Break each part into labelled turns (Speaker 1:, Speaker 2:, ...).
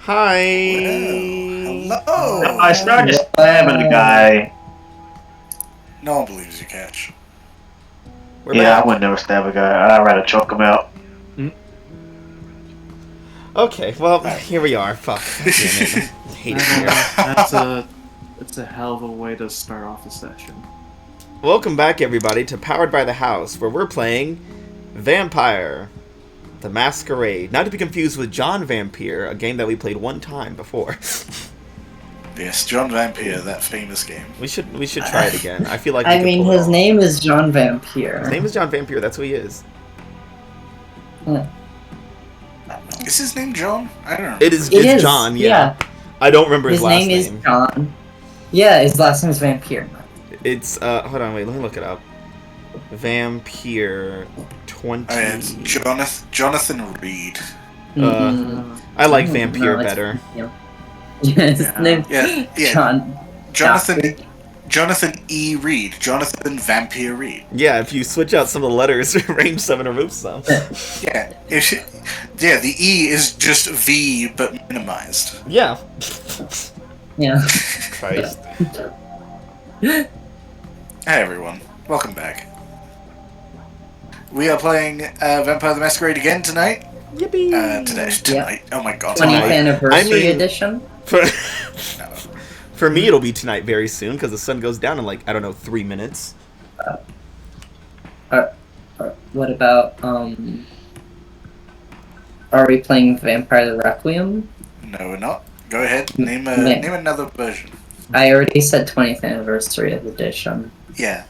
Speaker 1: Hi.
Speaker 2: Well,
Speaker 3: No,
Speaker 2: hello!
Speaker 3: I started stabbing the guy.
Speaker 2: No one believes you, Catch.
Speaker 1: We're
Speaker 3: Yeah, I
Speaker 1: back.
Speaker 3: would never stab a guy. I'd rather choke him out.
Speaker 1: Okay, well,
Speaker 2: Alright.
Speaker 1: here we are. Fuck. God damn it. I hate it here.
Speaker 4: That's a hell of a way to start off a session.
Speaker 1: Welcome back, everybody, to Powered by the House, where we're playing Vampire: The Masquerade. Not to be confused with John Vampire, a game that we played one time before.
Speaker 2: Yes, John Vampire, that famous game.
Speaker 1: we should try it again. I feel like
Speaker 5: I mean, his name is John Vampire.
Speaker 1: His name is John Vampire. That's who he is.
Speaker 2: Is his name John? I don't know.
Speaker 1: It's John. Yeah. I don't remember his last name.
Speaker 5: His name is John. Yeah, his last name is Vampire.
Speaker 1: It's hold on, wait, let me look it up. Vampire 20.
Speaker 2: Oh, yeah, it's Jonathan Reed.
Speaker 1: I like Vampire better.
Speaker 5: Yeah, his name.
Speaker 2: Yeah.
Speaker 5: John.
Speaker 2: Jonathan E. Reed. Jonathan Vampire Reed.
Speaker 1: Yeah, if you switch out some of the letters, range some and remove some.
Speaker 2: Yeah. The E is just V but minimized.
Speaker 1: Yeah.
Speaker 5: Yeah.
Speaker 1: Christ.
Speaker 2: Hey everyone, welcome back. We are playing Vampire the Masquerade again tonight.
Speaker 1: Yippee!
Speaker 2: Tonight. Oh my god.
Speaker 5: 20th anniversary
Speaker 1: I mean-
Speaker 5: edition.
Speaker 1: For me, it'll be tonight very soon, because the sun goes down in, 3 minutes.
Speaker 5: What about, are we playing Vampire the Requiem?
Speaker 2: No, we're not. Go ahead, name another version.
Speaker 5: I already said 20th anniversary of edition.
Speaker 2: Yeah.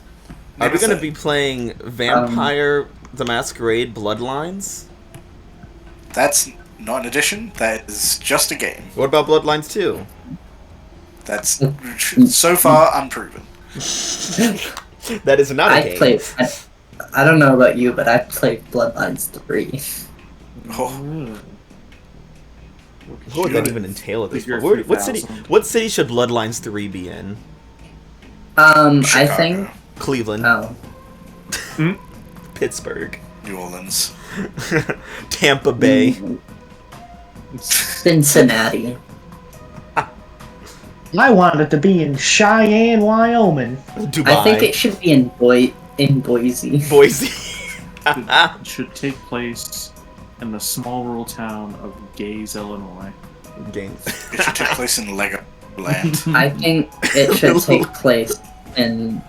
Speaker 1: Are we going to be playing Vampire the Masquerade Bloodlines?
Speaker 2: That's not an edition, that is just a game.
Speaker 1: What about Bloodlines 2?
Speaker 2: That's so far unproven.
Speaker 1: That is not a game.
Speaker 5: I don't know about you, but I played Bloodlines 3.
Speaker 2: Oh.
Speaker 1: What would that even entail at this
Speaker 4: Figure
Speaker 1: point?
Speaker 4: 3,000.
Speaker 1: What city should Bloodlines 3 be in?
Speaker 5: I
Speaker 2: Chicago,
Speaker 5: think.
Speaker 1: Cleveland.
Speaker 5: Oh.
Speaker 1: Pittsburgh.
Speaker 2: New Orleans.
Speaker 1: Tampa Bay.
Speaker 5: Cincinnati.
Speaker 6: I wanted it to be in Cheyenne, Wyoming.
Speaker 1: Dubai.
Speaker 5: I think it should be in Boise.
Speaker 1: Boise.
Speaker 4: It should take place in the small rural town of Gaze, Illinois.
Speaker 1: Games.
Speaker 2: It should take place in Legoland.
Speaker 5: I think it should take place in.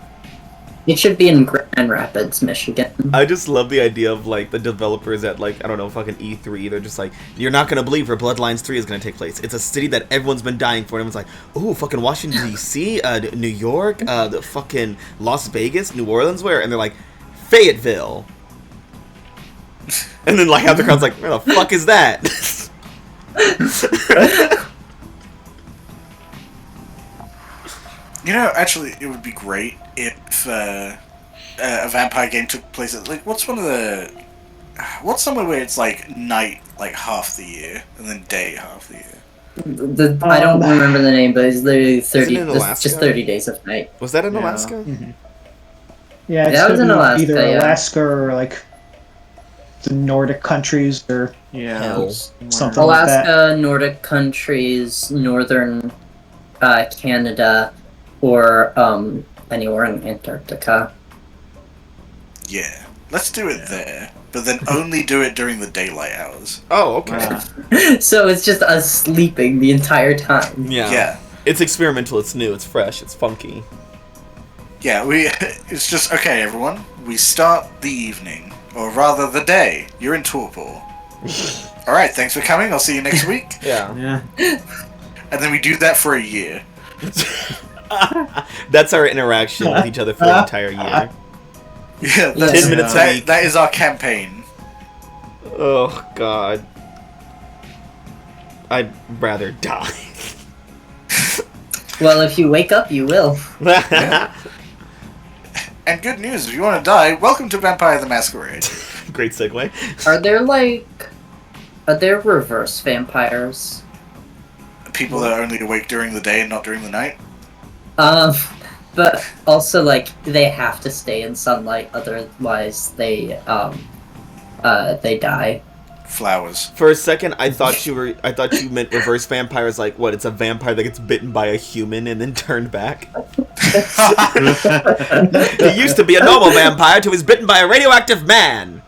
Speaker 5: It should be in Grand Rapids, Michigan.
Speaker 1: I just love the idea of the developers at fucking E3. They're just like, you're not gonna believe where Bloodlines 3 is gonna take place. It's a city that everyone's been dying for. And everyone's like, ooh, fucking Washington D.C., New York, the fucking Las Vegas, New Orleans, where? And they're like, Fayetteville. And then half the crowd's like, where the fuck is that?
Speaker 2: You know, actually, it would be great if a vampire game took place at what's somewhere where it's night half the year and then day half the year.
Speaker 5: I don't remember the name, but it's literally 30.
Speaker 1: Isn't it in Alaska?
Speaker 5: Just 30 days of night.
Speaker 1: Was that in
Speaker 4: Yeah.
Speaker 1: Alaska?
Speaker 6: Mm-hmm. Yeah, it's
Speaker 5: That was in
Speaker 6: gonna be
Speaker 5: Alaska,
Speaker 6: either
Speaker 5: yeah.
Speaker 6: Alaska or the Nordic countries or
Speaker 4: Yeah,
Speaker 1: Hell.
Speaker 6: Something like that.
Speaker 5: Alaska, Nordic countries, northern Canada, or anywhere in Antarctica.
Speaker 2: Yeah. Let's do it there, but then only do it during the daylight hours.
Speaker 1: Oh, okay.
Speaker 5: So it's just us sleeping the entire time.
Speaker 1: Yeah.
Speaker 2: Yeah.
Speaker 1: It's experimental, it's new, it's fresh, it's funky.
Speaker 2: Yeah, it's just, okay, everyone, we start the evening, or rather the day. You're in torpor. Alright, thanks for coming, I'll see you next week.
Speaker 1: Yeah.
Speaker 2: And then we do that for a year.
Speaker 1: That's our interaction with each other for the entire year.
Speaker 2: Yeah,
Speaker 1: 10 minutes a week.
Speaker 2: that is our campaign.
Speaker 1: Oh, God. I'd rather die.
Speaker 5: Well, if you wake up, you will.
Speaker 2: And good news, if you want to die, welcome to Vampire the Masquerade.
Speaker 1: Great segue.
Speaker 5: Are there reverse vampires?
Speaker 2: People that are only awake during the day and not during the night.
Speaker 5: But also they have to stay in sunlight, otherwise they die.
Speaker 2: flowers.
Speaker 1: For a second, I thought you meant reverse vampires. Like, what? It's a vampire that gets bitten by a human and then turned back. He used to be a normal vampire till he was bitten by a radioactive man.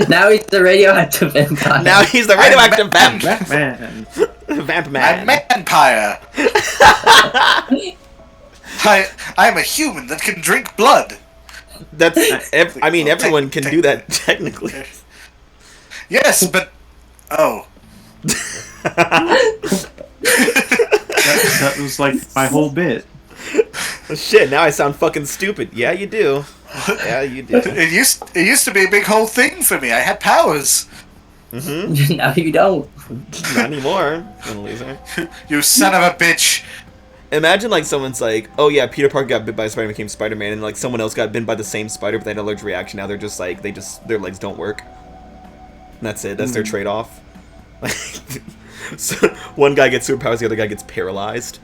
Speaker 5: Now he's the radioactive vampire.
Speaker 1: Now he's the radioactive vamp
Speaker 4: Man.
Speaker 1: man.
Speaker 2: I'm vampire. I'm a human that can drink blood.
Speaker 1: That's. I mean, everyone can do that technically.
Speaker 2: Yes, but
Speaker 4: That was like my whole bit.
Speaker 1: Shit, now I sound fucking stupid. Yeah, you do. Yeah, you do.
Speaker 2: it used to be a big whole thing for me. I had powers.
Speaker 1: Mm-hmm.
Speaker 5: Now you don't.
Speaker 1: Not anymore, you loser.
Speaker 2: You son of a bitch.
Speaker 1: Imagine like someone's like, oh yeah, Peter Parker got bit by a spider and became Spider-Man, and like someone else got bitten by the same spider but they had an allergic reaction. Now they're just like, their legs don't work. And that's it. That's their trade-off. So one guy gets superpowers, the other guy gets paralyzed.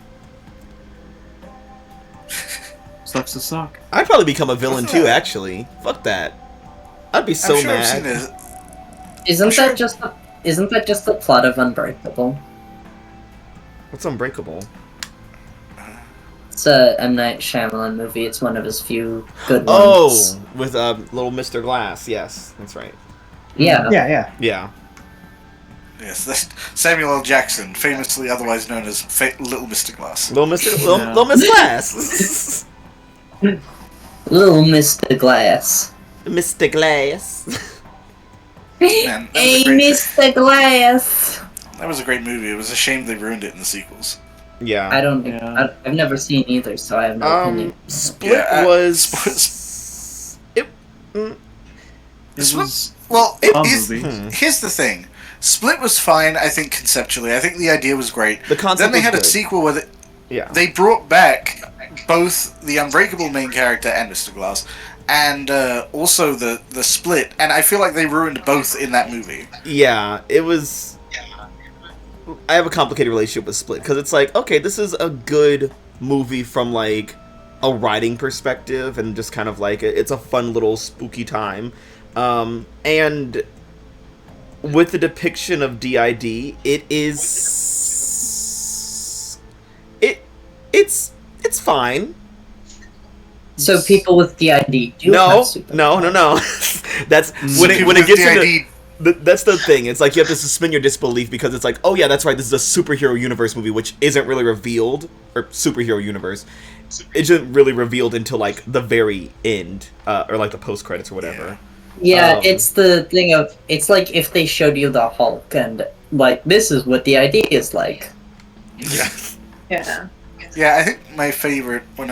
Speaker 4: Sucks to suck.
Speaker 1: I'd probably become a villain too, actually. Fuck that. I'd be so
Speaker 2: I'm sure
Speaker 1: mad.
Speaker 2: I've seen this.
Speaker 5: Isn't that just the plot of Unbreakable?
Speaker 1: What's Unbreakable?
Speaker 5: It's a M. Night Shyamalan movie. It's one of his few good ones.
Speaker 1: Oh, with little Mr. Glass. Yes, that's right.
Speaker 5: Yeah.
Speaker 6: Yeah.
Speaker 1: Yeah.
Speaker 2: Yes, that's Samuel L. Jackson, famously otherwise known as Little Mr. Glass.
Speaker 1: Little Miss Glass.
Speaker 5: Little Mr. Glass.
Speaker 1: Mr. Glass.
Speaker 2: Man,
Speaker 5: Hey, Mr. Glass.
Speaker 2: that was a great movie. It was a shame they ruined it in the sequels.
Speaker 1: Yeah.
Speaker 5: I don't.
Speaker 4: Yeah.
Speaker 5: I've never seen either, so I have no opinion.
Speaker 1: Split
Speaker 2: Yeah,
Speaker 1: was.
Speaker 2: It
Speaker 4: was
Speaker 2: Well,
Speaker 4: a
Speaker 2: here's,
Speaker 4: movie.
Speaker 2: here's the thing. Split was fine, I think, conceptually. I think the idea was great.
Speaker 1: The concept
Speaker 2: Then they
Speaker 1: was
Speaker 2: had a
Speaker 1: good.
Speaker 2: sequel where
Speaker 1: Yeah.
Speaker 2: they brought back both the Unbreakable main character and Mr. Glass, and also the Split, and I feel like they ruined both in that movie.
Speaker 1: Yeah, it was. I have a complicated relationship with Split because it's like, okay, this is a good movie from like a writing perspective, and just kind of like it's a fun little spooky time, and with the depiction of DID, it's fine.
Speaker 5: So people with DID do
Speaker 1: No.
Speaker 5: have superpowers.
Speaker 1: That's when
Speaker 2: People
Speaker 1: it
Speaker 2: with
Speaker 1: gets into.
Speaker 2: DID
Speaker 1: That's the thing. It's like you have to suspend your disbelief because it's like, oh yeah, that's right. This is a superhero universe movie, which isn't really revealed, or superhero universe. It isn't really revealed until like the very end, or like the post credits or whatever.
Speaker 5: Yeah, it's the thing of it's like if they showed you the Hulk and like this is what the idea is like.
Speaker 2: Yeah.
Speaker 7: Yeah.
Speaker 2: Yeah, I think my favorite when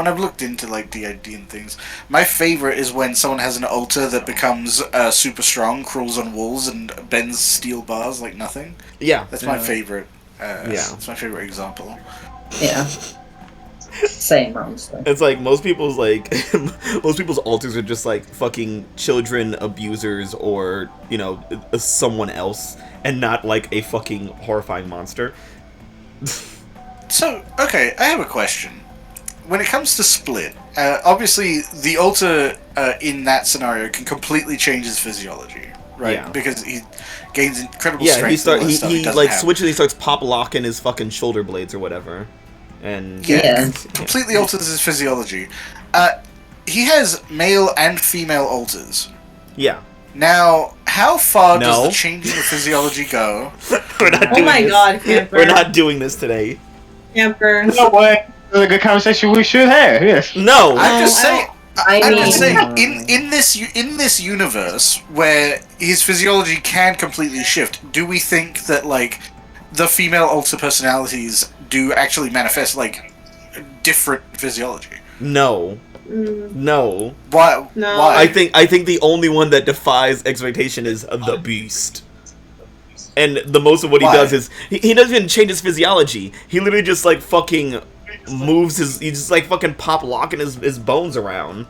Speaker 2: I've looked into like DID and things, my favorite is when someone has an alter that becomes super strong, crawls on walls, and bends steel bars like nothing.
Speaker 1: Yeah.
Speaker 2: That's my
Speaker 4: Yeah.
Speaker 2: favorite.
Speaker 1: Yeah.
Speaker 2: That's my favorite example.
Speaker 5: Yeah. Same, honestly.
Speaker 1: It's like most people's alters are just like fucking children abusers or someone else, and not like a fucking horrifying monster.
Speaker 2: So, okay, I have a question. When it comes to Split, obviously the alter in that scenario can completely change his physiology, right?
Speaker 1: Yeah.
Speaker 2: Because he gains incredible
Speaker 1: Yeah,
Speaker 2: strength.
Speaker 1: he
Speaker 2: and all that stuff
Speaker 1: he
Speaker 2: doesn't
Speaker 1: like
Speaker 2: have.
Speaker 1: switches. He starts pop locking his fucking shoulder blades or whatever, and
Speaker 5: Yeah.
Speaker 2: Completely alters his physiology. He has male and female alters.
Speaker 1: yeah.
Speaker 2: Now, how far
Speaker 1: No.
Speaker 2: does the changing of physiology go?
Speaker 1: We're not
Speaker 7: Oh
Speaker 1: doing
Speaker 7: my
Speaker 1: this.
Speaker 7: god, Camper.
Speaker 1: We're not doing this today.
Speaker 7: Camper.
Speaker 3: No way. This is a good conversation we should have. Yes.
Speaker 1: No.
Speaker 2: I'm just
Speaker 7: I
Speaker 2: saying.
Speaker 5: I
Speaker 2: I'm
Speaker 5: mean,
Speaker 2: just saying, in this universe where his physiology can completely shift, do we think that like the female alter personalities do actually manifest like different physiology?
Speaker 1: No.
Speaker 7: Mm,
Speaker 1: No.
Speaker 2: Why?
Speaker 7: No.
Speaker 2: Why?
Speaker 1: I think the only one that defies expectation is the Beast. And the most of what he
Speaker 2: Why?
Speaker 1: does is he doesn't even change his physiology. He literally just like fucking moves he just like fucking pop locking his bones around.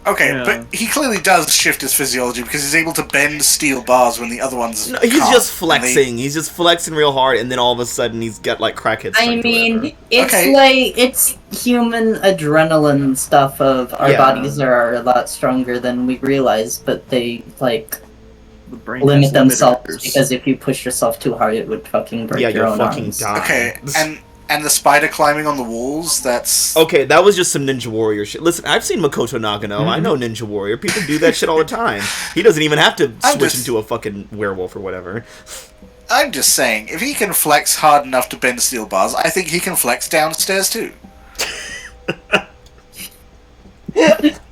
Speaker 2: Okay,
Speaker 4: Yeah.
Speaker 2: but he clearly does shift his physiology because he's able to bend steel bars when the other ones
Speaker 1: No, he's
Speaker 2: can't.
Speaker 1: just
Speaker 2: And
Speaker 1: flexing. He's just flexing real hard, and then all of a sudden he's got like crackhead strength.
Speaker 5: I
Speaker 1: or
Speaker 5: mean,
Speaker 1: whatever.
Speaker 5: it's
Speaker 2: Okay.
Speaker 5: like it's human adrenaline stuff of our
Speaker 1: Yeah.
Speaker 5: bodies are a lot stronger than we realize, but they like
Speaker 4: The brain
Speaker 5: limit
Speaker 4: has
Speaker 5: themselves
Speaker 4: limiters.
Speaker 5: because if you push yourself too hard, it would fucking break
Speaker 1: Yeah,
Speaker 5: your
Speaker 1: you'll
Speaker 5: own
Speaker 1: fucking
Speaker 5: arms.
Speaker 1: die.
Speaker 2: Okay, and the spider climbing on the walls, that's...
Speaker 1: Okay, that was just some Ninja Warrior shit. Listen, I've seen Makoto Nagano. I know Ninja Warrior. People do that shit all the time. He doesn't even have to
Speaker 2: I'm
Speaker 1: switch
Speaker 2: just-
Speaker 1: into a fucking werewolf or whatever.
Speaker 2: I'm just saying, if he can flex hard enough to bend steel bars, I think he can flex downstairs too.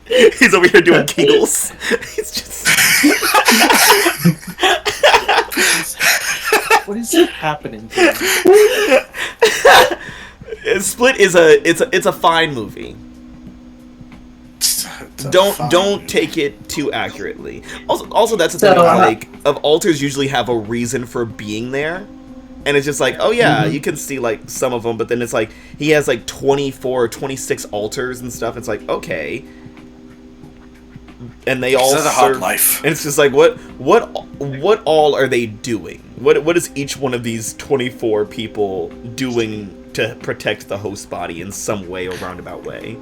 Speaker 1: He's over here doing kegels. He's just...
Speaker 4: What is happening here?
Speaker 1: Split is a fine movie. Don't take it too accurately. Also that's the thing.
Speaker 5: So,
Speaker 1: Like, of altars usually have a reason for being there, and it's just like, oh yeah, you can see like some of them, but then it's like he has like 24 or 26 altars and stuff. It's like, okay, and they all
Speaker 2: It's a hard
Speaker 1: serve,
Speaker 2: life.
Speaker 1: and it's just like, what all are they doing? What is each one of these 24 people doing to protect the host body in some way or roundabout way?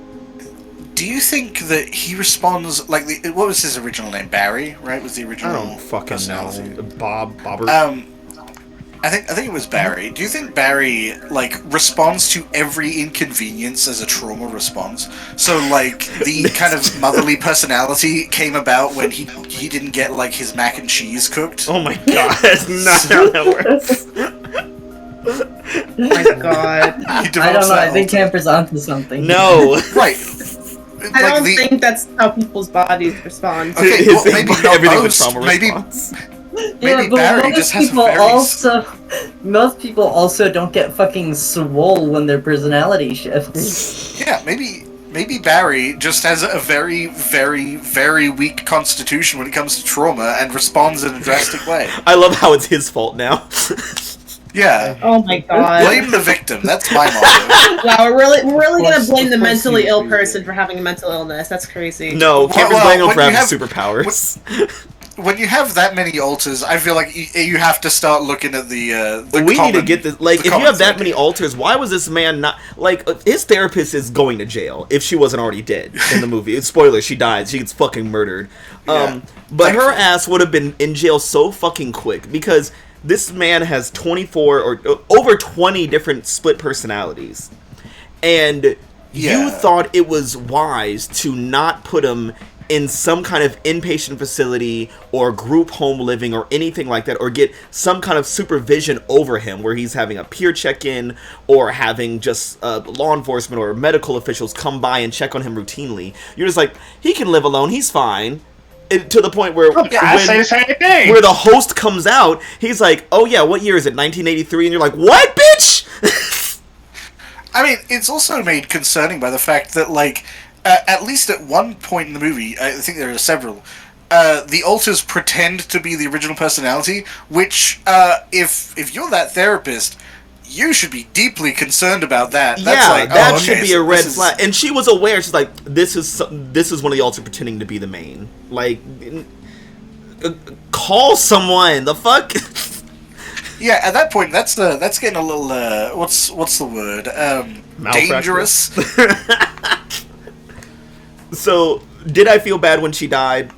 Speaker 2: Do you think that he responds like what was his original name? Barry, right? Was the
Speaker 1: I
Speaker 2: original?
Speaker 1: don't fucking
Speaker 2: personality?
Speaker 1: know. Bobber.
Speaker 2: I think it was Barry. Do you think Barry like responds to every inconvenience as a trauma response? So like the kind of motherly personality came about when he didn't get like his mac and cheese cooked.
Speaker 1: Oh my god, that's not how that works.
Speaker 7: Oh my god.
Speaker 2: He
Speaker 5: I
Speaker 2: develops
Speaker 5: don't know. I
Speaker 2: that
Speaker 5: think
Speaker 2: alter-
Speaker 5: Camper's onto something.
Speaker 1: No.
Speaker 2: right.
Speaker 7: I don't think that's how people's bodies respond.
Speaker 2: Okay, well, maybe not
Speaker 1: everything's
Speaker 2: most,
Speaker 1: a trauma
Speaker 2: maybe-
Speaker 1: response.
Speaker 2: Maybe Barry just has a
Speaker 5: most people also don't get fucking swole when their personality shifts.
Speaker 2: Yeah, maybe Barry just has a very, very, very weak constitution when it comes to trauma and responds in a drastic way.
Speaker 1: I love how it's his fault now.
Speaker 2: Yeah.
Speaker 7: Oh my god.
Speaker 2: Blame the victim. That's my motto.
Speaker 7: Wow, we're really gonna
Speaker 6: course-
Speaker 7: blame the
Speaker 6: of course
Speaker 7: mentally
Speaker 6: he
Speaker 7: ill
Speaker 6: would.
Speaker 7: person for having a mental illness. That's crazy.
Speaker 1: No, Camper's
Speaker 2: well,
Speaker 1: blaming him
Speaker 2: when
Speaker 1: for
Speaker 2: you
Speaker 1: having
Speaker 2: have-
Speaker 1: superpowers.
Speaker 2: When you have that many altars, I feel like you have to start looking at the
Speaker 1: We need to
Speaker 2: common-
Speaker 1: get this. Like,
Speaker 2: the
Speaker 1: if you have
Speaker 2: common
Speaker 1: that
Speaker 2: thing.
Speaker 1: many altars, why was this man not like his therapist is going to jail if she wasn't already dead in the movie? It's spoiler, she dies. She gets fucking murdered.
Speaker 2: Yeah.
Speaker 1: But her
Speaker 2: Thankfully.
Speaker 1: ass would have been in jail so fucking quick because this man has 24 or over 20 different split personalities, and you
Speaker 2: Yeah.
Speaker 1: thought it was wise to not put him in some kind of inpatient facility or group home living or anything like that, or get some kind of supervision over him where he's having a peer check-in or having just law enforcement or medical officials come by and check on him routinely. You're just like, he can live alone, he's fine. To the point where
Speaker 3: I say the same thing.
Speaker 1: where the host comes out, he's like, oh yeah, what year is it, 1983? And you're like, what, bitch?
Speaker 2: I mean, it's also made concerning by the fact that, like, at least at one point in the movie, I think there are several, the alters pretend to be the original personality, which, if you're that therapist, you should be deeply concerned about that. That's
Speaker 1: Yeah,
Speaker 2: like,
Speaker 1: that
Speaker 2: oh, okay,
Speaker 1: should be
Speaker 2: so
Speaker 1: a red
Speaker 2: this is-
Speaker 1: flag. And she was aware. She's like, this is one of the alters pretending to be the main. Like, call someone. The fuck.
Speaker 2: Yeah, at that point, that's getting a little, what's the word? Dangerous.
Speaker 1: So, did I feel bad when she died?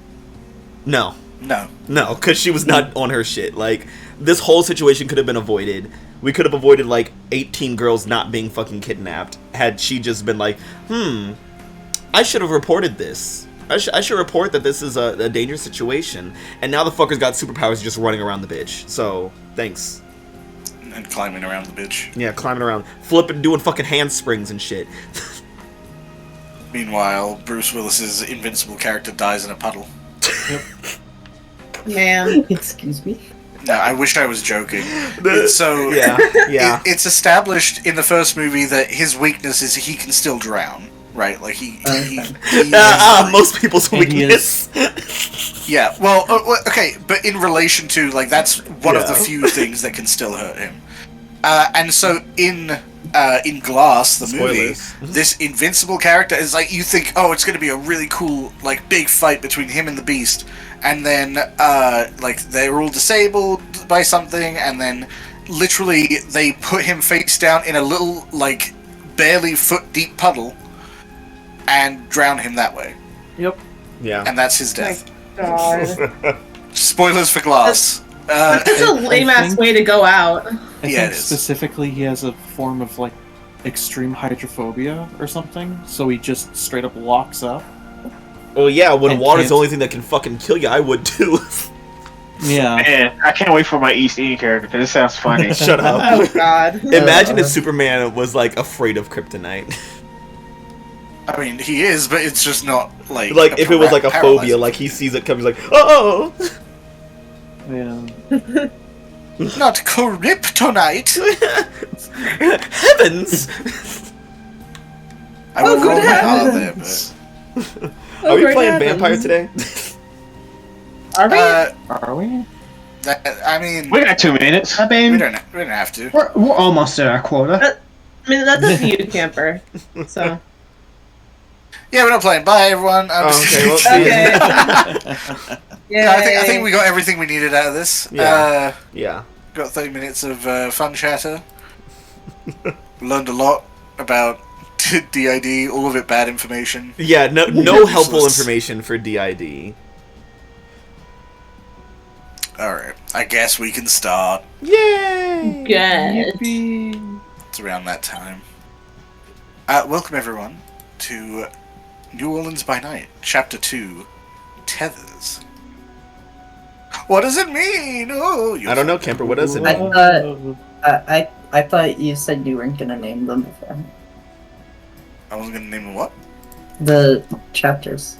Speaker 1: No.
Speaker 2: No.
Speaker 1: No, because she was not on her shit. Like, this whole situation could have been avoided. We could have avoided, like, 18 girls not being fucking kidnapped had she just been like, I should have reported this. I should report that this is a dangerous situation. And now the fucker's got superpowers just running around the bitch. So, thanks.
Speaker 2: And climbing around the bitch.
Speaker 1: Yeah, climbing around. Flipping, doing fucking handsprings and shit.
Speaker 2: Meanwhile, Bruce Willis's invincible character dies in a puddle.
Speaker 7: Man.
Speaker 5: Excuse me.
Speaker 2: No, I wish I was joking. So
Speaker 1: Yeah, yeah.
Speaker 2: it's established in the first movie that his weakness is he can still drown, right? Like he
Speaker 1: Most people's
Speaker 4: And he
Speaker 1: weakness.
Speaker 2: yeah. Well, okay, but in relation to like that's one of the
Speaker 1: Yeah.
Speaker 2: few things that can still hurt him. And so in Glass, the movie,
Speaker 1: Spoilers.
Speaker 2: this invincible character is like, you think, oh, it's going to be a really cool, like, big fight between him and the Beast, and then, like, they're all disabled by something, and then literally they put him face down in a little, like, barely foot-deep puddle, and drown him that way.
Speaker 4: Yep.
Speaker 1: Yeah.
Speaker 2: And that's his death.
Speaker 7: God.
Speaker 2: Spoilers for Glass.
Speaker 7: That's just a lame ass way to go out.
Speaker 4: I
Speaker 2: Yeah,
Speaker 4: think
Speaker 2: it is.
Speaker 4: specifically he has a form of like extreme hydrophobia or something, so he just straight up locks up.
Speaker 1: Well, yeah, when
Speaker 4: And
Speaker 1: water's the
Speaker 4: can't-
Speaker 1: only thing that can fucking kill you, I would too.
Speaker 4: Yeah.
Speaker 3: Man, I can't wait for my East Eden character because it sounds funny.
Speaker 1: Shut up.
Speaker 7: Oh God.
Speaker 1: Imagine if Superman was like afraid of kryptonite.
Speaker 2: I mean, he is, but it's just not, like...
Speaker 1: Like if it was like a phobia,
Speaker 2: paralyzing
Speaker 1: like he sees it coming, he's like, oh.
Speaker 4: Yeah.
Speaker 2: Not kryptonite!
Speaker 1: Heavens!
Speaker 2: I would
Speaker 7: Oh,
Speaker 2: roll
Speaker 7: good
Speaker 2: my R
Speaker 7: heavens.
Speaker 2: there, but...
Speaker 1: Are we
Speaker 7: great
Speaker 1: playing
Speaker 7: heavens.
Speaker 1: Vampire today?
Speaker 7: Are we?
Speaker 4: Are we?
Speaker 2: I mean,
Speaker 3: We got 2 minutes. I
Speaker 2: we
Speaker 3: mean,
Speaker 2: don't have to.
Speaker 3: we're almost at our quota.
Speaker 7: I mean, that's up to you, camper. So.
Speaker 2: Yeah, we're not playing. Bye, everyone.
Speaker 1: Oh, okay, well, see ya.
Speaker 7: Okay.
Speaker 2: Yeah, I think we got everything we needed out of this.
Speaker 1: Yeah. Yeah.
Speaker 2: Got 30 minutes of fun chatter. Learned a lot about DID, all of it bad information.
Speaker 1: Yeah, no helpful
Speaker 2: Useless.
Speaker 1: information for DID.
Speaker 2: Alright, I guess we can start.
Speaker 1: Yay!
Speaker 7: Good.
Speaker 4: Yippee.
Speaker 2: It's around that time. Welcome, everyone, to New Orleans by Night, Chapter 2, Tethers. What does it mean? Oh,
Speaker 1: I don't know, Camper, what does it
Speaker 5: I
Speaker 1: mean?
Speaker 5: thought I thought you said you weren't gonna name them before.
Speaker 2: I wasn't going to name them what?
Speaker 5: The chapters.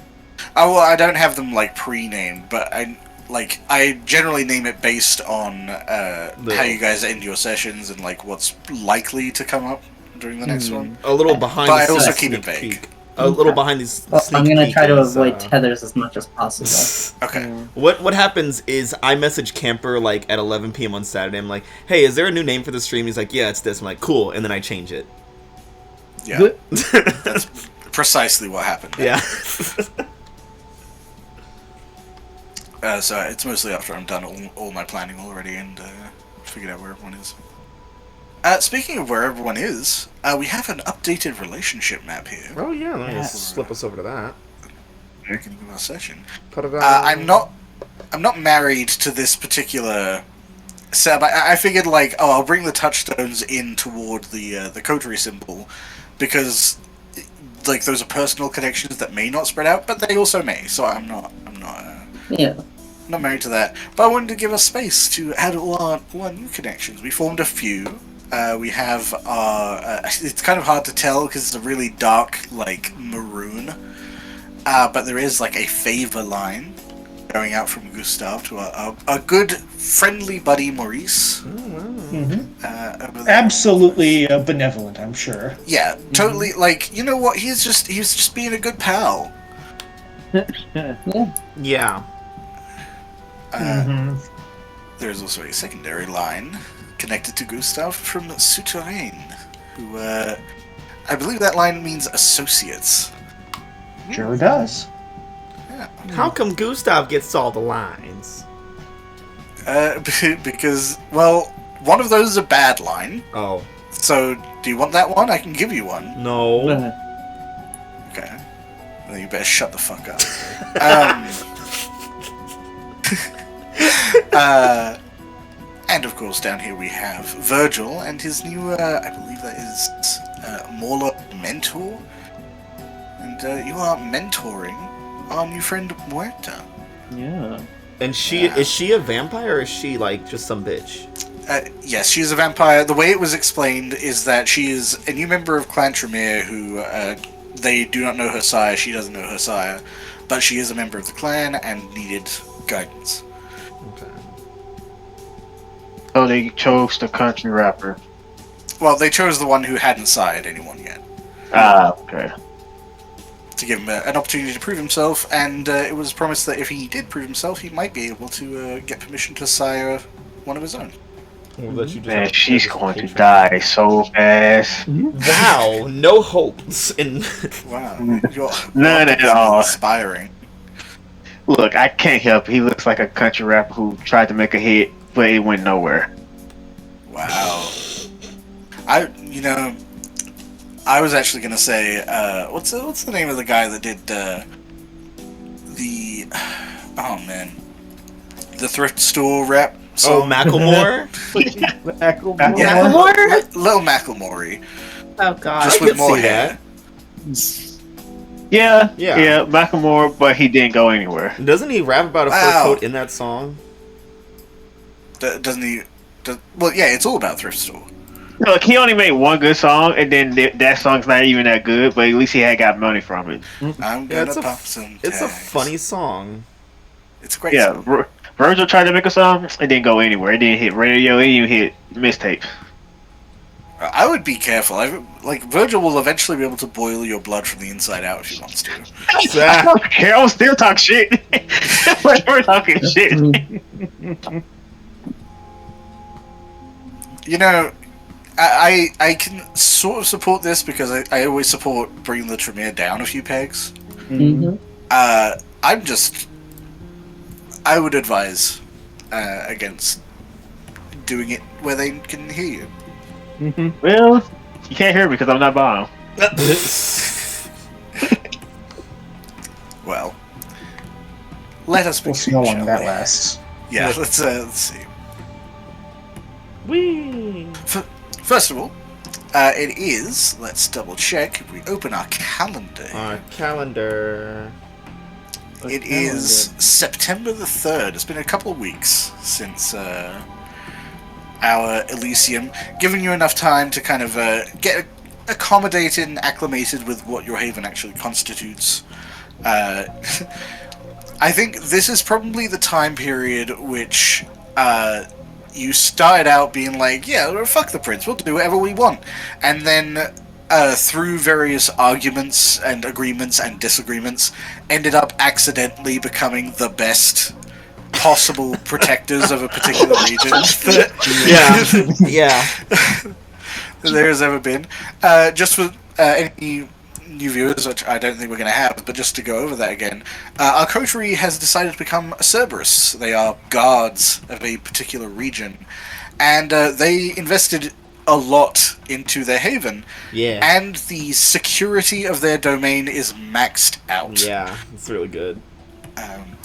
Speaker 2: Oh, well, I don't have them, like, pre-named, but I generally name it based on how you guys end your sessions and, like, what's likely to come up during the next one.
Speaker 1: A little behind
Speaker 2: But I
Speaker 1: the
Speaker 2: also
Speaker 1: sneak
Speaker 2: keep it vague.
Speaker 1: peek. A little behind these
Speaker 5: Well,
Speaker 1: sneak
Speaker 5: I'm gonna
Speaker 1: peek
Speaker 5: try to
Speaker 1: is,
Speaker 5: avoid tethers as much as possible.
Speaker 2: Okay.
Speaker 1: What happens is I message Camper like at 11 p.m. on Saturday. I'm like, hey, is there a new name for the stream? He's like, yeah, it's this. I'm like, cool, and then I change it.
Speaker 2: Yeah. That's precisely what happened.
Speaker 1: Yeah.
Speaker 2: So it's mostly after I'm done all my planning already and figured out where everyone is. Speaking of where everyone is, we have an updated relationship map here.
Speaker 1: Oh yeah, let me
Speaker 4: Yes.
Speaker 1: just slip us over to that.
Speaker 2: Beginning of our session.
Speaker 1: Put it on.
Speaker 2: I'm not married to this particular setup. I figured like, oh, I'll bring the touchstones in toward the Coterie symbol because like those are personal connections that may not spread out, but they also may. So I'm not
Speaker 5: Yeah.
Speaker 2: not married to that. But I wanted to give us space to add all our new connections. We formed a few. We have our. It's kind of hard to tell because it's a really dark like maroon. But there is like a favor line going out from Gustav to our good friendly buddy Maurice. Over there.
Speaker 6: Absolutely benevolent, I'm sure.
Speaker 2: Yeah, totally. Like, you know what? He's just being a good pal.
Speaker 1: Yeah.
Speaker 2: There's also a secondary line connected to Gustav from Souterrain, who I believe that line means associates.
Speaker 6: Sure does.
Speaker 1: How come Gustav gets all the lines?
Speaker 2: Because, well, one of those is a bad line.
Speaker 1: Oh
Speaker 2: So, do you want that one? I can give you one.
Speaker 1: no.
Speaker 2: Okay. Well, you better shut the fuck up. And of course, down here we have Virgil and his new, I believe that is Mauler mentor. And you are mentoring our new friend Muerta.
Speaker 4: Yeah.
Speaker 1: And is she a vampire or is she like just some bitch?
Speaker 2: Yes, she's a vampire. The way it was explained is that she is a new member of Clan Tremere who they do not know her sire, she doesn't know her sire, but she is a member of the clan and needed guidance.
Speaker 1: Okay.
Speaker 3: Oh, they chose the country rapper.
Speaker 2: Well, they chose the one who hadn't sired anyone yet,
Speaker 3: Ah, okay.
Speaker 2: to give him an opportunity to prove himself, and it was promised that if he did prove himself, he might be able to get permission to sire one of his own.
Speaker 1: We'll let you just
Speaker 3: Man,
Speaker 1: have
Speaker 3: she's
Speaker 1: this
Speaker 3: going to
Speaker 1: patron.
Speaker 3: die so fast.
Speaker 1: Wow, no hopes in.
Speaker 2: Wow, your
Speaker 3: None at
Speaker 2: optimism is
Speaker 3: all.
Speaker 2: inspiring.
Speaker 3: Look, I can't help it. He looks like a country rapper who tried to make a hit, but it went nowhere.
Speaker 2: Wow. I was actually gonna say, what's the name of the guy that did the the thrift store rap
Speaker 1: Oh,
Speaker 2: song?
Speaker 1: Macklemore.
Speaker 7: Macklemore?
Speaker 2: Little Macklemore,
Speaker 7: Oh god.
Speaker 2: just
Speaker 1: I
Speaker 2: with
Speaker 1: could
Speaker 2: more
Speaker 1: see
Speaker 2: hair.
Speaker 3: Yeah,
Speaker 1: Yeah.
Speaker 3: yeah, Macklemore, but he didn't go anywhere.
Speaker 1: Doesn't he rap about a fur
Speaker 2: Wow.
Speaker 1: coat in that song?
Speaker 2: Doesn't he? Well, yeah, it's all about thrift store.
Speaker 3: Look, he only made one good song, and then that song's not even that good, but at least he had got money from it.
Speaker 2: I'm
Speaker 1: Yeah,
Speaker 2: gonna pop some
Speaker 1: it's a
Speaker 2: tags.
Speaker 1: funny song.
Speaker 2: It's a great
Speaker 3: Yeah,
Speaker 2: song.
Speaker 3: Virgil tried to make a song, it didn't go anywhere. It didn't hit radio, it didn't even hit mixtape.
Speaker 2: I would be careful. Like Virgil will eventually be able to boil your blood from the inside out if he wants to.
Speaker 3: I don't care, I'll still talk shit. We're talking shit.
Speaker 2: You know, I can sort of support this because I always support bringing the Tremere down a few pegs.
Speaker 5: Mm-hmm.
Speaker 2: I would advise against doing it where they can hear you.
Speaker 3: Well, you can't hear me because I'm not bomb.
Speaker 2: Well, let us
Speaker 6: We'll
Speaker 2: begin,
Speaker 6: see how long
Speaker 2: shall
Speaker 6: that
Speaker 2: we?
Speaker 6: lasts.
Speaker 2: Yeah, let's see.
Speaker 1: Whee!
Speaker 2: First of all, it is. Let's double check. If we open our calendar,
Speaker 1: Our calendar.
Speaker 2: it is September the 3rd. It's been a couple of weeks since our Elysium, giving you enough time to kind of get accommodated and acclimated with what your haven actually constitutes. I think this is probably the time period which you started out being like, yeah, well, fuck the prince, we'll do whatever we want. And then through various arguments and agreements and disagreements, ended up accidentally becoming the best possible protectors of a particular region
Speaker 1: Yeah.
Speaker 2: there has ever been. Just for any new viewers, which I don't think we're going to have, but just to go over that again, our coterie has decided to become Cerberus. They are guards of a particular region, and they invested a lot into their haven,
Speaker 1: Yeah.
Speaker 2: and the security of their domain is maxed out.
Speaker 1: Yeah, it's really good.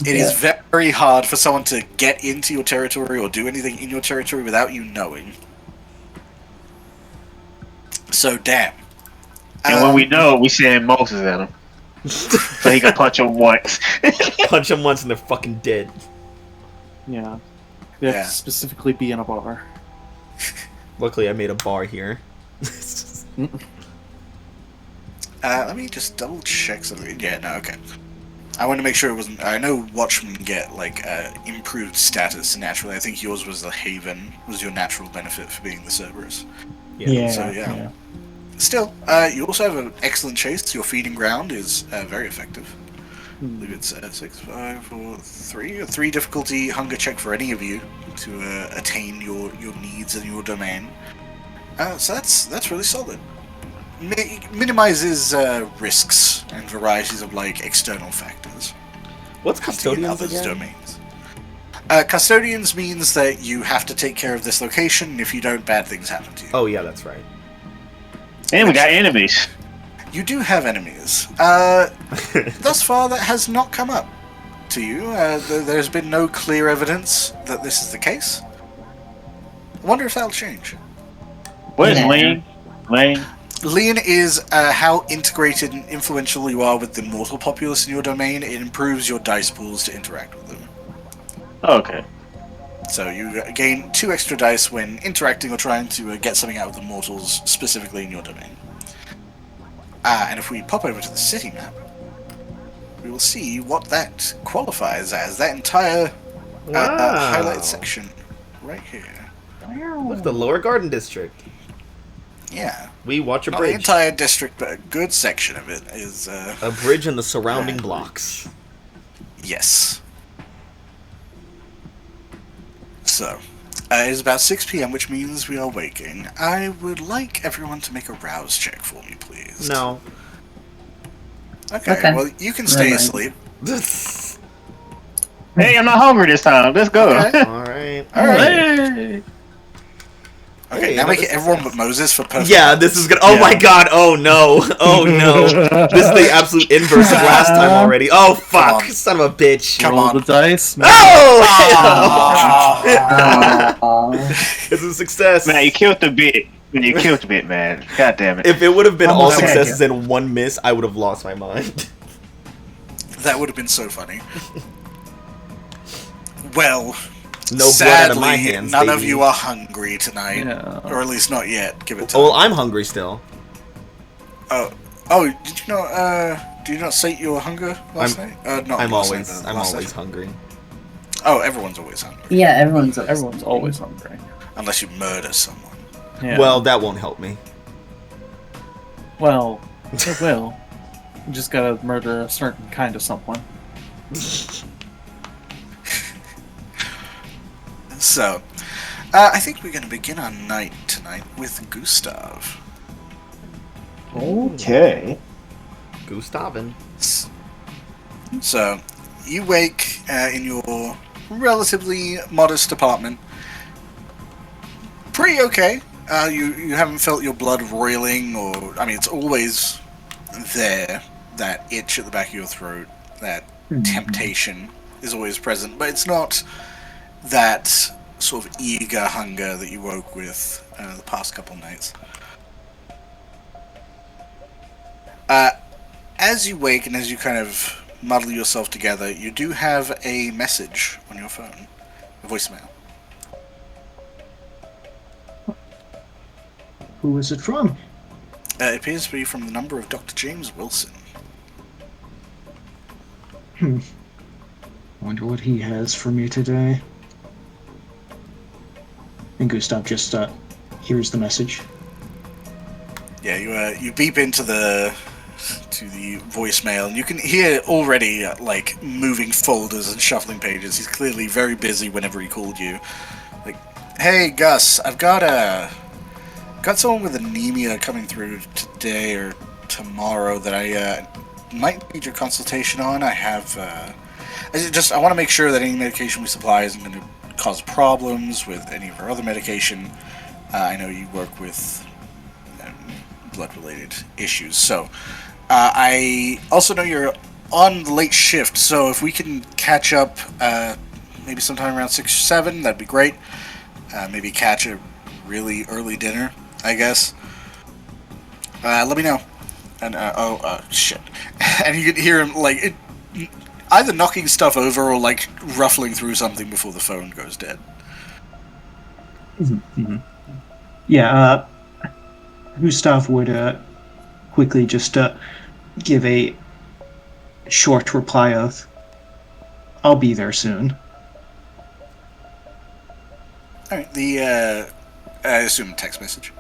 Speaker 2: It is very hard for someone to get into your territory or do anything in your territory without you knowing. So, damn.
Speaker 3: And when we know, we send Moses at him. So he can punch him once.
Speaker 1: Punch them once and they're fucking dead.
Speaker 4: Yeah. They have
Speaker 2: Yeah.
Speaker 4: to specifically be in a bar.
Speaker 1: Luckily, I made a bar here.
Speaker 2: Let me just double check something. Yeah, no, okay. I want to make sure it wasn't. I know Watchmen get like improved status naturally. I think yours was the Haven, was your natural benefit for being the Cerberus.
Speaker 6: Yeah.
Speaker 2: So, yeah. Still, you also have an excellent chase. Your feeding ground is very effective. I believe it's 6, 5, 4, 3. A 3 difficulty hunger check for any of you to attain your needs and your domain. So that's really solid. Minimizes risks and varieties of like external factors.
Speaker 1: What's
Speaker 2: Hunting in
Speaker 1: custodians
Speaker 2: others'
Speaker 1: again?
Speaker 2: domains. Custodians means that you have to take care of this location, and if you don't, bad things happen to you.
Speaker 1: Oh yeah, that's right.
Speaker 3: And we got enemies.
Speaker 2: You do have enemies. Thus far, that has not come up to you. There's been no clear evidence that this is the case. I wonder if that'll change.
Speaker 3: What is
Speaker 5: Yeah.
Speaker 3: Lane? Lane?
Speaker 2: Lean is how integrated and influential you are with the mortal populace in your domain. It improves your dice pools to interact with them.
Speaker 3: Okay.
Speaker 2: So you gain 2 extra dice when interacting or trying to get something out of the mortals, specifically in your domain. And if we pop over to the city map, we will see what that qualifies as. That entire
Speaker 1: Wow.
Speaker 2: highlight section right here.
Speaker 1: Look, the Lower Garden District.
Speaker 2: Yeah.
Speaker 1: We watch a
Speaker 2: Not the
Speaker 1: bridge.
Speaker 2: entire district, but a good section of it is...
Speaker 1: A bridge and the surrounding blocks.
Speaker 2: Yes. So, It is about 6 p.m., which means we are waking. I would like everyone to make a rouse check for me, please.
Speaker 1: No.
Speaker 2: Okay, well, you can stay asleep.
Speaker 3: Hey, I'm not hungry this time. Let's go.
Speaker 2: Okay.
Speaker 1: Alright.
Speaker 3: Hey.
Speaker 2: Okay,
Speaker 1: Hey,
Speaker 2: now make
Speaker 1: another
Speaker 2: it everyone
Speaker 1: success.
Speaker 2: but Moses for perfect.
Speaker 1: Yeah, this is gonna. Oh my god! Oh no! Oh no! This is the absolute inverse of last time already. Oh fuck!
Speaker 2: on.
Speaker 1: Son of a bitch!
Speaker 2: Come
Speaker 4: Roll
Speaker 2: on.
Speaker 4: the dice.
Speaker 1: Oh!
Speaker 5: Aw.
Speaker 1: It's a success.
Speaker 3: Man, you killed the bit. You killed the bit, man. God damn it.
Speaker 1: If it would have been all
Speaker 6: Almost had
Speaker 1: successes and one miss, I would have lost my mind.
Speaker 2: That would have been so funny. Well,
Speaker 1: No blood
Speaker 2: sadly,
Speaker 1: out of my hands.
Speaker 2: none of
Speaker 1: baby.
Speaker 2: you are hungry tonight.
Speaker 4: Yeah.
Speaker 2: Or at least not yet. Give it time.
Speaker 1: Oh, well, I'm hungry still.
Speaker 2: Oh, did you not, do you not sate your hunger last night? Not
Speaker 1: I'm
Speaker 2: last
Speaker 1: always,
Speaker 2: night, but
Speaker 1: I'm
Speaker 2: last
Speaker 1: always
Speaker 2: night.
Speaker 1: hungry.
Speaker 2: Oh, everyone's always hungry.
Speaker 5: Yeah, everyone's
Speaker 4: Always hungry.
Speaker 2: Unless you murder someone.
Speaker 4: Yeah.
Speaker 1: Well, that won't help me.
Speaker 4: Well, it will. You just gotta murder a certain kind of someone.
Speaker 2: So, I think we're going to begin our night tonight with Gustav.
Speaker 3: Okay.
Speaker 1: Gustavin.
Speaker 2: So, you wake in your relatively modest apartment. Pretty okay. You haven't felt your blood roiling, or I mean, it's always there. That itch at the back of your throat, that temptation is always present, but it's not that sort of eager hunger that you woke with the past couple nights. As you wake and as you kind of muddle yourself together, you do have a message on your phone, a voicemail.
Speaker 6: Who is it from?
Speaker 2: It appears to be from the number of Dr. James Wilson.
Speaker 6: Wonder what he has for me today. And Gustav just hears the message.
Speaker 2: Yeah, you beep into the voicemail, and you can hear already like moving folders and shuffling pages. He's clearly very busy whenever he called you. Like, hey Gus, I've got someone with anemia coming through today or tomorrow that I might need your consultation on. I have I want to make sure that any medication we supply isn't going to cause problems with any of our other medication. I know you work with blood-related issues, so I also know you're on the late shift, so if we can catch up maybe sometime around 6 or 7, that'd be great. Maybe catch a really early dinner, I guess. Let me know. And shit. And you can hear him like either knocking stuff over or like ruffling through something before the phone goes dead.
Speaker 6: Yeah, Gustav would quickly just give a short reply of, "I'll be there soon."
Speaker 2: Alright, I assume a text message.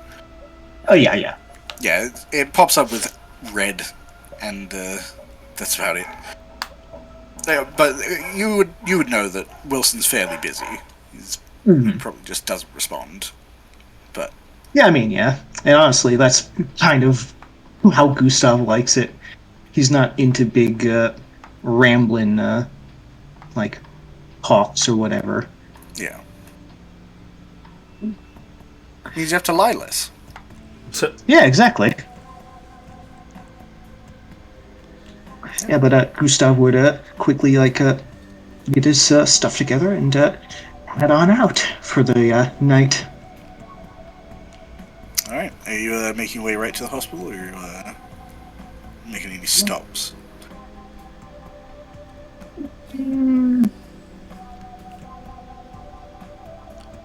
Speaker 6: Oh yeah.
Speaker 2: Yeah, it pops up with red, and that's about it. But you would know that Wilson's fairly busy. He probably just doesn't respond. But
Speaker 6: Yeah, I mean, yeah. And honestly, that's kind of how Gustav likes it. He's not into big, rambling, like, talks or whatever.
Speaker 2: yeah, means you have to lie less.
Speaker 6: Yeah, exactly. Yeah, but Gustav would quickly, like, get his stuff together and head on out for the night.
Speaker 2: Alright, are you making your way right to the hospital, or are you making any stops?
Speaker 6: I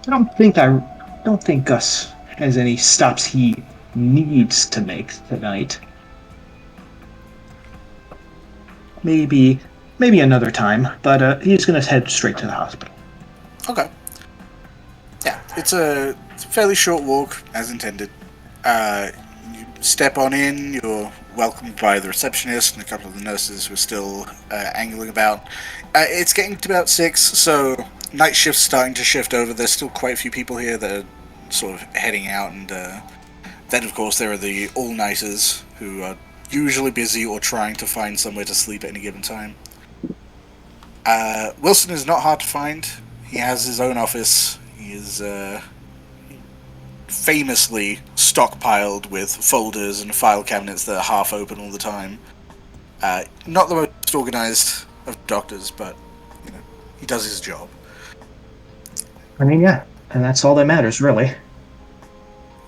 Speaker 6: don't think Gus has any stops he needs to make tonight. Maybe another time, but he's gonna head straight to the hospital.
Speaker 2: Okay. Yeah, it's a fairly short walk, as intended. You step on in, you're welcomed by the receptionist and a couple of the nurses who are still angling about. It's getting to about 6, so night shift's starting to shift over. There's still quite a few people here that are sort of heading out, and then of course there are the all-nighters who are usually busy or trying to find somewhere to sleep at any given time. Wilson is not hard to find. He has his own office. He is famously stockpiled with folders and file cabinets that are half open all the time. Not the most organized of doctors, but you know, he does his job.
Speaker 6: I mean, yeah, and that's all that matters, really.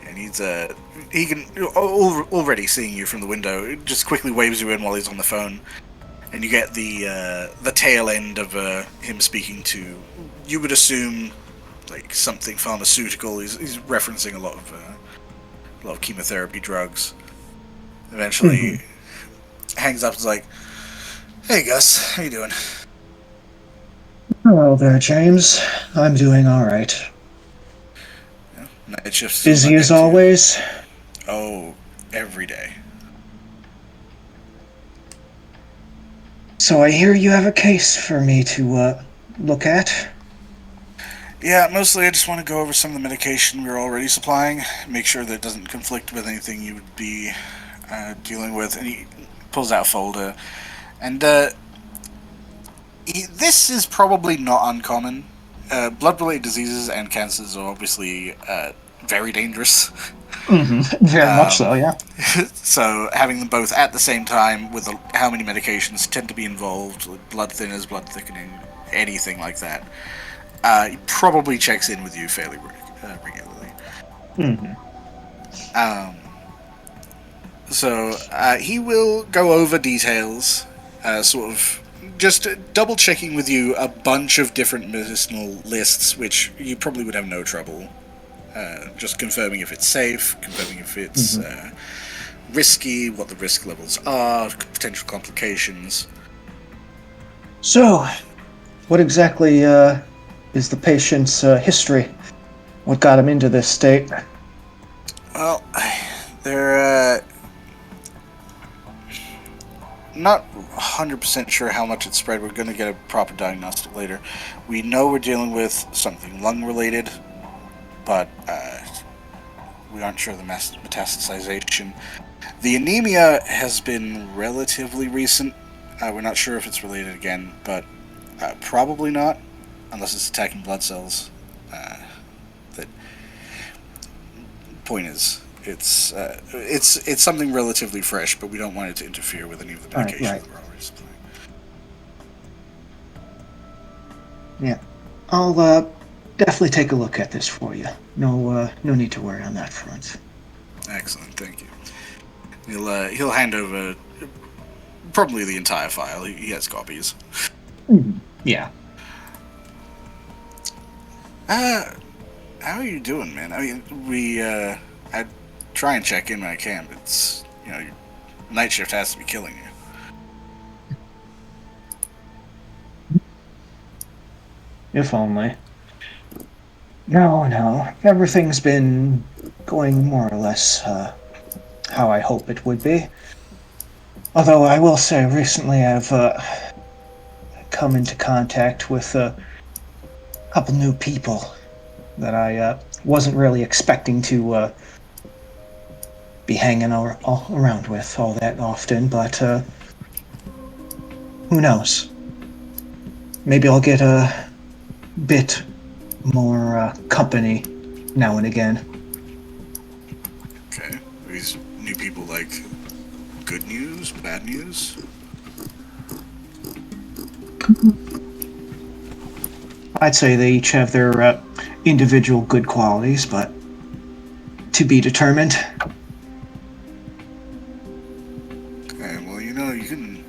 Speaker 2: And he can already seeing you from the window. Just quickly waves you in while he's on the phone, and you get the tail end of him speaking to. You would assume like something pharmaceutical. He's referencing a lot of chemotherapy drugs. Eventually, hangs up and is like, "Hey Gus, how you doing?"
Speaker 6: Hello there, James. I'm doing all right.
Speaker 2: Yeah, night shift's
Speaker 6: Busy as always.
Speaker 2: Oh, every day.
Speaker 6: So I hear you have a case for me to look at.
Speaker 2: Yeah, mostly I just want to go over some of the medication we're already supplying, make sure that it doesn't conflict with anything you would be dealing with. And he pulls out a folder, and this is probably not uncommon. Blood-related diseases and cancers are obviously very dangerous.
Speaker 6: Very much so, yeah.
Speaker 2: So having them both at the same time with how many medications tend to be involved, like blood thinners, blood thickening, anything like that, he probably checks in with you fairly regularly. So he will go over details, sort of just double checking with you a bunch of different medicinal lists, which you probably would have no trouble. Just confirming if it's safe, confirming if it's risky, what the risk levels are, potential complications.
Speaker 6: So, what exactly is the patient's history? What got him into this state?
Speaker 2: Well, they're not 100% sure how much it's spread. We're going to get a proper diagnostic later. We know we're dealing with something lung-related, but we aren't sure of the metastasization. The anemia has been relatively recent. We're not sure if it's related again, but probably not, unless it's attacking blood cells. The point is, it's something relatively fresh, but we don't want it to interfere with any of the medication that we're already supplying.
Speaker 6: Yeah, I'll definitely take a look at this for you. No need to worry on that front.
Speaker 2: Excellent, thank you. He'll hand over probably the entire file. He has copies.
Speaker 6: Yeah.
Speaker 2: How are you doing, man? I mean, I try and check in when I can, but it's, your night shift has to be killing you.
Speaker 6: If only. No. Everything's been going more or less how I hope it would be. Although I will say recently I've come into contact with a couple new people that I wasn't really expecting to be hanging around with all that often, but who knows? Maybe I'll get a bit more company now and again.
Speaker 2: Okay. Are these new people like good news, bad news?
Speaker 6: I'd say they each have their individual good qualities, but to be determined.
Speaker 2: Okay, well, you can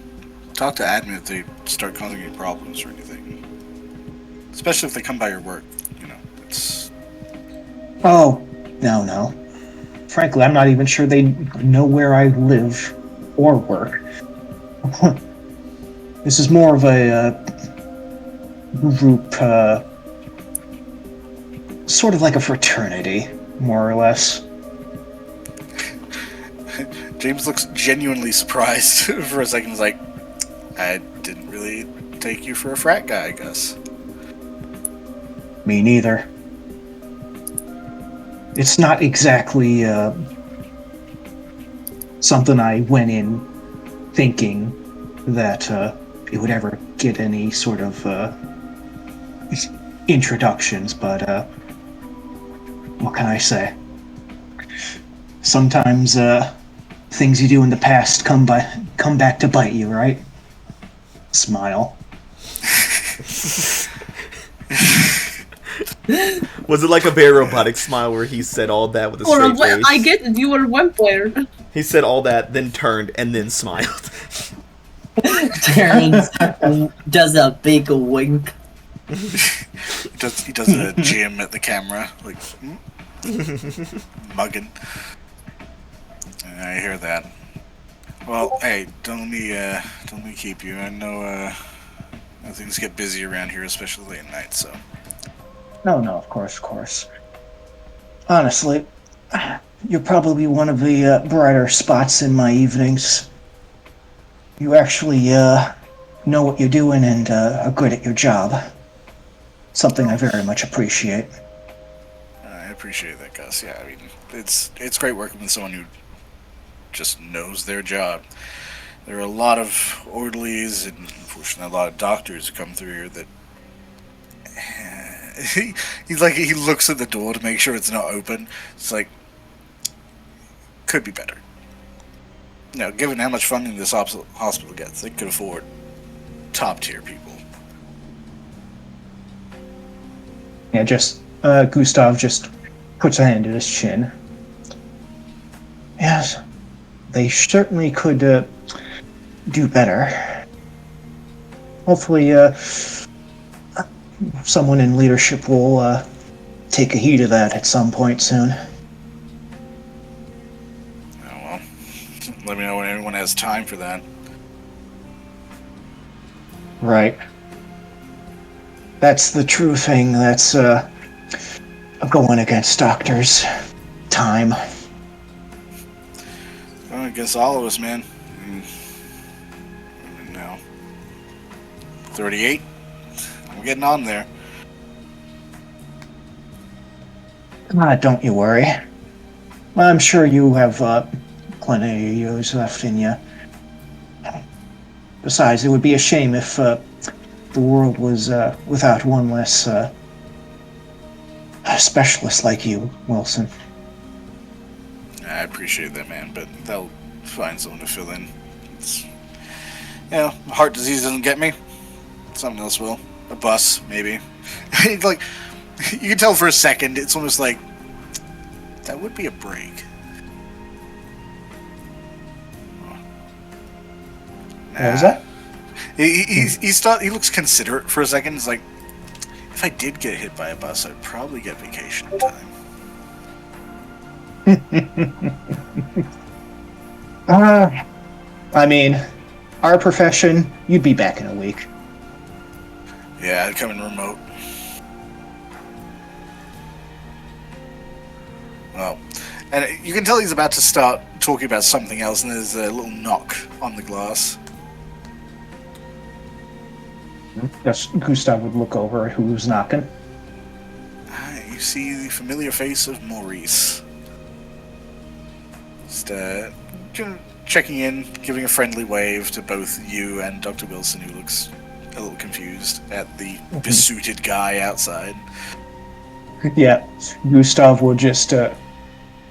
Speaker 2: talk to admin if they start causing you problems or anything. Especially if they come by your work, it's...
Speaker 6: Oh, no. Frankly, I'm not even sure they know where I live or work. This is more of a group, sort of like a fraternity, more or less.
Speaker 2: James looks genuinely surprised for a second. He's like, I didn't really take you for a frat guy, I guess.
Speaker 6: Me neither. It's not exactly something I went in thinking that it would ever get any sort of introductions, but what can I say? Sometimes things you do in the past come back to bite you, right? Smile.
Speaker 1: Was it like a very robotic smile where he said all that with a
Speaker 7: Or
Speaker 1: straight face?
Speaker 7: I get it, you were a vampire.
Speaker 1: He said all that, then turned, and then smiled.
Speaker 5: Turns, does a big wink.
Speaker 2: He does a Jim at the camera, like mugging. I hear that. Well, hey, don't let me keep you. I know things get busy around here, especially late at night. So
Speaker 6: No, of course. Honestly, you're probably one of the brighter spots in my evenings. You actually know what you're doing and are good at your job. Something I very much appreciate.
Speaker 2: I appreciate that, Gus. Yeah, I mean, it's great working with someone who just knows their job. There are a lot of orderlies and unfortunately a lot of doctors who come through here that he looks at the door to make sure it's not open. It's like could be better. Given how much funding this hospital gets, they could afford top tier people.
Speaker 6: Yeah, Gustav just puts a hand to his chin. Yes, they certainly could do better. Hopefully, someone in leadership will take a heed of that at some point soon.
Speaker 2: Oh, well, let me know when anyone has time for that.
Speaker 6: Right. That's the true thing that's going against doctors. Time.
Speaker 2: Well, I guess all of us, man. Now, 38. I'm getting on there.
Speaker 6: Don't you worry. I'm sure you have plenty of years left in you. Besides, it would be a shame if the world was without one less specialist like you, Wilson.
Speaker 2: I appreciate that, man, but they'll find someone to fill in. It's, heart disease doesn't get me. Something else will. A bus, maybe. Like, you can tell for a second, it's almost like, that would be a break.
Speaker 6: What was that?
Speaker 2: He looks considerate for a second. It's like, if I did get hit by a bus, I'd probably get vacation time.
Speaker 6: I mean, our profession, you'd be back in a week.
Speaker 2: Yeah, I'd come in remote. Well, and you can tell he's about to start talking about something else, and there's a little knock on the glass.
Speaker 6: Yes, Gustav would look over at who's knocking.
Speaker 2: You see the familiar face of Maurice. Just checking in, giving a friendly wave to both you and Dr. Wilson, who looks a little confused at the besuited guy outside.
Speaker 6: Yeah, Gustav will just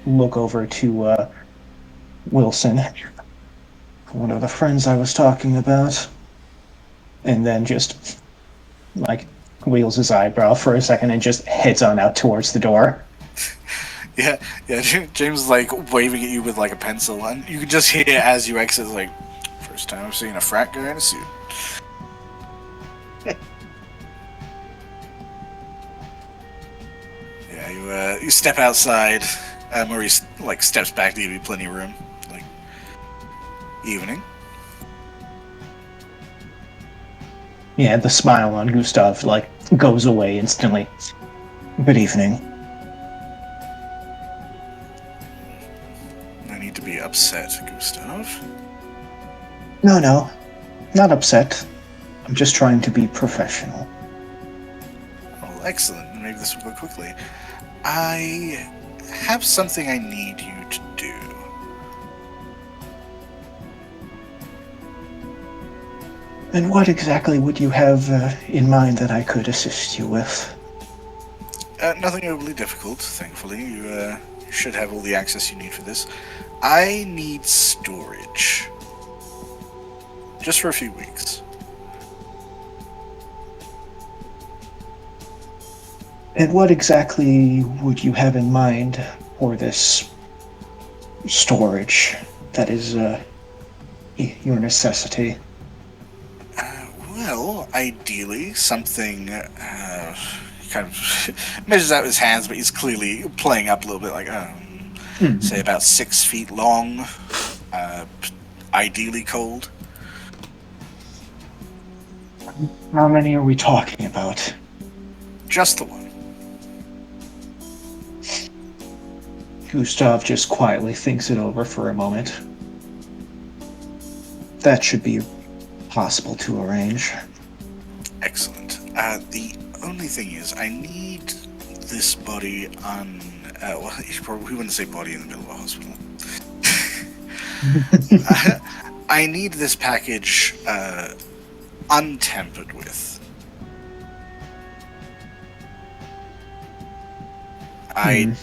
Speaker 6: look over to Wilson. One of the friends I was talking about. And then just, wheels his eyebrow for a second and just heads on out towards the door.
Speaker 2: Yeah, James is, waving at you with, a pencil, and you can just hear as you exit, first time I've seen a frat guy in a suit. Yeah, you step outside, Maurice, steps back to give you plenty of room. Evening.
Speaker 6: Yeah, the smile on Gustav, goes away instantly. Good evening.
Speaker 2: No need to be upset, Gustav.
Speaker 6: No, not upset. I'm just trying to be professional.
Speaker 2: Well, excellent. and maybe this will go quickly. I have something I need you to do.
Speaker 6: And what exactly would you have in mind that I could assist you with?
Speaker 2: Nothing overly difficult, thankfully. You should have all the access you need for this. I need storage. Just for a few weeks.
Speaker 6: And what exactly would you have in mind for this storage that is your necessity?
Speaker 2: Well, ideally, something kind of measures out his hands, but he's clearly playing up a little bit, like, say about 6 feet long, ideally cold.
Speaker 6: How many are we talking about?
Speaker 2: Just the one.
Speaker 6: Gustav just quietly thinks it over for a moment. That should be possible to arrange.
Speaker 2: Excellent. The only thing is, I need this body on... well, we wouldn't say body in the middle of a hospital. I need this package untampered with. I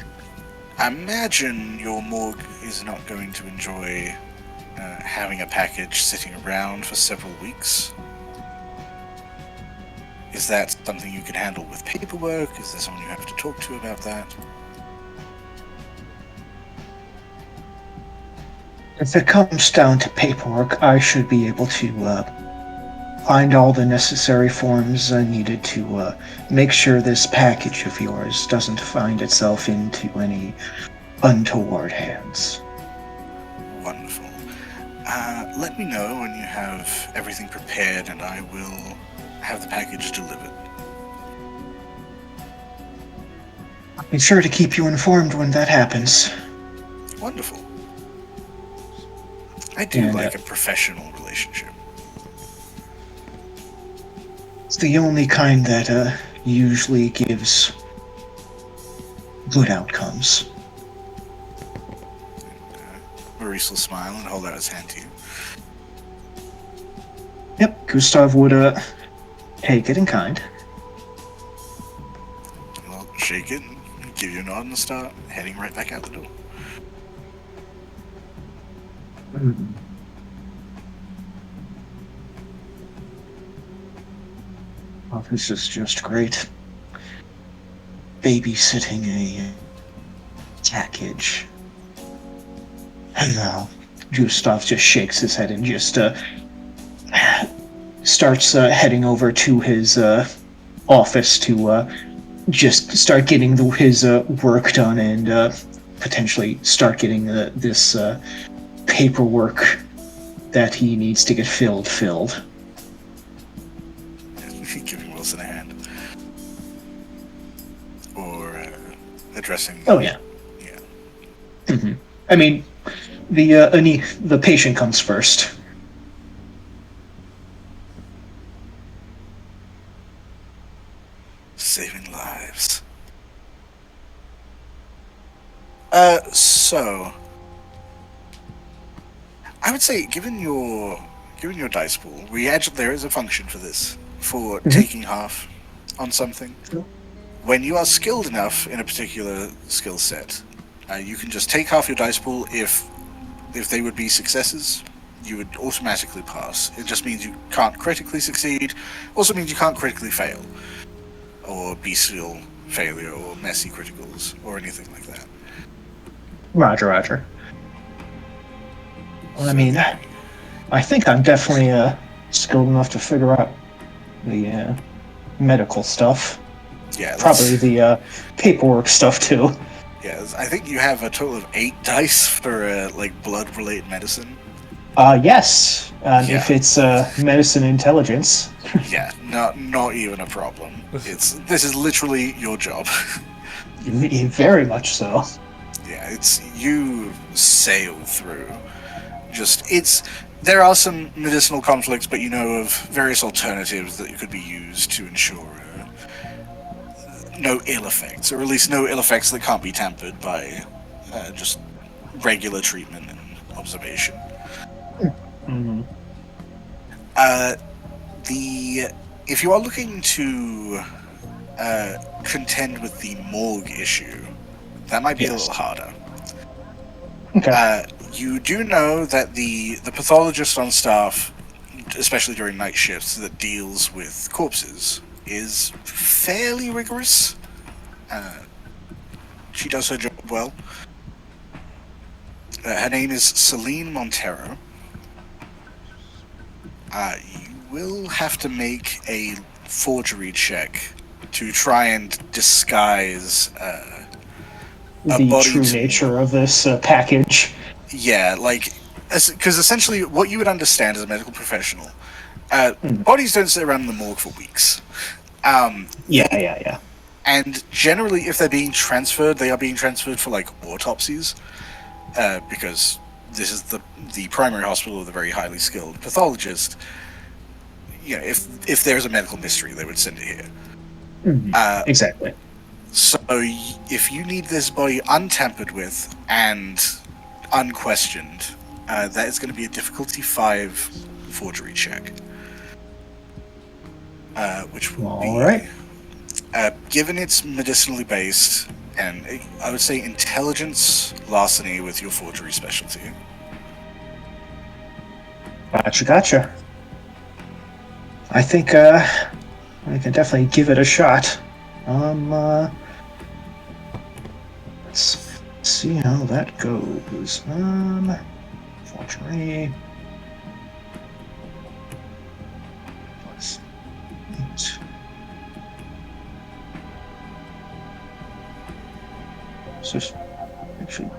Speaker 2: imagine your morgue is not going to enjoy having a package sitting around for several weeks. Is that something you can handle with paperwork? Is there someone you have to talk to about that?
Speaker 6: If it comes down to paperwork, I should be able to find all the necessary forms needed to make sure this package of yours doesn't find itself into any untoward hands.
Speaker 2: Wonderful. Let me know when you have everything prepared and I will have the package delivered.
Speaker 6: I'll be sure to keep you informed when that happens.
Speaker 2: Wonderful. I do like a professional relationship.
Speaker 6: It's the only kind that usually gives good outcomes.
Speaker 2: Maurice will smile and hold out his hand to you.
Speaker 6: Yep, Gustav would take it in kind.
Speaker 2: I'll shake it, give you a nod and start heading right back out the door.
Speaker 6: Oh, this is just great. Babysitting a package. Hello. Gustav just shakes his head and just starts heading over to his office to just start getting his work done and potentially start getting this paperwork that he needs to get filled.
Speaker 2: Giving Wilson a hand. Or addressing...
Speaker 6: Oh, yeah.
Speaker 2: Yeah.
Speaker 6: Mm-hmm. I mean, the patient comes first.
Speaker 2: Saving lives. So I would say, given your dice pool, there is a function for this, for taking half on something. When you are skilled enough in a particular skill set, you can just take half your dice pool. If they would be successes, you would automatically pass. It just means you can't critically succeed. Also means you can't critically fail, or bestial failure, or messy criticals, or anything like that.
Speaker 6: Roger. Well, I mean, I think I'm definitely skilled enough to figure out the medical stuff.
Speaker 2: Yeah,
Speaker 6: probably the paperwork stuff too.
Speaker 2: Yeah, I think you have a total of 8 dice for blood-related medicine.
Speaker 6: Yes. If it's medicine intelligence.
Speaker 2: Yeah, not even a problem. This is literally your job.
Speaker 6: Very much so.
Speaker 2: Yeah, you sail through. There are some medicinal conflicts, but you know of various alternatives that could be used to ensure no ill effects, or at least no ill effects that can't be tampered by just regular treatment and observation.
Speaker 6: Mhm.
Speaker 2: If you are looking to contend with the morgue issue, that might be a
Speaker 6: Yes.
Speaker 2: little harder.
Speaker 6: Okay.
Speaker 2: You do know that the pathologist on staff, especially during night shifts, that deals with corpses, is fairly rigorous. She does her job well. Her name is Celine Montero. You will have to make a forgery check to try and disguise a
Speaker 6: The
Speaker 2: body
Speaker 6: true
Speaker 2: to...
Speaker 6: nature of this package.
Speaker 2: Yeah, like, because essentially what you would understand as a medical professional,
Speaker 6: Hmm.
Speaker 2: bodies don't sit around in the morgue for weeks.
Speaker 6: Yeah.
Speaker 2: And generally, if they're being transferred, they are being transferred for, like, autopsies, because this is the primary hospital with a very highly skilled pathologist. You know, if there's a medical mystery, they would send it here.
Speaker 6: Mhm. Exactly.
Speaker 2: So if you need this body untampered with and unquestioned, that is going to be a difficulty 5 forgery check. Which will
Speaker 6: All
Speaker 2: be...
Speaker 6: right.
Speaker 2: given it's medicinally based, and I would say intelligence, larceny with your forgery specialty.
Speaker 6: Gotcha. I think I can definitely give it a shot. Let's see how that goes. Forgery. Plus 8. So actually.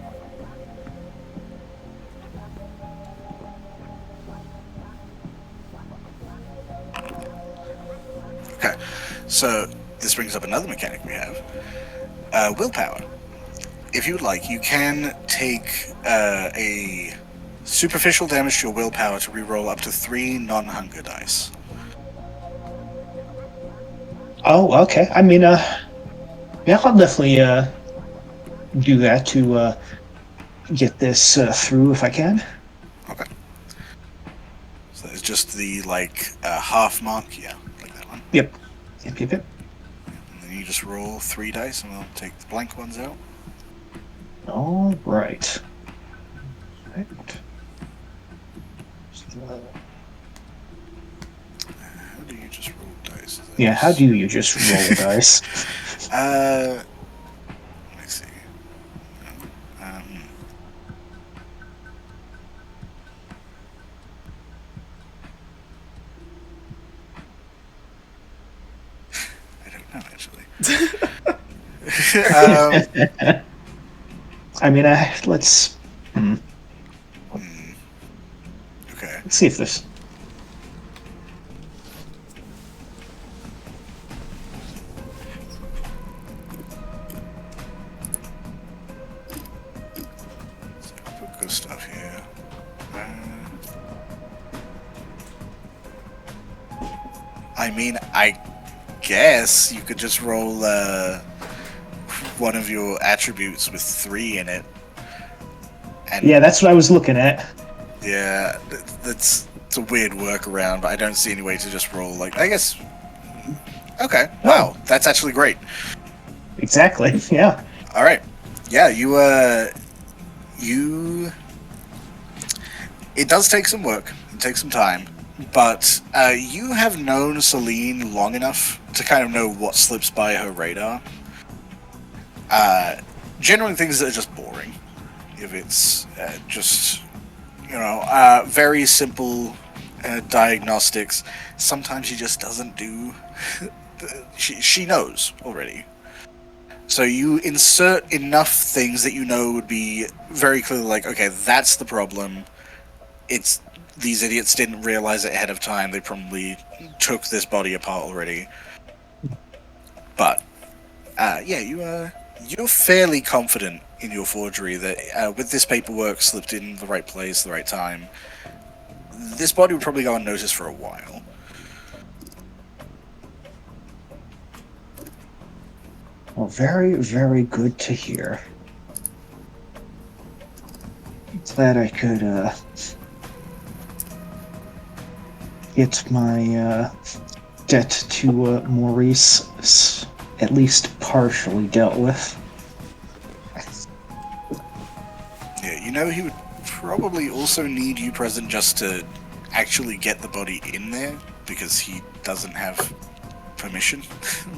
Speaker 2: Okay, so this brings up another mechanic we have. Willpower. If you would like, you can take a superficial damage to your willpower to reroll up to 3 non-hunger dice.
Speaker 6: Oh, okay. I mean, yeah, I'll definitely do that to get this through if I can.
Speaker 2: Okay. So it's just the, like, half mark? Yeah, like that one.
Speaker 6: Yep.
Speaker 2: And then you just roll 3 dice, and we'll take the blank ones out.
Speaker 6: All right.
Speaker 2: How do you just roll dice?
Speaker 6: Yeah, how do you just roll dice?
Speaker 2: Let me see. I don't know, actually.
Speaker 6: I mean, let's
Speaker 2: Okay.
Speaker 6: see if this.
Speaker 2: So put good stuff here. I mean, I guess you could just roll one of your attributes with 3 in it. And
Speaker 6: Yeah, that's what I was looking at.
Speaker 2: yeah, it's a weird workaround, but I don't see any way to just roll, like, I guess... Okay, wow, that's actually great.
Speaker 6: Exactly. Yeah.
Speaker 2: Alright. Yeah, you... It does take some work. It takes some time. But you have known Celine long enough to kind of know what slips by her radar. Generally things that are just boring. If it's just, very simple diagnostics. Sometimes she just doesn't do... she knows already. So you insert enough things that you know would be very clearly like, okay, that's the problem. It's... These idiots didn't realize it ahead of time. They probably took this body apart already. But, you're fairly confident in your forgery that with this paperwork slipped in the right place, the right time, this body would probably go unnoticed for a while.
Speaker 6: very, very good to hear. Glad I could get my debt to Maurice at least partially dealt with.
Speaker 2: Yeah, he would probably also need you present just to actually get the body in there, because he doesn't have permission.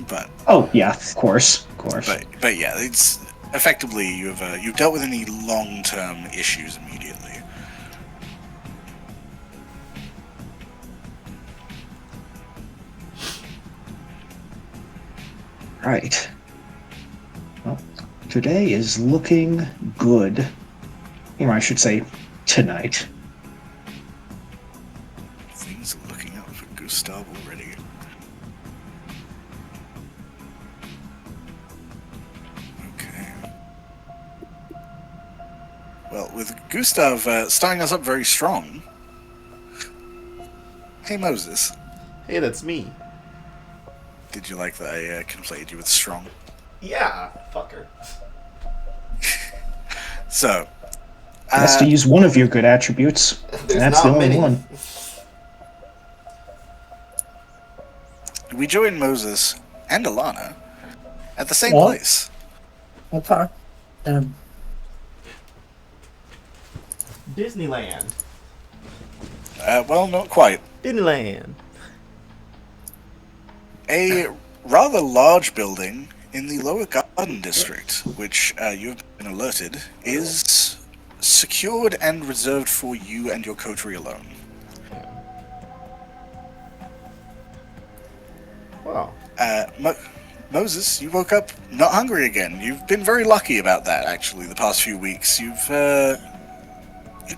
Speaker 2: But
Speaker 6: Oh yeah, of course.
Speaker 2: but yeah, it's effectively you've dealt with any long-term issues immediately.
Speaker 6: Right. Well, today is looking good. Or I should say, tonight.
Speaker 2: Things are looking up for Gustav already. Okay. Well, with Gustav starting us up very strong. Hey, Moses.
Speaker 1: Hey, that's me.
Speaker 2: Did you like that I conflated you with strong?
Speaker 1: Yeah, fucker.
Speaker 2: So,
Speaker 6: Has to use one of your good attributes, and that's the only one.
Speaker 2: we joined Moses and Alana at the same
Speaker 5: What?
Speaker 2: place.
Speaker 5: Okay.
Speaker 1: Disneyland.
Speaker 2: Well, not quite.
Speaker 1: Disneyland.
Speaker 2: A rather large building in the Lower Garden District, which you have been alerted, is secured and reserved for you and your coterie alone.
Speaker 1: Wow.
Speaker 2: Moses, you woke up not hungry again. You've been very lucky about that, actually, the past few weeks. You've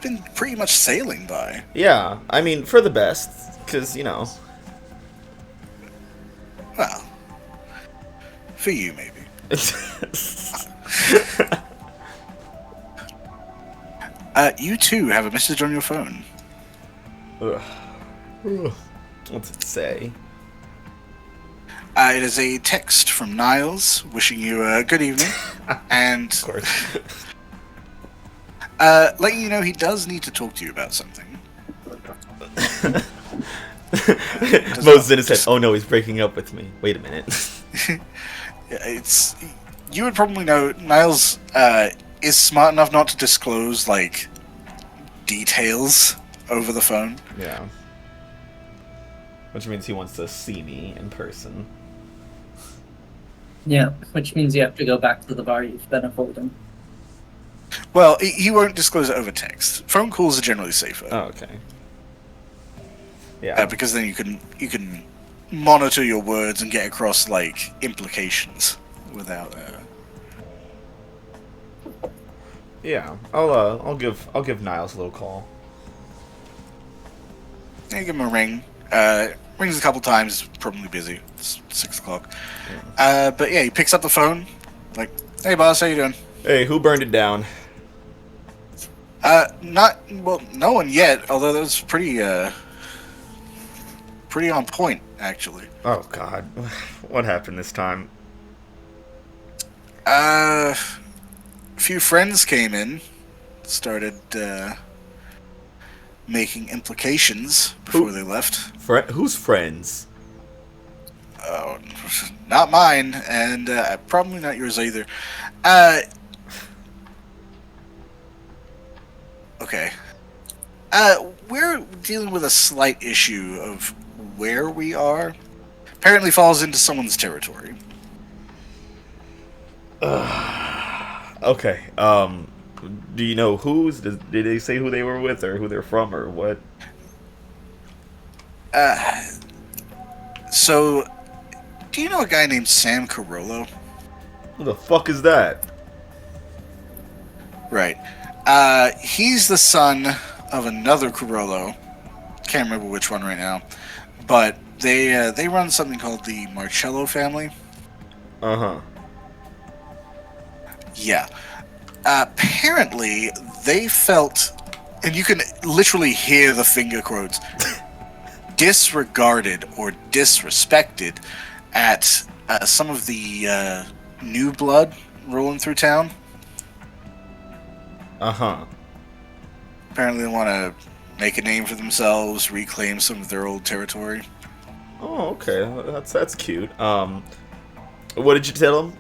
Speaker 2: been pretty much sailing by.
Speaker 1: Yeah, I mean, for the best, because,
Speaker 2: Well, for you, maybe. You too have a message on your phone.
Speaker 1: Ugh. What's it say?
Speaker 2: It is a text from Niles wishing you a good evening, and
Speaker 1: Of course.
Speaker 2: letting you know he does need to talk to you about something.
Speaker 1: Moses in his head. Oh no, he's breaking up with me. Wait a minute.
Speaker 2: Yeah, you would probably know Niles is smart enough not to disclose like details over the phone.
Speaker 1: Yeah. Which means he wants to see me in person.
Speaker 5: Yeah, which means you have to go back to the bar you've been avoiding.
Speaker 2: Well, he won't disclose it over text. Phone calls are generally safer.
Speaker 1: Oh, okay. Yeah.
Speaker 2: Because then you can monitor your words and get across like implications without.
Speaker 1: Yeah. I'll give Niles a little call.
Speaker 2: Yeah, give him a ring. Rings a couple times. Probably busy. It's 6 o'clock.
Speaker 1: Yeah.
Speaker 2: But yeah, he picks up the phone. Like, hey boss, how you doing?
Speaker 1: Hey, who burned it down?
Speaker 2: No one yet. Although that was pretty on point, actually.
Speaker 1: Oh God, what happened this time?
Speaker 2: A few friends came in, started making implications before they left.
Speaker 1: Who's friends?
Speaker 2: Oh, not mine, and probably not yours either. Okay. We're dealing with a slight issue of where we are. Apparently falls into someone's territory.
Speaker 1: Okay. Do you know whose? Did they say who they were with or who they're from or what?
Speaker 2: So, do you know a guy named Sam Carollo?
Speaker 1: Who the fuck is that?
Speaker 2: Right. He's the son of another Carollo. Can't remember which one right now. But they run something called the Marcello family.
Speaker 1: Uh-huh.
Speaker 2: Yeah. Apparently, they felt, and you can literally hear the finger quotes, disregarded or disrespected at some of the new blood rolling through town.
Speaker 1: Uh-huh.
Speaker 2: Apparently they want to make a name for themselves, reclaim some of their old territory.
Speaker 1: Oh, okay. That's cute. What did you tell them?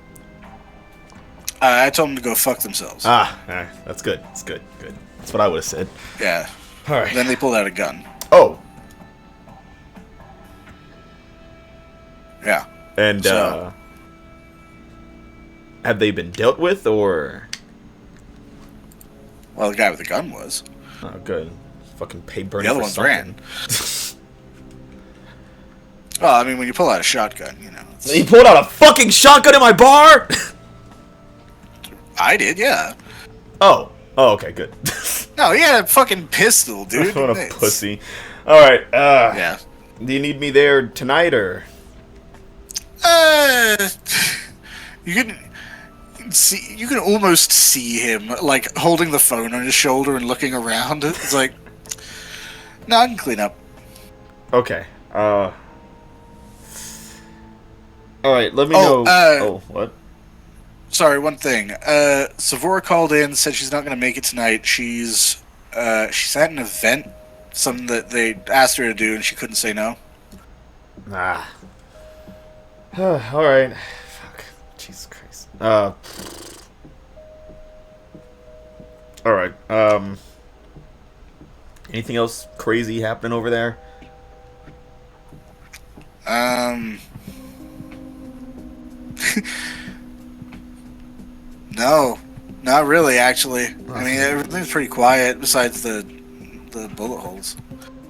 Speaker 2: I told them to go fuck themselves.
Speaker 1: Alright, that's good. That's good. Good. That's what I would have said.
Speaker 2: Yeah.
Speaker 1: Alright.
Speaker 2: Then they pulled out a gun.
Speaker 1: Oh.
Speaker 2: Yeah.
Speaker 1: And, have they been dealt with, or?
Speaker 2: Well, the guy with the gun was.
Speaker 1: Oh, good. Fucking pay burning
Speaker 2: The other
Speaker 1: for
Speaker 2: ones
Speaker 1: something.
Speaker 2: ran. Well, I mean, when you pull out a shotgun, you know.
Speaker 1: He pulled out a fucking shotgun in my bar?
Speaker 2: I did, yeah.
Speaker 1: Oh. Oh, okay, good.
Speaker 2: No, he had a fucking pistol, dude.
Speaker 1: What a pussy. Alright,
Speaker 2: Yeah.
Speaker 1: do you need me there tonight, or?
Speaker 2: You can see. You can almost see him, like, holding the phone on his shoulder and looking around. It's like, no, I can clean up.
Speaker 1: Okay, alright, let me know. Oh, what?
Speaker 2: Sorry, one thing. Savora called in, said she's not going to make it tonight. She's at an event, something that they asked her to do, and she couldn't say no.
Speaker 1: Ah. Alright. Fuck. Jesus Christ. Alright, anything else crazy happening over there?
Speaker 2: No, not really, actually. I mean, everything's pretty quiet besides the bullet holes.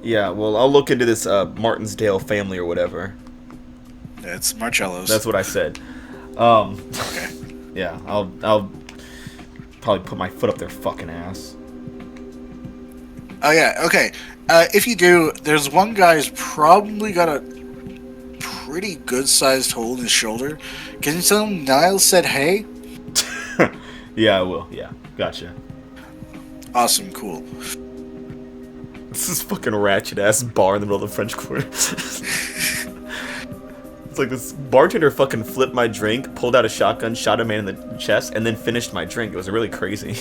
Speaker 1: Yeah, well, I'll look into this, Martinsdale family or whatever.
Speaker 2: Yeah, it's Marcello's.
Speaker 1: That's what I said.
Speaker 2: Okay.
Speaker 1: Yeah, I'll probably put my foot up their fucking ass.
Speaker 2: Oh, yeah, okay. If you do, there's one guy who's probably got a pretty good-sized hole in his shoulder. Can you tell him Niles said hey?
Speaker 1: Yeah, I will. Yeah, gotcha.
Speaker 2: Awesome, cool.
Speaker 1: This is fucking ratchet ass bar in the middle of the French Quarter. It's like this bartender fucking flipped my drink, pulled out a shotgun, shot a man in the chest, and then finished my drink. It was really crazy.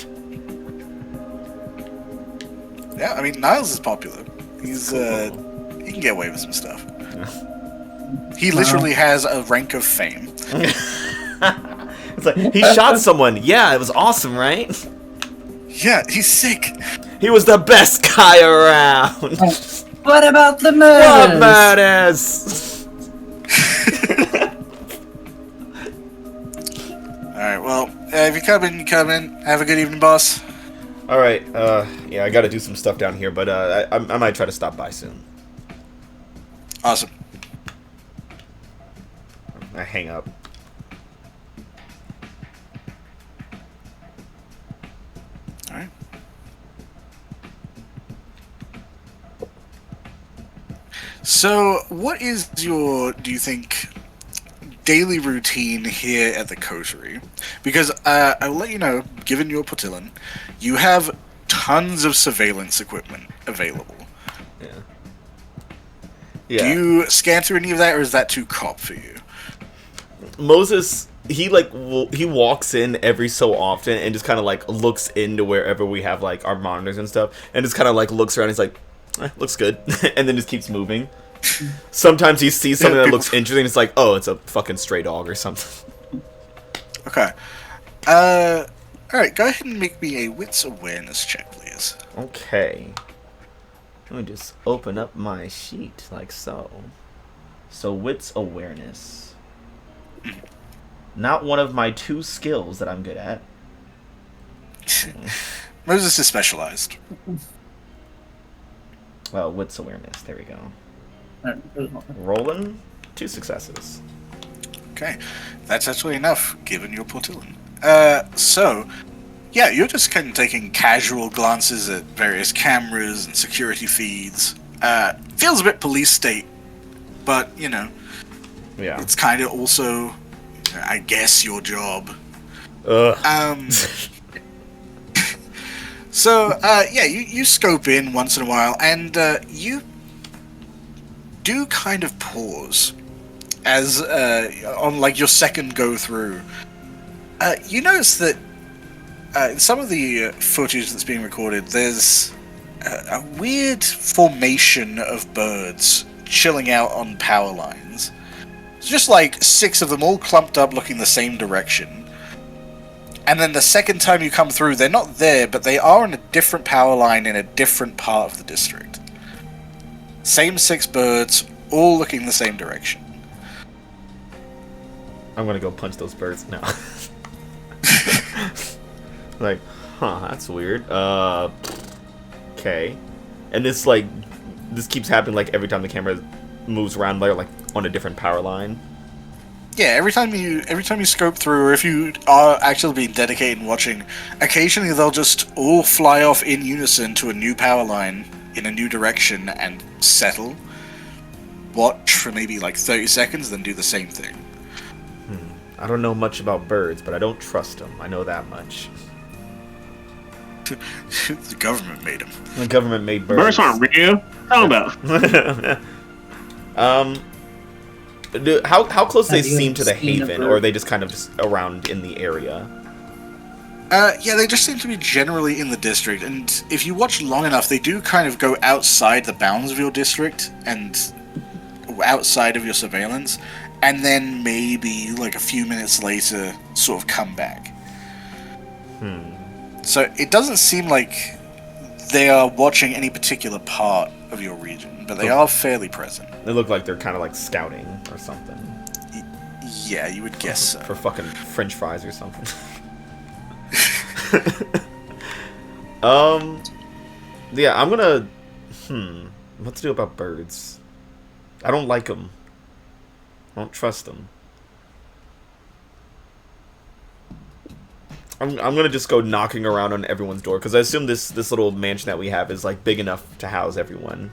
Speaker 2: Yeah, I mean, Niles is popular. He's,
Speaker 1: Cool.
Speaker 2: he can get away with some stuff. He literally has a rank of fame.
Speaker 1: It's like, he shot someone. Yeah, it was awesome, right?
Speaker 2: Yeah, he's sick.
Speaker 1: He was the best guy around.
Speaker 5: What about the
Speaker 1: What
Speaker 5: murders?
Speaker 1: badass?
Speaker 2: Alright, well, if you come in, you come in. Have a good evening, boss.
Speaker 1: Alright, yeah, I gotta do some stuff down here, but I might try to stop by soon.
Speaker 2: Awesome.
Speaker 1: I hang up.
Speaker 2: Alright. So, what is your, do you think, daily routine here at the Coterie? Because I will let you know, given your Portillon, you have tons of surveillance equipment available.
Speaker 1: Yeah.
Speaker 2: Do
Speaker 1: Yeah.
Speaker 2: you scan through any of that, or is that too cop for you?
Speaker 1: Moses, he he walks in every so often and just kind of like looks into wherever we have like our monitors and stuff, and just kind of like looks around. He's like, looks good, and then just keeps moving. Sometimes he sees something that looks interesting. It's like, oh, it's a fucking stray dog or something.
Speaker 2: Okay. Alright, go ahead and make me a wits awareness check, please.
Speaker 1: Okay. Let me just open up my sheet like so. So wits awareness. Not one of my 2 skills that I'm good at.
Speaker 2: Moses is specialized.
Speaker 1: Well, wits awareness. There we go. Rolling 2 successes.
Speaker 2: Okay, that's actually enough, given your Portillon. So, yeah, you're just kind of taking casual glances at various cameras and security feeds. Feels a bit police state, but, you know,
Speaker 1: Yeah.
Speaker 2: it's kind of also, I guess, your job.
Speaker 1: Ugh.
Speaker 2: So, yeah, you scope in once in a while, and you do kind of pause as on like your second go through, You notice that in some of the footage that's being recorded, there's a weird formation of birds chilling out on power lines. It's just like 6 of them all clumped up looking the same direction. And then the second time you come through, they're not there, but they are on a different power line in a different part of the district. Same 6 birds, all looking the same direction.
Speaker 1: I'm gonna go punch those birds now. Like, that's weird. Okay. And this keeps happening like every time the camera moves around, like on a different power line.
Speaker 2: Yeah, every time you scope through, or if you are actually being dedicated and watching, occasionally they'll just all fly off in unison to a new power line in a new direction and settle. Watch for maybe like 30 seconds, then do the same thing.
Speaker 1: I don't know much about birds, but I don't trust them. I know that much.
Speaker 2: The government made them.
Speaker 1: The government made birds.
Speaker 3: Birds aren't real. Talking about.
Speaker 1: How close do they
Speaker 5: Have you
Speaker 1: seem to the
Speaker 5: seen a
Speaker 1: haven,
Speaker 5: bird?
Speaker 1: or are they just kind of just around in the area?
Speaker 2: Yeah, they just seem to be generally in the district, and if you watch long enough, they do kind of go outside the bounds of your district and outside of your surveillance, and then maybe like a few minutes later sort of come back. So it doesn't seem like they are watching any particular part of your region, but they are fairly present.
Speaker 1: They look like they're kind of like scouting or something.
Speaker 2: Yeah, you would guess so.
Speaker 1: For fucking French fries or something. Yeah, I'm gonna. What to do about birds? I don't like them. I don't trust them. I'm gonna just go knocking around on everyone's door, because I assume this little mansion that we have is like big enough to house everyone.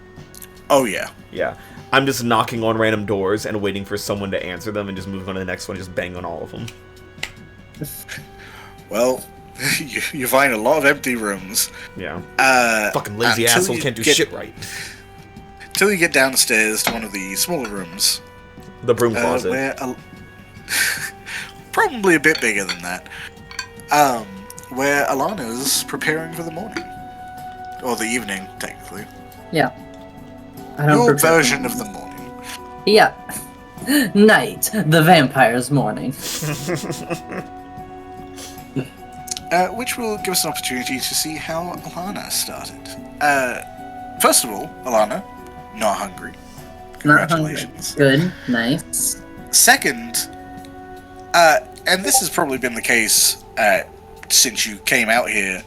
Speaker 2: Oh yeah.
Speaker 1: Yeah. I'm just knocking on random doors and waiting for someone to answer them and just moving on to the next one and just bang on all of them.
Speaker 2: Well, you find a lot of empty rooms.
Speaker 1: Yeah. Fucking lazy
Speaker 2: until
Speaker 1: asshole
Speaker 2: you
Speaker 1: can't do
Speaker 2: get-
Speaker 1: shit right.
Speaker 2: Till you get downstairs to one of the smaller rooms.
Speaker 1: The broom closet.
Speaker 2: Where probably a bit bigger than that. Where Alana's preparing for the morning. Or the evening, technically.
Speaker 5: Yeah. I don't
Speaker 2: Your
Speaker 5: prepare-
Speaker 2: version of the morning.
Speaker 5: Yeah. Night. The vampire's morning.
Speaker 2: Which will give us an opportunity to see how Alana started. First of all, Alana, not hungry.
Speaker 5: Not hungry.
Speaker 2: Congratulations.
Speaker 5: Good. Nice.
Speaker 2: Second, and this has probably been the case since you came out here,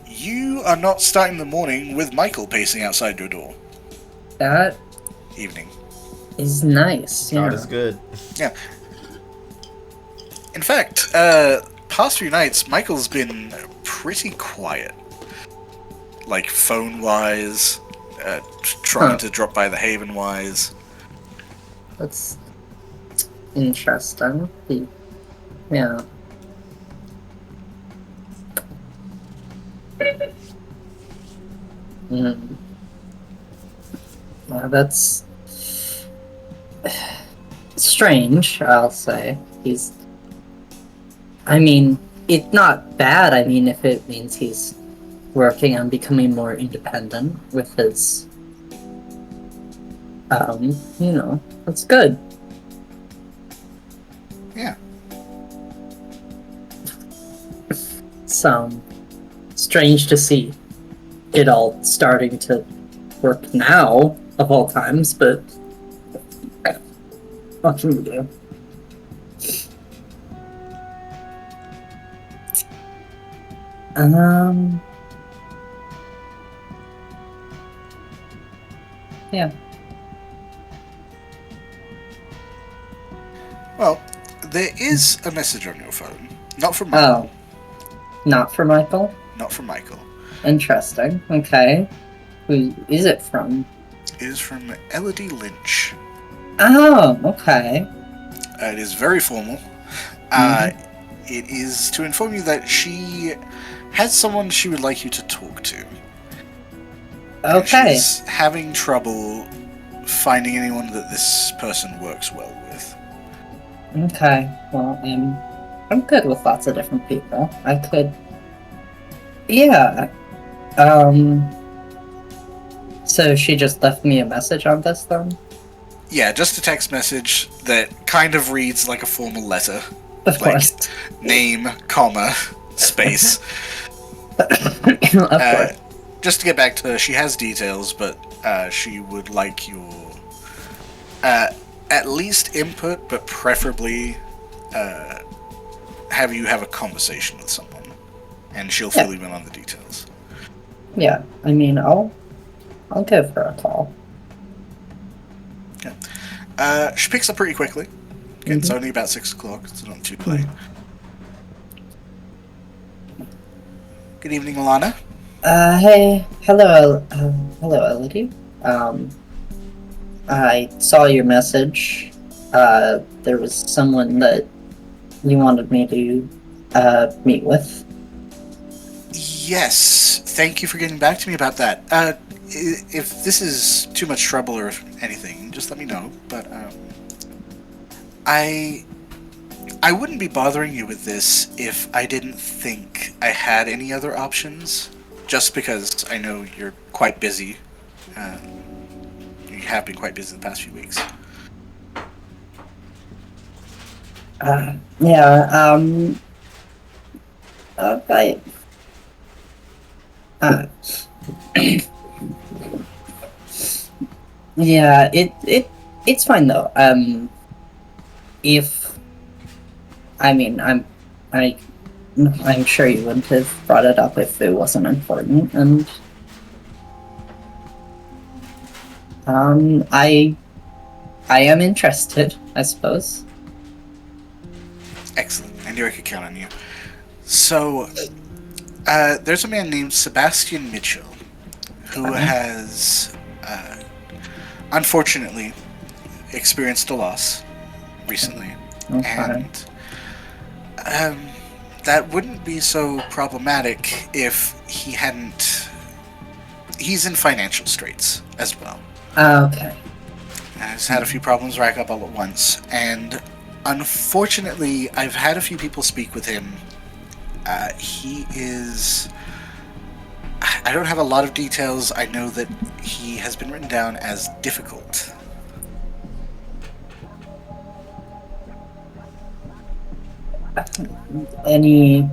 Speaker 2: you are not starting the morning with Michael pacing outside your door.
Speaker 5: That
Speaker 2: Evening.
Speaker 5: is nice.
Speaker 1: Not
Speaker 5: Yeah.
Speaker 1: as good.
Speaker 2: In fact, past few nights, Michael's been pretty quiet. Like, phone-wise, trying to drop by the Haven-wise.
Speaker 5: That's interesting. Yeah. Yeah, that's strange, I'll say. I mean, it's not bad, I mean, if it means he's working on becoming more independent with his, that's good.
Speaker 2: Yeah.
Speaker 5: So, strange to see it all starting to work now, of all times, but what can we do? Yeah.
Speaker 2: Well, there is a message on your phone. Not from Michael.
Speaker 5: Oh. Not for Michael?
Speaker 2: Not from Michael.
Speaker 5: Interesting. Okay. Who is it from?
Speaker 2: It is from Elodie Lynch.
Speaker 5: Oh, okay.
Speaker 2: It is very formal. It is to inform you that she has someone she would like you to talk to.
Speaker 5: Okay.
Speaker 2: She's having trouble finding anyone that this person works well with.
Speaker 5: Okay. Well, I'm good with lots of different people. I could. Yeah. So she just left me a message on this then?
Speaker 2: Yeah, just a text message that kind of reads like a formal letter.
Speaker 5: Of course.
Speaker 2: Name, comma, space.
Speaker 5: Of course.
Speaker 2: Just to get back to her, she has details, but she would like your at least input, but preferably have you have a conversation with someone, and she'll fill you in on the details.
Speaker 5: Yeah, I mean, I'll give her a call.
Speaker 2: Okay. She picks up pretty quickly. Again, It's only about 6 o'clock. It's not too late. Good evening, Alana.
Speaker 5: Hey, hello, Elodie. I saw your message. There was someone that you wanted me to meet with.
Speaker 2: Yes, thank you for getting back to me about that. If this is too much trouble or anything, just let me know. But I wouldn't be bothering you with this if I didn't think I had any other options. Just because I know you're quite busy. You have been quite busy the past few weeks.
Speaker 5: Yeah, it's fine though. I'm sure you wouldn't have brought it up if it wasn't important, and I am interested, I suppose.
Speaker 2: Excellent. I knew I could count on you. So, there's a man named Sebastian Mitchell who has, unfortunately, experienced a loss recently.
Speaker 5: Okay.
Speaker 2: And that wouldn't be so problematic if he hadn't... He's in financial straits as well.
Speaker 5: Okay.
Speaker 2: He's had a few problems rack up all at once, and unfortunately, I've had a few people speak with him. He is... I don't have a lot of details. I know that he has been written down as difficult.
Speaker 5: Any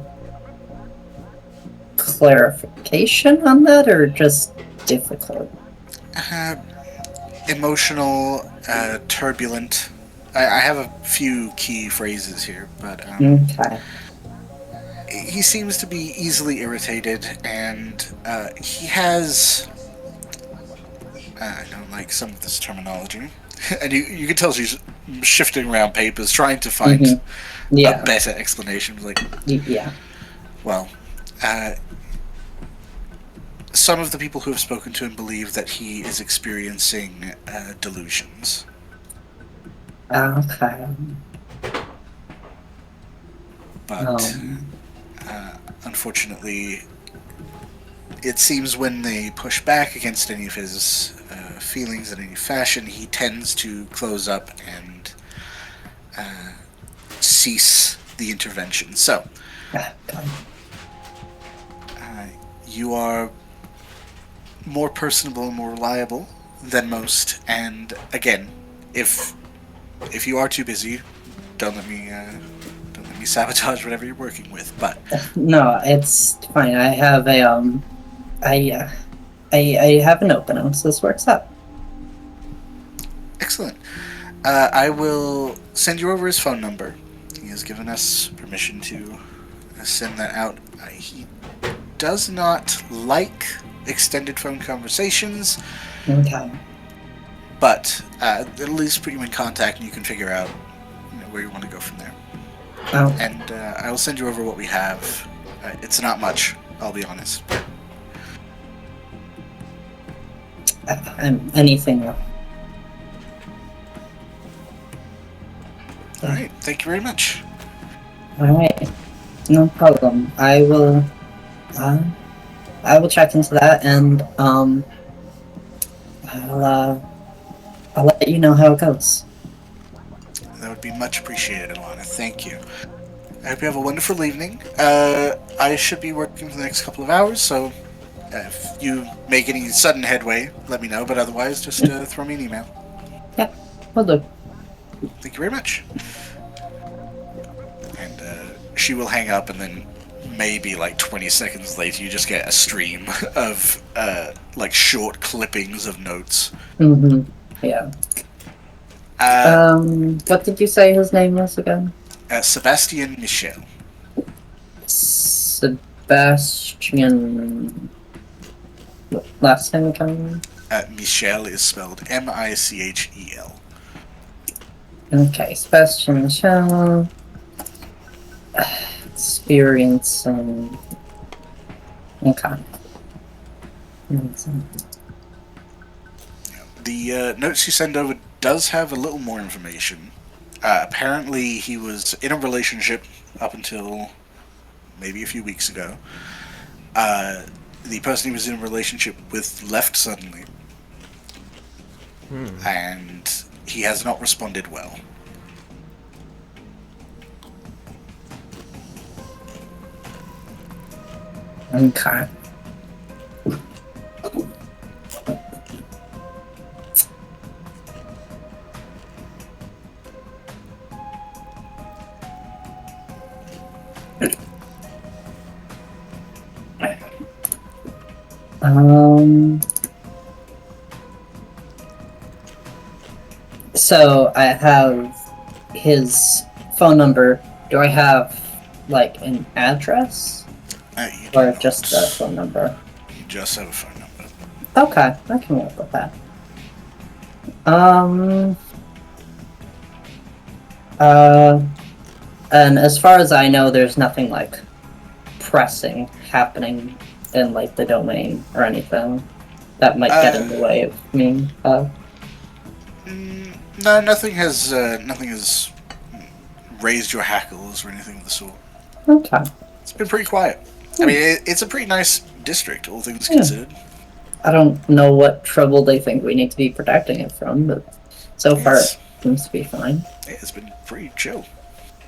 Speaker 5: clarification on that, or just difficult?
Speaker 2: Emotional, turbulent. I have a few key phrases here, but
Speaker 5: Okay.
Speaker 2: he seems to be easily irritated, and he has... I don't like some of this terminology. And you can tell she's shifting around papers, trying to find a better explanation. Well, some of the people who have spoken to him believe that he is experiencing delusions.
Speaker 5: Okay.
Speaker 2: But unfortunately, it seems when they push back against any of his feelings in any fashion, he tends to close up and cease the intervention. So, you are more personable and more reliable than most. And again, if you are too busy, don't let me sabotage whatever you're working with. But
Speaker 5: no, it's fine. I have a I have an opening, so this works out.
Speaker 2: Excellent. I will send you over his phone number. He has given us permission to send that out. He does not like extended phone conversations.
Speaker 5: Okay.
Speaker 2: But it'll at least put you in contact, and you can figure out where you want to go from there.
Speaker 5: Oh.
Speaker 2: And I will send you over what we have. It's not much, I'll be honest.
Speaker 5: Anything.
Speaker 2: Alright, thank you very much.
Speaker 5: Alright. No problem. I will check into that, and I'll let you know how it goes.
Speaker 2: That would be much appreciated, Alana. Thank you. I hope you have a wonderful evening. I should be working for the next couple of hours, so if you make any sudden headway, let me know. But otherwise, just throw me an email.
Speaker 5: Yeah, will do.
Speaker 2: Thank you very much. And she will hang up, and then maybe like 20 seconds later, you just get a stream of like short clippings of notes.
Speaker 5: Mm-hmm. Yeah. What did you say his name was again?
Speaker 2: Sebastian Michel.
Speaker 5: Sebastian. Last name again?
Speaker 2: Michel is spelled Michel.
Speaker 5: Okay, Sebastian Michel. Experience. Okay.
Speaker 2: The notes you send over does have a little more information. Apparently, he was in a relationship up until maybe a few weeks ago. The person he was in a relationship with left suddenly. And he has not responded well.
Speaker 5: Okay. So I have his phone number. Do I have like an address or just a phone number?
Speaker 2: You just have a phone number.
Speaker 5: Okay, I can work with that. And as far as I know, there's nothing like pressing happening in like the domain or anything that might get in the way of me.
Speaker 2: No, nothing has raised your hackles or anything of the sort.
Speaker 5: Okay.
Speaker 2: It's been pretty quiet. I mean, it's a pretty nice district, all things considered.
Speaker 5: I don't know what trouble they think we need to be protecting it from, but so far it seems to be fine.
Speaker 2: Yeah, it's been pretty chill.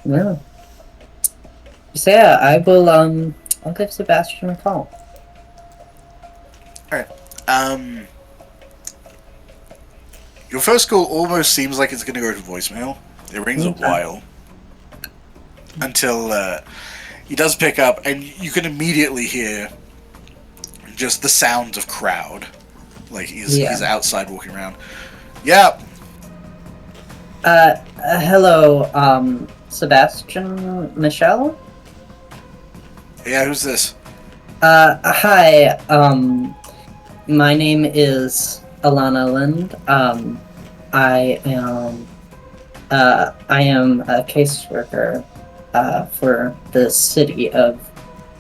Speaker 5: Yeah. So yeah, I will I'll give Sebastian a call.
Speaker 2: Alright. Your first call almost seems like it's gonna go to voicemail. It rings a while. Until he does pick up, and you can immediately hear just the sounds of crowd. Like he's outside walking around. Yeah.
Speaker 5: Hello, Sebastian Michel?
Speaker 2: Yeah, who's this?
Speaker 5: Hi, my name is Alana Lind. I am a caseworker, for the city of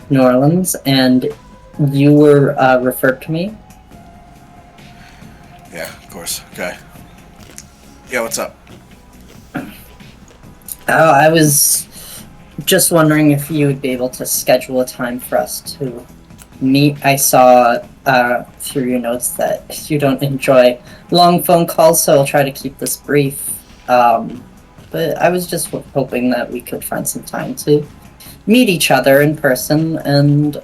Speaker 5: New Orleans, and you were, referred to me?
Speaker 2: Yeah, of course. Okay. Yeah, what's up?
Speaker 5: I was just wondering if you would be able to schedule a time for us to meet. I saw through your notes that you don't enjoy long phone calls, so I'll try to keep this brief. But I was just hoping that we could find some time to meet each other in person and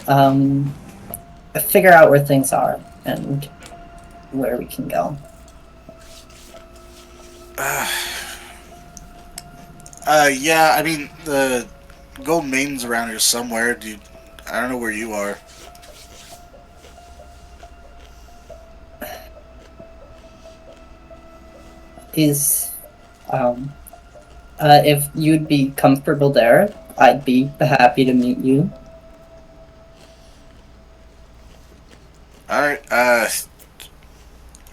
Speaker 5: figure out where things are and where we can go.
Speaker 2: Yeah, I mean, the Gold Main's around here somewhere. I don't know where you are.
Speaker 5: If you'd be comfortable there, I'd be happy to meet you.
Speaker 2: Alright,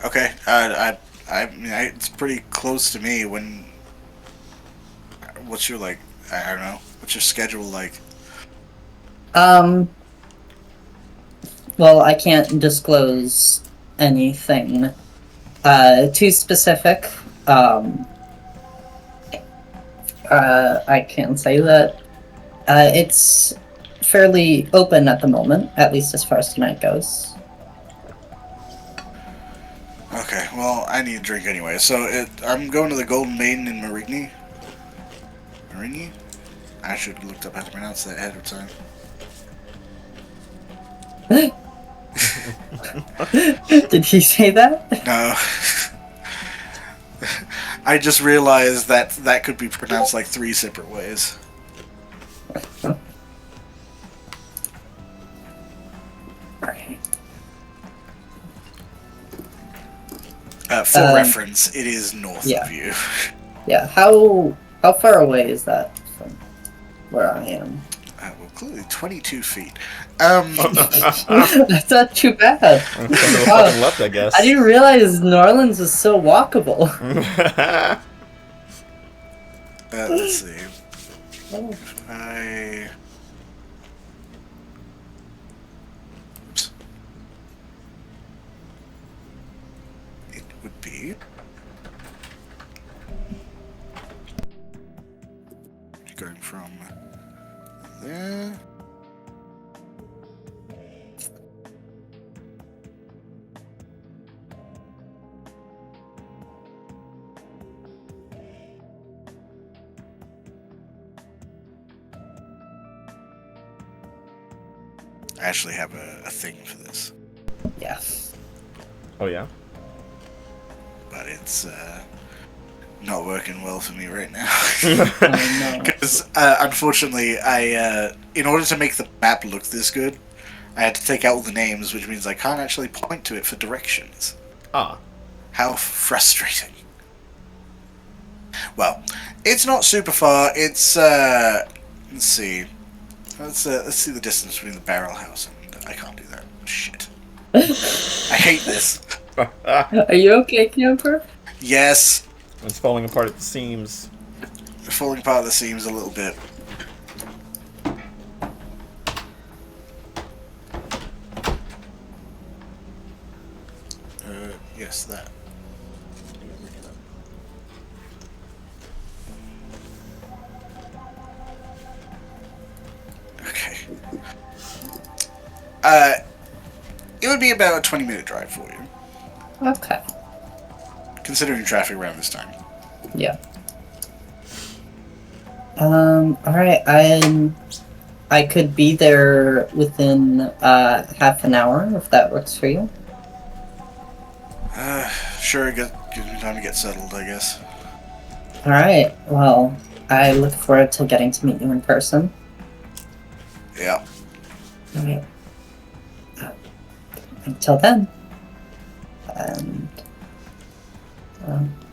Speaker 2: okay, I mean, it's pretty close to me. What's your, like, I don't know, what's your schedule like?
Speaker 5: Well, I can't disclose anything, too specific. I can say that, it's fairly open at the moment, at least as far as tonight goes.
Speaker 2: Okay, well, I need a drink anyway, so I'm going to the Golden Maiden in Marigny. I should have looked up how to pronounce that ahead of time.
Speaker 5: Did he say that?
Speaker 2: No. I just realized that that could be pronounced like 3 separate ways. For reference, it is north of you.
Speaker 5: Yeah. How far away is that from where I am?
Speaker 2: Well, clearly 22 feet.
Speaker 5: That's not too bad.
Speaker 1: Fucking left, I guess.
Speaker 5: I didn't realize New Orleans is so walkable.
Speaker 2: Let's see. If I... Oops. It would be... Going from there... I actually have a thing for this.
Speaker 5: Yeah.
Speaker 1: Oh yeah.
Speaker 2: But it's not working well for me right now.
Speaker 5: Oh, no.
Speaker 2: Because unfortunately, I in order to make the map look this good, I had to take out all the names, which means I can't actually point to it for directions.
Speaker 1: Ah.
Speaker 2: How frustrating. Well, it's not super far. It's let's see. Let's see the distance between the barrel house and I can't do that. Shit. I hate this.
Speaker 5: Are you okay, Camper?
Speaker 2: Yes.
Speaker 1: It's falling apart at the seams.
Speaker 2: Falling apart at the seams a little bit. Yes, that. Okay. It would be about a 20-minute drive for you.
Speaker 5: Okay.
Speaker 2: Considering traffic around this time.
Speaker 5: Yeah. Alright, I could be there within half an hour if that works for you.
Speaker 2: Sure, gives me time to get settled, I guess.
Speaker 5: Alright, well, I look forward to getting to meet you in person.
Speaker 2: Yeah.
Speaker 5: Alright. Until then. And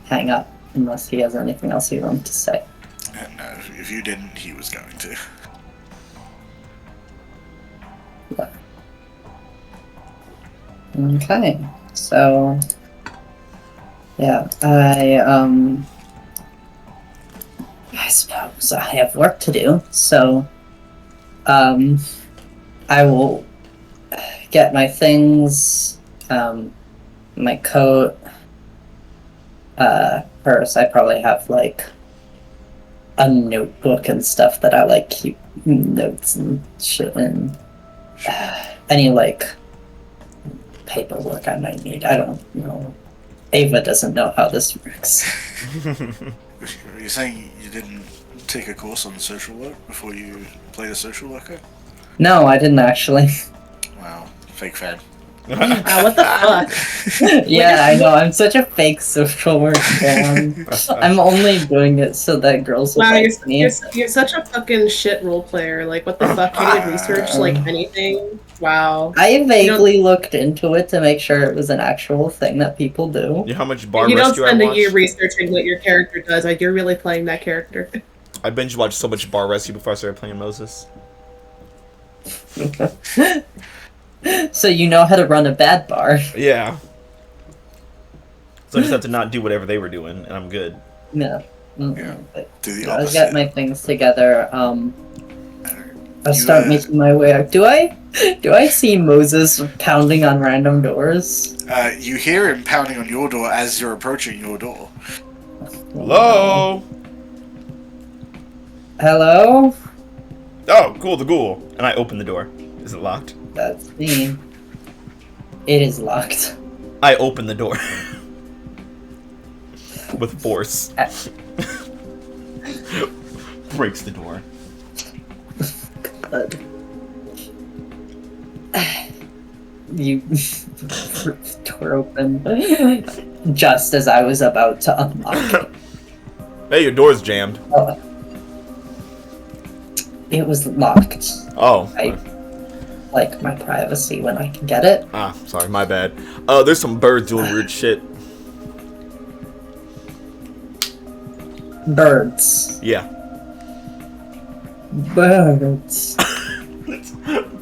Speaker 5: hang up unless he has anything else he wants to say.
Speaker 2: No, if you didn't, he was going to.
Speaker 5: Okay, so yeah, I suppose I have work to do, so I will get my things, my coat, purse. I probably have like a notebook and stuff that I like keep notes and shit in. Any like paperwork I might need. I don't know. Ava doesn't know how this works.
Speaker 2: Are you saying you didn't take a course on social work before you played a social worker?
Speaker 5: No, I didn't actually.
Speaker 2: Wow, fake fan.
Speaker 7: What the fuck?
Speaker 5: Yeah, I know. I'm such a fake social worker. I'm only doing it so that girls will
Speaker 7: Wow,
Speaker 5: like me.
Speaker 7: you're such a fucking shit role player. Like, what the fuck? You didn't research, like, anything? Wow.
Speaker 5: I vaguely looked into it to make sure it was an actual thing that people do.
Speaker 1: You know how much bar
Speaker 7: You don't
Speaker 1: rescue I
Speaker 7: spend a
Speaker 1: watched?
Speaker 7: year researching what your character does. Like, you're really playing that character.
Speaker 1: I binge watched so much bar rescue before I started playing Moses.
Speaker 5: So you know how to run a bad bar.
Speaker 1: Yeah. So I just have to not do whatever they were doing, and I'm good.
Speaker 5: No.
Speaker 2: Yeah.
Speaker 5: But,
Speaker 2: Do the
Speaker 5: I'll
Speaker 2: opposite.
Speaker 5: get my things together. I'll
Speaker 2: You,
Speaker 5: start making my way out. Do I see Moses pounding on random doors?
Speaker 2: You hear him pounding on your door as you're approaching your door.
Speaker 1: Hello?
Speaker 5: Hello?
Speaker 1: Oh, cool, the ghoul. And I open the door. Is it locked?
Speaker 5: That's me. It is locked.
Speaker 1: I open the door. With force. Breaks the door.
Speaker 5: You door open just as I was about to unlock it.
Speaker 1: Hey, your door's jammed.
Speaker 5: Oh. It was locked.
Speaker 1: Oh.
Speaker 5: I like my privacy when I can get it.
Speaker 1: Ah, sorry, my bad. There's some birds doing weird shit.
Speaker 5: Birds.
Speaker 1: Yeah.
Speaker 5: Birds.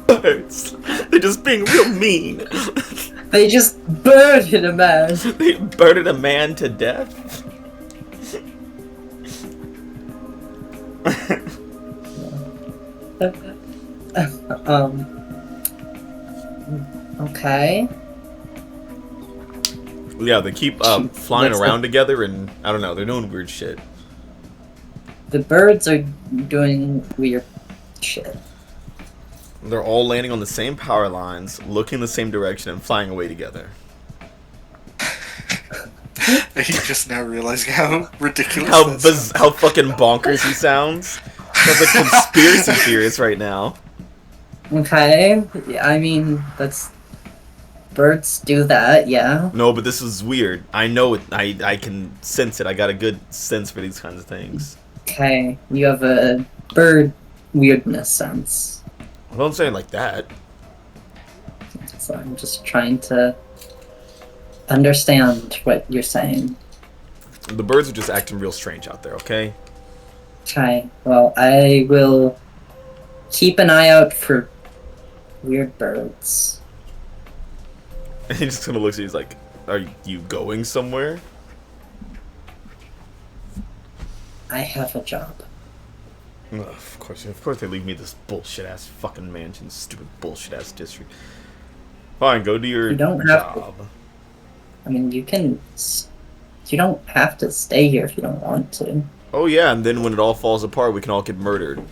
Speaker 1: Birds. They're just being real mean.
Speaker 5: They just birded a man.
Speaker 1: They birded a man to death.
Speaker 5: Okay.
Speaker 1: Yeah, they keep flying around together, and I don't know, they're doing weird shit.
Speaker 5: The birds are doing weird shit.
Speaker 1: They're all landing on the same power lines, looking the same direction, and flying away together.
Speaker 2: He just now realizing how ridiculous
Speaker 1: How fucking bonkers he sounds. Sounds like a conspiracy theorist right now.
Speaker 5: Okay. I mean, that's... Birds do that, yeah.
Speaker 1: No, but this is weird. I know it. I can sense it. I got a good sense for these kinds of things.
Speaker 5: Okay. You have a bird weirdness sense.
Speaker 1: I don't say it like that.
Speaker 5: So I'm just trying to understand what you're saying.
Speaker 1: The birds are just acting real strange out there, okay?
Speaker 5: Okay, well, I will keep an eye out for weird birds.
Speaker 1: And he just kind of looks at you, he's like, are you going somewhere?
Speaker 5: I have a job.
Speaker 1: Ugh, of course they leave me this bullshit-ass fucking mansion, stupid bullshit-ass district. Fine, go do your
Speaker 5: You don't have
Speaker 1: job.
Speaker 5: I mean, you can... You don't have to stay here if you don't want to.
Speaker 1: Oh yeah, and then when it all falls apart, we can all get murdered.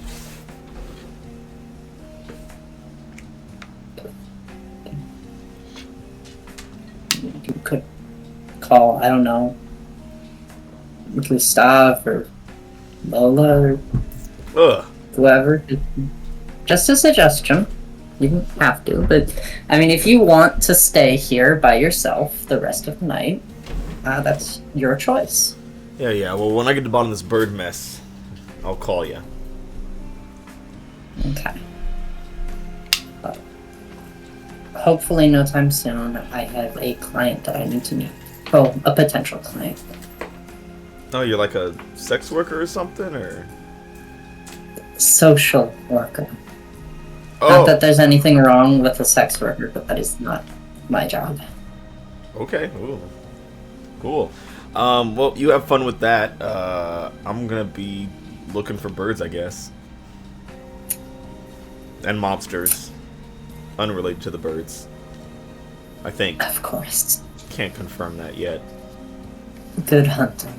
Speaker 5: You could call, I don't know, Gustav or Lola or
Speaker 1: Ugh.
Speaker 5: whoever. Just a suggestion. You don't have to, but I mean, if you want to stay here by yourself the rest of the night, that's your choice.
Speaker 1: Yeah, well, when I get to the bottom of this bird mess, I'll call you.
Speaker 5: Okay. But hopefully no time soon, I have a client that I need to meet. Oh, a potential client.
Speaker 1: Oh, you're like a sex worker or something, or?
Speaker 5: Social worker.
Speaker 1: Oh,
Speaker 5: Not that there's anything wrong with a sex worker, but that is not my job.
Speaker 1: okay. Ooh. Cool. Well, you have fun with that. I'm gonna be looking for birds, I guess. And mobsters. Unrelated to the birds. I think.
Speaker 5: Of course.
Speaker 1: Can't confirm that yet.
Speaker 5: Good hunting,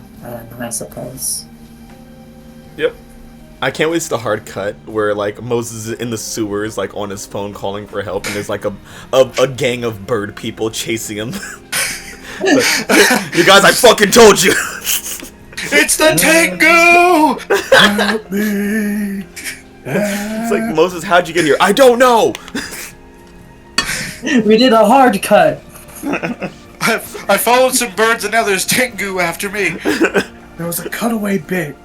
Speaker 5: I suppose.
Speaker 1: Yep. I can't wait to the hard cut where like Moses is in the sewers, like on his phone calling for help, and there's like a gang of bird people chasing him. You guys, I fucking told you.
Speaker 2: It's the tango! Help me!
Speaker 1: It's like, Moses, how'd you get here? I don't know.
Speaker 5: We did a hard cut!
Speaker 2: I followed some birds and now there's Tengu after me.
Speaker 4: There was a cutaway bit.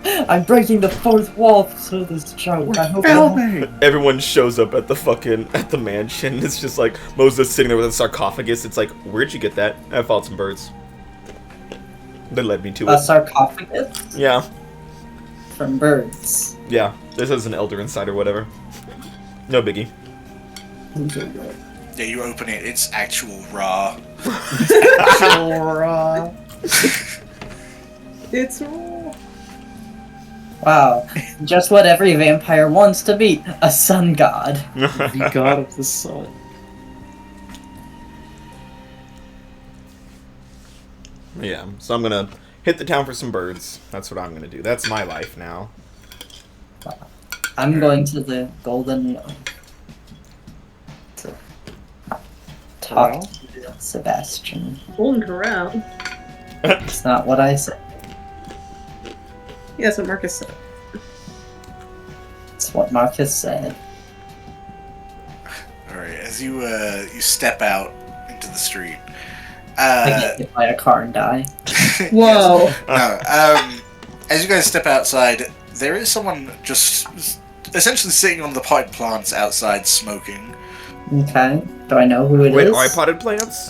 Speaker 5: I'm breaking the fourth wall for this joke. I hope
Speaker 4: Filming!
Speaker 1: Everyone shows up at the mansion. It's just like Moses sitting there with a sarcophagus. It's like, where'd you get that? I followed some birds. They led me to
Speaker 5: a
Speaker 1: it.
Speaker 5: sarcophagus
Speaker 1: Yeah.
Speaker 5: from birds.
Speaker 1: Yeah. This has an elder inside or whatever. No biggie.
Speaker 2: Yeah, you open it, it's actual raw.
Speaker 7: It's raw.
Speaker 5: Wow. Just what every vampire wants to be. A sun god.
Speaker 4: The god of the sun.
Speaker 1: Yeah. So I'm gonna hit the town for some birds. That's what I'm gonna do. That's my life now.
Speaker 5: I'm going to the Golden to talk to Sebastian.
Speaker 7: Golden Corral.
Speaker 5: It's not what I said.
Speaker 7: Yeah, that's what Marcus said.
Speaker 5: That's what Marcus said.
Speaker 2: All right, as you you step out into the street.
Speaker 5: I get hit by a car and die.
Speaker 7: Whoa.
Speaker 2: No. As you guys step outside, there is someone just essentially sitting on the potted plants outside smoking.
Speaker 5: Okay. Do I know who it is?
Speaker 1: Wait, are I potted plants?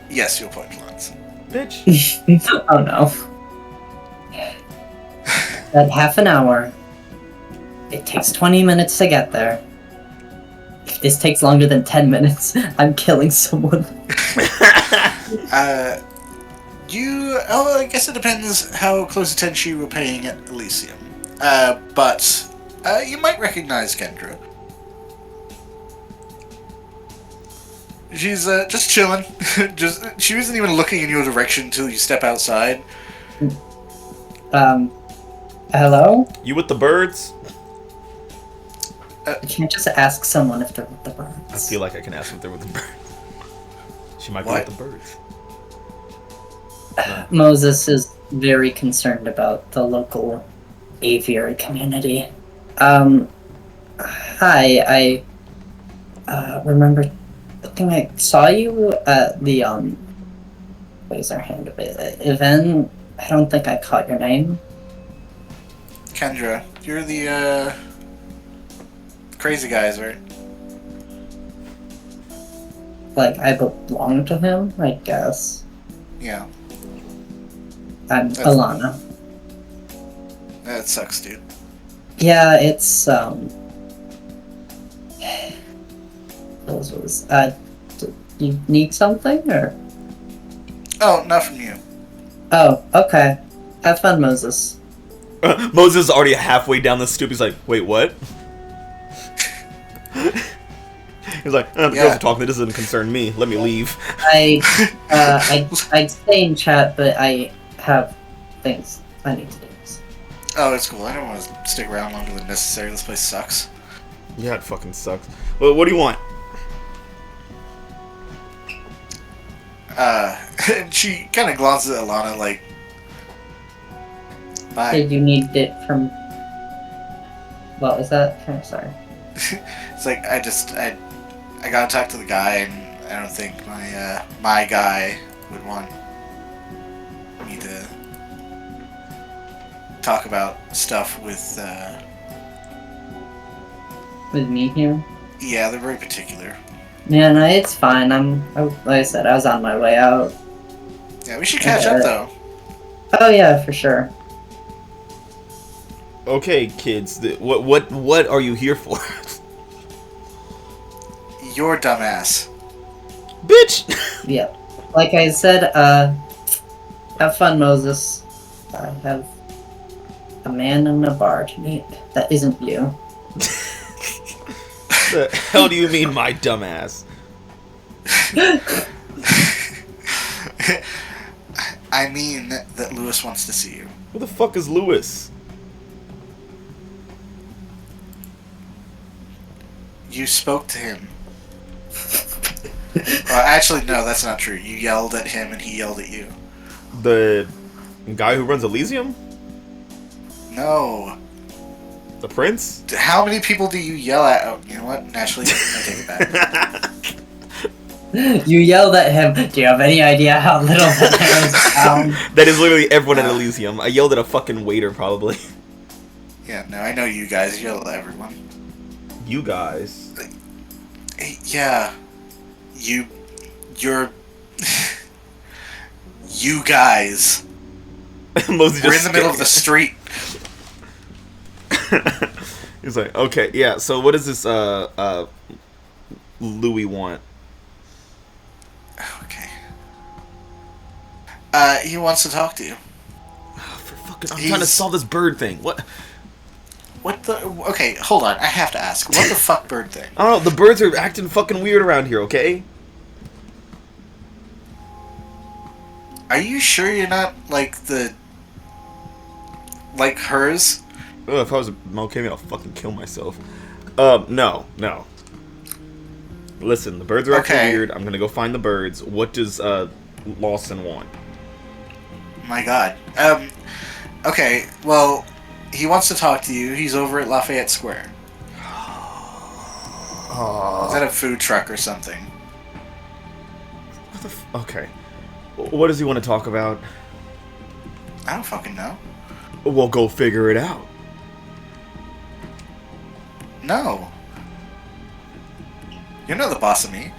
Speaker 2: Yes, you're potted plants.
Speaker 1: Bitch.
Speaker 5: Oh no. At half an hour. It takes 20 minutes to get there. If this takes longer than 10 minutes, I'm killing someone.
Speaker 2: I guess it depends how close attention you were paying at Elysium. But you might recognize Kendra. She's just chilling. She wasn't even looking in your direction until you step outside.
Speaker 5: Hello?
Speaker 1: You with the birds?
Speaker 5: You can't just ask someone if they're with the birds.
Speaker 1: I feel like I can ask if they're with the birds. She might
Speaker 2: What?
Speaker 1: be with the birds.
Speaker 5: Moses is very concerned about the local aviary community. Hi, I remember, I think I saw you at the, raise our hand a bit, event. I don't think I caught your name.
Speaker 2: Kendra, you're the crazy guys, right?
Speaker 5: Like, I belong to him, I guess.
Speaker 2: Yeah.
Speaker 5: I'm
Speaker 2: That's-
Speaker 5: Alana.
Speaker 2: That sucks, dude.
Speaker 5: Yeah, it's, those was, do you need something, or?
Speaker 2: Oh, not from you.
Speaker 5: Oh, okay. Have fun, Moses.
Speaker 1: Moses is already halfway down the stoop. He's like, wait, what? He's like, the girls
Speaker 2: Yeah.
Speaker 1: are talking. That doesn't concern me. Let me leave.
Speaker 5: I'd stay in chat, but I have things I need to do.
Speaker 2: Oh, it's cool. I don't want to stick around longer than necessary. This place sucks.
Speaker 1: Yeah, it fucking sucks. Well, what do you want?
Speaker 2: And she kind of glances at Alana like, bye.
Speaker 5: Did you need it from... What was that? I'm sorry.
Speaker 2: It's like, I gotta talk to the guy, and I don't think my guy would want me to talk about stuff with,
Speaker 5: With me here?
Speaker 2: yeah, they're very particular.
Speaker 5: Yeah, no, it's fine. Like I said, I was on my way out.
Speaker 2: Yeah, we should catch up, though.
Speaker 5: Oh yeah, for sure.
Speaker 1: Okay, kids. What are you here for?
Speaker 2: Your dumbass.
Speaker 1: Bitch!
Speaker 5: Yeah. Like I said, have fun, Moses. I have a man in a bar to meet. That isn't you.
Speaker 1: The hell do you mean, my dumbass?
Speaker 2: I mean that Lewis wants to see you.
Speaker 1: Who the fuck is Lewis?
Speaker 2: You spoke to him. Actually, no, that's not true. You yelled at him and he yelled at you.
Speaker 1: The guy who runs Elysium?
Speaker 2: No.
Speaker 1: The prince?
Speaker 2: How many people do you yell at? Oh, you know what? Naturally, I take it back.
Speaker 5: You yelled at him. Do you have any idea how little that narrows down?
Speaker 1: That is literally everyone at Elysium. I yelled at a fucking waiter, probably.
Speaker 2: Yeah, no, I know you guys yell at everyone.
Speaker 1: You guys.
Speaker 2: Yeah. You're... you guys.
Speaker 1: Mosey
Speaker 2: We're in
Speaker 1: just
Speaker 2: the middle of the street.
Speaker 1: He's like, okay, yeah, so what does this, Louis want?
Speaker 2: Okay. He wants to talk to you.
Speaker 1: For fucking, I'm trying to solve this bird thing. What?
Speaker 2: What the... Okay, hold on. I have to ask. What the fuck bird thing?
Speaker 1: I don't know, the birds are acting fucking weird around here, okay?
Speaker 2: Are you sure you're not, like, like hers?
Speaker 1: Ugh, if I was a maybe I'll fucking kill myself. No. Listen, the birds are acting
Speaker 2: Okay.
Speaker 1: weird. I'm gonna go find the birds. What does, Lawson want?
Speaker 2: My god. Okay, well, He wants to talk to you. He's over at Lafayette Square.
Speaker 1: Oh.
Speaker 2: Is that a food truck or something?
Speaker 1: What the okay. What does he want to talk about?
Speaker 2: I don't fucking know.
Speaker 1: Well, go figure it out.
Speaker 2: No. You're not the boss of me.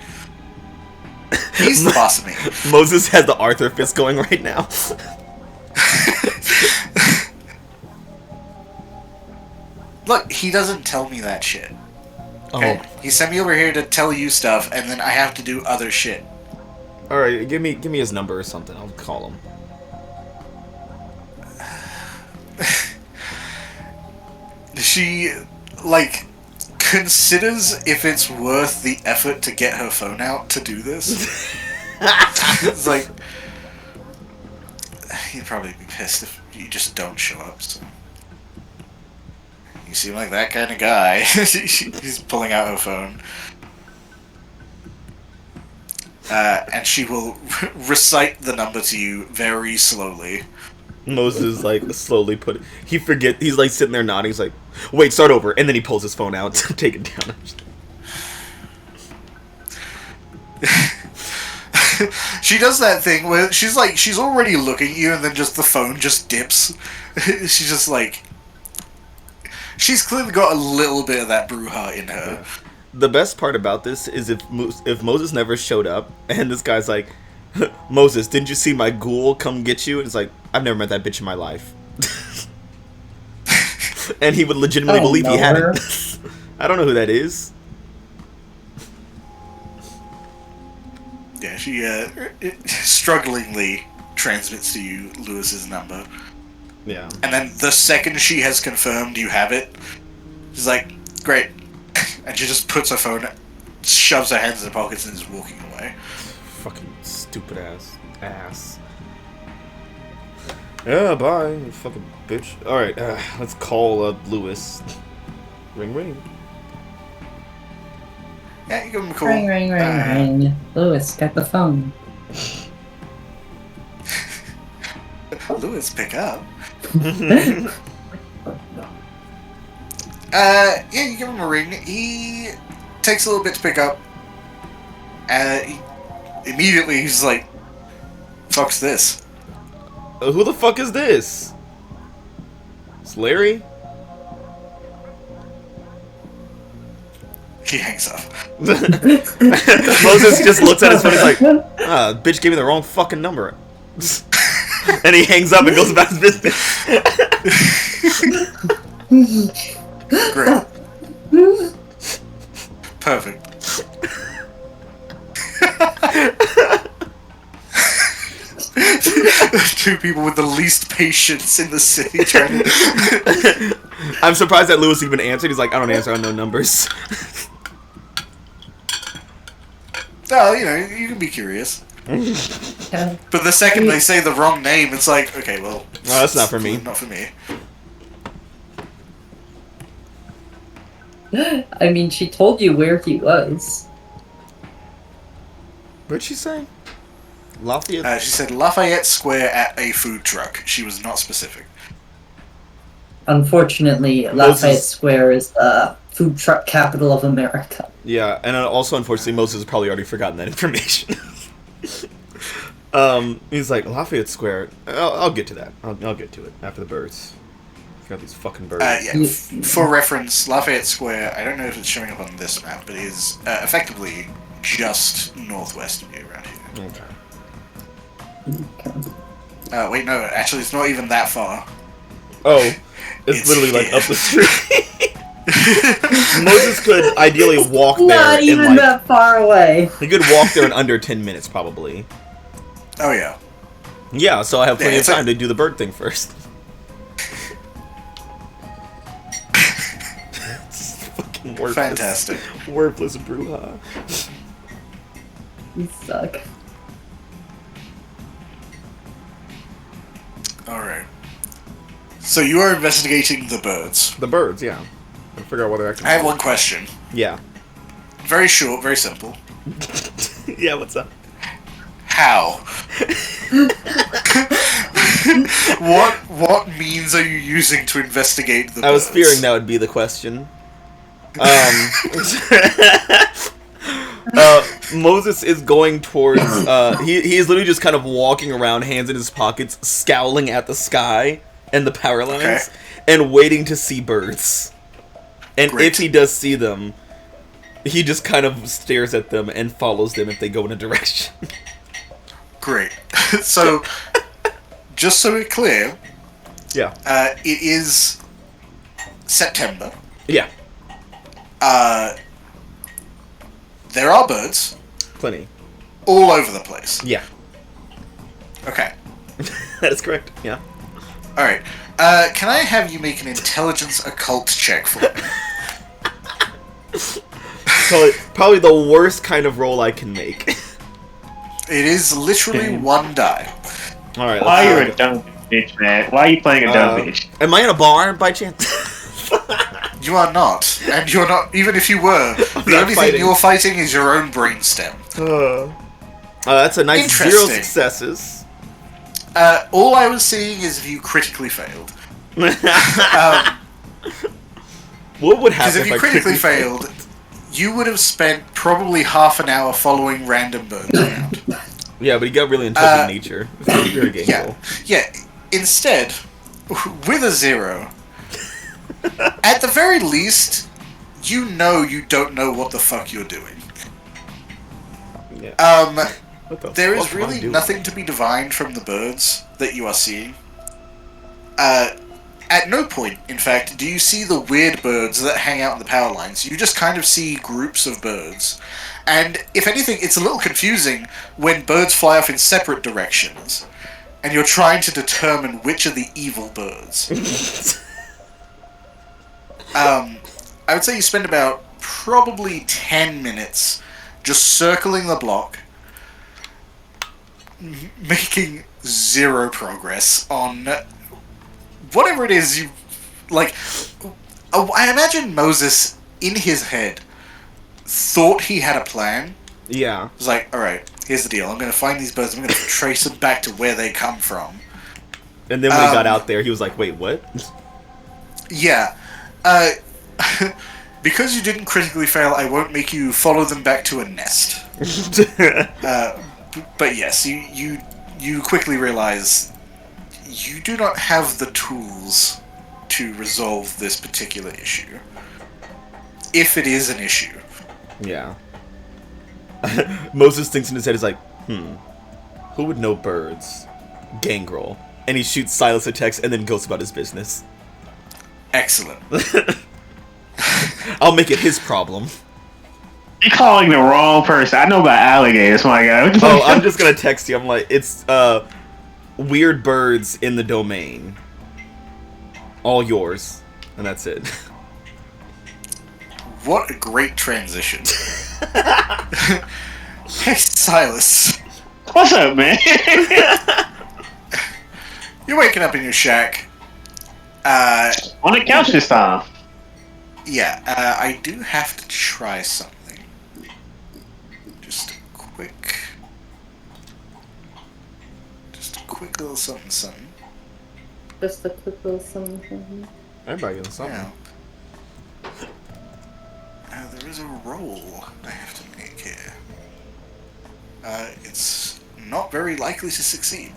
Speaker 2: He's the boss of me.
Speaker 1: Moses has the Arthur fist going right now.
Speaker 2: Look, he doesn't tell me that shit. Okay?
Speaker 1: Oh.
Speaker 2: He sent me over here to tell you stuff, and then I have to do other shit.
Speaker 1: All right, give me his number or something. I'll call him.
Speaker 2: She, like, considers if it's worth the effort to get her phone out to do this. It's like, he'd probably be pissed if you just don't show up. So. You seem like that kind of guy. He's pulling out her phone. And she will recite the number to you very slowly.
Speaker 1: Moses like slowly he's like sitting there nodding. He's like, wait, start over, and then he pulls his phone out to take it down.
Speaker 2: She does that thing where she's already looking at you, and then just the phone just dips. She's just like, she's clearly got a little bit of that brouhaha in her.
Speaker 1: The best part about this is if Moses never showed up, and this guy's like, Moses, didn't you see my ghoul come get you? And it's like, I've never met that bitch in my life. And he would legitimately believe he hadn't. I don't know who that is.
Speaker 2: Yeah, she strugglingly transmits to you Lewis's number.
Speaker 1: Yeah.
Speaker 2: And then the second she has confirmed you have it, she's like, great. And she just puts her phone, shoves her hands in her pockets, and is walking away.
Speaker 1: Fucking stupid ass. Yeah, bye, you fucking bitch. Alright, let's call up Lewis. Ring, ring.
Speaker 2: Yeah, you give him a call.
Speaker 5: Ring, ring, ring, ring. Lewis, get the phone.
Speaker 2: Lewis, pick up. Yeah, you give him a ring. He takes a little bit to pick up. Immediately, he's like, fuck's this?
Speaker 1: Who the fuck is this? It's Larry?
Speaker 2: He hangs up.
Speaker 1: Moses just looks at his phone. He's like, bitch gave me the wrong fucking number. And he hangs up and goes about his business.
Speaker 2: Great. Perfect. Two people with the least patience in the city trying to...
Speaker 1: I'm surprised that Lewis even answered. He's like, I don't answer unknown numbers.
Speaker 2: No, you know, you can be curious. But the second they say the wrong name, it's like, okay, well...
Speaker 1: No, that's not for me.
Speaker 2: Not for me.
Speaker 5: I mean, she told you where he was.
Speaker 1: What'd she say? Lafayette?
Speaker 2: She said Lafayette Square at a food truck. She was not specific.
Speaker 5: Unfortunately, Lafayette Square is the food truck capital of America.
Speaker 1: Yeah, and also, unfortunately, Moses has probably already forgotten that information. He's like, Lafayette Square. I'll get to that. I'll get to it after the birds. Got these fucking birds.
Speaker 2: Yeah, for reference, Lafayette Square, I don't know if it's showing up on this map, but it is effectively just northwest of you around here.
Speaker 1: Okay.
Speaker 2: Wait, no, actually, it's not even that far.
Speaker 1: Oh, it's literally like up the street. Moses could ideally walk there.
Speaker 5: Not even that far away.
Speaker 1: He could walk there in under 10 minutes, probably.
Speaker 2: Oh, yeah.
Speaker 1: Yeah, so I have plenty of time to do the bird thing first. Fucking worthless.
Speaker 2: Fantastic.
Speaker 1: Worthless brouhaha.
Speaker 5: You suck.
Speaker 2: Alright. So you are investigating the birds.
Speaker 1: The birds, yeah. I'll figure out what they're actually.
Speaker 2: I have one question.
Speaker 1: Yeah.
Speaker 2: Very short, very simple.
Speaker 1: Yeah, what's up?
Speaker 2: How? What means are you using to investigate the birds?
Speaker 1: I was fearing that would be the question. Moses is going towards. He is literally just kind of walking around, hands in his pockets, scowling at the sky and the power lines, and waiting to see birds. And
Speaker 2: Great.
Speaker 1: if he does see them, he just kind of stares at them and follows them if they go in a direction.
Speaker 2: Great. So, just so we're clear,
Speaker 1: Yeah.
Speaker 2: it is September.
Speaker 1: Yeah.
Speaker 2: There are birds
Speaker 1: Plenty.
Speaker 2: all over the place.
Speaker 1: Yeah.
Speaker 2: Okay.
Speaker 1: That is correct. Yeah.
Speaker 2: All right. Can I have you make an intelligence occult check for me?
Speaker 1: Probably the worst kind of roll I can make.
Speaker 2: It is literally
Speaker 6: Okay.
Speaker 2: one die.
Speaker 1: All right.
Speaker 3: Why
Speaker 1: let's
Speaker 3: are you a dumb bitch, man? Why are you playing a dumb bitch?
Speaker 1: Am I in a bar by chance?
Speaker 2: You are not, and you're not. Even if you were, the
Speaker 1: not
Speaker 2: only
Speaker 1: fighting.
Speaker 2: thing you're fighting is your own brainstem.
Speaker 1: That's a nice 0
Speaker 2: Interesting.
Speaker 1: successes.
Speaker 2: All I was seeing is if you critically failed.
Speaker 1: What would
Speaker 2: Because
Speaker 1: happen
Speaker 2: if you
Speaker 1: I
Speaker 2: critically failed, you would have spent probably half an hour following random birds around.
Speaker 1: Yeah, but he got really in touch with nature. It's very gainful.
Speaker 2: Yeah. Instead, with a 0, at the very least, you know you don't know what the fuck you're doing.
Speaker 1: Yeah. What the
Speaker 2: There
Speaker 1: fuck
Speaker 2: is
Speaker 1: am I
Speaker 2: really
Speaker 1: doing?
Speaker 2: nothing to be divined from the birds that you are seeing. At no point, in fact, do you see the weird birds that hang out in the power lines. You just kind of see groups of birds. And if anything, it's a little confusing when birds fly off in separate directions, and you're trying to determine which are the evil birds. I would say you spend about probably 10 minutes just circling the block, making 0 progress on whatever it is you like. I imagine Moses in his head thought he had a plan.
Speaker 1: Yeah.
Speaker 2: He was like, alright, here's the deal. I'm going to find these birds, I'm going to trace them back to where they come from.
Speaker 1: And then when he got out there, he was like, wait, what?
Speaker 2: Yeah. Because you didn't critically fail, I won't make you follow them back to a nest. But yes, you quickly realize you do not have the tools to resolve this particular issue. If it is an issue.
Speaker 1: Yeah. Moses thinks in his head, he's like, who would know birds? Gangrel. And he shoots Silas a text and then goes about his business.
Speaker 2: Excellent.
Speaker 1: I'll make it his problem.
Speaker 3: You're calling the wrong person. I know about alligators, my guy.
Speaker 1: Oh, I'm just gonna text you. I'm like, it's weird birds in the domain. All yours. And that's it.
Speaker 2: What a great transition. Hey, Silas.
Speaker 3: What's up, man?
Speaker 2: You're waking up in your shack.
Speaker 3: On the couch this time.
Speaker 2: Yeah, I do have to try something. Just a quick little something.
Speaker 7: Just a quick little something.
Speaker 1: Everybody getting something.
Speaker 2: Yeah. There is a roll I have to make here. It's not very likely to succeed.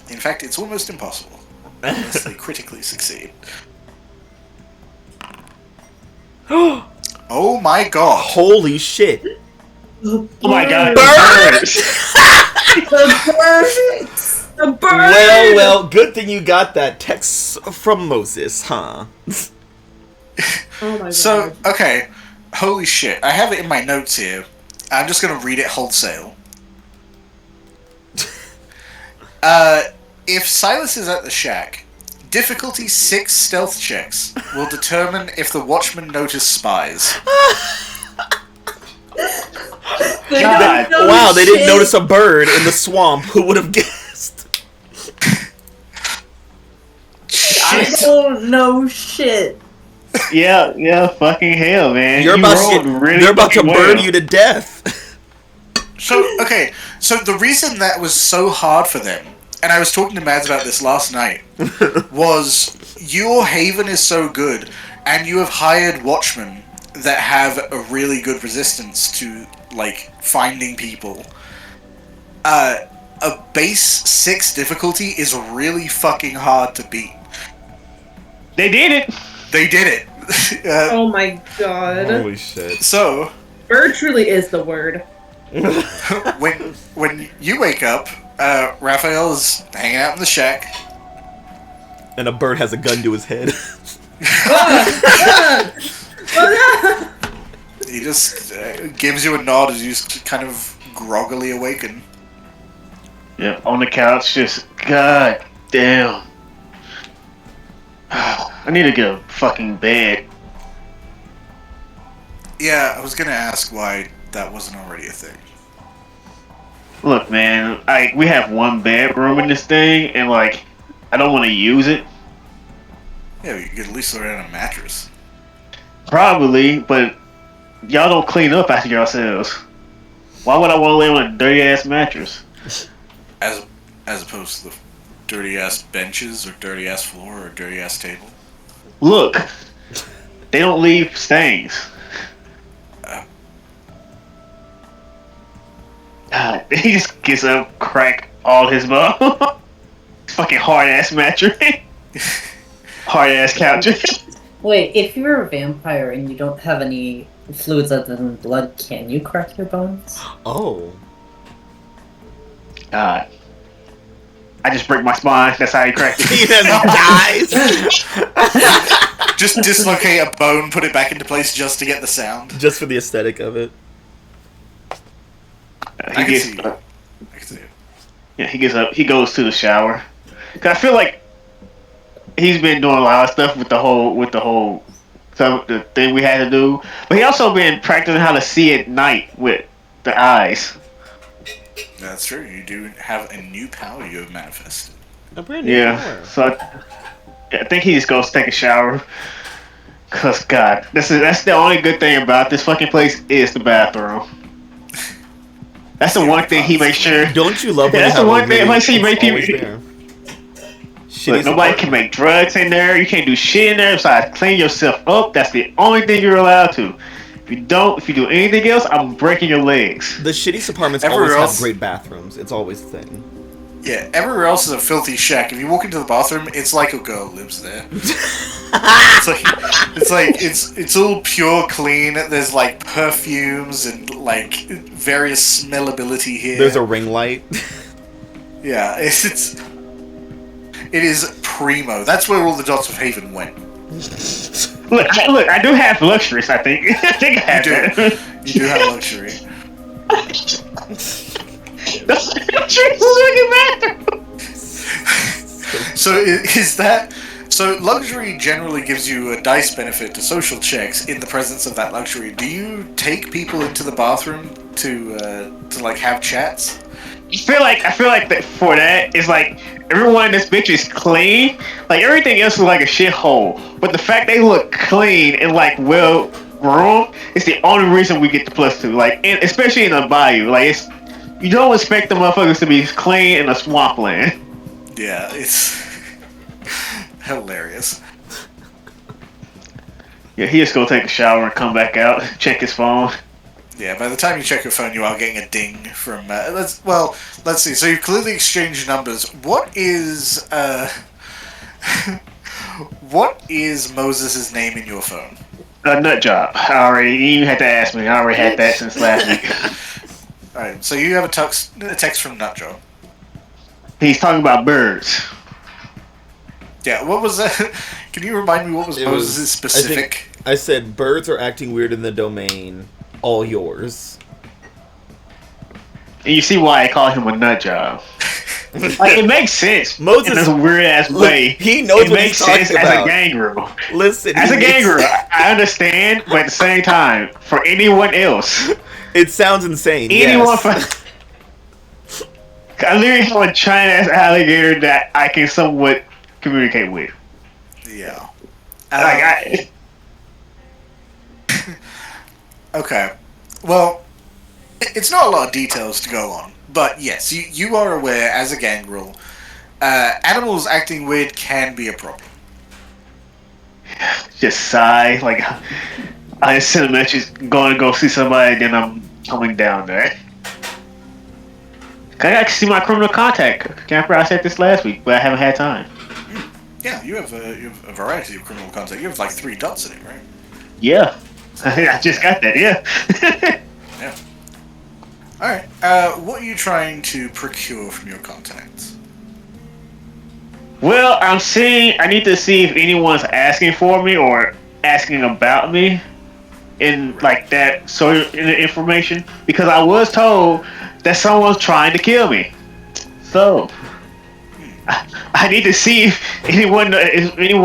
Speaker 2: In fact, it's almost impossible. Unless they critically succeed. Oh my god!
Speaker 1: Holy shit.
Speaker 3: Oh my god.
Speaker 1: Birds!
Speaker 7: The birds! The birds!
Speaker 1: Well, good thing you got that text from Moses, huh?
Speaker 7: Oh my
Speaker 2: So,
Speaker 7: god.
Speaker 2: okay. Holy shit. I have it in my notes here. I'm just gonna read it wholesale. If Silas is at the shack, difficulty 6 stealth checks will determine if the watchman noticed spies.
Speaker 3: God.
Speaker 1: Wow, they didn't notice a bird in the swamp. Who would have guessed?
Speaker 5: I don't know shit.
Speaker 3: Yeah, fucking hell, man.
Speaker 1: You're
Speaker 3: You
Speaker 1: about
Speaker 3: rolled
Speaker 1: to,
Speaker 3: really
Speaker 1: they're about to
Speaker 3: fucking
Speaker 1: burn
Speaker 3: well.
Speaker 1: you to death.
Speaker 2: So the reason that was so hard for them and I was talking to Mads about this last night, was your haven is so good, and you have hired watchmen that have a really good resistance to, like, finding people. A base 6 difficulty is really fucking hard to beat.
Speaker 3: They did it.
Speaker 2: They did it.
Speaker 7: Oh my god.
Speaker 1: Holy shit.
Speaker 2: So,
Speaker 7: Bird truly is the word.
Speaker 2: when you wake up, Raphael is hanging out in the shack.
Speaker 1: And a bird has a gun to his head.
Speaker 7: Oh no!
Speaker 2: He just gives you a nod as you just kind of groggily awaken.
Speaker 3: Yeah, on the couch, just god damn. I need to get a fucking bed.
Speaker 2: Yeah, I was gonna ask why that wasn't already a thing.
Speaker 3: Look, man, we have one bedroom in this thing, and like, I don't want to use it.
Speaker 2: Yeah, you could at least lay down a mattress.
Speaker 3: Probably, but y'all don't clean up after yourselves. Why would I want to lay on a dirty ass mattress?
Speaker 2: As opposed to the dirty ass benches or dirty ass floor or dirty ass table.
Speaker 3: Look, they don't leave stains. God, he just gets up, crack all his bone. Fucking hard ass mattress. Hard ass couch.
Speaker 5: Wait, if you're a vampire and you don't have any fluids other than blood, can you crack your bones?
Speaker 1: Oh.
Speaker 3: God. I just break my spine. That's how he cracked it.
Speaker 1: He then dies.
Speaker 2: Just dislocate a bone, put it back into place just to get the sound.
Speaker 1: Just for the aesthetic of it.
Speaker 2: I can see it.
Speaker 3: Yeah, he gets up. He goes to the shower. Cause I feel like he's been doing a lot of stuff with the whole the thing we had to do. But he also been practicing how to see at night with the eyes.
Speaker 2: That's true. You do have a new power you have manifested.
Speaker 1: A brand new
Speaker 3: Yeah. So I think he just goes to take a shower. Cause God, that's the only good thing about this fucking place is the bathroom. That's the one thing he makes sure.
Speaker 1: Don't you love when
Speaker 3: That's
Speaker 1: you
Speaker 3: the
Speaker 1: have
Speaker 3: one
Speaker 1: a
Speaker 3: thing.
Speaker 1: really,
Speaker 3: Like, see, make
Speaker 1: it's always
Speaker 3: people.
Speaker 1: there.
Speaker 3: Look, nobody can make drugs in there. You can't do shit in there besides clean yourself up. That's the only thing you're allowed to. If you do anything else, I'm breaking your legs.
Speaker 1: The shitty apartments
Speaker 2: Everywhere
Speaker 1: always
Speaker 2: else-
Speaker 1: have great bathrooms. It's always the thing.
Speaker 2: Yeah, everywhere else is a filthy shack. If you walk into the bathroom, it's like a girl lives there. it's all pure clean. There's like perfumes and like various smellability here.
Speaker 1: There's a ring light.
Speaker 2: Yeah, it is primo. That's where all the Dots of Haven went.
Speaker 3: Look, I do have luxuries. I think. I think I have that.
Speaker 2: You do have luxury. So is that so? Luxury generally gives you a dice benefit to social checks in the presence of that luxury. Do you take people into the bathroom to like have chats?
Speaker 3: I feel like that for that is like everyone in this bitch is clean. Like everything else is like a shithole. But the fact they look clean and like well groomed is the only reason we get the +2. Like especially in the bayou. Like you don't expect the motherfuckers to be clean in a swampland.
Speaker 2: Yeah, it's hilarious.
Speaker 3: Yeah, he just go take a shower and come back out, check his phone.
Speaker 2: Yeah, by the time you check your phone, you are getting a ding from. Let's see. So you've clearly exchanged numbers. What is what is Moses' name in your phone?
Speaker 3: A nut job. You had to ask me. I already had that since last week.
Speaker 2: All right. So you have a text from Nutjo.
Speaker 3: He's talking about birds.
Speaker 2: Yeah. What was that? Can you remind me what was Moses' specific?
Speaker 1: I said birds are acting weird in the domain. All yours.
Speaker 3: And you see why I call him a nut job. Like, it makes sense.
Speaker 1: Moses,
Speaker 3: in this weird ass way.
Speaker 1: He knows
Speaker 3: it
Speaker 1: what
Speaker 3: makes
Speaker 1: he's talking
Speaker 3: sense
Speaker 1: about.
Speaker 3: as a gangrel.
Speaker 1: Listen,
Speaker 3: As a gangrel, I understand, but at the same time, for anyone else,
Speaker 1: it sounds insane.
Speaker 3: anyone
Speaker 1: Yes.
Speaker 3: I literally have a giant ass alligator that I can somewhat communicate with.
Speaker 2: Yeah. Okay. Well, it's not a lot of details to go on, but yes, you are aware as a gangrel Animals acting weird can be a problem.
Speaker 3: Just sigh, like I sent a message, going to go see somebody, then I'm coming down there. I got to see my criminal contact. Camper, I said this last week, but I haven't had time.
Speaker 2: Yeah, you have a variety of criminal contact. You have like 3 dots in it, right?
Speaker 3: Yeah, I just got that. Yeah.
Speaker 2: Yeah. All right. What are you trying to procure from your contacts?
Speaker 3: Well, I need to see if anyone's asking for me or asking about me in like that sort of information, because I was told that someone's trying to kill me. So I need to see if anyone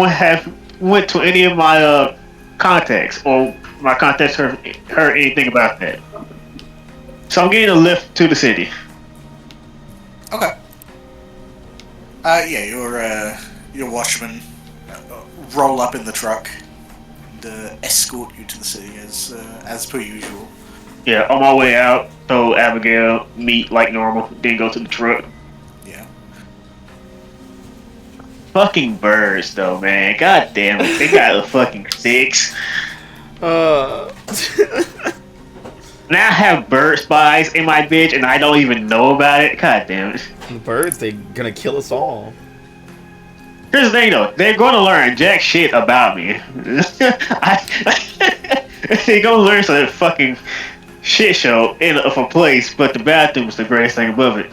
Speaker 3: have went to any of my contacts, or my contacts heard anything about that. So I'm getting a lift to the city.
Speaker 2: Okay. Yeah, your watchman roll up in the truck and escort you to the city as per usual.
Speaker 3: Yeah, on my way out, throw Abigail meet like normal, then go to the truck.
Speaker 2: Yeah.
Speaker 3: Fucking birds, though, man. God damn it, they got a fucking 6. Now I have bird spies in my bitch, and I don't even know about it. God damn it.
Speaker 1: The birds, they gonna kill us all.
Speaker 3: Here's the thing, though. They're going to learn jack shit about me. They're going to learn some fucking shit show of a place, but the bathroom is the greatest thing above it.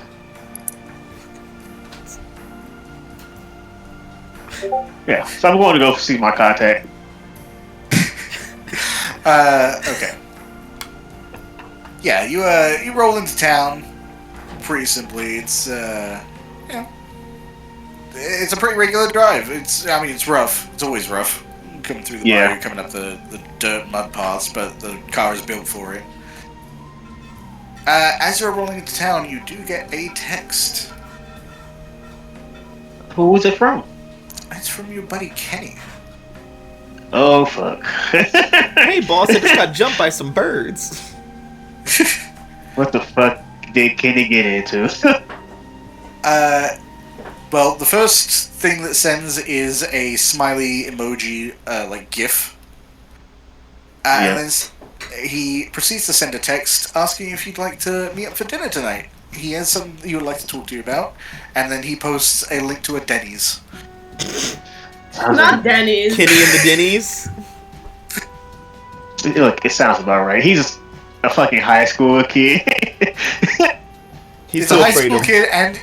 Speaker 3: Yeah, so I'm going to go see my contact.
Speaker 2: Okay. Yeah, you roll into town pretty simply. It's it's a pretty regular drive. It's rough. It's always rough coming through the bayou, coming up the dirt mud paths, but the car is built for it. As you're rolling into town, you do get a text.
Speaker 3: Who was it from?
Speaker 2: It's from your buddy Kenny.
Speaker 3: Oh, fuck.
Speaker 1: Hey, boss, I just got jumped by some birds.
Speaker 3: What the fuck did Kenny get into?
Speaker 2: Well, the first thing that sends is a smiley emoji, like GIF. And then he proceeds to send a text asking if you'd like to meet up for dinner tonight. He has something he would like to talk to you about, and then he posts a link to a Denny's.
Speaker 7: Not Denny's.
Speaker 1: Kenny and the Denny's.
Speaker 3: Look, it sounds about right. He's a fucking high school kid.
Speaker 1: He's
Speaker 2: a
Speaker 1: so
Speaker 2: high
Speaker 1: afraid
Speaker 2: school
Speaker 1: of,
Speaker 2: kid, and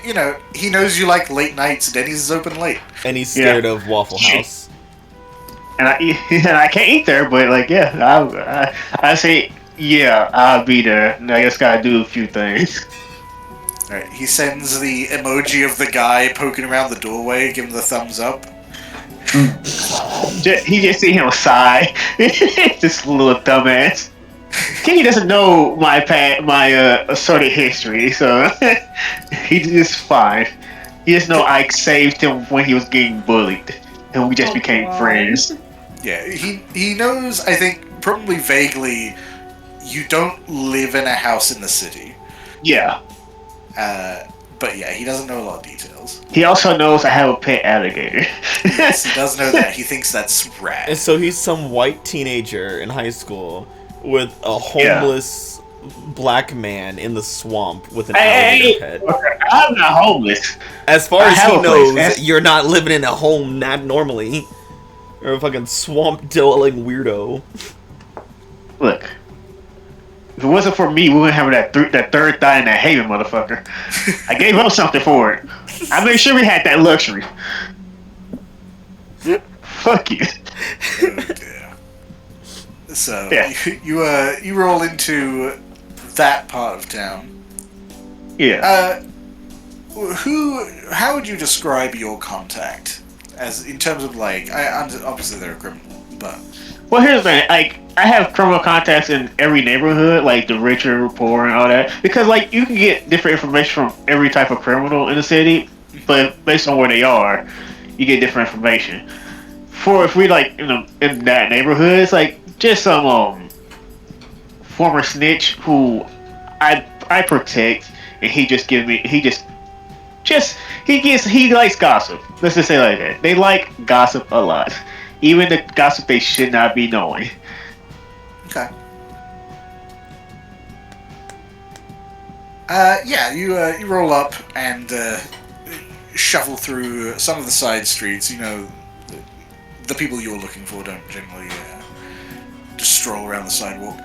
Speaker 2: he knows you like late nights. Denny's is open late,
Speaker 1: and he's scared of Waffle House.
Speaker 3: And I can't eat there, but like, yeah, I say, yeah, I'll be there. I just gotta do a few things.
Speaker 2: All right, he sends the emoji of the guy poking around the doorway, giving the thumbs up.
Speaker 3: He just see him sigh. This little dumbass. Kenny doesn't know my assorted history, so he's just fine. He just know I saved him when he was getting bullied, and we just became friends.
Speaker 2: Yeah, he knows. I think probably vaguely, you don't live in a house in the city.
Speaker 3: Yeah.
Speaker 2: But yeah, he doesn't know a lot of details.
Speaker 3: He also knows I have a pet alligator.
Speaker 2: Yes, he does know that. He thinks that's rad.
Speaker 1: And so he's some white teenager in high school with a homeless black man in the swamp with an alligator pet.
Speaker 3: I'm not homeless.
Speaker 1: As far as he knows, you're not living in a home not normally. You're a fucking swamp dwelling weirdo.
Speaker 3: Look. If it wasn't for me, we wouldn't have that third thigh in that Haven motherfucker. I gave up something for it. I made sure we had that luxury. Fuck you.
Speaker 2: Oh dear. So you roll into that part of town.
Speaker 3: Yeah.
Speaker 2: How would you describe your contact as in terms of like? Obviously they're a criminal, but.
Speaker 3: Well, here's the thing. Like, I have criminal contacts in every neighborhood, like the richer, poor, and all that. Because, like, you can get different information from every type of criminal in the city, but based on where they are, you get different information. If we like in that neighborhood, it's like just some former snitch who I protect, and he just just he likes gossip. Let's just say it like that. They like gossip a lot, even the gossip they should not be knowing.
Speaker 2: Okay. Yeah, you roll up and shuffle through some of the side streets. You know, the people you're looking for don't generally just stroll around the sidewalk.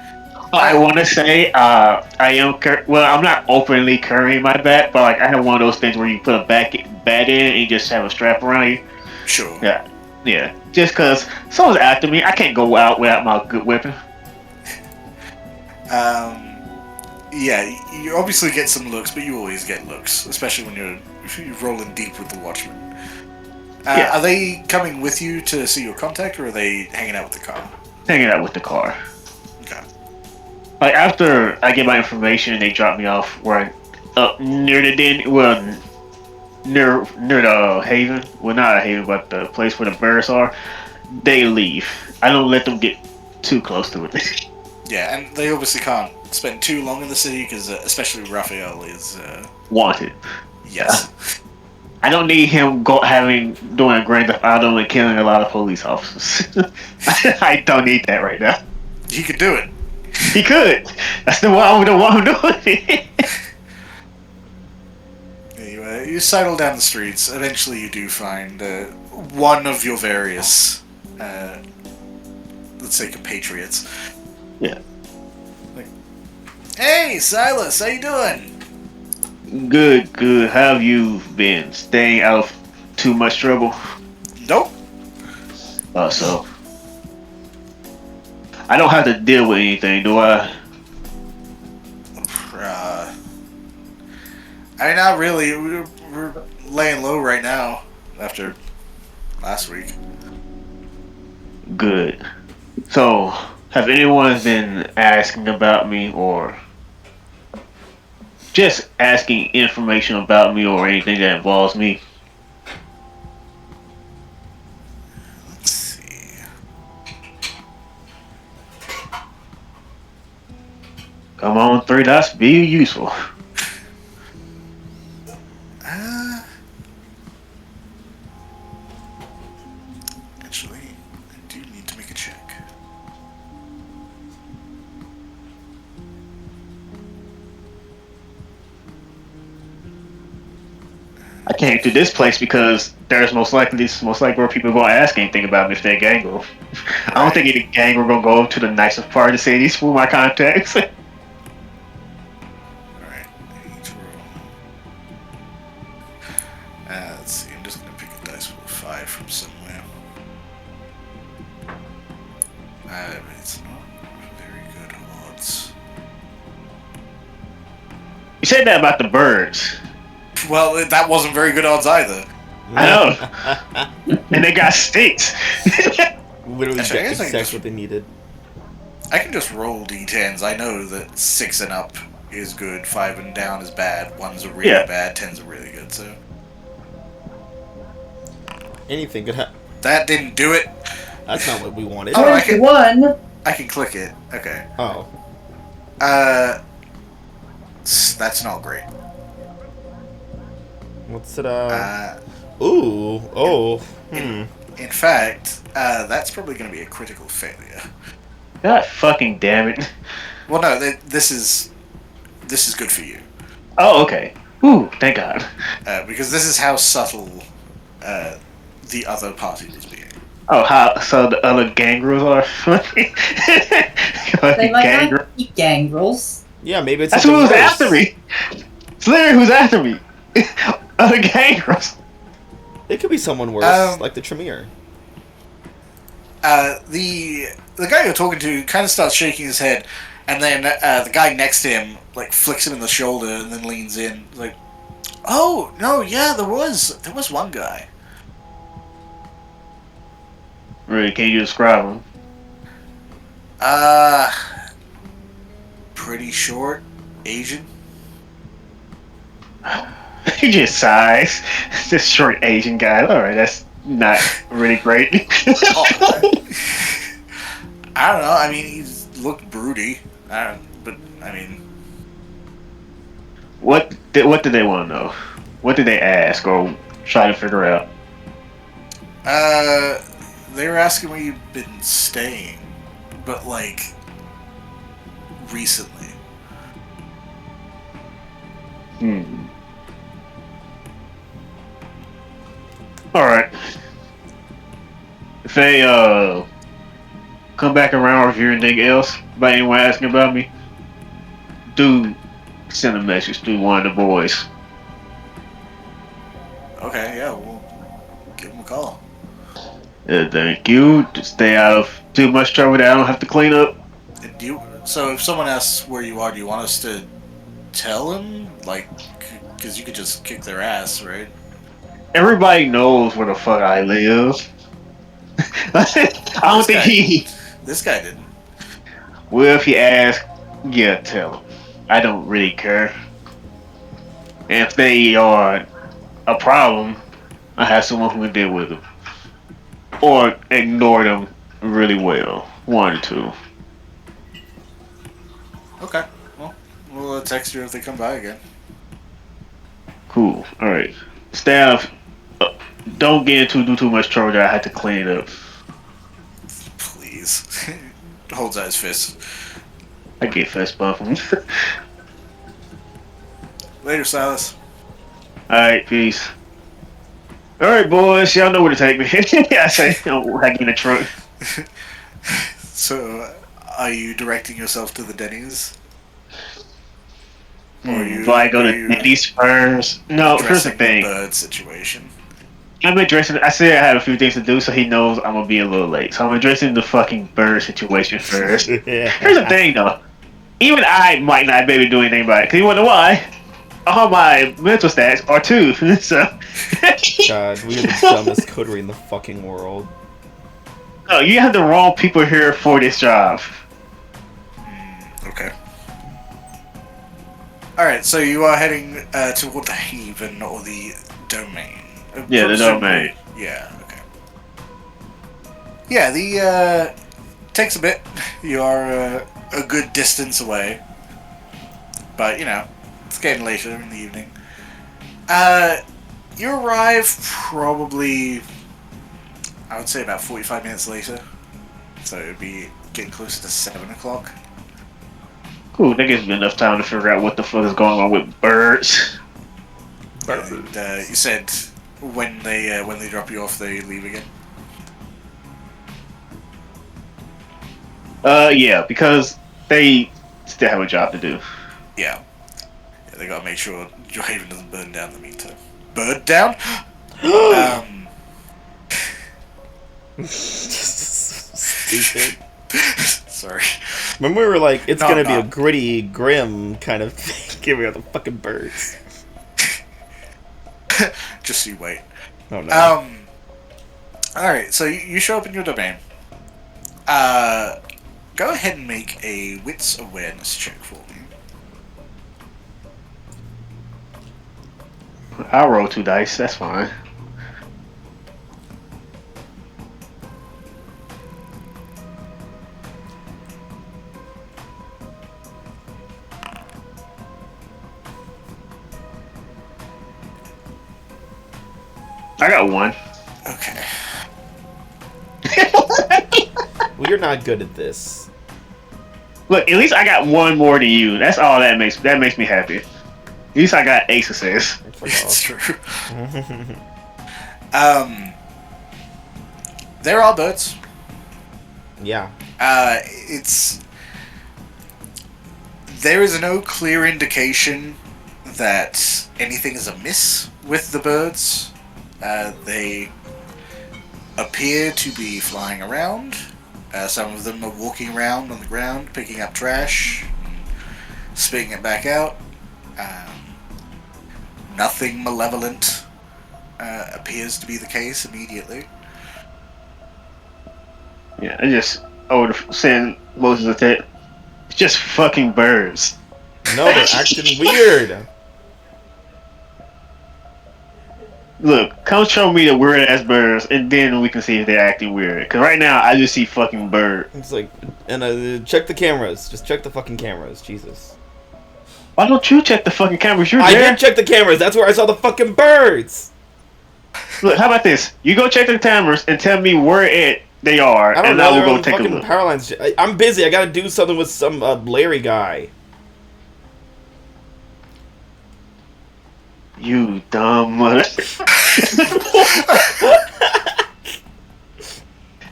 Speaker 3: I want to say, I am I'm not openly carrying my bat, but like I have one of those things where you put a bat in and you just have a strap around you.
Speaker 2: Sure.
Speaker 3: Yeah. Just because someone's after me, I can't go out without my good weapon.
Speaker 2: Yeah, you obviously get some looks, but you always get looks, especially when you're rolling deep with the Watchmen.
Speaker 3: Yeah.
Speaker 2: Are they coming with you to see your contact, or are they hanging out with the car?
Speaker 3: Hanging out with the car.
Speaker 2: Okay.
Speaker 3: Like after I get my information, they drop me off where up near the near the haven. Well, not a haven, but the place where the birds are. They leave. I don't let them get too close to it.
Speaker 2: Yeah, and they obviously can't spend too long in the city because, especially Raphael is
Speaker 3: Wanted.
Speaker 2: yes.
Speaker 3: I don't need him doing a grand theft auto and killing a lot of police officers. I don't need that right now.
Speaker 2: He could do it.
Speaker 3: He could. That's the one I don't want him doing.
Speaker 2: You sidle down the streets. Eventually, you do find one of your various, let's say, compatriots.
Speaker 3: Yeah.
Speaker 2: Like, hey, Silas, how you doing?
Speaker 3: Good. How have you been? Staying out of too much trouble?
Speaker 2: Nope.
Speaker 3: So I don't have to deal with anything, do I?
Speaker 2: I mean, not really. We're laying low right now after last week.
Speaker 3: Good. So, have anyone been asking about me or just asking information about me or anything that involves me?
Speaker 2: Let's see.
Speaker 3: Come on, 3 dots, be useful.
Speaker 2: Actually, I do need to make a check.
Speaker 3: I came to this place because there's most likely where people are going to ask anything about me if they're gangrel. I don't think any gangrel going to go to the nicest part of the city for my contacts.
Speaker 2: Alright, I need to roll. Let's see, I'm just going to pick a dice roll 5 from somewhere. But it's not very good odds.
Speaker 3: You said that about the birds.
Speaker 2: Well, that wasn't very good odds either.
Speaker 3: I know. And they got sticks.
Speaker 1: Literally
Speaker 2: Actually, I guess I can
Speaker 1: exactly
Speaker 2: just-
Speaker 1: what they needed.
Speaker 2: I can just roll d10s. I know that 6 and up is good, 5 and down is bad, 1's are really
Speaker 3: Yeah.
Speaker 2: bad, 10's are really good, so...
Speaker 1: Anything could happen.
Speaker 2: That didn't do it.
Speaker 1: That's not what we wanted.
Speaker 2: Oh, I
Speaker 5: There's
Speaker 2: can-
Speaker 5: one.
Speaker 2: I can click it. Okay.
Speaker 1: Oh.
Speaker 2: That's not great.
Speaker 1: What's it,
Speaker 2: Ooh.
Speaker 1: Oh.
Speaker 2: In fact, that's probably going to be a critical failure.
Speaker 3: God fucking damn it.
Speaker 2: Well, no, this is good for you.
Speaker 3: Oh, okay. Ooh, thank God.
Speaker 2: Because this is how subtle the other party was being.
Speaker 3: Oh, so the other gangrels are
Speaker 5: They might not be gangrels.
Speaker 1: Yeah, maybe it's
Speaker 3: That's
Speaker 1: something
Speaker 3: who was
Speaker 1: worse.
Speaker 3: after me. It's literally who's after me. Other gangrels.
Speaker 1: It could be someone worse, like the Tremere.
Speaker 2: The guy you're talking to kind of starts shaking his head, and then the guy next to him like flicks him in the shoulder and then leans in, like, "Oh no, yeah, there was one guy."
Speaker 3: Really, can you describe him?
Speaker 2: Pretty short, Asian.
Speaker 3: He just sighs. This short Asian guy. Alright, that's not really great.
Speaker 2: I don't know. I mean, he's looked broody. But I mean,
Speaker 3: What did they want to know? What did they ask or try to figure out?
Speaker 2: They were asking where you've been staying, but like recently.
Speaker 3: Alright. If they come back around or if you hear anything else about anyone asking about me, do send a message to one of the boys.
Speaker 2: Okay, yeah, we'll give him a call.
Speaker 3: Thank you. Just stay out of too much trouble that I don't have to clean up.
Speaker 2: So if someone asks where you are, do you want us to tell him? Like, because you could just kick their ass, right?
Speaker 3: Everybody knows where the fuck I live. I don't think he.
Speaker 2: This guy didn't.
Speaker 3: Well, if he asks, yeah, tell him. I don't really care. And if they are a problem, I have someone who can deal with them. Or ignore them really well. One or two.
Speaker 2: Okay, well, we'll text you if they come by again.
Speaker 3: Cool. Alright. Staff, don't get into too much trouble that I had to clean it up.
Speaker 2: Please. Holds out his fist.
Speaker 3: I get fist bumping.
Speaker 2: Later, Silas.
Speaker 3: Alright, peace. Alright, boys, y'all know where to take me. I say, I get in the truck.
Speaker 2: So, are you directing yourself to the Denny's? Or are you,
Speaker 3: Do I go to Denny's first? No, here's the
Speaker 2: addressing
Speaker 3: thing.
Speaker 2: bird situation?
Speaker 3: I'm addressing. I said I had a few things to do, so he knows I'm gonna be a little late. So I'm addressing the fucking bird situation first. Here's the thing, though. Even I might not be able to do anything about it. Cause you wanna know why? All my mental stats are 2. So.
Speaker 1: God, we are the dumbest coterie in the fucking world.
Speaker 3: No, you have the wrong people here for this job.
Speaker 2: Okay. Alright, so you are heading toward the Haven or the Domain.
Speaker 3: Yeah, the Domain.
Speaker 2: Yeah, okay. Yeah, the takes a bit. You are a good distance away. But, you know, it's getting later in the evening. You arrive probably, I would say about 45 minutes later. So it would be getting closer to 7 o'clock.
Speaker 3: Cool, that gives me enough time to figure out what the fuck is going on with birds.
Speaker 2: And, you said when they drop you off, they leave again.
Speaker 3: Yeah, because they still have a job to do.
Speaker 2: Yeah, they gotta make sure your haven doesn't burn down in the meantime. Burn down?
Speaker 1: Stupid.
Speaker 2: Sorry.
Speaker 1: Remember we were like, it's
Speaker 2: No,
Speaker 1: gonna be
Speaker 2: no.
Speaker 1: a gritty, grim kind of thing. Give me all the fucking birds.
Speaker 2: Just you wait.
Speaker 1: Oh no.
Speaker 2: Alright, so you show up in your domain. Go ahead and make a wits awareness check for me.
Speaker 3: I'll roll 2 dice, that's fine. I got 1.
Speaker 2: Okay.
Speaker 1: Well, you're not good at this.
Speaker 3: Look, at least I got 1 more than you. That's all that makes me happy. At least I got 8 success.
Speaker 2: It's true. There are birds.
Speaker 1: Yeah.
Speaker 2: There is no clear indication that anything is amiss with the birds. They appear to be flying around. Some of them are walking around on the ground, picking up trash, and spitting it back out. Nothing malevolent appears to be the case immediately.
Speaker 3: Yeah, I would have sent Moses a text. It's just fucking birds.
Speaker 1: No, they're acting weird.
Speaker 3: Look, come show me the weird ass birds, and then we can see if they're acting weird. Cause right now I just see fucking bird.
Speaker 1: It's like, and check the cameras. Just check the fucking cameras. Jesus.
Speaker 3: Why don't you check the fucking cameras? You're
Speaker 1: I
Speaker 3: there.
Speaker 1: did check the cameras. That's where I saw the fucking birds.
Speaker 3: Look, how about this? You go check the cameras and tell me where they are,
Speaker 1: I don't
Speaker 3: and
Speaker 1: know.
Speaker 3: I will
Speaker 1: They're
Speaker 3: go
Speaker 1: on
Speaker 3: take a
Speaker 1: fucking
Speaker 3: look.
Speaker 1: power lines. I'm busy. I gotta do something with some Larry guy.
Speaker 3: You dumb mother.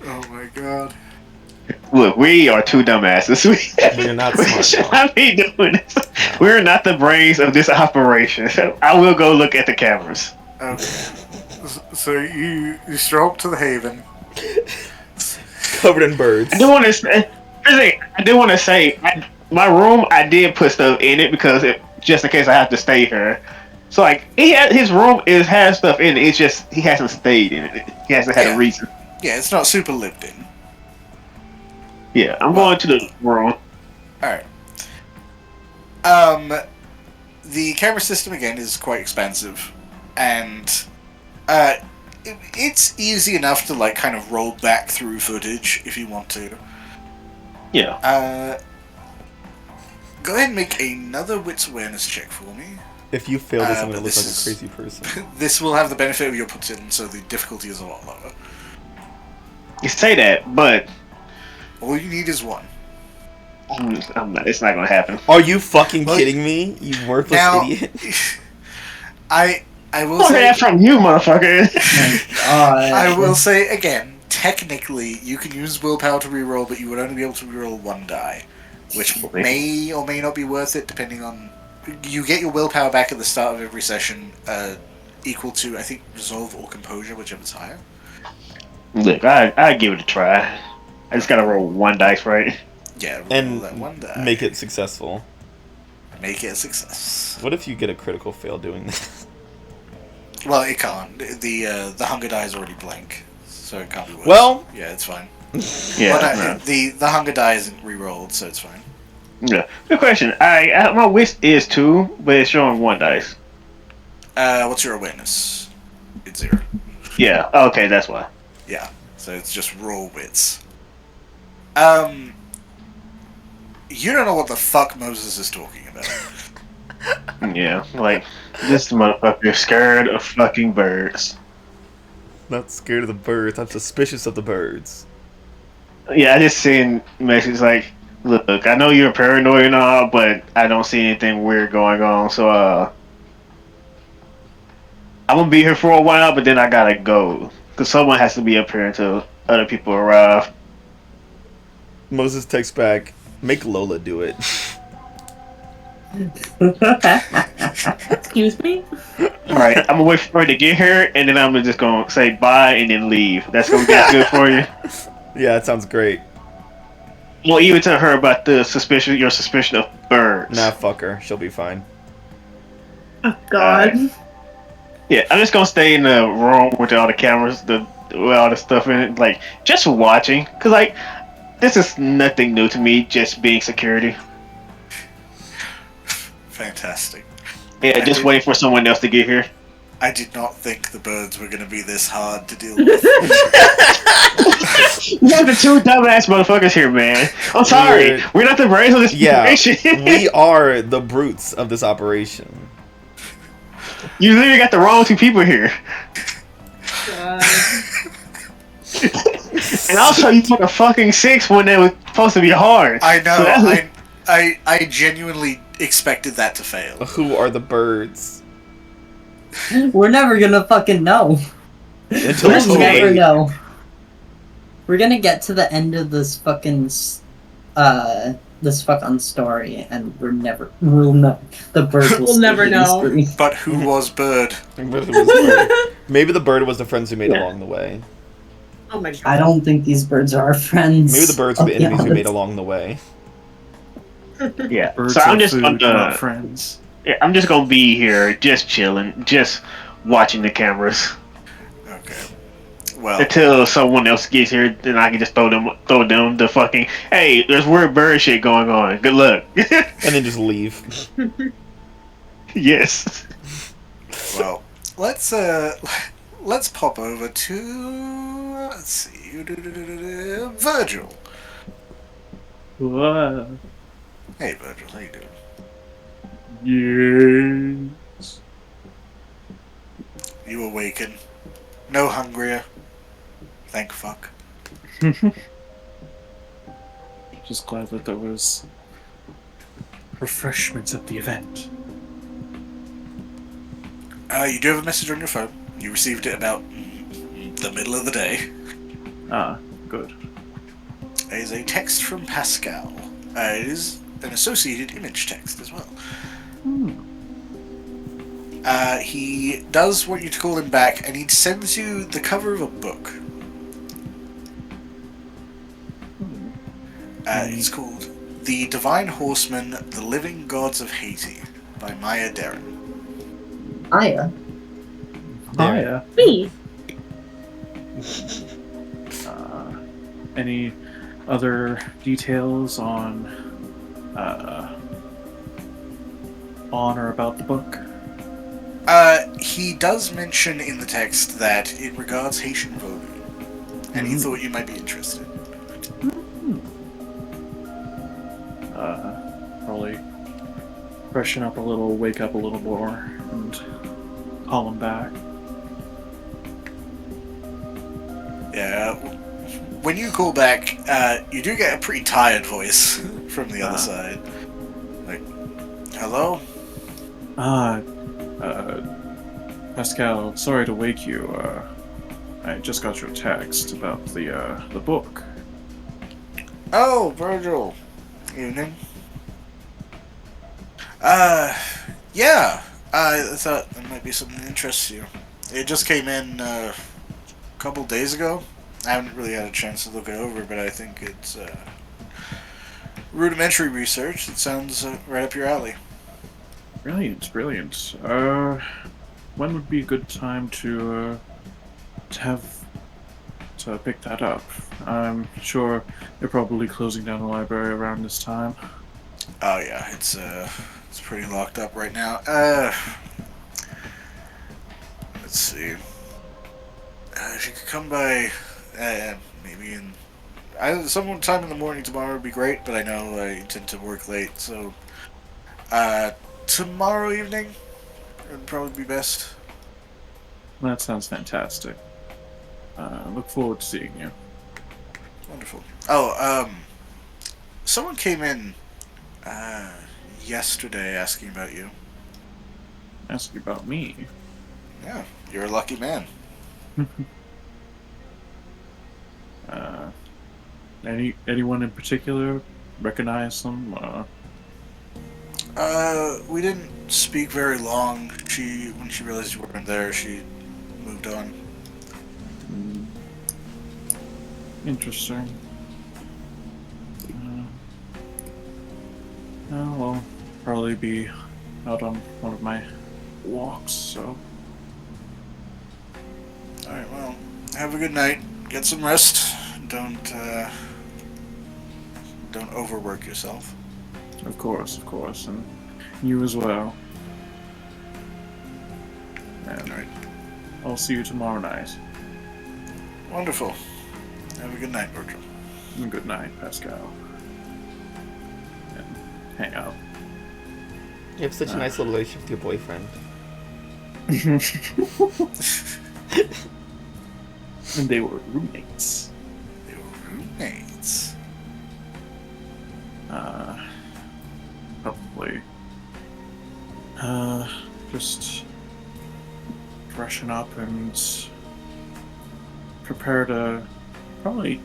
Speaker 2: Oh my god.
Speaker 3: Look, we are two dumbasses.
Speaker 1: You're not
Speaker 3: We
Speaker 1: smart.
Speaker 3: should not be doing this. We're not the brains of this operation. So I will go look at the cameras.
Speaker 2: Okay. So you stroll up to the Haven.
Speaker 1: Covered in birds.
Speaker 3: I do want to say, my room. I did put stuff in it because just in case I have to stay here. So like his room has stuff in it. It's just he hasn't stayed in it. He hasn't had a reason.
Speaker 2: Yeah, it's not super lived in.
Speaker 3: Yeah, I'm going to the room.
Speaker 2: Alright. The camera system again is quite expansive, and it's easy enough to like kind of roll back through footage if you want to.
Speaker 3: Yeah.
Speaker 2: Go ahead and make another wits awareness check for me.
Speaker 1: If you fail this, I'm
Speaker 2: but
Speaker 1: gonna look like a
Speaker 2: this
Speaker 1: crazy person.
Speaker 2: This will have the benefit of your put in, so the difficulty is a lot lower.
Speaker 3: You say that, but
Speaker 2: All you need is one.
Speaker 3: I'm not, it's not gonna happen.
Speaker 1: Are you fucking kidding me? You worthless
Speaker 2: Now,
Speaker 1: idiot.
Speaker 2: I will
Speaker 3: I'll
Speaker 2: say
Speaker 3: that from you, motherfucker.
Speaker 2: I will say again, technically you can use willpower to reroll, but you would only be able to reroll one die, which may or may not be worth it depending on. You get your willpower back at the start of every session, equal to I think resolve or composure, whichever's higher.
Speaker 3: Look, I give it a try. I just gotta roll one dice, right?
Speaker 2: Yeah, roll
Speaker 1: And
Speaker 2: that one die.
Speaker 1: make it successful.
Speaker 2: Make it a success.
Speaker 1: What if you get a critical fail doing that?
Speaker 2: Well, it can't. The hunger die is already blank, so it can't be worse.
Speaker 1: Well-
Speaker 2: yeah, it's fine.
Speaker 3: Yeah.
Speaker 2: Well, no,
Speaker 3: no.
Speaker 2: the hunger die isn't re-rolled, so it's fine.
Speaker 3: Yeah. Good question. My wit is 2, but it's showing 1 dice.
Speaker 2: What's your awareness? It's 0.
Speaker 3: Yeah. Okay, that's why.
Speaker 2: Yeah, so it's just raw wits. You don't know what the fuck Moses is talking about.
Speaker 3: Yeah. Like this motherfucker scared of fucking birds.
Speaker 1: Not scared of the birds. I'm suspicious of the birds.
Speaker 3: Yeah, I just seen messages like, look, I know you're paranoid and all, but I don't see anything weird going on. So I'm gonna be here for a while, but then I gotta go because someone has to be up here until other people arrive.
Speaker 1: Moses texts back, make Lola do it.
Speaker 7: Excuse me?
Speaker 3: All right, I'm gonna wait for her to get here, and then I'm just gonna say bye and then leave. That's gonna be good for you.
Speaker 1: Yeah, that sounds great.
Speaker 3: Well, even tell her about your suspicion of birds.
Speaker 1: Nah, fuck her. She'll be fine.
Speaker 7: Oh god.
Speaker 3: Yeah, I'm just gonna stay in the room with all the cameras, with all the stuff in it, like just watching, cause like this is nothing new to me. Just being security.
Speaker 2: Fantastic.
Speaker 3: Yeah, just waiting for someone else to get here.
Speaker 2: I did not think the birds were going to be this hard to deal with.
Speaker 3: You have the two dumbass motherfuckers here, man. I'm sorry. We're not the brains of this
Speaker 1: Yeah,
Speaker 3: situation.
Speaker 1: we are the brutes of this operation.
Speaker 3: You literally got the wrong two people here.
Speaker 7: God.
Speaker 3: And also, you put a fucking 6 when they were supposed to be hard.
Speaker 2: I know.
Speaker 3: So that's-
Speaker 2: I genuinely expected that to fail.
Speaker 1: Who are the birds?
Speaker 5: We're never gonna fucking know.
Speaker 1: Until
Speaker 5: We'll
Speaker 1: it's
Speaker 5: never
Speaker 1: late.
Speaker 5: know. We're gonna get to the end of this fucking story, and we'll know. The bird will
Speaker 7: We'll
Speaker 5: stay
Speaker 7: never
Speaker 5: a
Speaker 7: know.
Speaker 5: mystery.
Speaker 2: But who was bird?
Speaker 1: Maybe the bird was the friends we made
Speaker 5: Yeah.
Speaker 1: along the way.
Speaker 7: Oh my god.
Speaker 5: I don't think these birds are our friends.
Speaker 1: Maybe the birds were
Speaker 5: I'll
Speaker 1: the
Speaker 5: be
Speaker 1: enemies we made
Speaker 5: honest.
Speaker 1: along the way.
Speaker 3: Yeah.
Speaker 4: Birds
Speaker 3: So I'm
Speaker 4: are
Speaker 3: just
Speaker 4: food,
Speaker 3: gonna.
Speaker 4: not friends.
Speaker 3: Yeah, I'm just gonna be here, just chilling, just watching the cameras
Speaker 2: Okay. Well,
Speaker 3: until someone else gets here. Then I can just throw them the fucking. Hey, there's weird bird shit going on. Good luck.
Speaker 1: And then just leave.
Speaker 3: Yes.
Speaker 2: well, let's pop over to let's see, Virgil.
Speaker 4: Whoa.
Speaker 2: Hey, Virgil, how you doing?
Speaker 4: Yes.
Speaker 2: You awaken. No hungrier. Thank fuck.
Speaker 4: Just glad that there was refreshments at the event.
Speaker 2: You do have a message on your phone. You received it about the middle of the day.
Speaker 4: Ah, good.
Speaker 2: It is a text from Pascal. It is an associated image text as well. He does want you to call him back, and he sends you the cover of a book. It's called The Divine Horsemen, The Living Gods of Haiti by Maya Deren.
Speaker 5: Aya.
Speaker 4: Hiya.
Speaker 7: Me.
Speaker 4: Any other details on or about the book?
Speaker 2: He does mention in the text that it regards Haitian voodoo, and he thought you might be interested.
Speaker 4: Probably freshen up a little, wake up a little more, and call him back.
Speaker 2: Yeah. When you call back, you do get a pretty tired voice from the other side. Like, hello?
Speaker 4: Pascal, sorry to wake you. I just got your text about the book.
Speaker 2: Oh, Virgil. Evening. Yeah. I thought that might be something that interests you. It just came in a couple days ago. I haven't really had a chance to look it over, but I think it's rudimentary research. It sounds right up your alley.
Speaker 4: Brilliant, brilliant. When would be a good time to pick that up? I'm sure they're probably closing down the library around this time.
Speaker 2: Oh yeah, it's pretty locked up right now. Let's see. If you could come by, maybe in sometime in the morning tomorrow would be great. But I know I tend to work late, so tomorrow evening would probably be best.
Speaker 4: That sounds fantastic. Look forward to seeing you.
Speaker 2: Wonderful. Oh, someone came in yesterday asking about you.
Speaker 4: Ask you about me.
Speaker 2: Yeah, you're a lucky man.
Speaker 4: Anyone in particular recognize them?
Speaker 2: We didn't speak very long. When she realized you weren't there, she moved on.
Speaker 4: Interesting. Well, probably be out on one of my walks, so.
Speaker 2: Alright, well, have a good night. Get some rest. Don't overwork yourself.
Speaker 4: Of course, and you as well. And
Speaker 2: Alright.
Speaker 4: I'll see you tomorrow night.
Speaker 2: Wonderful. Have a good night, Virgil.
Speaker 4: And good night, Pascal. And hang up.
Speaker 1: You have such a nice little relationship with your boyfriend.
Speaker 4: And they were roommates.
Speaker 2: They were roommates.
Speaker 4: Probably. Just freshen up and prepare to probably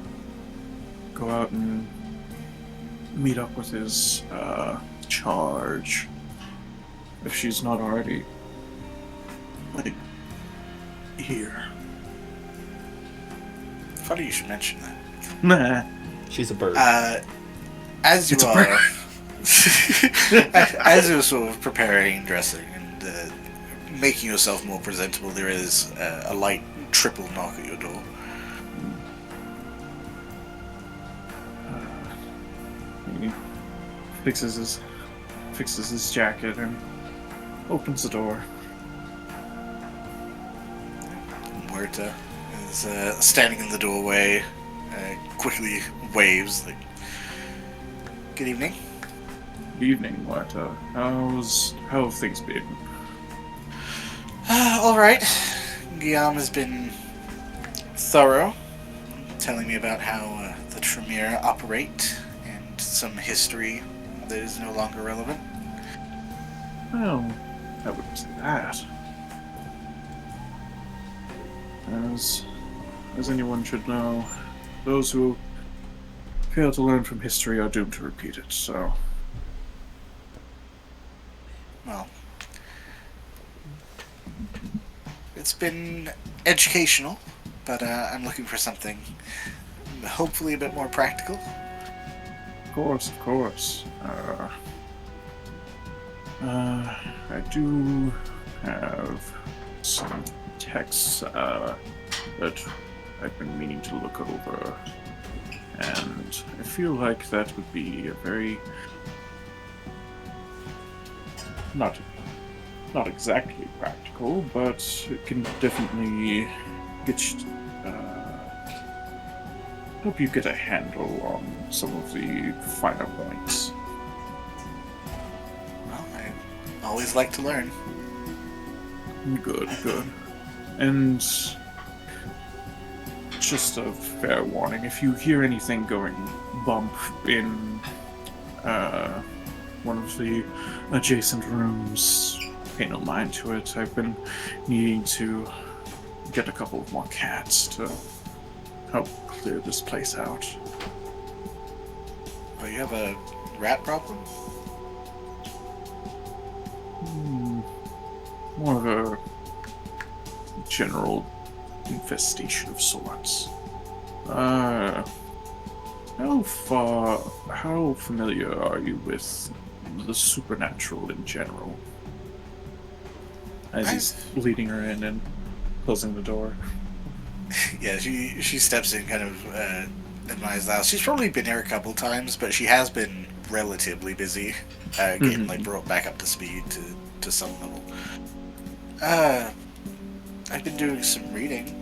Speaker 4: go out and meet up with his charge, if she's not already like here.
Speaker 2: Funny you should mention that.
Speaker 4: Nah.
Speaker 1: She's a bird.
Speaker 2: As you
Speaker 4: It's a
Speaker 2: are, as you're sort of preparing, dressing, and making yourself more presentable, there is a light triple knock at your door.
Speaker 4: He fixes his jacket and opens the door.
Speaker 2: Muerta is standing in the doorway, quickly waves like, "Good evening."
Speaker 4: Evening, Marta. How have things been?
Speaker 2: All right. Guillaume has been thorough, telling me about how the Tremere operate and some history that is no longer relevant.
Speaker 4: Well, I wouldn't say that. As anyone should know, those who fail to learn from history are doomed to repeat it, so...
Speaker 2: Well, it's been educational, but I'm looking for something hopefully a bit more practical.
Speaker 4: Of course. I do have some texts that I've been meaning to look over, and I feel like that would be a very not exactly practical, but it can definitely help you get a handle on some of the finer points.
Speaker 2: Well, I always like to learn.
Speaker 4: Good. And just a fair warning, if you hear anything going bump in one of the adjacent rooms, pay no mind to it. I've been needing to get a couple of more cats to help clear this place out.
Speaker 2: Oh, you have a rat problem?
Speaker 4: More of a general infestation of sorts. How familiar are you with the supernatural in general? As he's leading her in and closing the door.
Speaker 2: Yeah, she steps in, kind of admires the house. She's probably been here a couple times, but she has been relatively busy, getting like brought back up to speed to some level. I've been doing some reading.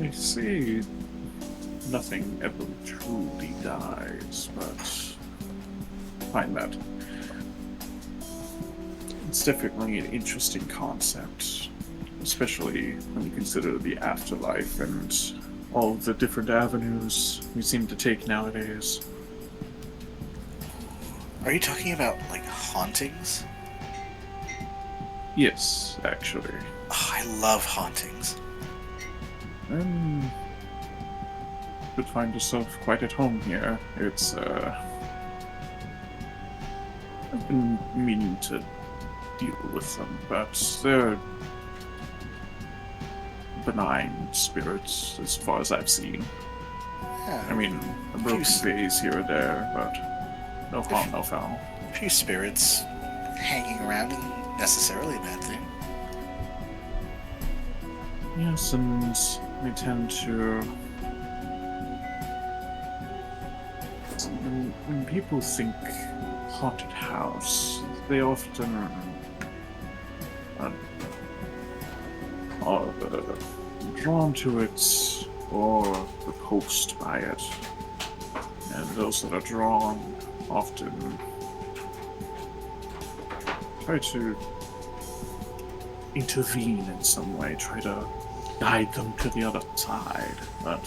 Speaker 4: I see nothing ever truly dies, but I find that it's definitely an interesting concept, especially when you consider the afterlife and all of the different avenues we seem to take nowadays.
Speaker 2: Are you talking about, like, hauntings?
Speaker 4: Yes, actually.
Speaker 2: Oh, I love hauntings.
Speaker 4: Could find yourself quite at home here. It's, I've been meaning to deal with them, but they're benign spirits, as far as I've seen.
Speaker 2: Yeah,
Speaker 4: I mean, a broken vase here or there, but no harm, no foul.
Speaker 2: a few spirits hanging around isn't necessarily a bad thing.
Speaker 4: Yes, and they tend to... When people think haunted house, they often are drawn to it or repulsed by it. And those that are drawn often try to intervene in some way, try to guide them to the other side, but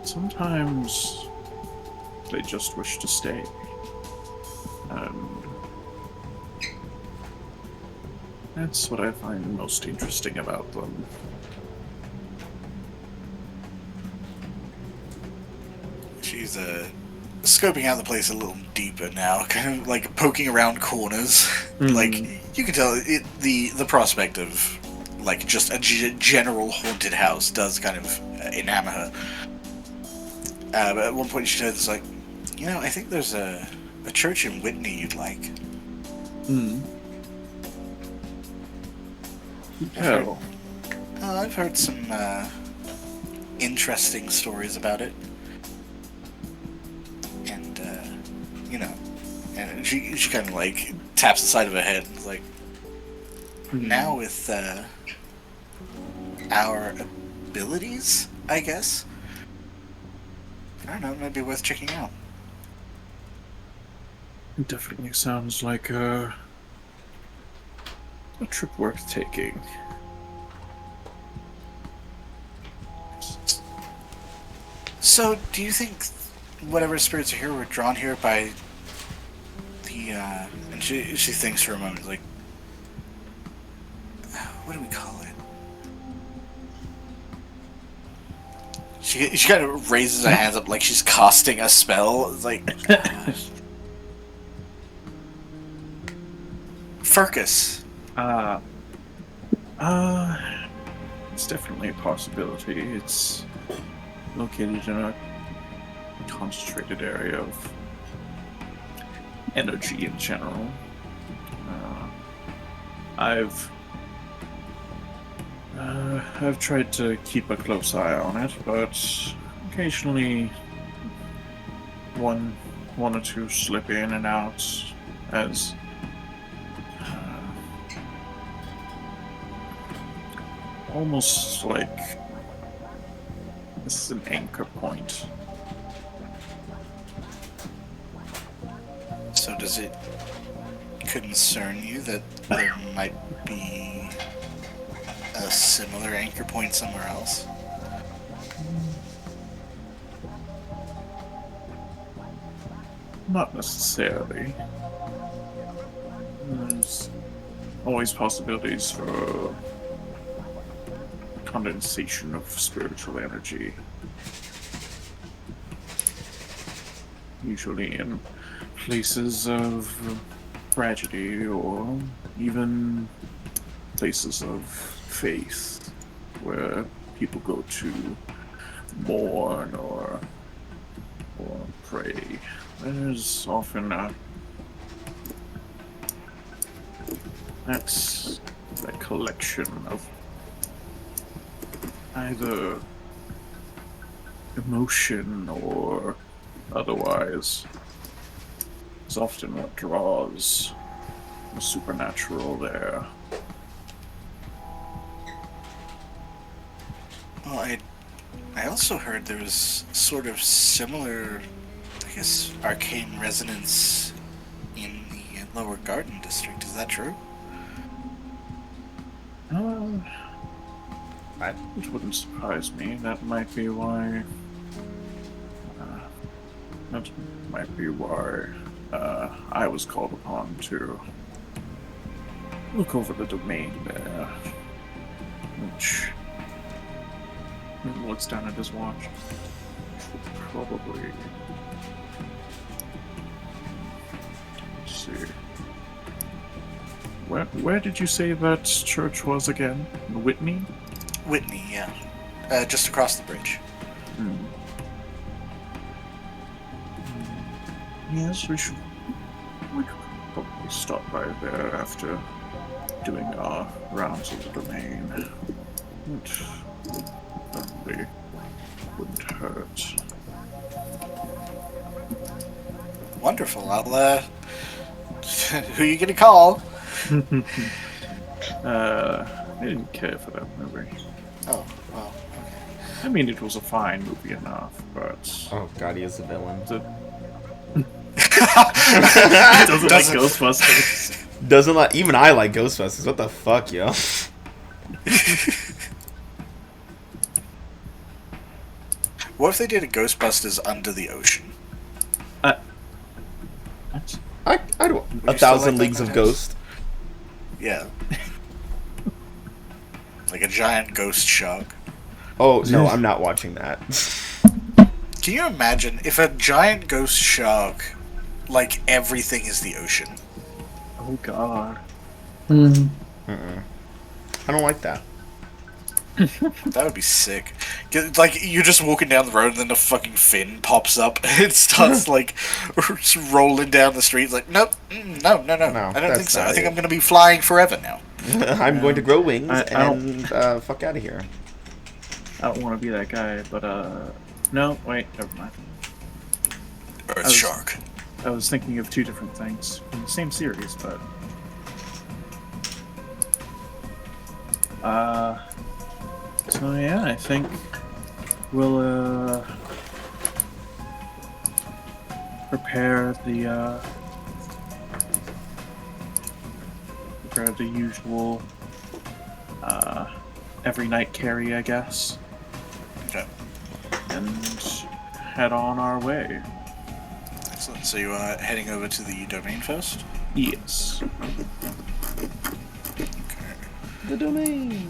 Speaker 4: sometimes they just wish to stay. And that's what I find most interesting about them.
Speaker 2: She's scoping out the place a little deeper now, kind of like poking around corners. Like, you can tell the prospect of like just a general haunted house does kind of enamor her. But at one point she says, like, you know, I think there's a church in Whitney you'd like.
Speaker 4: Oh.
Speaker 2: I've heard some interesting stories about it. And, you know, and she kind of like taps the side of her head and is like, now with our abilities, I guess. I don't know, it might be worth checking out.
Speaker 4: It definitely sounds like a trip worth taking.
Speaker 2: So, do you think whatever spirits are here were drawn here by the, and she thinks for a moment, like, what do we call it? She kind of raises her hands up like she's casting a spell. It's like, Furcus.
Speaker 4: It's definitely a possibility. It's located in a concentrated area of energy in general. I've tried to keep a close eye on it, but occasionally one or two slip in and out as almost like this is an anchor point.
Speaker 2: So does it concern you that there might be a similar anchor point somewhere else?
Speaker 4: Not necessarily. There's always possibilities for condensation of spiritual energy. Usually in places of tragedy or even places of faith where people go to mourn or pray. There's often that collection of either emotion or otherwise is often what draws the supernatural there.
Speaker 2: Well, I also heard there was sort of similar, I guess, arcane resonance in the Lower Garden District. Is that true?
Speaker 4: It wouldn't surprise me. That might be why. I was called upon to look over the domain there. Which he looks down at his watch. Probably. Let's see. Where did you say that church was again? Whitney?
Speaker 2: Whitney, yeah. Just across the bridge.
Speaker 4: Yes, we could probably stop by there after doing our rounds of the domain. Which probably wouldn't hurt.
Speaker 2: Wonderful. I'll, who are you gonna call?
Speaker 4: I didn't care for that movie.
Speaker 2: Oh, well, okay.
Speaker 4: I mean, it was a fine movie enough, but...
Speaker 1: Oh god, he is a villain.
Speaker 4: Doesn't like Ghostbusters.
Speaker 1: Doesn't like, even I like Ghostbusters. What the fuck, yo?
Speaker 2: What if they did a Ghostbusters under the ocean?
Speaker 4: What?
Speaker 1: I do
Speaker 2: you
Speaker 1: a
Speaker 2: still
Speaker 1: thousand
Speaker 2: like
Speaker 1: leagues
Speaker 2: that
Speaker 1: of
Speaker 2: house?
Speaker 1: Ghost.
Speaker 2: Yeah. Like a giant ghost shark.
Speaker 1: Oh no, I'm not watching that.
Speaker 2: Can you imagine if a giant ghost shark, like everything is the ocean?
Speaker 4: Oh god.
Speaker 5: Hmm.
Speaker 1: I don't like that.
Speaker 2: That would be sick. Like, you're just walking down the road and then a fucking fin pops up and it starts, like, rolling down the street. Like, nope, no, I don't
Speaker 1: that's
Speaker 2: think so.
Speaker 1: not
Speaker 2: I think
Speaker 1: it.
Speaker 2: I'm going to be flying forever now.
Speaker 1: I'm going to grow wings
Speaker 4: I
Speaker 1: and fuck out of here.
Speaker 4: I don't want to be that guy, but no, wait, never mind.
Speaker 2: Earth
Speaker 4: was-
Speaker 2: shark.
Speaker 4: I was thinking of two different things in the same series, but so yeah, I think we'll prepare the usual every night carry, I guess,
Speaker 2: Okay.
Speaker 4: and head on our way.
Speaker 2: Excellent. So you are heading over to the domain first?
Speaker 4: Yes.
Speaker 1: The domain.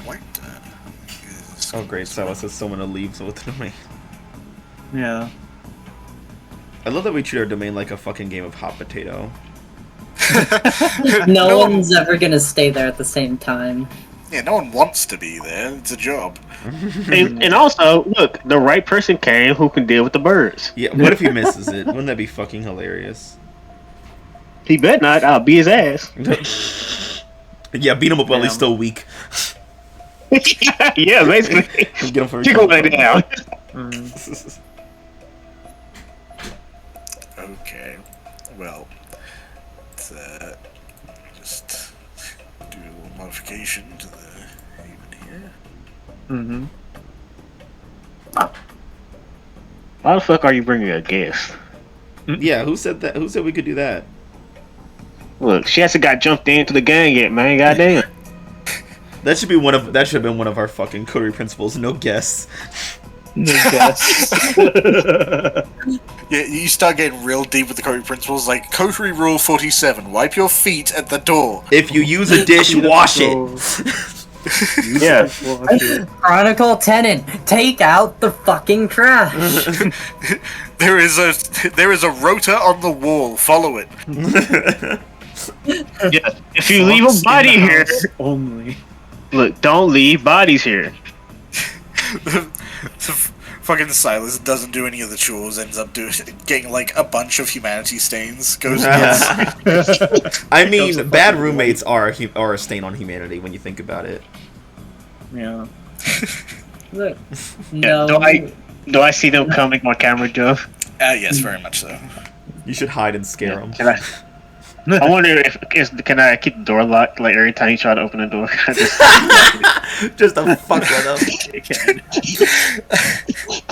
Speaker 2: Right then. Is
Speaker 1: Oh great, Silas says someone to leave with the domain.
Speaker 4: Yeah.
Speaker 1: I love that we treat our domain like a fucking game of hot potato.
Speaker 5: No one's ever gonna stay there at the same time.
Speaker 2: Yeah, no one wants to be there. It's a job.
Speaker 3: And also, look, the right person came who can deal with the birds.
Speaker 1: Yeah, what if he misses it? Wouldn't that be fucking hilarious?
Speaker 3: He bet not. I'll be his ass.
Speaker 1: Yeah, beat him up while he's still weak.
Speaker 3: Yeah, basically.
Speaker 1: Get him for
Speaker 3: Tickle it down.
Speaker 2: Okay. Well, let's just do a little modification to the haven here.
Speaker 4: Mm-hmm.
Speaker 3: Why the fuck are you bringing a guest?
Speaker 1: Yeah, who said that? Who said we could do that?
Speaker 3: Look, she hasn't got jumped into the gang yet, man. Goddamn.
Speaker 1: That should have been one of our fucking Coterie principles. No guests.
Speaker 4: No guess.
Speaker 2: Yeah, you start getting real deep with the Coterie principles, like Coterie Rule 47: wipe your feet at the door.
Speaker 1: If you use a dish, wash it.
Speaker 3: Yeah.
Speaker 5: Chronicle tenant, take out the fucking trash.
Speaker 2: There is a rota on the wall. Follow it.
Speaker 3: Yeah. If you leave a body here,
Speaker 4: only.
Speaker 3: look, don't leave bodies here.
Speaker 2: Fucking Silas doesn't do any of the chores. Ends up getting like a bunch of humanity stains. Goes.
Speaker 1: I mean, bad roommates are a stain on humanity when you think about it.
Speaker 4: Yeah.
Speaker 5: Look,
Speaker 3: Yeah,
Speaker 5: no.
Speaker 3: do I see them coming on camera, Joe?
Speaker 2: Yes, very much so.
Speaker 1: You should hide and scare them.
Speaker 3: Can I wonder can I keep the door locked like every time you try to open the door?
Speaker 1: Just to fuck with them.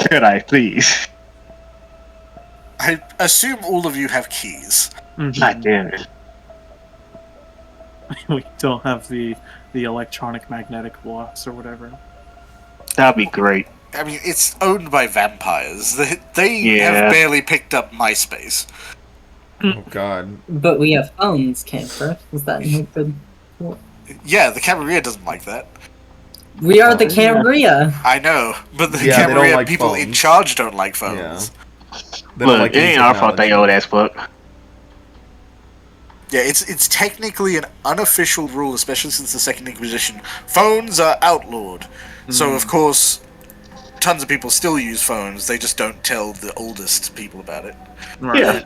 Speaker 3: Could I please?
Speaker 2: I assume all of you have keys.
Speaker 3: God damn it.
Speaker 4: We don't have the electronic magnetic blocks or whatever.
Speaker 3: That'd be great.
Speaker 2: I mean, it's owned by vampires. They
Speaker 3: Yeah.
Speaker 2: have barely picked up MySpace.
Speaker 1: Oh god.
Speaker 5: But we have phones, camper. Is that no good?
Speaker 2: Yeah, the Camarilla doesn't like that.
Speaker 5: We are the Cambria.
Speaker 2: I know, but the
Speaker 1: Yeah, they don't
Speaker 2: Camarilla
Speaker 1: like
Speaker 2: people in
Speaker 1: phones.
Speaker 2: charge don't like phones.
Speaker 1: Yeah. They don't
Speaker 3: Look,
Speaker 1: like
Speaker 3: it ain't
Speaker 1: any
Speaker 3: our fault they
Speaker 1: technology.
Speaker 3: old ass fuck.
Speaker 2: Yeah, it's technically an unofficial rule, especially since the Second Inquisition. Phones are outlawed. So, of course, tons of people still use phones. They just don't tell the oldest people about it.
Speaker 3: Yeah.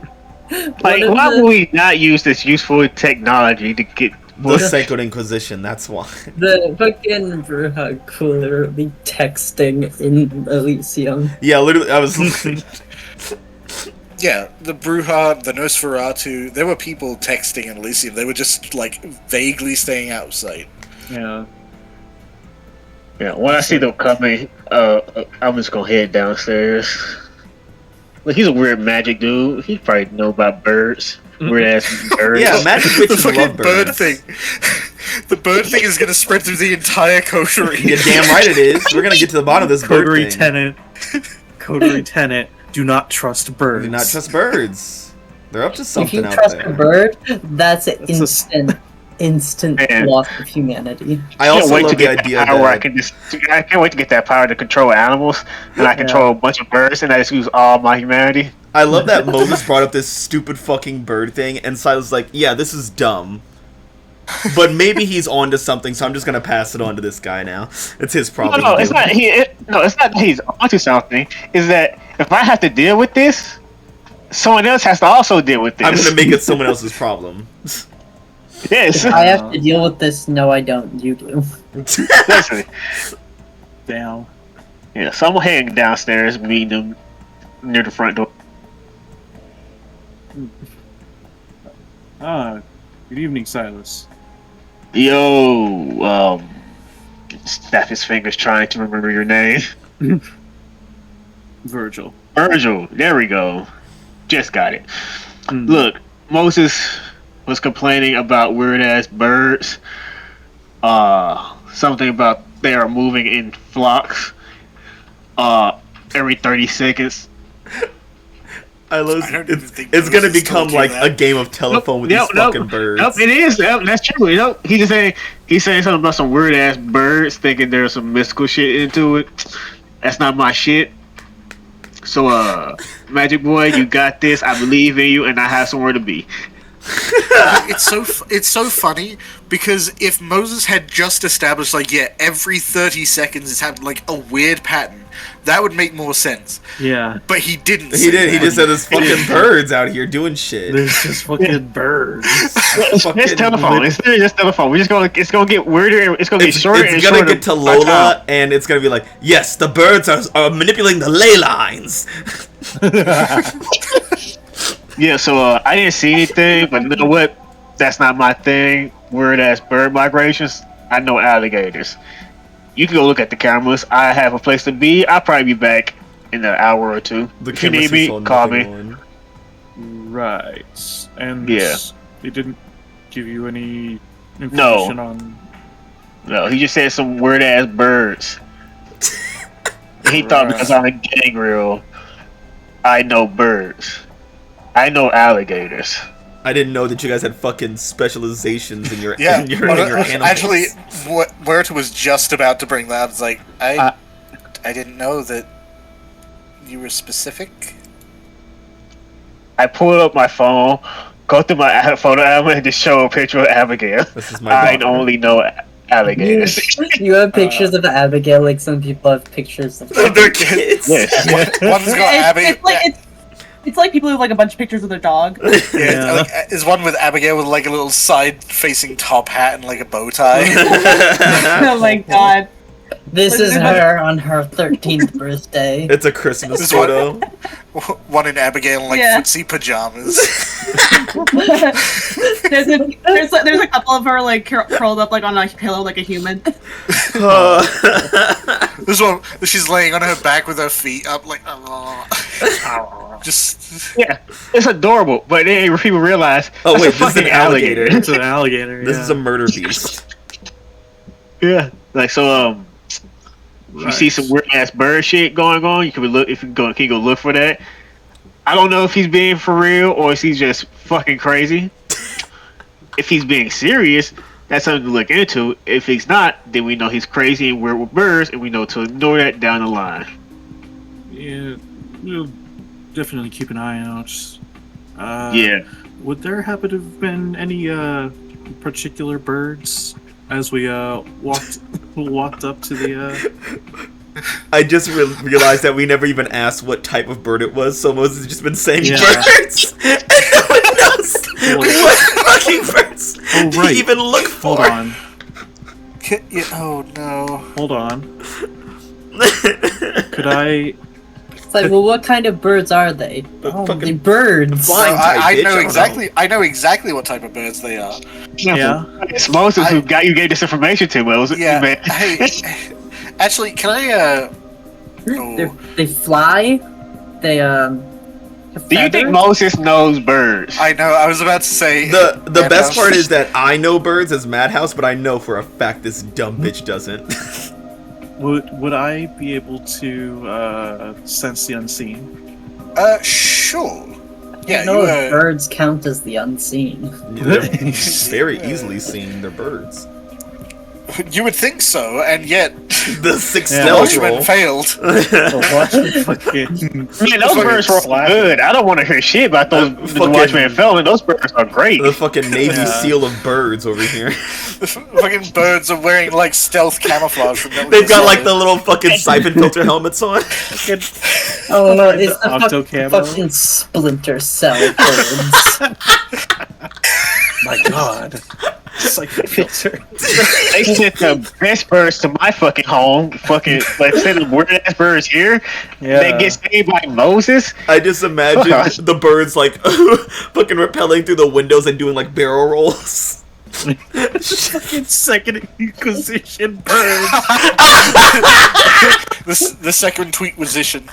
Speaker 3: Like, why would we not use this useful technology to get...
Speaker 1: The Second Inquisition, that's why.
Speaker 5: The fucking Bruja cooler be texting in Elysium.
Speaker 1: Yeah, literally, I was
Speaker 2: Yeah, the Bruja, the Nosferatu, there were people texting in Elysium. They were just, like, vaguely staying out of sight.
Speaker 4: Yeah.
Speaker 3: Yeah, when I see them coming, I'm just gonna head downstairs. Look, he's a weird magic dude. He probably know about birds. Weird ass birds.
Speaker 1: Yeah, magic
Speaker 2: The
Speaker 1: bitches
Speaker 2: fucking
Speaker 1: love
Speaker 2: bird
Speaker 1: birds.
Speaker 2: thing. The bird thing is gonna spread through the entire coterie.
Speaker 1: You're damn right it is. We're gonna get to the bottom of this bird
Speaker 4: Coterie
Speaker 1: thing.
Speaker 4: tenant. Coterie tenant. Do not trust birds.
Speaker 1: Do not trust birds. They're up to
Speaker 5: If
Speaker 1: something
Speaker 5: you
Speaker 1: out
Speaker 5: trust
Speaker 1: there.
Speaker 5: a bird, that's an
Speaker 4: That's a-
Speaker 5: instant
Speaker 3: Man.
Speaker 5: loss of humanity.
Speaker 1: I
Speaker 3: Can't
Speaker 1: also
Speaker 3: wait
Speaker 1: love
Speaker 3: to
Speaker 1: the
Speaker 3: get
Speaker 1: idea
Speaker 3: that power. I
Speaker 1: that
Speaker 3: can't wait to get that power to control animals, and I control a bunch of birds, and I just use all my humanity.
Speaker 1: I love that Moses brought up this stupid fucking bird thing, and Silas was like, "Yeah, this is dumb, but maybe he's onto something, so I'm just gonna pass it on to this guy now. It's his problem."
Speaker 3: No,
Speaker 1: to
Speaker 3: it's
Speaker 1: deal
Speaker 3: not.
Speaker 1: with.
Speaker 3: It's not that he's onto something. Is that if I have to deal with this, someone else has to also deal with this.
Speaker 1: I'm gonna make it someone else's problem.
Speaker 3: Yes.
Speaker 5: I have to deal with this. No, I don't. You do.
Speaker 3: Listen.
Speaker 4: Damn.
Speaker 3: Yeah, so I'm heading downstairs, meeting them near the front door.
Speaker 4: Ah, good evening, Silas.
Speaker 3: Yo, snap his fingers trying to remember your name.
Speaker 4: Virgil.
Speaker 3: Virgil, there we go. Just got it.
Speaker 4: Mm.
Speaker 3: Look, Moses was complaining about weird ass birds. Something about they are moving in flocks. Every 30 seconds.
Speaker 1: I love
Speaker 2: I don't even
Speaker 1: it's
Speaker 2: think
Speaker 1: it's gonna
Speaker 2: Moses
Speaker 1: become
Speaker 2: told you
Speaker 1: like
Speaker 2: that.
Speaker 1: a game of telephone with these fucking birds.
Speaker 3: Nope, it is. Yep, that's true. You know, he's saying something about some weird ass birds, thinking there's some mystical shit into it. That's not my shit. So, Magic Boy, you got this. I believe in you, and I have somewhere to be.
Speaker 2: It's so funny because if Moses had just established every 30 seconds it's had like a weird pattern, that would make more sense.
Speaker 4: Yeah.
Speaker 2: But he didn't.
Speaker 1: He
Speaker 2: say
Speaker 1: did. He
Speaker 2: that.
Speaker 1: just said there's fucking birds out here doing shit.
Speaker 4: There's just fucking birds.
Speaker 3: It's telephone. It's literally just telephone. It's gonna get weirder. It's gonna get shorter.
Speaker 1: It's
Speaker 3: and
Speaker 1: gonna
Speaker 3: shorter
Speaker 1: get to
Speaker 3: by
Speaker 1: Lola,
Speaker 3: time.
Speaker 1: and it's gonna be like, yes, the birds are manipulating the ley lines.
Speaker 3: Yeah. So I didn't see anything, but you know what? That's not my thing. Weird ass bird migrations. I know alligators. You can go look at the cameras. I have a place to be. I'll probably be back in an hour or two. If you need me, call me.
Speaker 4: Right. And
Speaker 3: Yeah.
Speaker 4: they didn't give you any information on...
Speaker 3: No, he just said some weird ass birds. He thought because I'm a gang reel, I know birds. I know alligators.
Speaker 1: I didn't know that you guys had fucking specializations in your
Speaker 2: Yeah,
Speaker 1: in your animals.
Speaker 2: actually, where it was just about to bring that, I was like, I didn't know that you were specific.
Speaker 3: I pulled up my phone, go through my photo album, and just show a picture of Abigail.
Speaker 1: This is my
Speaker 3: I
Speaker 1: daughter.
Speaker 3: only know alligators.
Speaker 5: You have pictures of Abigail, like some people have pictures of.
Speaker 1: Of their kids.
Speaker 3: Yes.
Speaker 2: One's got Abby.
Speaker 8: It's like people who have like a bunch of pictures of their dog.
Speaker 2: Yeah, like, is one with Abigail with like a little side-facing top hat and like a bow tie.
Speaker 8: Oh my god.
Speaker 5: This is her on her 13th birthday.
Speaker 1: It's a Christmas
Speaker 2: This one-
Speaker 1: photo.
Speaker 2: One in Abigail in like
Speaker 8: Yeah.
Speaker 2: footsie pajamas.
Speaker 8: there's a couple of her like curled up like on a pillow like a human.
Speaker 2: This one, she's laying on her back with her feet up, like just
Speaker 3: Yeah, it's adorable, but then people realize
Speaker 1: Oh
Speaker 3: that's
Speaker 1: wait,
Speaker 3: a
Speaker 1: this is
Speaker 3: fucking
Speaker 1: an alligator.
Speaker 4: It's an alligator.
Speaker 1: This is a murder beast.
Speaker 3: Yeah, like so. If you see some weird ass bird shit going on, you can look. If you go, can you go look for that? I don't know if he's being for real or if he's just fucking crazy. If he's being serious, that's something to look into. If he's not, then we know he's crazy and weird with birds, and we know to ignore that down the line.
Speaker 4: Yeah, we'll definitely keep an eye out.
Speaker 3: Yeah.
Speaker 4: Would there happen to have been any particular birds as we walked up to the?
Speaker 1: I just realized that we never even asked what type of bird it was, so Moses has just been saying
Speaker 4: Yeah.
Speaker 1: birds. And no one knows what fucking birds
Speaker 4: Oh, right.
Speaker 1: to even look for.
Speaker 4: Hold on.
Speaker 2: oh no.
Speaker 4: Hold on. Could I?
Speaker 5: It's like, well, what kind of birds are they? Oh,
Speaker 1: fucking
Speaker 5: they're birds.
Speaker 1: flying type,
Speaker 2: I
Speaker 1: bitch,
Speaker 2: know
Speaker 1: don't
Speaker 2: exactly. I know exactly what type of birds they are.
Speaker 4: Yeah.
Speaker 3: It's Moses who got you gave this information to Moses.
Speaker 2: Yeah.
Speaker 3: Man.
Speaker 2: Hey, actually, can I?
Speaker 5: They fly. They have
Speaker 3: Do you think
Speaker 5: feathers.
Speaker 3: Moses knows birds?
Speaker 2: I know. I was about to say
Speaker 1: The best
Speaker 2: Madhouse.
Speaker 1: part is that I know birds as Madhouse, but I know for a fact this dumb bitch doesn't.
Speaker 4: Would I be able to sense the unseen?
Speaker 2: Sure. Yeah,
Speaker 5: No,
Speaker 2: you,
Speaker 5: birds count as the unseen.
Speaker 1: They're very easily seen. They're birds.
Speaker 2: you would think so, and yet
Speaker 1: The sixth
Speaker 4: Yeah.
Speaker 1: stealth roll.
Speaker 2: Watchmen failed.
Speaker 4: Fucking.
Speaker 3: Man, those birds were good. I don't want to hear shit about those
Speaker 1: fucking-
Speaker 3: Watchmen failing. Those birds are great.
Speaker 1: The fucking Navy
Speaker 4: Yeah.
Speaker 1: SEAL of birds over here.
Speaker 2: Fucking birds are wearing like stealth camouflage from Metal
Speaker 1: They've
Speaker 2: Gear
Speaker 1: got like
Speaker 2: Solid.
Speaker 1: the little fucking siphon filter helmets on.
Speaker 5: Oh no, it's the
Speaker 4: Octo camo.
Speaker 5: fucking Splinter Cell birds.
Speaker 4: My God. Psychic filter.
Speaker 3: They sent the best birds to my fucking home. Fucking like send the weird ass birds here.
Speaker 4: Yeah.
Speaker 3: They get saved by Moses.
Speaker 1: I just imagine the birds like fucking rappelling through the windows and doing like barrel rolls.
Speaker 4: Fucking second Inquisition birds.
Speaker 2: The second tweetquisition.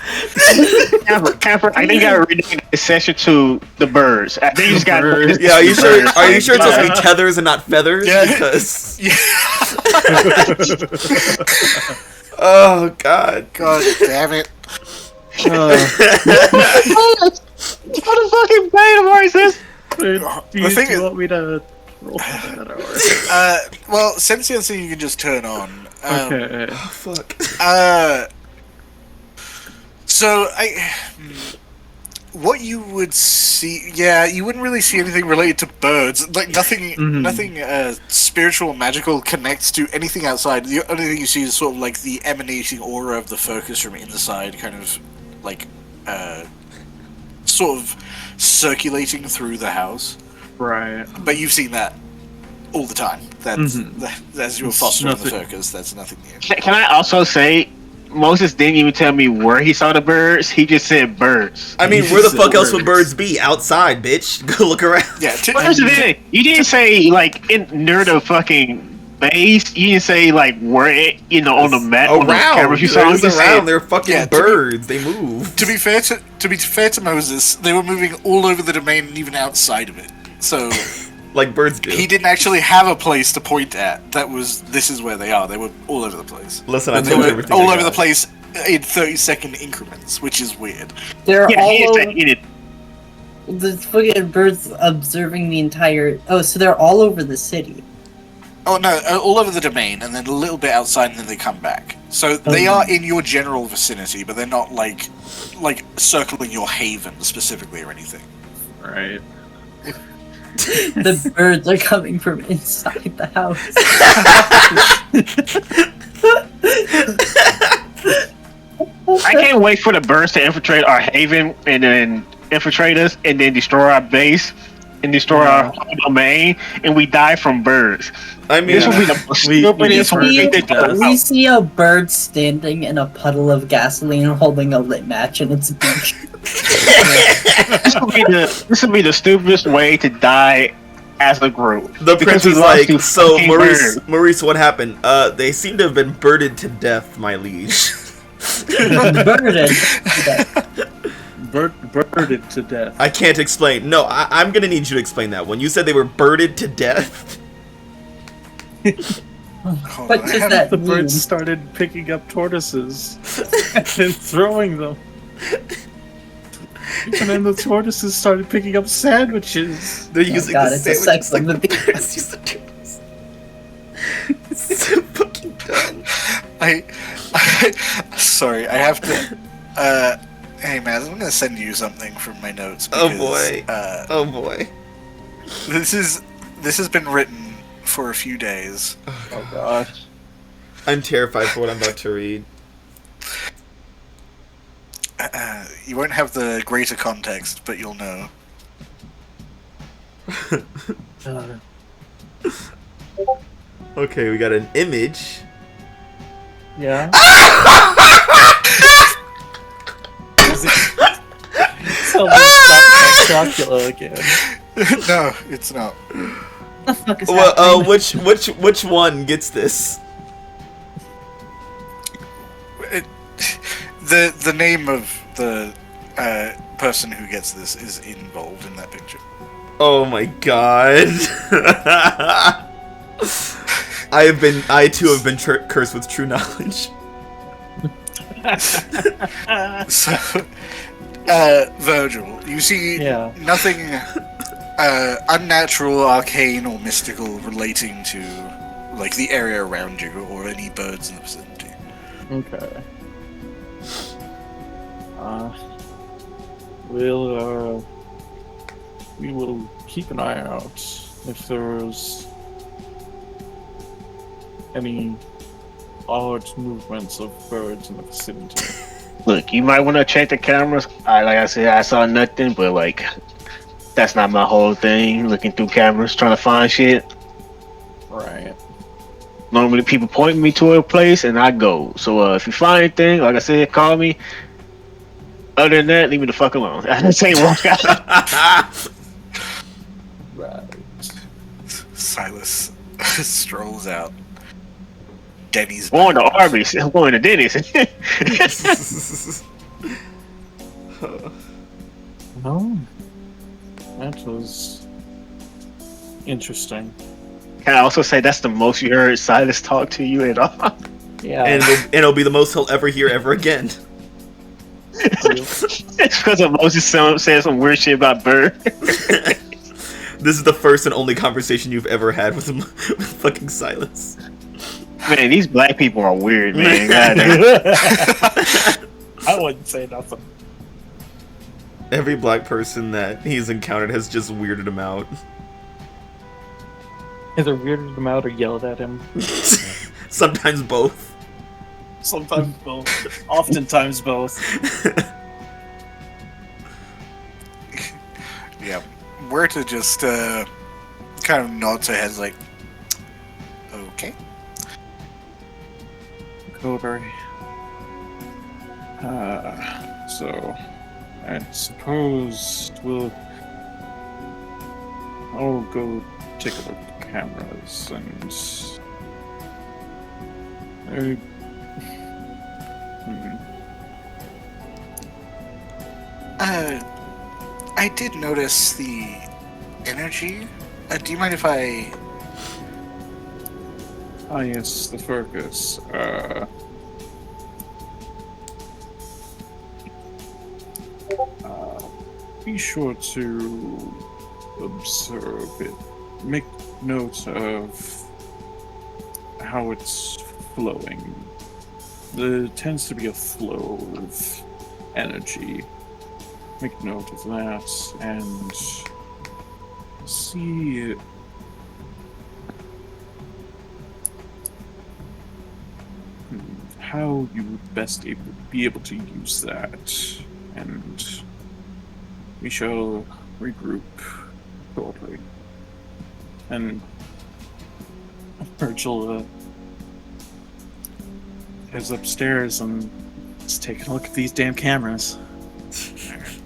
Speaker 3: Camper, I think you gotta rename this session to the birds. I think you just gotta.
Speaker 4: Birds.
Speaker 1: Yeah, are you sure? Are you sure it's supposed to be tethers and not feathers?
Speaker 2: Yeah.
Speaker 1: Because
Speaker 2: Yeah.
Speaker 1: oh god.
Speaker 2: God damn it.
Speaker 3: What the fucking beta is this?
Speaker 4: Do
Speaker 2: thing
Speaker 4: you
Speaker 2: is-
Speaker 4: want me to roll that or?
Speaker 2: Well, sentiency you can just turn on.
Speaker 4: Okay.
Speaker 1: Oh, fuck.
Speaker 2: So what you would see, yeah, you wouldn't really see anything related to birds. Like nothing spiritual or magical connects to anything outside. The only thing you see is sort of like the emanating aura of the focus from inside, kind of like sort of circulating through the house.
Speaker 4: Right.
Speaker 2: But you've seen that all the time. That's your fostering the
Speaker 4: nothing.
Speaker 2: focus. That's nothing new.
Speaker 3: Can I also say, Moses didn't even tell me where he saw the birds. He just said birds.
Speaker 1: I mean, where the fuck else would birds be? Outside, bitch. Go look around.
Speaker 2: Yeah,
Speaker 3: Where's the thing? You didn't say like near the fucking base. You didn't say like where it, on the map on the
Speaker 1: Around.
Speaker 3: cameras you saw. You
Speaker 1: There's
Speaker 3: just
Speaker 1: around.
Speaker 3: said,
Speaker 1: They're fucking
Speaker 2: Yeah, to be-
Speaker 1: birds. They move.
Speaker 2: To be fair to Moses, they were moving all over the domain and even outside of it. So
Speaker 1: Like birds do.
Speaker 2: he didn't actually have a place to point at. This is where they are. They were all over the place.
Speaker 1: Listen, I
Speaker 2: They
Speaker 1: told you
Speaker 2: were
Speaker 1: everything.
Speaker 2: all
Speaker 1: I
Speaker 2: over the
Speaker 1: got.
Speaker 2: place in 30-second increments, which is weird.
Speaker 5: They're
Speaker 3: yeah, he
Speaker 5: all
Speaker 3: didn't
Speaker 5: over,
Speaker 3: say it.
Speaker 5: the fucking birds observing the entire. Oh, so they're all over the city.
Speaker 2: Oh no, all over the domain, and then a little bit outside, and then they come back. So they are in your general vicinity, but they're not like circling your haven specifically or anything.
Speaker 4: Right.
Speaker 5: The birds are coming from inside the house.
Speaker 3: I can't wait for the birds to infiltrate our haven and then infiltrate us and then destroy our base and destroy our domain and we die from birds.
Speaker 1: I mean,
Speaker 3: This will be the stupidest
Speaker 4: we-
Speaker 3: way to do
Speaker 5: We
Speaker 3: it.
Speaker 5: see a bird standing in a puddle of gasoline holding a lit match in its beak.
Speaker 3: This will be the stupidest way to die as a group.
Speaker 1: the
Speaker 3: Because
Speaker 1: prince
Speaker 3: we
Speaker 1: is
Speaker 3: lost
Speaker 1: like,
Speaker 3: to
Speaker 1: so
Speaker 3: fucking birds."
Speaker 1: Maurice, what happened? They seem to have been birded to death, my liege.
Speaker 5: Birded.
Speaker 4: Birded to death.
Speaker 1: I can't explain. No, I'm gonna need you to explain that. When you said they were birded to death,
Speaker 2: Hold
Speaker 5: What
Speaker 2: on, I
Speaker 5: does
Speaker 2: have-
Speaker 5: that
Speaker 4: The
Speaker 5: mean?
Speaker 4: birds started picking up tortoises and then throwing them. And then the tortoises started picking up sandwiches.
Speaker 1: they're using
Speaker 5: God,
Speaker 1: the
Speaker 5: it's a
Speaker 1: sandwiches
Speaker 5: sex
Speaker 1: like the
Speaker 5: movie.
Speaker 1: birds use the turtles. It's so fucking dumb.
Speaker 2: Sorry, I have to. Hey, Maz, I'm gonna send you something from my notes.
Speaker 1: Oh,
Speaker 2: Because,
Speaker 1: boy. Oh boy.
Speaker 2: This has been written for a few days.
Speaker 3: Oh gosh.
Speaker 1: I'm terrified for what I'm about to read.
Speaker 2: You won't have the greater context, but you'll know.
Speaker 1: Okay, we got an image.
Speaker 4: Yeah. Dracula again.
Speaker 2: No, it's not.
Speaker 8: The fuck is
Speaker 1: Well,
Speaker 8: happening?
Speaker 1: which one gets this?
Speaker 2: The name of the person who gets this is involved in that picture.
Speaker 1: Oh my god. I too have been cursed with true knowledge.
Speaker 2: So, Virgil, you see
Speaker 4: Yeah.
Speaker 2: nothing unnatural, arcane, or mystical relating to like the area around you or any birds in the vicinity.
Speaker 4: Okay. We will keep an eye out if there's any odd movements of birds in the vicinity.
Speaker 3: Look, you might want to check the cameras. Like I said, I saw nothing, but like, that's not my whole thing. Looking through cameras, trying to find shit.
Speaker 4: Right.
Speaker 3: Normally, people point me to a place, and I go. So if you find anything, like I said, call me. Other than that, leave me the fuck alone. I didn't say walk out.
Speaker 4: Right.
Speaker 2: Silas strolls out. Denny's
Speaker 3: Going to
Speaker 2: back.
Speaker 3: Arby's. I'm going to Denny's.
Speaker 4: Oh, that was interesting.
Speaker 3: Can I also say that's the most you heard Silas talk to you at all?
Speaker 4: Yeah.
Speaker 1: And it'll be the most he'll ever hear ever again.
Speaker 3: It's because of Moses saying some weird shit about Bird.
Speaker 1: This is the first and only conversation you've ever had with him, with fucking Silas.
Speaker 3: Man, these black people are weird, man.
Speaker 4: I wouldn't say nothing.
Speaker 1: Every black person that he's encountered has just weirded him out.
Speaker 4: Either weirded him out or yelled at him.
Speaker 1: Sometimes both.
Speaker 4: Sometimes both. Oftentimes both.
Speaker 2: Yeah, we're to just kind of nods her heads like, okay.
Speaker 4: Coterie. So I suppose I'll go take a look at the cameras and
Speaker 2: I did notice the energy. Do you mind if I...
Speaker 4: Ah, yes, the focus. Be sure to observe it. Make note of how it's flowing. There tends to be a flow of energy. Make note of that and see how you would best be able to use that, and we shall regroup shortly. And Virgil goes upstairs and is taking a look at these damn cameras.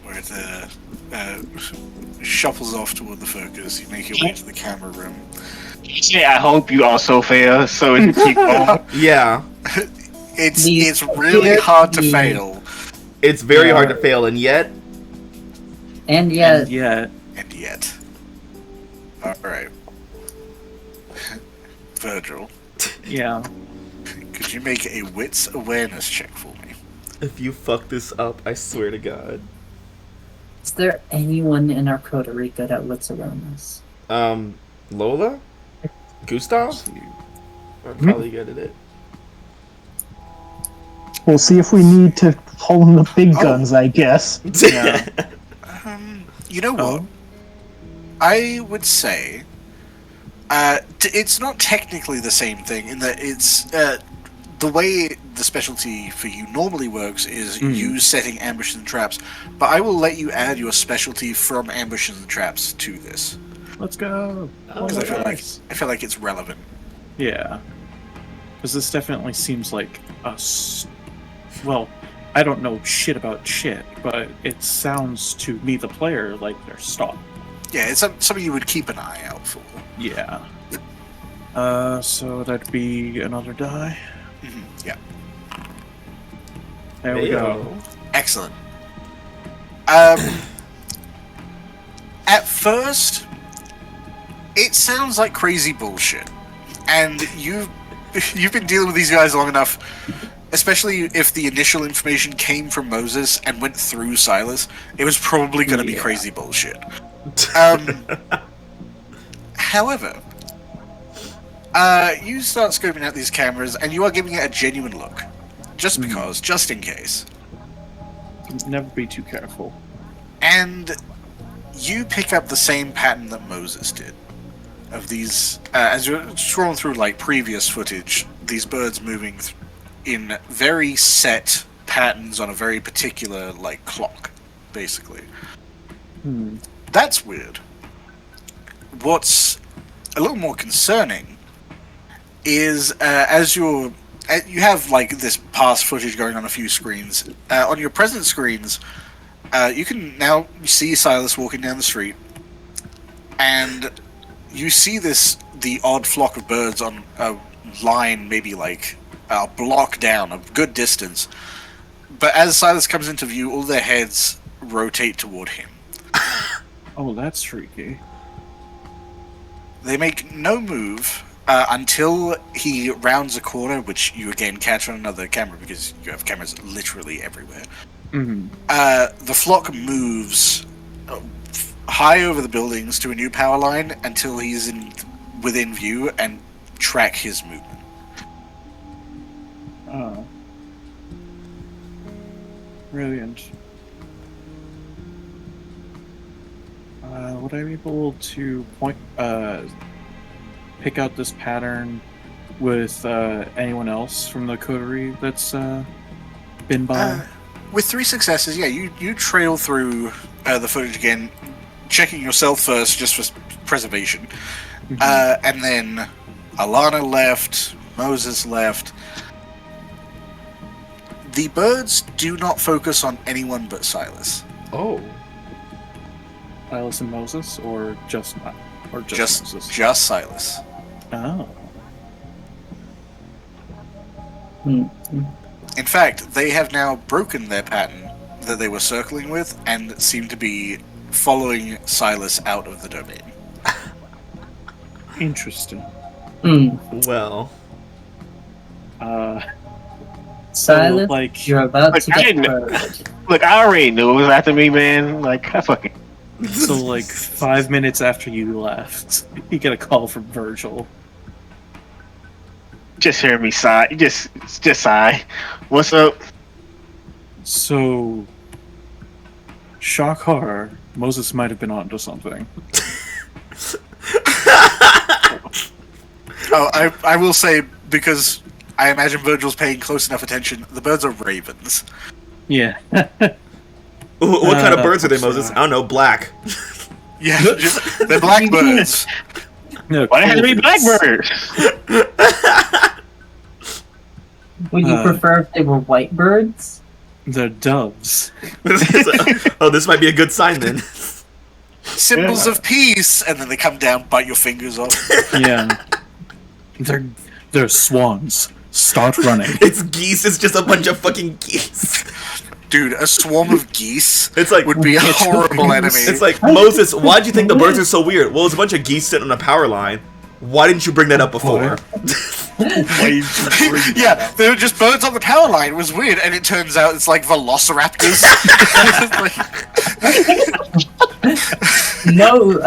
Speaker 2: Where shuffles off toward the focus. You make your way to the camera room.
Speaker 3: Yeah, I hope you also fail, so we can keep going.
Speaker 1: Yeah.
Speaker 2: It's really hard to fail.
Speaker 1: It's very hard to fail, and yet...
Speaker 5: And yet,
Speaker 2: And yet. Alright. Virgil,
Speaker 4: Yeah.
Speaker 2: could you make a wits awareness check for me?
Speaker 1: If you fuck this up, I swear to God.
Speaker 5: is there anyone in our coterie good at wits awareness?
Speaker 1: Lola? Gustav? Are probably good at it.
Speaker 6: We'll see if we need to call in the big guns, I guess.
Speaker 4: Yeah.
Speaker 2: You know what? I would say it's not technically the same thing in that it's the way the specialty for you normally works is you setting ambushes and traps, but I will let you add your specialty from ambushes and traps to this.
Speaker 4: Let's go.
Speaker 2: Because I feel like it's relevant.
Speaker 4: Yeah. Because this definitely seems like us. Well, I don't know shit about shit, but it sounds to me, the player, like they're stopped.
Speaker 2: Yeah, it's something you would keep an eye out for.
Speaker 4: Yeah. So that'd be another die.
Speaker 2: Yeah.
Speaker 4: There we go.
Speaker 2: Excellent. At first, it sounds like crazy bullshit, and you've been dealing with these guys long enough, especially if the initial information came from Moses and went through Silas. It was probably going to be crazy bullshit. However, you start scoping out these cameras, and you are giving it a genuine look, just because, just in case.
Speaker 4: Never be too careful.
Speaker 2: And you pick up the same pattern that Moses did. Of these, as you're scrolling through like previous footage, these birds moving in very set patterns on a very particular like clock, basically. That's weird. What's a little more concerning is as you have like this past footage going on a few screens. On your present screens, you can now see Silas walking down the street, and you see the odd flock of birds on a line, maybe like a block down, a good distance. But as Silas comes into view, all their heads rotate toward him.
Speaker 4: Oh, that's freaky.
Speaker 2: They make no move until he rounds a corner, which you again catch on another camera because you have cameras literally everywhere.
Speaker 4: Mm-hmm.
Speaker 2: The flock moves high over the buildings to a new power line until he's within view and track his movement.
Speaker 4: Oh. Brilliant. Would I be able to pick out this pattern with anyone else from the Coterie that's been by?
Speaker 2: With 3 successes, yeah, you trail through the footage again, checking yourself first just for preservation.
Speaker 4: Mm-hmm.
Speaker 2: And then Alana left, Moses left. The birds do not focus on anyone but Silas.
Speaker 1: Oh.
Speaker 4: Silas and Moses, or just Moses?
Speaker 2: Just Silas.
Speaker 4: Oh.
Speaker 5: Mm-hmm.
Speaker 2: In fact, they have now broken their pattern that they were circling with and seem to be following Silas out of the domain.
Speaker 4: Interesting.
Speaker 1: Well.
Speaker 5: Silas,
Speaker 4: like,
Speaker 5: you're about to
Speaker 3: I
Speaker 5: get
Speaker 3: didn't-
Speaker 5: murdered.
Speaker 3: Look, I already knew it was after me, man. Like, I fucking.
Speaker 4: So, like, 5 minutes after you left, you get a call from Virgil.
Speaker 3: Just hear me sigh. Just sigh. What's up?
Speaker 4: So, shock horror, Moses might have been onto something.
Speaker 2: Oh, I will say, because I imagine Virgil's paying close enough attention, the birds are ravens.
Speaker 4: Yeah.
Speaker 1: What kind of birds are they, Moses? I don't know, black.
Speaker 2: Yeah, they're black birds.
Speaker 4: No,
Speaker 3: Why had to be blackbirds?
Speaker 5: Would you prefer if they were white birds?
Speaker 4: They're doves.
Speaker 1: Oh, this might be a good sign then.
Speaker 2: Symbols of peace, and then they come down, bite your fingers off.
Speaker 4: Yeah. They're swans. Start running.
Speaker 1: It's geese. It's just a bunch of fucking geese.
Speaker 2: Dude, a swarm of geese
Speaker 1: It's like
Speaker 2: would be a horrible enemy.
Speaker 1: It's like, Moses, why'd you think the birds are so weird? Well, it's a bunch of geese sitting on a power line. Why didn't you bring that up before?
Speaker 2: Yeah, they were just birds on the power line. It was weird, and it turns out it's like velociraptors.
Speaker 5: No,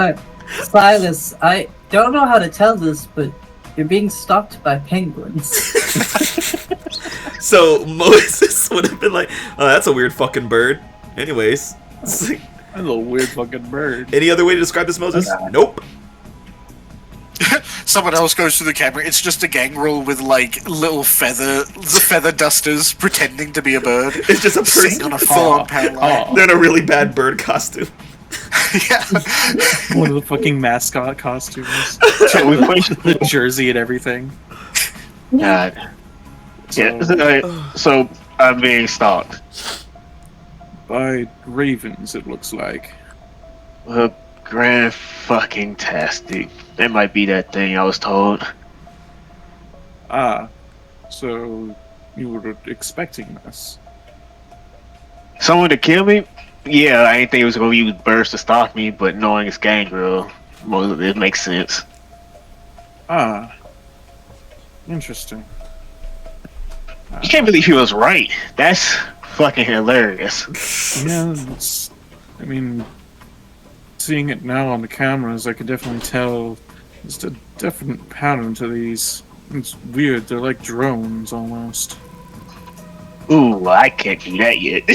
Speaker 5: Silas, I don't know how to tell this, but you're being stalked by penguins.
Speaker 1: So Moses would have been like, oh, that's a weird fucking bird. Anyways. It's like,
Speaker 4: That's a weird fucking bird.
Speaker 1: any other way to describe this, Moses? Nope.
Speaker 2: Someone else goes through the camera. It's just a gang roll with like little feather dusters pretending to be a bird.
Speaker 1: It's just a
Speaker 2: sitting
Speaker 1: person
Speaker 2: on a full-on power line.
Speaker 1: They're in a really bad bird costume.
Speaker 2: Yeah.
Speaker 4: One of the fucking mascot costumes.
Speaker 3: We pushed
Speaker 4: The jersey and everything.
Speaker 3: God. Yeah. So I'm being stalked.
Speaker 4: By ravens, it looks like.
Speaker 3: Grand fucking tastic. That might be that thing I was told.
Speaker 4: Ah. So, you were expecting this.
Speaker 3: Someone to kill me? Yeah, I didn't think it was gonna use birds to stalk me, but knowing it's Gangrel, it makes sense.
Speaker 4: Ah. Interesting.
Speaker 3: I can't believe he was right. That's fucking hilarious.
Speaker 4: Yeah, I mean, seeing it now on the cameras, I could definitely tell there's a definite pattern to these. It's weird, they're like drones almost.
Speaker 3: Ooh, I can't do that yet.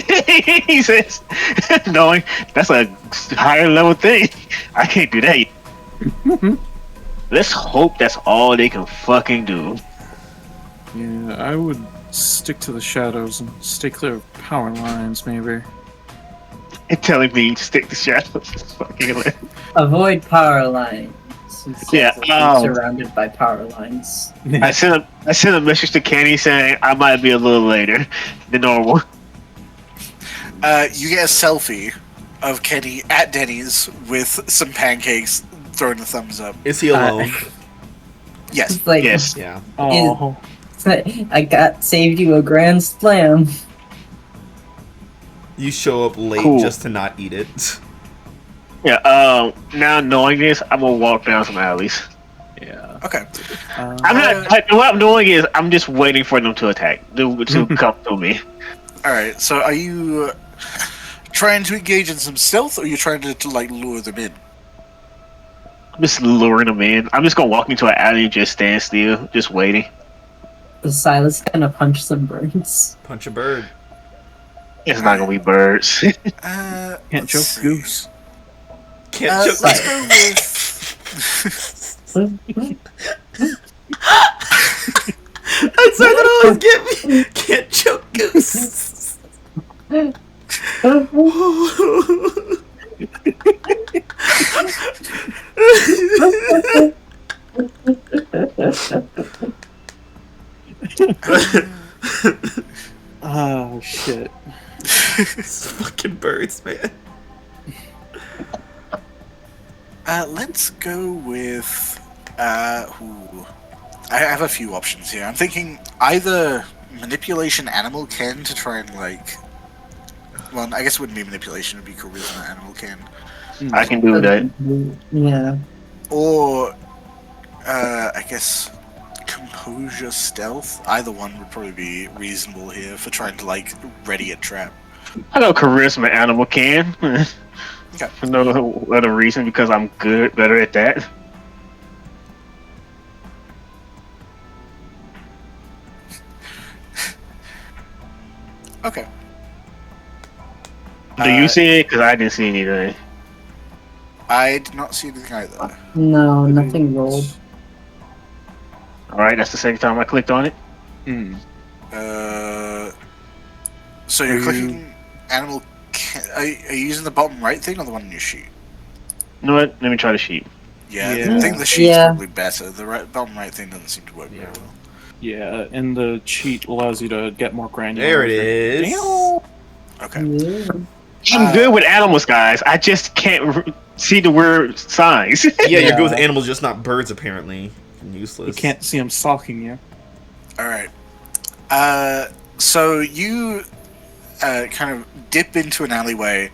Speaker 3: He says, knowing that's a higher level thing. I can't do that yet. Let's hope that's all they can fucking do.
Speaker 4: Yeah, I would stick to the shadows and stay clear of power lines, maybe.
Speaker 3: And telling me to stick to shadows is fucking hilarious.
Speaker 5: Avoid power lines.
Speaker 3: Yeah,
Speaker 5: Surrounded by power lines.
Speaker 3: I sent a message to Kenny saying I might be a little later than normal.
Speaker 2: You get a selfie of Kenny at Denny's with some pancakes, throwing a thumbs up.
Speaker 1: Is he alone?
Speaker 2: Yes.
Speaker 5: It's like,
Speaker 3: Yes.
Speaker 1: Yeah.
Speaker 8: Oh.
Speaker 5: I saved you a grand slam.
Speaker 1: You show up late
Speaker 3: Cool.
Speaker 1: just to not eat it.
Speaker 3: Yeah. Now knowing this, I'm gonna walk down some alleys.
Speaker 4: Yeah.
Speaker 2: Okay.
Speaker 3: I'm not. What I'm doing is I'm just waiting for them to attack. To come to me.
Speaker 2: All right. So are you trying to engage in some stealth, or are you trying to like lure them in?
Speaker 3: I'm just luring them in. I'm just gonna walk into an alley and just stand still, just waiting.
Speaker 5: Is Silas gonna punch some birds?
Speaker 1: Punch a bird.
Speaker 3: It's not gonna be birds.
Speaker 4: Can't
Speaker 2: Let's
Speaker 4: choke
Speaker 2: see.
Speaker 4: goose.
Speaker 1: Can't choke.
Speaker 2: Let's go with.
Speaker 1: That's why that always get me. Can't choke goose.
Speaker 4: Oh shit.
Speaker 1: It's fucking birds, man.
Speaker 2: Let's go with. Ooh. I have a few options here. I'm thinking either manipulation animal ken to try and like. Well, I guess it wouldn't be manipulation; it'd be charisma animal ken.
Speaker 3: I can do that.
Speaker 5: Yeah.
Speaker 2: Or, I guess, composure stealth. Either one would probably be reasonable here for trying to like ready a trap.
Speaker 3: I know charisma animal can.
Speaker 2: Okay.
Speaker 3: For no other reason because I'm better at that.
Speaker 2: Okay.
Speaker 3: Do you see it? Because I didn't see anything.
Speaker 2: I did not see anything either.
Speaker 5: No, nothing rolled.
Speaker 3: All right, that's the second time I clicked on it.
Speaker 4: Hmm.
Speaker 2: So you're clicking animal. Are you using the bottom right thing or the one in your sheet?
Speaker 3: You know what? Let me try the sheet.
Speaker 2: Yeah,
Speaker 4: Yeah.
Speaker 2: I think the sheet's
Speaker 5: Yeah.
Speaker 2: probably better. The bottom right thing doesn't seem to work very well.
Speaker 4: Yeah, and the cheat allows you to get more granular.
Speaker 1: There it is.
Speaker 2: Okay.
Speaker 5: Yeah.
Speaker 3: I'm good with animals, guys. I just can't see the weird signs.
Speaker 1: Yeah, you're
Speaker 4: Yeah.
Speaker 1: good with animals, just not birds, apparently. Useless.
Speaker 4: You can't see them stalking you.
Speaker 2: All right. So you kind of dip into an alleyway.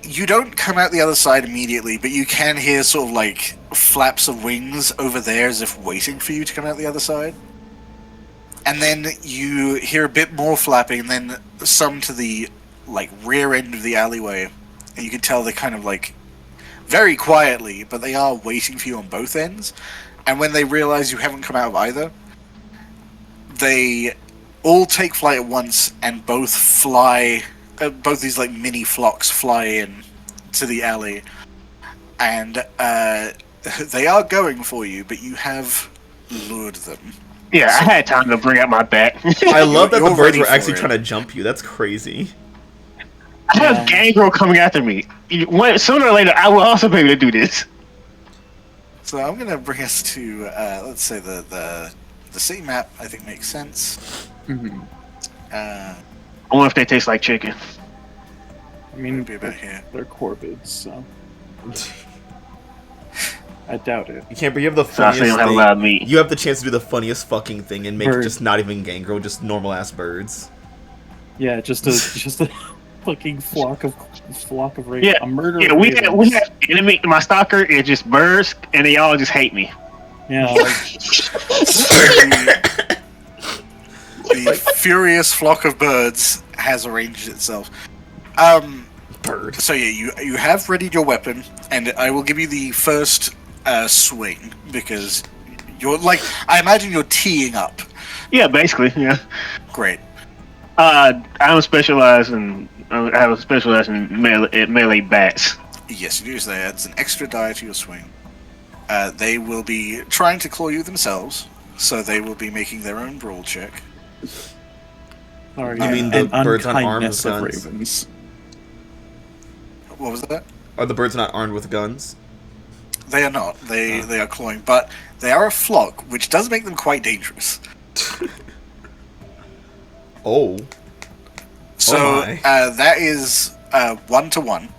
Speaker 2: You don't come out the other side immediately, but you can hear sort of like flaps of wings over there as if waiting for you to come out the other side. And then you hear a bit more flapping, and then some to the like rear end of the alleyway. And you can tell they're kind of like very quietly, but they are waiting for you on both ends. And when they realize you haven't come out of either, they all take flight at once and both fly. Both these like mini flocks fly in to the alley, and they are going for you, but you have lured them.
Speaker 3: Yeah, I had time to bring out my bat.
Speaker 1: I love that the
Speaker 2: You're
Speaker 1: birds
Speaker 2: ready
Speaker 1: were
Speaker 2: for
Speaker 1: actually
Speaker 2: it.
Speaker 1: trying to jump you. That's crazy.
Speaker 3: I have gangrel coming after me. Sooner or later, I will also be able to do this.
Speaker 2: So I'm gonna bring us to let's say the city map. I think makes sense.
Speaker 4: Mm-hmm.
Speaker 3: I wonder if they taste like chicken.
Speaker 4: I mean,
Speaker 2: Be about here.
Speaker 4: they're corvids, so I doubt it.
Speaker 1: You can't, but you have the
Speaker 3: So I say
Speaker 1: funniest
Speaker 3: don't have a
Speaker 1: thing.
Speaker 3: lot of meat.
Speaker 1: You have the chance to do the funniest fucking thing and make
Speaker 4: Bird.
Speaker 1: just not even gangrel, just normal ass birds.
Speaker 4: Yeah, just a fucking flock of
Speaker 3: Yeah,
Speaker 4: a murder.
Speaker 3: Yeah,
Speaker 4: of
Speaker 3: we have
Speaker 4: ravens.
Speaker 3: enemy. My stalker is just birds, and they all just hate me.
Speaker 4: Yeah, like,
Speaker 2: The furious flock of birds has arranged itself.
Speaker 1: Bird.
Speaker 2: So yeah, you have readied your weapon, and I will give you the first swing because you're like I imagine you're teeing up.
Speaker 3: Yeah, basically. Yeah.
Speaker 2: Great.
Speaker 3: I'm specialized in. I have a specialized in melee bats.
Speaker 2: Yes, you do. So that adds an extra die to your swing. They will be trying to claw you themselves, so they will be making their own brawl check.
Speaker 4: sorry,
Speaker 1: You mean the
Speaker 4: an
Speaker 1: birds unarmed
Speaker 4: unkindness
Speaker 1: with
Speaker 4: of
Speaker 1: guns?
Speaker 4: ravens.
Speaker 2: What was that?
Speaker 1: Are the birds not armed with guns?
Speaker 2: They are not. They are clawing, but they are a flock, which does make them quite dangerous.
Speaker 1: Oh.
Speaker 2: So
Speaker 1: Oh my.
Speaker 2: that is 1-to-1.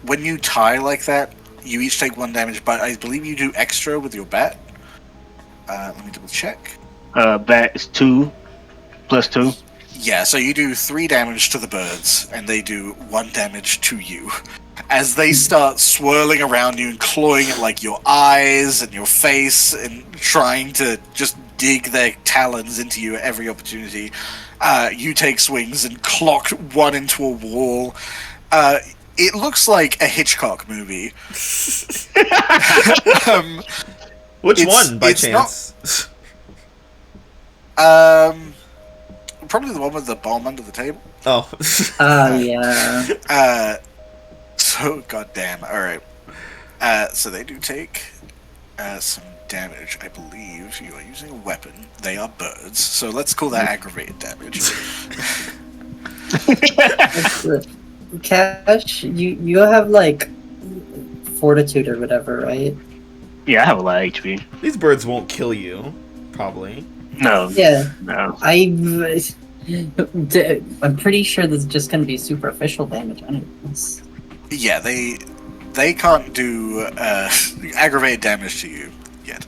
Speaker 2: When you tie like that, you each take 1 damage, but I believe you do extra with your bat. Let me double check.
Speaker 3: Bat is 2 plus 2.
Speaker 2: Yeah, so you do 3 damage to the birds, and they do 1 damage to you. As they start swirling around you and clawing at like your eyes and your face and trying to just dig their talons into you at every opportunity, you take swings and clock one into a wall. It looks like a Hitchcock movie.
Speaker 1: Which one, by chance?
Speaker 2: Probably the one with the bomb under the table.
Speaker 1: Oh.
Speaker 5: Yeah.
Speaker 2: So goddamn. All right. So they do take some damage. I believe you are using a weapon. They are birds, so let's call that aggravated damage.
Speaker 5: Cash, you have like fortitude or whatever, right?
Speaker 3: Yeah, I have a lot of HP.
Speaker 1: These birds won't kill you, probably.
Speaker 3: No.
Speaker 5: Yeah.
Speaker 3: No.
Speaker 5: I'm pretty sure this is just going to be superficial damage anyways.
Speaker 2: Yeah, they can't do aggravated damage to you yet.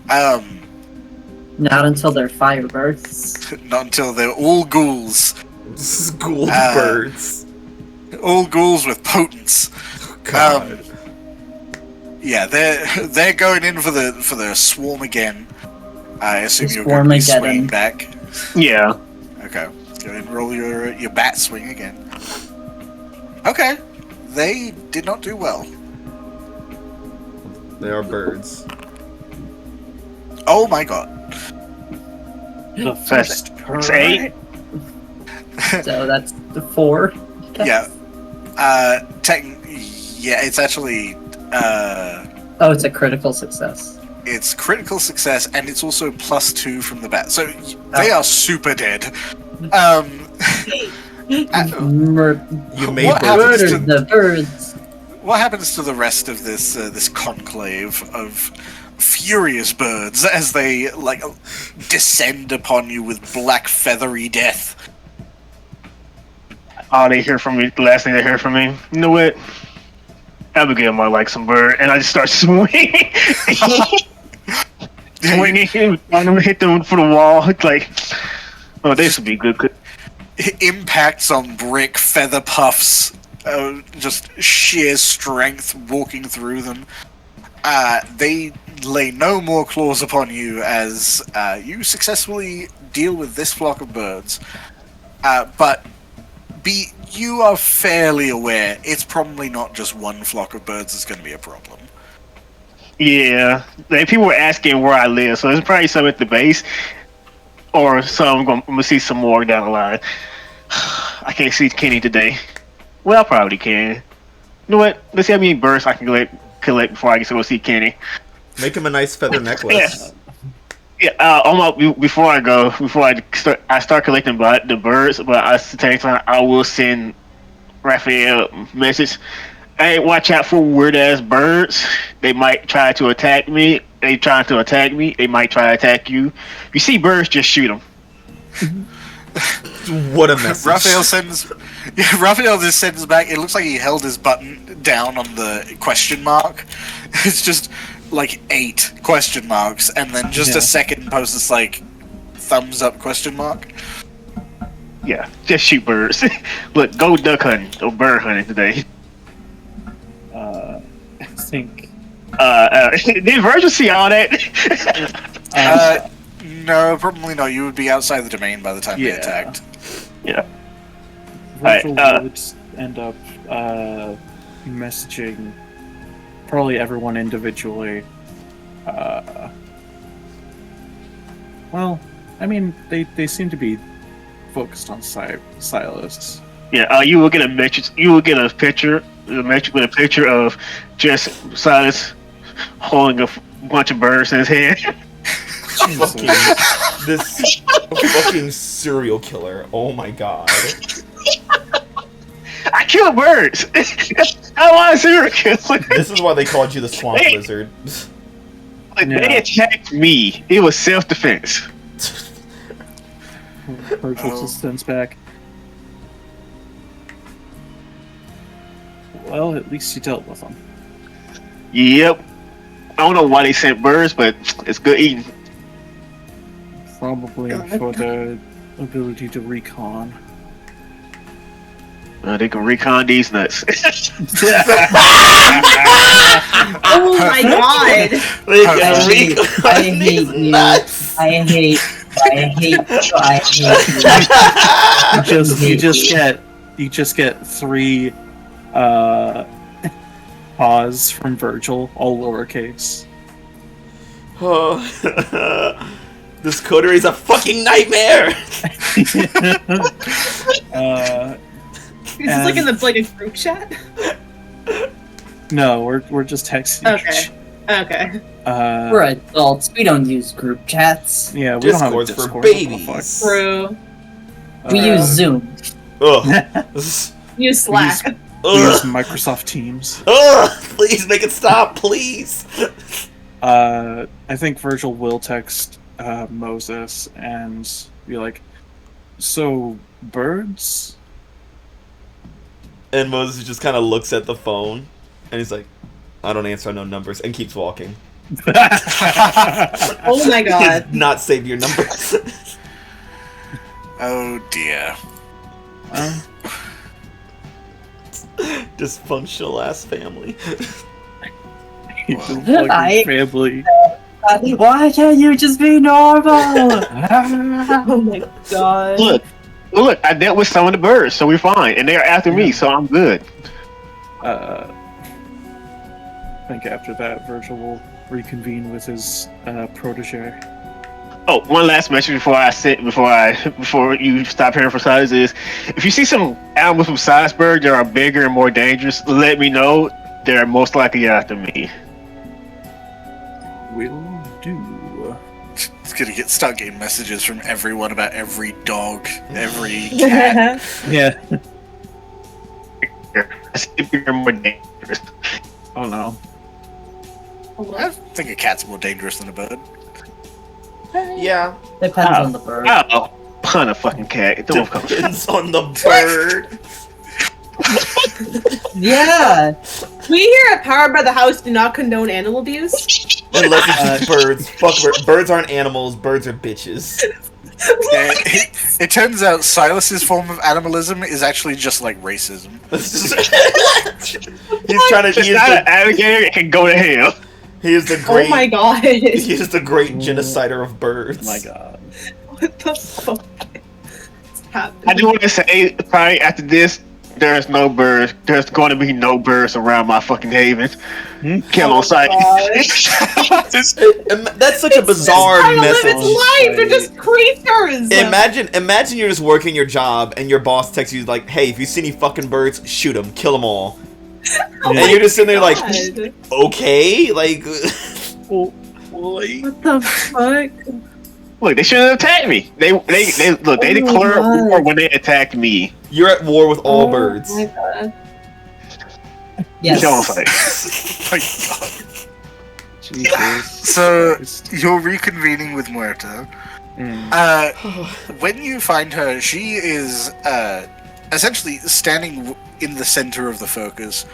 Speaker 5: Not until they're firebirds.
Speaker 2: Not until they're all ghouls.
Speaker 1: This is ghoul birds.
Speaker 2: All ghouls with potence.
Speaker 1: God.
Speaker 2: Yeah, they're going in for the swarm again. I assume you're going to be
Speaker 5: Swarmageddon.
Speaker 2: swinging back.
Speaker 3: Yeah.
Speaker 2: Okay, let's go ahead and roll your bat swing again. Okay, they did not do well.
Speaker 1: They are birds.
Speaker 2: Oh my god.
Speaker 4: The
Speaker 3: That's
Speaker 4: first
Speaker 3: 8.
Speaker 5: So that's the 4. I guess.
Speaker 2: Yeah. Yeah, it's actually
Speaker 5: Oh, it's a critical success.
Speaker 2: it's critical success, and it's also +2 from the bat. So they are super dead.
Speaker 1: You made
Speaker 2: What
Speaker 1: birds.
Speaker 2: happens
Speaker 5: Murdered the birds.
Speaker 2: What happens to the rest of this conclave of furious birds as they like descend upon you with black feathery death?
Speaker 3: All they hear from me, the last thing they hear from me, you know what? Abigail might like some bird, and I just start swinging. Swinging, trying to hit them for the wall. It's like, oh, this would be good.
Speaker 2: Impacts on brick, feather puffs, just sheer strength walking through them. They lay no more claws upon you as you successfully deal with this flock of birds. But you are fairly aware it's probably not just one flock of birds that's going to be a problem.
Speaker 3: Yeah, like, people were asking where I live, so there's probably some at the base, or some I'm gonna see some more down the line. I can't see Kenny today. Well, I probably can. You know what? Let's see how many birds I can collect before I get to go see Kenny.
Speaker 1: Make him a nice feather necklace.
Speaker 3: Yeah. Before I start collecting the birds, but at the same time, I will send Raphael a message. Hey, watch out for weird ass birds. They might try to attack me. They trying to attack me. They might try to attack you. If you see birds, just shoot them.
Speaker 1: What a message.
Speaker 2: Raphael just sends back. It looks like he held his button down on the question mark. It's just like 8 question marks, and then just a second post is like thumbs up question mark.
Speaker 3: Yeah, just shoot birds. Look, go duck hunting or bird hunting today.
Speaker 4: I think.
Speaker 3: Did Virgil see all that?
Speaker 2: No, probably not. You would be outside the domain by the time they attacked.
Speaker 3: Yeah.
Speaker 4: Virgil
Speaker 3: Alright,
Speaker 4: would end up messaging probably everyone individually. Well, I mean, they seem to be focused on Silas.
Speaker 3: Yeah. You will get a message. You will get a picture with a picture of just Silas holding a bunch of birds in his hand.
Speaker 1: This fucking serial killer. Oh my god.
Speaker 3: I kill birds. I want a serial killer.
Speaker 1: This is why they called you the swamp lizard.
Speaker 3: They attacked me. It was self-defense.
Speaker 4: Virgil just sends back. Well, at least you dealt with them.
Speaker 3: Yep. I don't know why they sent birds, but it's good eating.
Speaker 4: Probably for the ability to recon.
Speaker 3: They can recon these nuts.
Speaker 8: Oh my god!
Speaker 1: They
Speaker 5: I
Speaker 1: can
Speaker 5: hate
Speaker 1: recon these
Speaker 5: you.
Speaker 1: nuts.
Speaker 5: I hate you.
Speaker 4: You just get 3 pause from Virgil, all lowercase.
Speaker 1: Oh. This Coterie is a fucking nightmare.
Speaker 8: Is this like in the like a group chat?
Speaker 4: No, we're just texting.
Speaker 8: Okay. Okay.
Speaker 5: We're adults. We don't use group chats.
Speaker 4: Yeah, we don't have a
Speaker 1: Discord's
Speaker 4: Discord.
Speaker 1: for
Speaker 4: What the
Speaker 1: babies.
Speaker 8: True.
Speaker 5: We use Zoom.
Speaker 1: Ugh.
Speaker 8: Use Slack.
Speaker 4: Use
Speaker 1: Ugh.
Speaker 4: Microsoft Teams.
Speaker 1: Ugh. Please make it stop, please.
Speaker 4: I think Virgil will text Moses and be like, "So birds?"
Speaker 1: And Moses just kind of looks at the phone, and he's like, "I don't answer no numbers," and keeps walking.
Speaker 8: Oh my
Speaker 1: He
Speaker 8: god.
Speaker 1: has not saved your numbers.
Speaker 2: Oh dear.
Speaker 1: Dysfunctional ass family.
Speaker 4: You don't plug
Speaker 5: I-
Speaker 4: your family.
Speaker 5: Why can't you just be normal?
Speaker 8: Oh my god.
Speaker 3: Look, I dealt with some of the birds, so we're fine, and they're after me, so I'm good.
Speaker 4: I think after that, Virgil will reconvene with his protege.
Speaker 3: Oh, one last message before you stop hearing from size is, if you see some animals from Salzburg that are bigger and more dangerous, let me know. They're most likely after me.
Speaker 4: Will do.
Speaker 2: It's gonna start getting messages from everyone about every dog, every cat.
Speaker 4: Yeah.
Speaker 3: I see bigger and more dangerous.
Speaker 4: Oh no.
Speaker 2: I think a cat's more dangerous than a bird.
Speaker 1: Yeah.
Speaker 5: Depends on the bird.
Speaker 3: Oh, pun a fucking cat. Don't come.
Speaker 1: Depends on the bird.
Speaker 5: Yeah.
Speaker 8: We here at Powered by the House do not condone animal abuse.
Speaker 1: Unless it's just birds. Fuck birds aren't animals. Birds are bitches.
Speaker 2: Yeah, it turns out Silas's form of animalism is actually just like racism.
Speaker 1: He's trying to.
Speaker 3: Just not an alligator and go to hell.
Speaker 1: He is the great.
Speaker 8: Oh my god.
Speaker 1: He is the great genocider of birds.
Speaker 4: Oh my god.
Speaker 8: What the fuck is happening?
Speaker 3: I do want to say, probably after this, there's no birds. There's going to be no birds around my fucking haven. Kill on sight.
Speaker 1: That's such a bizarre
Speaker 8: Trying to live
Speaker 1: message.
Speaker 8: its life. They're just creatures.
Speaker 1: Imagine you're just working your job and your boss texts you like, "Hey, if you see any fucking birds, shoot them, kill them all."
Speaker 8: Oh
Speaker 1: And you're just sitting there like,
Speaker 8: God.
Speaker 1: okay, like.
Speaker 8: What the fuck?
Speaker 3: Look, they shouldn't have attacked me. They look. They declared
Speaker 5: God.
Speaker 3: war when they attacked me.
Speaker 1: You're at war with all birds.
Speaker 8: Oh my god.
Speaker 5: Yes.
Speaker 3: Kill on sight.
Speaker 2: My God.
Speaker 4: Jesus.
Speaker 2: So
Speaker 4: Christ.
Speaker 2: you're reconvening with Muerta. When you find her, she is essentially standing in the center of the focus,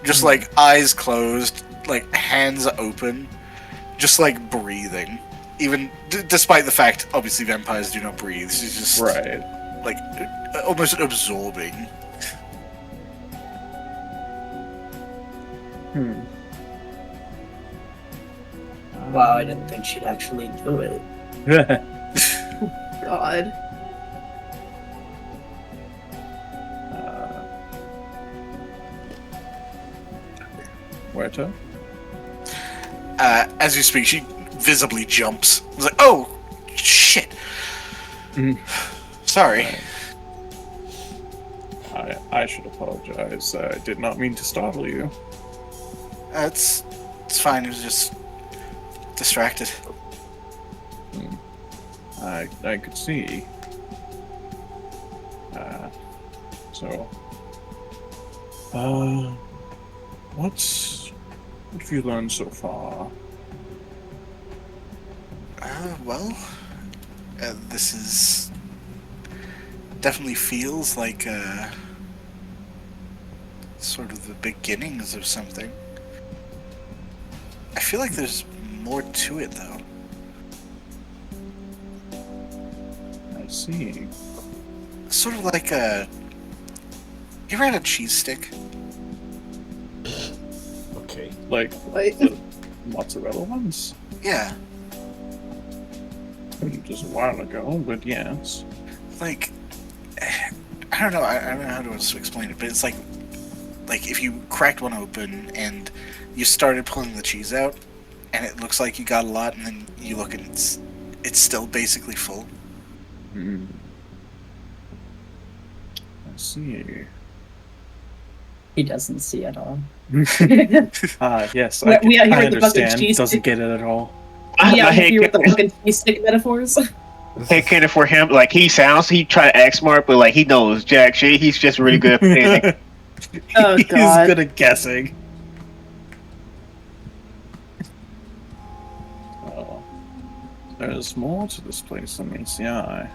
Speaker 2: just like eyes closed, like hands open, just like breathing. Even despite the fact, obviously, vampires do not breathe. She's just
Speaker 4: Right.
Speaker 2: like almost absorbing.
Speaker 5: Wow, I didn't think she'd actually do it.
Speaker 8: God.
Speaker 4: Muerta?
Speaker 2: As you speak, she visibly jumps. It's like, oh, shit. Sorry.
Speaker 4: I should apologize. I did not mean to startle you.
Speaker 2: It's fine. It was just distracted.
Speaker 4: I could see. What have you learned so far?
Speaker 2: Well, this is definitely feels like sort of the beginnings of something. I feel like there's more to it, though.
Speaker 4: I see.
Speaker 2: Sort of like a... You ever had a cheese stick?
Speaker 1: Okay.
Speaker 4: Like the mozzarella ones?
Speaker 2: Yeah.
Speaker 4: Just a while ago, but yes.
Speaker 2: Like... I don't know. I don't know how to explain it, but it's like if you cracked one open and you started pulling the cheese out, and it looks like you got a lot, and then you look and it's still basically full.
Speaker 4: Hmm. I see.
Speaker 5: He doesn't see at all.
Speaker 4: Yes,
Speaker 8: Yeah, we out here
Speaker 4: I
Speaker 8: with the fucking
Speaker 4: understand.
Speaker 8: cheese
Speaker 4: Doesn't
Speaker 8: stick.
Speaker 4: get it at all.
Speaker 8: Yeah,
Speaker 3: My
Speaker 8: I'm
Speaker 3: head
Speaker 8: here with the
Speaker 3: cannon-
Speaker 8: fucking cheese stick metaphors.
Speaker 3: head cannon for him. Like he try to act smart, but like he knows jack shit. He's just really good at pretending.
Speaker 8: Oh
Speaker 4: He's
Speaker 8: god.
Speaker 4: good at guessing. Oh, there's more to this place than meets the eye.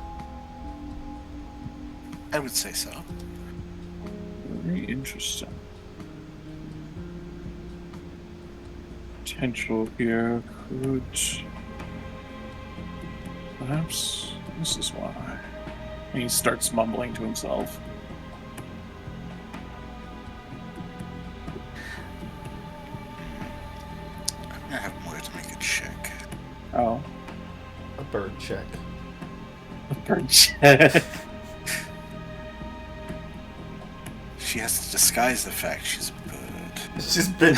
Speaker 2: I would say so.
Speaker 4: Very interesting. Potential here could... Perhaps this is why. And he starts mumbling to himself.
Speaker 2: I'm gonna have more to make a check.
Speaker 4: Oh.
Speaker 1: A bird check.
Speaker 4: A bird check.
Speaker 2: She has to disguise the fact she's a bird.
Speaker 1: She's been.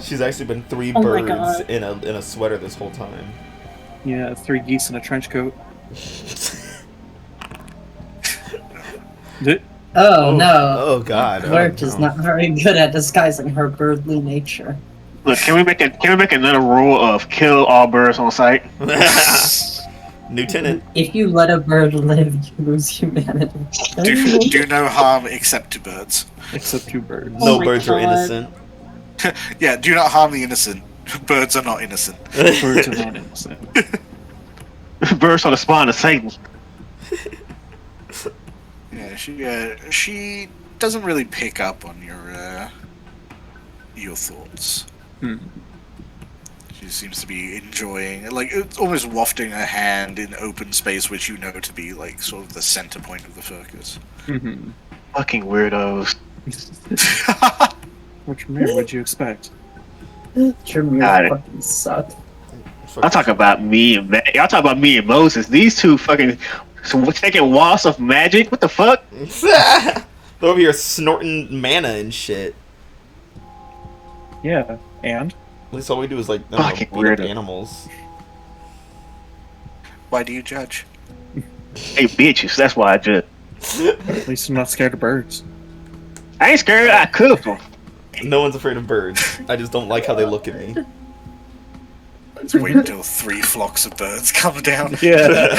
Speaker 1: She's actually been 3
Speaker 8: Oh my
Speaker 1: birds
Speaker 8: God.
Speaker 1: in a sweater this whole time.
Speaker 4: Yeah, 3 geese in a trench coat.
Speaker 5: Oh no.
Speaker 1: Oh God.
Speaker 5: Wirt
Speaker 1: oh,
Speaker 5: is
Speaker 1: no.
Speaker 5: not very good at disguising her birdly nature.
Speaker 3: Look, can we make another rule of kill all birds on sight?
Speaker 1: Lieutenant.
Speaker 5: If you let a bird live, you lose humanity.
Speaker 2: Do no harm except to birds.
Speaker 4: Except 2 birds.
Speaker 1: No
Speaker 8: my
Speaker 1: birds are
Speaker 8: God.
Speaker 1: innocent.
Speaker 2: Yeah, do not harm the innocent. Birds are not innocent.
Speaker 4: Birds are not innocent.
Speaker 3: Birds are the spawn of Satan.
Speaker 2: Yeah, she doesn't really pick up on your thoughts.
Speaker 4: Hmm.
Speaker 2: She seems to be enjoying, like, it's almost wafting her hand in open space, which you know to be like sort of the center point of the focus.
Speaker 4: Mm-hmm.
Speaker 3: Fucking weirdos.
Speaker 4: Which mirror would you expect?
Speaker 5: Tremere
Speaker 3: Got it.
Speaker 5: fucking suck.
Speaker 3: I'll talk about me and y'all talk about me and Moses. These two fucking taking walls of magic. What the fuck?
Speaker 1: They're over here snorting mana and shit.
Speaker 4: Yeah, and?
Speaker 1: At least all we do is like I don't know,
Speaker 3: Fucking
Speaker 1: beat up
Speaker 3: weirdo.
Speaker 1: animals.
Speaker 2: Why do you judge?
Speaker 3: Hey bitches, that's why I just.
Speaker 4: At least I'm not scared of birds.
Speaker 3: I ain't scared. I cook them.
Speaker 1: No one's afraid of birds. I just don't like how they look at me.
Speaker 2: Let's wait until 3 flocks of birds come down.
Speaker 4: Yeah.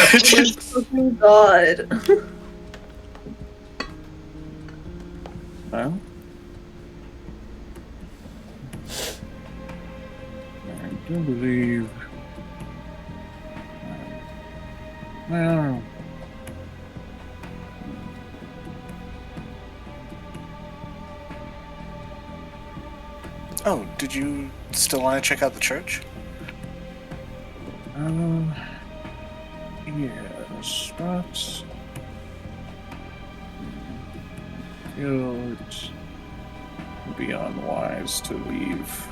Speaker 8: Oh god.
Speaker 4: Well, I do believe. Well,
Speaker 2: Oh, did you still want to check out the church?
Speaker 4: yes, but it would be unwise to leave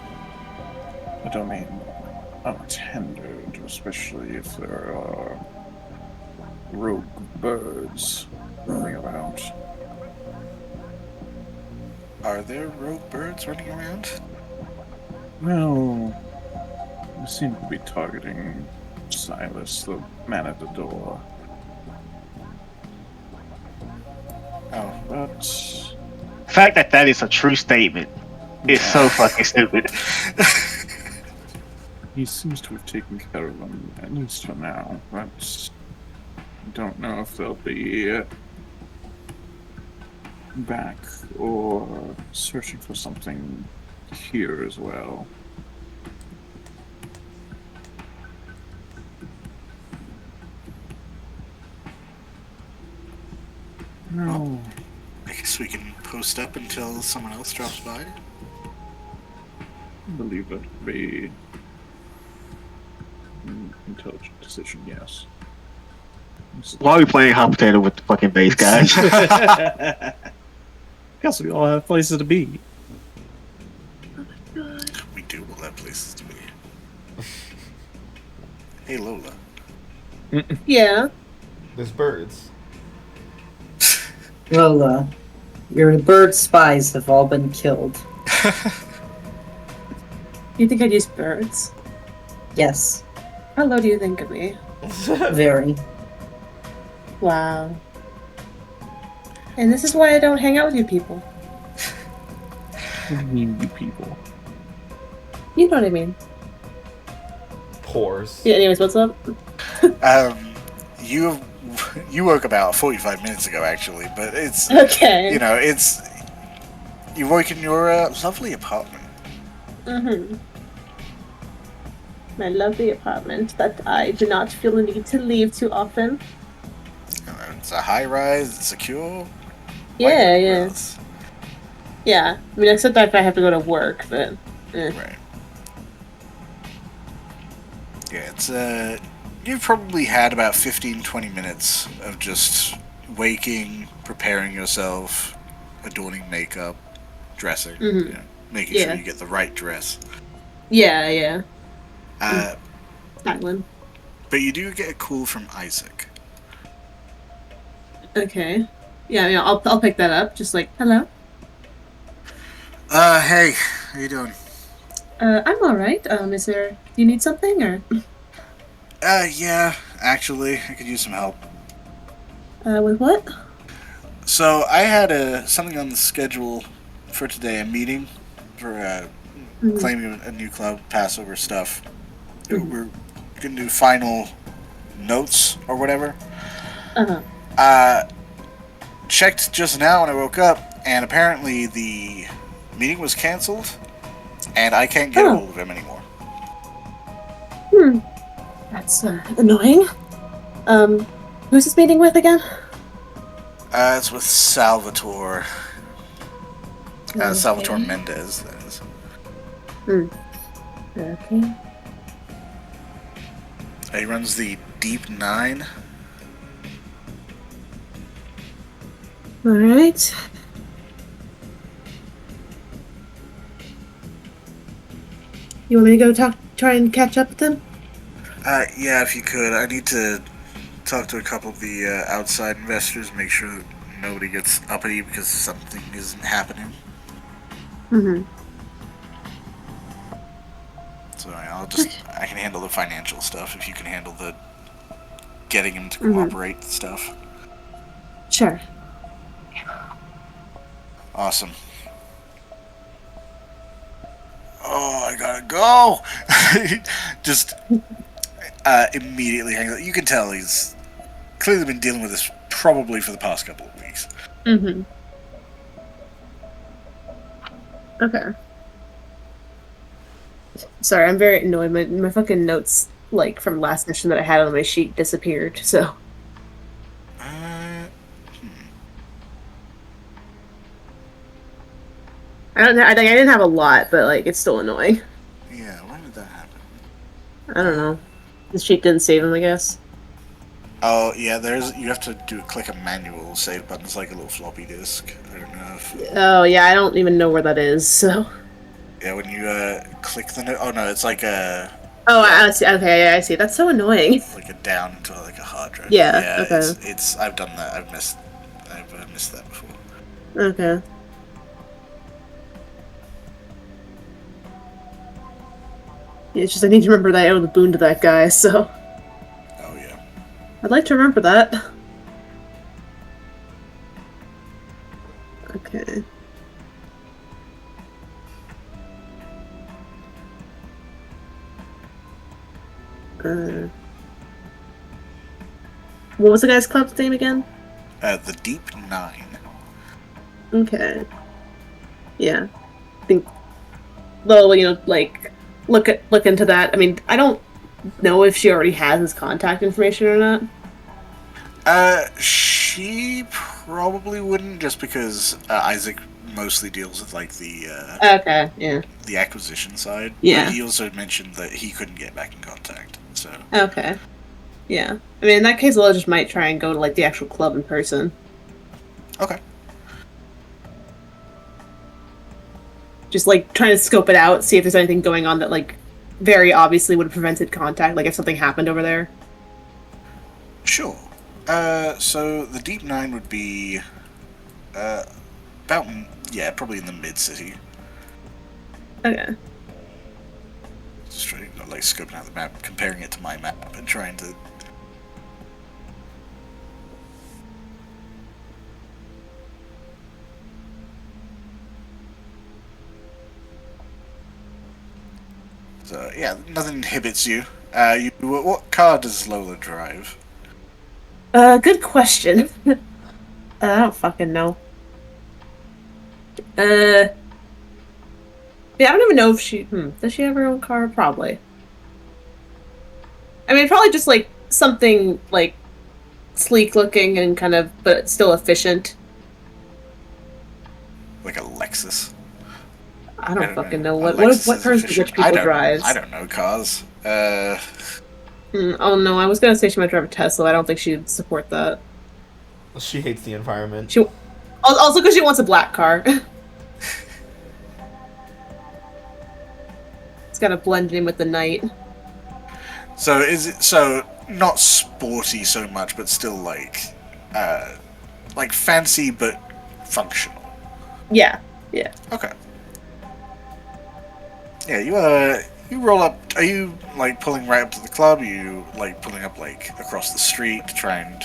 Speaker 4: the domain unattended, especially if there are rogue birds roaming around.
Speaker 2: Are there rogue birds running around?
Speaker 4: Well, we seem to be targeting Silas, the man at the door.
Speaker 2: Oh,
Speaker 4: But
Speaker 3: The fact that is a true statement is so fucking stupid.
Speaker 4: he seems to have taken care of them, at least for now. But I don't know if they'll be back or searching for something here as well. No.
Speaker 2: I guess we can post up until someone else drops by?
Speaker 4: I believe that would be an intelligent decision, yes.
Speaker 3: Why are we playing hot potato with the fucking base, guys?
Speaker 9: Guess we all have places to be.
Speaker 2: We do all have places to be. Hey, Lola.
Speaker 7: Yeah.
Speaker 1: There's birds.
Speaker 5: Lola, your bird spies have all been killed.
Speaker 7: You think I'd use birds?
Speaker 5: Yes,
Speaker 7: How low do you think of me?
Speaker 5: very.
Speaker 7: Wow. And this is why I don't hang out with you people.
Speaker 4: What do you mean, you people?
Speaker 7: You know what I mean.
Speaker 1: Pores.
Speaker 7: Yeah, anyways, what's up?
Speaker 2: You woke about 45 minutes ago, actually, but it's
Speaker 7: Okay.
Speaker 2: you woke in your lovely apartment.
Speaker 7: Mm-hmm. My lovely apartment that I do not feel the need to leave too often.
Speaker 2: It's a high rise. It's secure. Why
Speaker 7: Yeah,
Speaker 2: go
Speaker 7: yeah.
Speaker 2: else?
Speaker 7: Yeah. I mean, except that if I have to go to work, but
Speaker 2: Right. Yeah, it's you've probably had about 15-20 minutes of just waking, preparing yourself, adorning makeup, dressing,
Speaker 7: Mhm.
Speaker 2: making sure
Speaker 7: Yeah.
Speaker 2: you get the right dress.
Speaker 7: yeah.
Speaker 2: But you do get a call from Isaac.
Speaker 7: Okay. Yeah, I'll pick that up. Just like, hello.
Speaker 2: Hey, how you doing?
Speaker 7: I'm all right. Is there? Do you need something or?
Speaker 2: Yeah, actually, I could use some help.
Speaker 7: With what?
Speaker 2: So I had something on the schedule for today, a meeting for claiming a new club, Passover stuff. We're gonna do final notes or whatever. Checked just now when I woke up, and apparently the meeting was canceled, and I can't get a hold of him anymore.
Speaker 7: That's annoying. Who's this meeting with again?
Speaker 2: It's with Salvatore. Salvatore
Speaker 7: Okay.
Speaker 2: Mendez, that is.
Speaker 7: Okay.
Speaker 2: He runs the Deep Nine.
Speaker 7: All right. You want me to go try and catch up with him?
Speaker 2: Yeah, if you could. I need to talk to a couple of the outside investors, make sure that nobody gets uppity because something isn't happening.
Speaker 7: Mm-hmm.
Speaker 2: So I can handle the financial stuff if you can handle the getting him to cooperate stuff.
Speaker 7: Sure.
Speaker 2: Awesome. Oh, I gotta go! Just immediately hangs up. You can tell he's clearly been dealing with this probably for the past couple of weeks.
Speaker 7: Mm-hmm. Okay. Sorry, I'm very annoyed. My fucking notes, like, from last session that I had on my sheet disappeared, so... I think I didn't have a lot, but, like, it's still annoying.
Speaker 2: Yeah, when did that happen?
Speaker 7: I don't know. The sheet didn't save them, I guess.
Speaker 2: Oh, yeah, you have to click a manual save button. It's like a little floppy disk. I don't know if...
Speaker 7: Oh, yeah, I don't even know where that is, so...
Speaker 2: Yeah, when you click the note... Oh, no, it's like a...
Speaker 7: Oh, I see. Okay, yeah, I see. That's so annoying.
Speaker 2: Like a down to like a hard drive.
Speaker 7: Yeah, okay.
Speaker 2: It's I've done that. I've missed that before.
Speaker 7: Okay. Yeah, it's just I need to remember that I owe the boon to that guy, so...
Speaker 2: Oh, yeah.
Speaker 7: I'd like to remember that. Okay. What was the guy's club's name again?
Speaker 2: The Deep Nine.
Speaker 7: Okay. Yeah. I think... Well, like, look into that. I mean, I don't know if she already has his contact information or not.
Speaker 2: She probably wouldn't, just because Isaac mostly deals with like the
Speaker 7: Okay, yeah.
Speaker 2: the acquisition side.
Speaker 7: Yeah.
Speaker 2: But he also mentioned that he couldn't get back in contact. So
Speaker 7: Okay. Yeah. I mean, in that case, Lola just might try and go to, like, the actual club in person.
Speaker 2: okay.
Speaker 7: Just, like, trying to scope it out, see if there's anything going on that, like, very obviously would have prevented contact, like if something happened over there.
Speaker 2: Sure. So the Deep Nine would be about, yeah, probably in the mid-city.
Speaker 7: Okay.
Speaker 2: Just trying, like, scoping out the map, comparing it to my map, and trying to... So, yeah, nothing inhibits you. What car does Lola drive?
Speaker 7: Good question. I don't fucking know. Yeah, I don't even know if she... Does she have her own car? Probably. I mean, probably just, like, something, like, sleek-looking and kind of... but still efficient.
Speaker 2: Like a Lexus?
Speaker 7: I don't fucking know.
Speaker 2: A
Speaker 7: What
Speaker 2: Lexus
Speaker 7: cars
Speaker 2: is
Speaker 7: do
Speaker 2: efficient.
Speaker 7: rich people drive?
Speaker 2: I don't know cars.
Speaker 7: Oh no, I was gonna say she might drive a Tesla. I don't think she'd support that.
Speaker 1: She hates the environment.
Speaker 7: She... Also because she wants a black car. It's gotta blend in with the night.
Speaker 2: So is it so not sporty so much, but still like fancy but functional?
Speaker 7: Yeah, yeah.
Speaker 2: Okay. Yeah, you roll up. Are you like pulling right up to the club? Are you like pulling up like across the street to try and?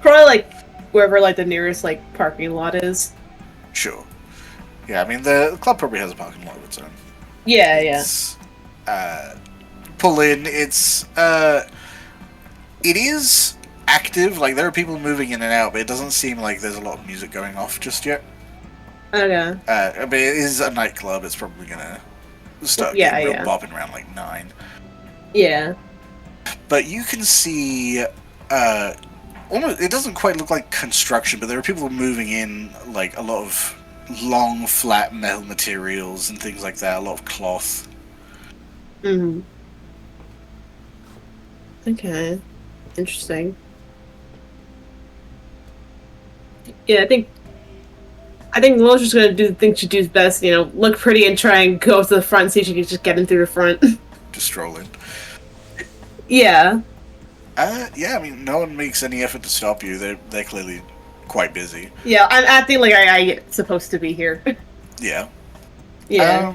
Speaker 7: Probably like wherever like the nearest like parking lot is.
Speaker 2: Sure. Yeah, I mean the club probably has a parking lot of its own.
Speaker 7: Yeah,
Speaker 2: It's, pull in. It is active. Like there are people moving in and out, but it doesn't seem like there's a lot of music going off just yet.
Speaker 7: Okay.
Speaker 2: I mean, it is a nightclub. It's probably gonna start getting real bopping around like 9.
Speaker 7: Yeah.
Speaker 2: But you can see, almost. It doesn't quite look like construction, but there are people moving in, like a lot of long, flat metal materials and things like that. A lot of cloth.
Speaker 7: Mm-hmm. Okay. Interesting. Yeah, I think Lola's just gonna do the thing she does best, you know, look pretty and try and go to the front, see if she can just get in through the front.
Speaker 2: Just stroll in.
Speaker 7: Yeah.
Speaker 2: Yeah, I mean, no one makes any effort to stop you. They're clearly quite busy.
Speaker 7: Yeah, I'm acting like I'm supposed to be here.
Speaker 2: Yeah.
Speaker 7: Yeah.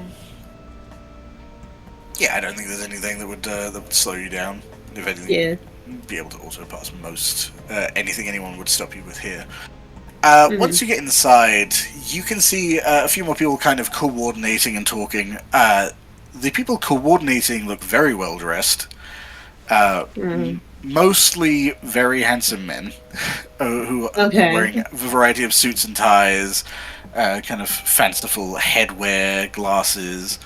Speaker 2: Yeah, I don't think there's anything that would slow you down. If anything,
Speaker 7: Yeah.
Speaker 2: you'd be able to also pass most anything anyone would stop you with here. Once you get inside, you can see a few more people kind of coordinating and talking. The people coordinating look very well dressed. Mostly very handsome men who are wearing a variety of suits and ties, kind of fanciful headwear, glasses.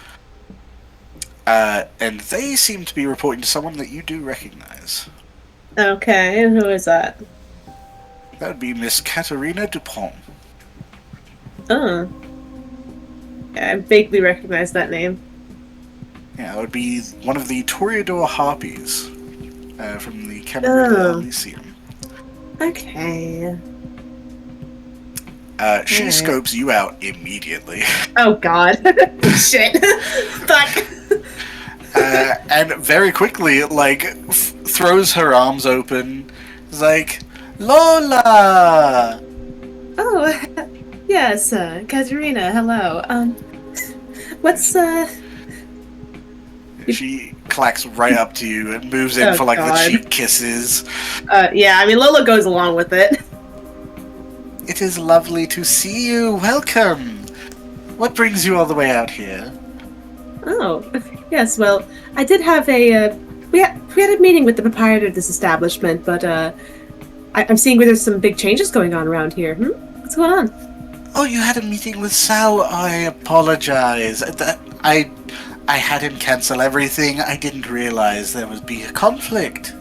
Speaker 2: And they seem to be reporting to someone that you do recognize.
Speaker 7: Okay, and who is that?
Speaker 2: That would be Miss Katerina Dupont.
Speaker 7: Oh. Yeah, I vaguely recognize that name.
Speaker 2: Yeah, that would be one of the Toreador Harpies from the Camarilla Lyceum.
Speaker 7: Okay.
Speaker 2: She scopes you out immediately.
Speaker 7: Oh god. Shit. Fuck.
Speaker 2: And very quickly, like, throws her arms open. Is like, Lola!
Speaker 7: Oh, yes, Katerina, hello. What's,
Speaker 2: She clacks right up to you and moves in for, like, the cheek kisses.
Speaker 7: Yeah, I mean, Lola goes along with it.
Speaker 2: It is lovely to see you. Welcome. What brings you all the way out here?
Speaker 7: Oh, yes, well, I did have a, we had a meeting with the proprietor of this establishment, but, I'm seeing where there's some big changes going on around here. What's going on?
Speaker 2: Oh, you had a meeting with Sal? I apologize. I had him cancel everything. I didn't realize there would be a conflict.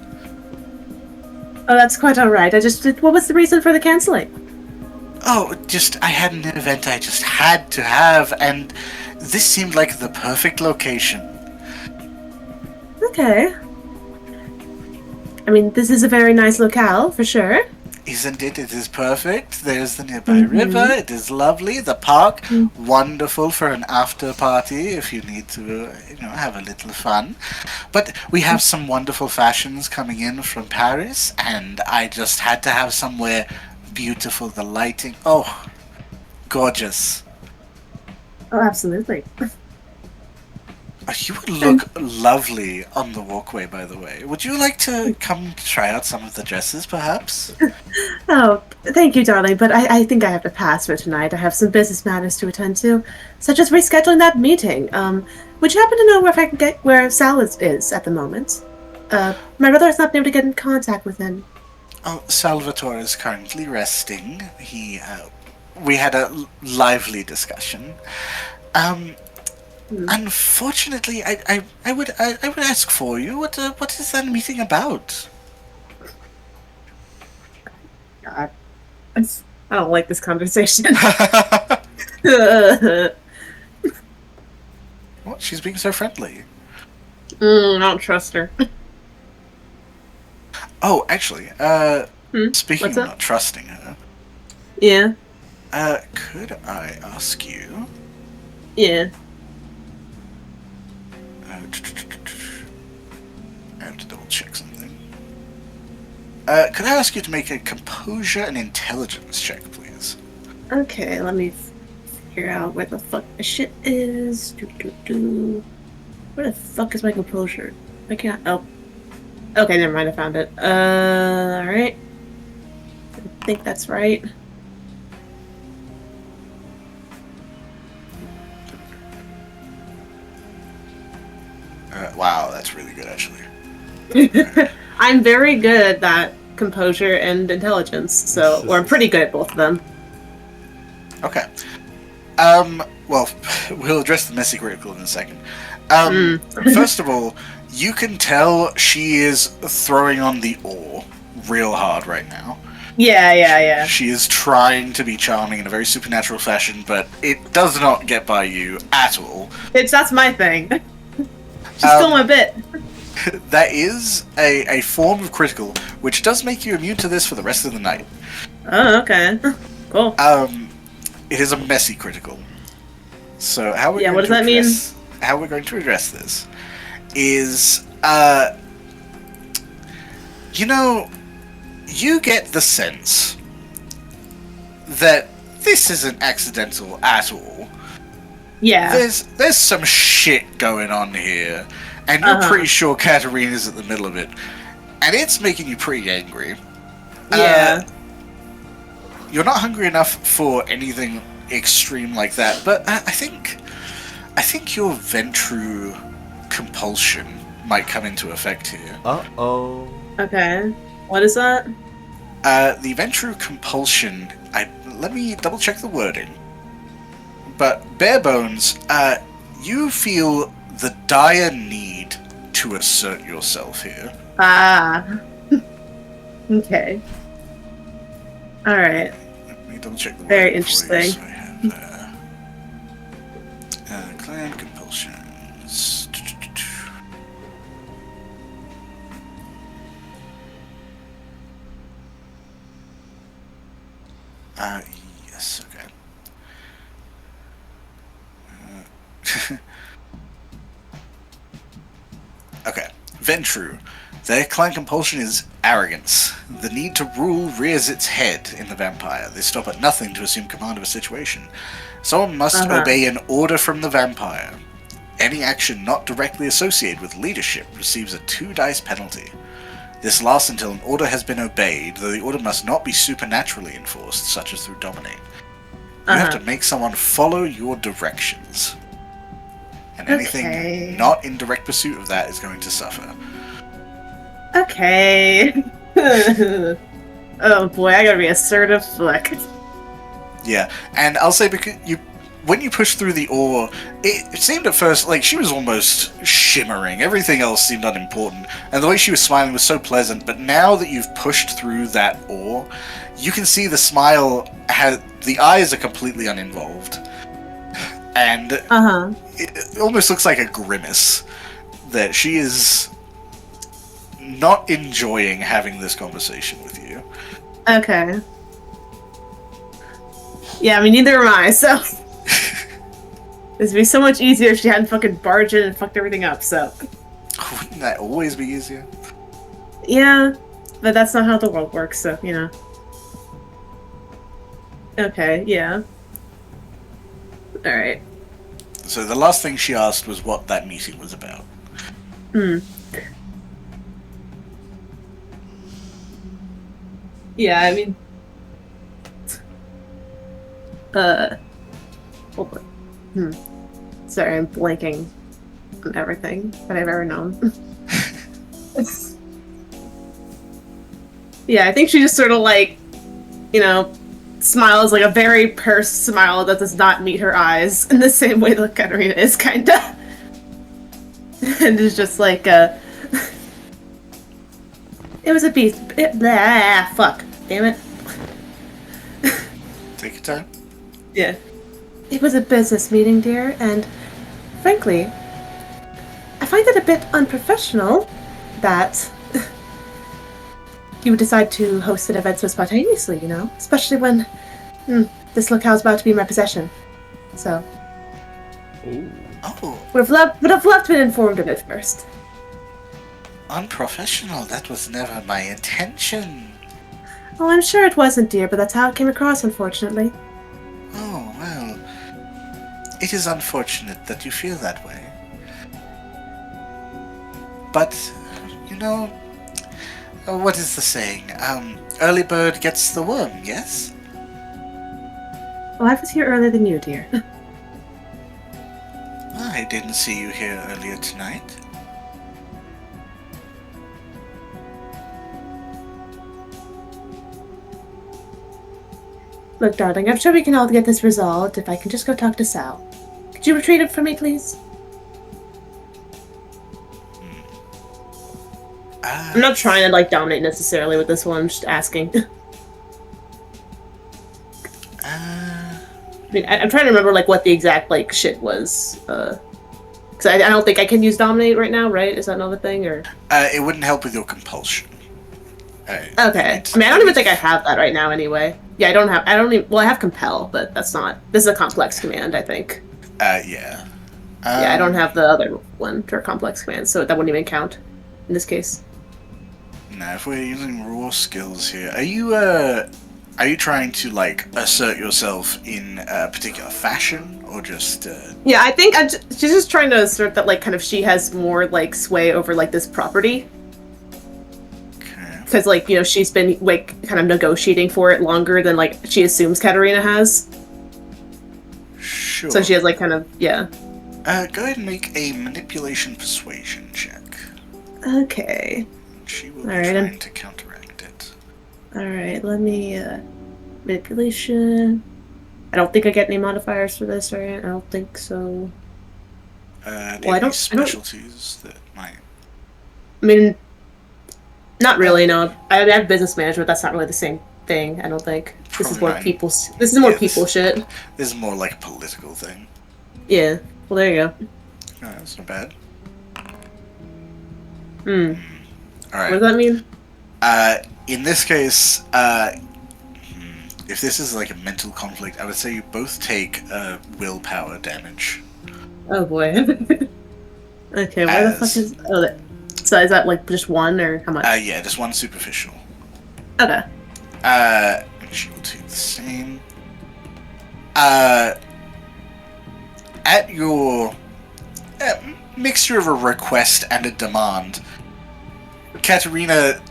Speaker 7: Oh, that's quite alright. What was the reason for the canceling?
Speaker 2: Oh, I had an event I just had to have, and this seemed like the perfect location.
Speaker 7: Okay. I mean, this is a very nice locale, for sure.
Speaker 2: Isn't it? It is perfect. There's the nearby river. It is lovely. The park, wonderful for an after party if you need to, have a little fun. But we have some wonderful fashions coming in from Paris, and I just had to have somewhere beautiful. The lighting, oh, gorgeous.
Speaker 7: Oh, absolutely.
Speaker 2: You would look lovely on the walkway, by the way. Would you like to come try out some of the dresses, perhaps?
Speaker 7: Oh, thank you, darling, but I think I have to pass for tonight. I have some business matters to attend to, such as rescheduling that meeting. Would you happen to know if I can get where Sal is at the moment? My brother has not been able to get in contact with him.
Speaker 2: Oh, Salvatore is currently resting. We had a lively discussion. Unfortunately, I would ask for you. What is that meeting about?
Speaker 7: God, I don't like this conversation.
Speaker 2: What? She's being so friendly.
Speaker 7: I don't trust her.
Speaker 2: Oh, actually, speaking
Speaker 7: What's
Speaker 2: of
Speaker 7: up?
Speaker 2: not trusting her,
Speaker 7: Yeah.
Speaker 2: could I ask you?
Speaker 7: Yeah.
Speaker 2: I have to double check something. Could I ask you to make a composure and intelligence check, please?
Speaker 7: Okay, let me figure out where the fuck the shit is. Where the fuck is my composure? I can't. Oh. Okay, never mind. I found it. Alright. I think that's right.
Speaker 2: Wow, that's really good, actually.
Speaker 7: I'm very good at that composure and intelligence, or I'm pretty good at both of them.
Speaker 2: Okay. Well, we'll address the messy critical in a second. First of all, you can tell she is throwing on the oar real hard right now.
Speaker 7: Yeah.
Speaker 2: She is trying to be charming in a very supernatural fashion, but it does not get by you at all.
Speaker 7: That's my thing. She's still my bit.
Speaker 2: That is a form of critical, which does make you immune to this for the rest of the night.
Speaker 7: Oh, okay. Cool.
Speaker 2: It is a messy critical. So how
Speaker 7: what does that mean?
Speaker 2: How we're going to address this is, you get the sense that this isn't accidental at all.
Speaker 7: Yeah.
Speaker 2: There's some shit going on here, and you're pretty sure Coterie is at the middle of it, and it's making you pretty angry.
Speaker 7: Yeah.
Speaker 2: You're not hungry enough for anything extreme like that, but I think your ventru compulsion might come into effect here.
Speaker 1: Uh-oh.
Speaker 7: Okay. What is that?
Speaker 2: The ventru compulsion. Let me double check the wording. But bare bones, you feel the dire need to assert yourself here.
Speaker 7: Ah. Okay. All right.
Speaker 2: Let me double check the
Speaker 7: Very
Speaker 2: wording for you.
Speaker 7: interesting.
Speaker 2: So I have clan compulsions. Yes, okay. Okay, Ventru. Their clan compulsion is arrogance. The need to rule rears its head in the vampire. They stop at nothing to assume command of a situation. Someone must obey an order from the vampire. Any action not directly associated with leadership receives a 2 dice penalty. This lasts until an order has been obeyed, though the order must not be supernaturally enforced, such as through dominate. You have to make someone follow your directions. And anything not in direct pursuit of that is going to suffer.
Speaker 7: Okay. Oh boy, I gotta be assertive. Flick.
Speaker 2: Yeah, and I'll say because when you push through the ore, it seemed at first like she was almost shimmering. Everything else seemed unimportant, and the way she was smiling was so pleasant. But now that you've pushed through that ore, you can see the smile has the eyes are completely uninvolved, and it almost looks like a grimace that she is not enjoying having this conversation with you.
Speaker 7: Okay. Yeah, I mean, neither am I, so... This would be so much easier if she hadn't fucking barged in and fucked everything up, so...
Speaker 2: Wouldn't that always be easier?
Speaker 7: Yeah, but that's not how the world works, so, you know. Okay, yeah. Alright.
Speaker 2: So the last thing she asked was what that meeting was about.
Speaker 7: Yeah, I mean... Hold on. Sorry, I'm blanking on everything that I've ever known. Yeah, I think she just sort of like, you know, smiles like a very pursed smile that does not meet her eyes in the same way that Katarina is, kinda. And is just like, it was a beast. Fuck. Damn it.
Speaker 2: Take your time.
Speaker 7: Yeah. It was a business meeting, dear, and frankly, I find it a bit unprofessional that you would decide to host an event so spontaneously, you know? Especially when this locale's about to be in my possession. So.
Speaker 2: Oh.
Speaker 7: Would have loved to been informed of it first.
Speaker 2: Unprofessional? That was never my intention.
Speaker 7: Oh, I'm sure it wasn't, dear, but that's how it came across, unfortunately.
Speaker 2: Oh, well. It is unfortunate that you feel that way. But, you know, what is the saying? Early bird gets the worm, yes?
Speaker 7: Well, I was here earlier than you, dear.
Speaker 2: I didn't see you here earlier tonight.
Speaker 7: Look, darling, I'm sure we can all get this resolved if I can just go talk to Sal. Could you retrieve it for me, please? I'm not trying to, like, dominate necessarily with this one, I'm just asking. I mean, I'm trying to remember, like, what the exact, like, shit was, because I don't think I can use dominate right now, right? Is that another thing, or?
Speaker 2: It wouldn't help with your compulsion.
Speaker 7: Okay. I mean, I don't even think I have that right now anyway. Yeah, I have compel, but that's not, this is a complex command, I think.
Speaker 2: Yeah.
Speaker 7: Yeah, I don't have the other one for complex commands, so that wouldn't even count in this case.
Speaker 2: Now, if we're using raw skills here, are you trying to, like, assert yourself in a particular fashion, or just,
Speaker 7: Yeah, I think she's just trying to assert that, like, kind of she has more, like, sway over, like, this property.
Speaker 2: Okay.
Speaker 7: Because, like, you know, she's been, like, kind of negotiating for it longer than, like, she assumes Katarina has.
Speaker 2: Sure.
Speaker 7: So she has, like, kind of, yeah.
Speaker 2: Go ahead and make a manipulation persuasion check.
Speaker 7: Okay.
Speaker 2: She will be trying to counteract it.
Speaker 7: Alright, let me, manipulation. I don't think I get any modifiers for this, right? I don't think so.
Speaker 2: I don't specialties that might.
Speaker 7: I mean, not really. No, I have business management. That's not really the same thing. I don't think. This is more people. This is more people shit.
Speaker 2: This is more like a political thing.
Speaker 7: Yeah. Well, there you go.
Speaker 2: No, that's not bad. All right.
Speaker 7: What does that mean?
Speaker 2: In this case, if this is like a mental conflict, I would say you both take willpower damage.
Speaker 7: Oh boy. Okay, where the fuck is? Oh, so is that like just one or how much?
Speaker 2: Yeah, just one superficial.
Speaker 7: Okay.
Speaker 2: And she will do the same. At your mixture of a request and a demand, Katerina,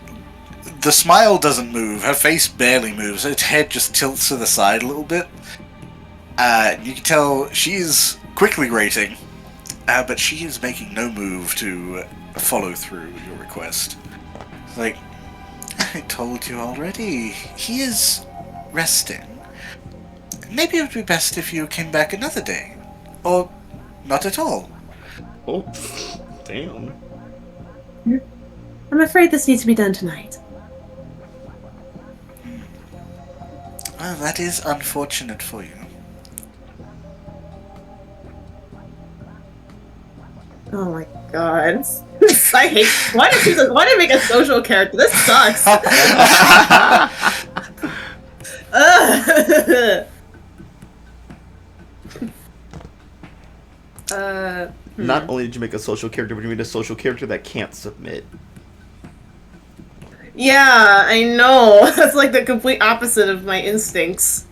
Speaker 2: the smile doesn't move. Her face barely moves. Her head just tilts to the side a little bit. You can tell she's quickly grating, but she is making no move to follow through with your request. Like, I told you already, he is resting. Maybe it would be best if you came back another day. Or not at all.
Speaker 1: Oh, damn.
Speaker 7: I'm afraid this needs to be done tonight.
Speaker 2: Well, that is unfortunate for you.
Speaker 7: Oh my god. I hate. Why did make a social character? This sucks.
Speaker 1: Not only did you make a social character, but you made a social character that can't submit.
Speaker 7: Yeah, I know. That's like the complete opposite of my instincts.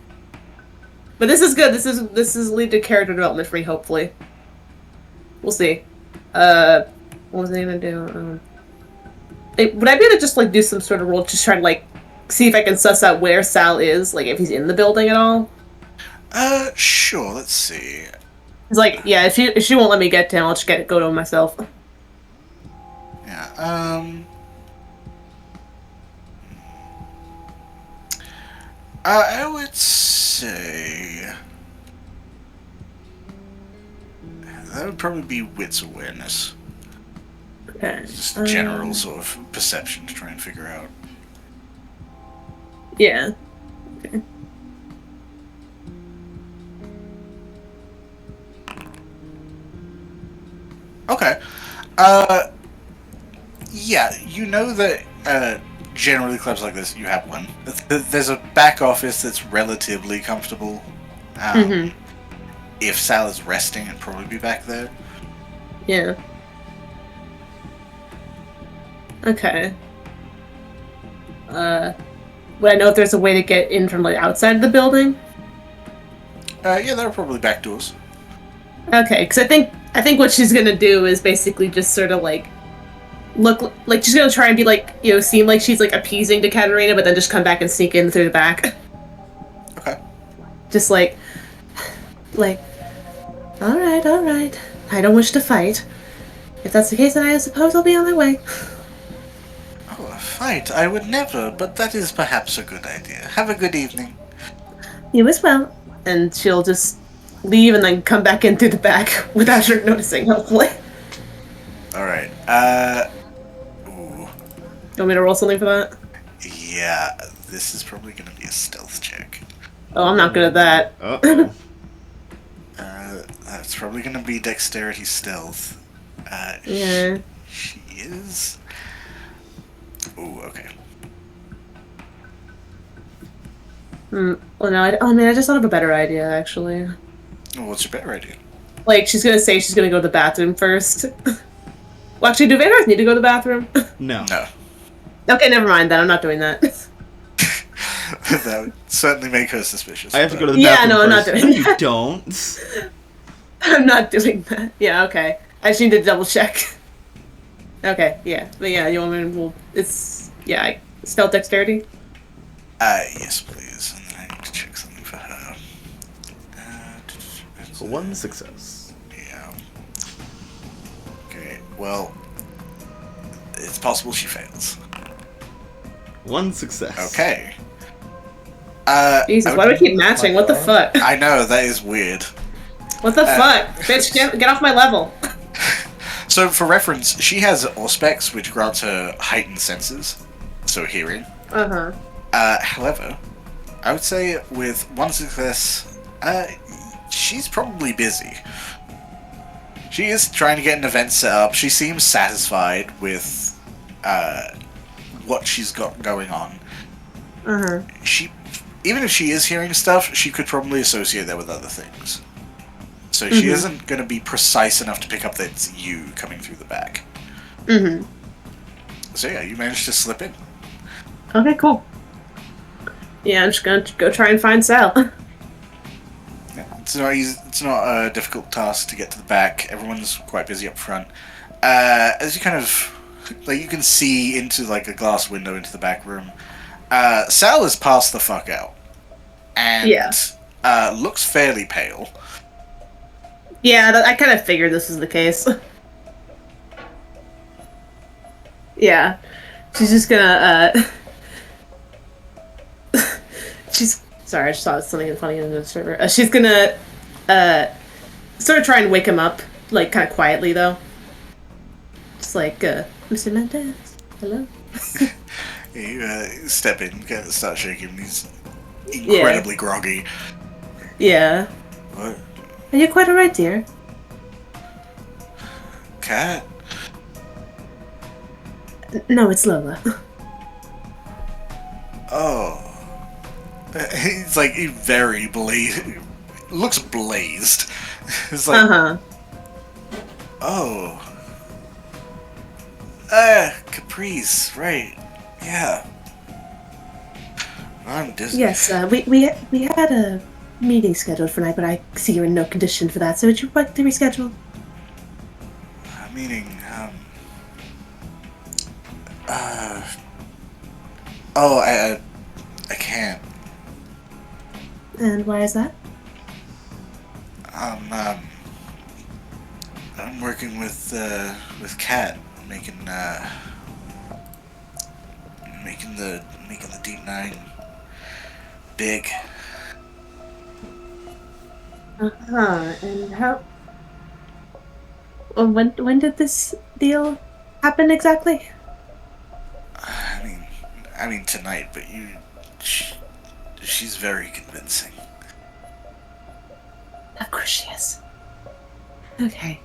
Speaker 7: But this is good. This is lead to character development for me. Hopefully, we'll see. What was I gonna do? Would I be able to just like do some sort of roll, just try to like see if I can suss out where Sal is, like if he's in the building at all?
Speaker 2: Sure. Let's see.
Speaker 7: It's like, yeah, if she won't let me get to him, I'll just go to him myself.
Speaker 2: Yeah. I would say that would probably be wits awareness.
Speaker 7: Okay.
Speaker 2: Just general sort of perception to try and figure out.
Speaker 7: Yeah. Okay.
Speaker 2: Okay. Yeah, you know that generally clubs like this, you have one. There's a back office that's relatively comfortable. If Sal is resting, it'd probably be back there.
Speaker 7: Yeah. Okay. Would I know if there's a way to get in from like outside of the building?
Speaker 2: Yeah, there are probably back doors.
Speaker 7: Okay, because I think what she's gonna do is basically just sort of like look like she's gonna try and be like, you know, seem like she's like appeasing to Katerina, but then just come back and sneak in through the back.
Speaker 2: Okay.
Speaker 7: Just like, all right. I don't wish to fight. If that's the case, then I suppose I'll be on my way.
Speaker 2: Oh, a fight? I would never, but that is perhaps a good idea. Have a good evening.
Speaker 7: You as well. And she'll just leave and then come back in through the back without her noticing, hopefully.
Speaker 2: Alright, ooh.
Speaker 7: You want me to roll something for that?
Speaker 2: Yeah, this is probably gonna be a stealth check.
Speaker 7: Oh, I'm not good at that.
Speaker 1: Uh-oh.
Speaker 2: That's probably gonna be dexterity stealth.
Speaker 7: Yeah.
Speaker 2: She is... Ooh, okay.
Speaker 7: Well, no, I just thought of a better idea, actually.
Speaker 2: Well, what's your better idea?
Speaker 7: Like, she's gonna say she's gonna go to the bathroom first. Well, actually, do vampires need to go to the bathroom?
Speaker 1: No.
Speaker 2: No.
Speaker 7: Okay, never mind then. I'm not doing that.
Speaker 2: That would certainly make her suspicious.
Speaker 1: I have to go to the
Speaker 7: Yeah,
Speaker 1: bathroom
Speaker 7: no, I'm not
Speaker 1: first.
Speaker 7: doing
Speaker 1: You
Speaker 7: that.
Speaker 1: don't.
Speaker 7: I'm not doing that. Yeah, okay. I just need to double check. Okay, yeah. But yeah, you want me to... Well, it's... Yeah, stealth dexterity?
Speaker 2: Yes, please. And then I need to check something for her.
Speaker 1: One success.
Speaker 2: Yeah. Okay, well... It's possible she fails.
Speaker 1: One success.
Speaker 2: Okay.
Speaker 7: Jesus, why do we keep matching? What the fuck?
Speaker 2: I know, that is weird.
Speaker 7: What the fuck? Bitch, get off my level.
Speaker 2: So, for reference, she has Auspex, which grants her heightened senses, so hearing.
Speaker 7: Uh-huh.
Speaker 2: However, I would say with one success, she's probably busy. She is trying to get an event set up. She seems satisfied with what she's got going on.
Speaker 7: Uh-huh.
Speaker 2: Even if she is hearing stuff, she could probably associate that with other things. So she isn't going to be precise enough to pick up that it's you coming through the back.
Speaker 7: Mm-hmm.
Speaker 2: So yeah, you managed to slip in.
Speaker 7: Okay, cool. Yeah, I'm just gonna go try and find Sal.
Speaker 2: Yeah, it's not easy, it's not a difficult task to get to the back. Everyone's quite busy up front. As you kind of... Like, you can see into, like, a glass window into the back room. Sal is passed the fuck out. And looks fairly pale.
Speaker 7: Yeah, I kind of figured this was the case. Yeah. She's just gonna, she's... Sorry, I just saw something funny in the server. She's gonna, sort of try and wake him up, like, kind of quietly, though. Just like, Mr. Mendez, hello?
Speaker 2: You step in, start shaking him. He's incredibly groggy.
Speaker 7: Yeah.
Speaker 2: What?
Speaker 7: Are you quite alright, dear?
Speaker 2: Cat?
Speaker 7: No, it's Lola.
Speaker 2: Oh. He's like, he very looks blazed. It's like,
Speaker 7: Uh-huh.
Speaker 2: oh. Caprice, right. Yeah. I'm Disney.
Speaker 7: Yes, we had a meeting scheduled for tonight, but I see you're in no condition for that, so would you like to reschedule?
Speaker 2: Meaning, oh, I can't.
Speaker 7: And why is that?
Speaker 2: I'm working with Kat, making the Deep Nine big.
Speaker 7: Uh-huh, and how... When did this deal happen exactly?
Speaker 2: I mean tonight, but she's very convincing.
Speaker 7: Of course she is. Okay.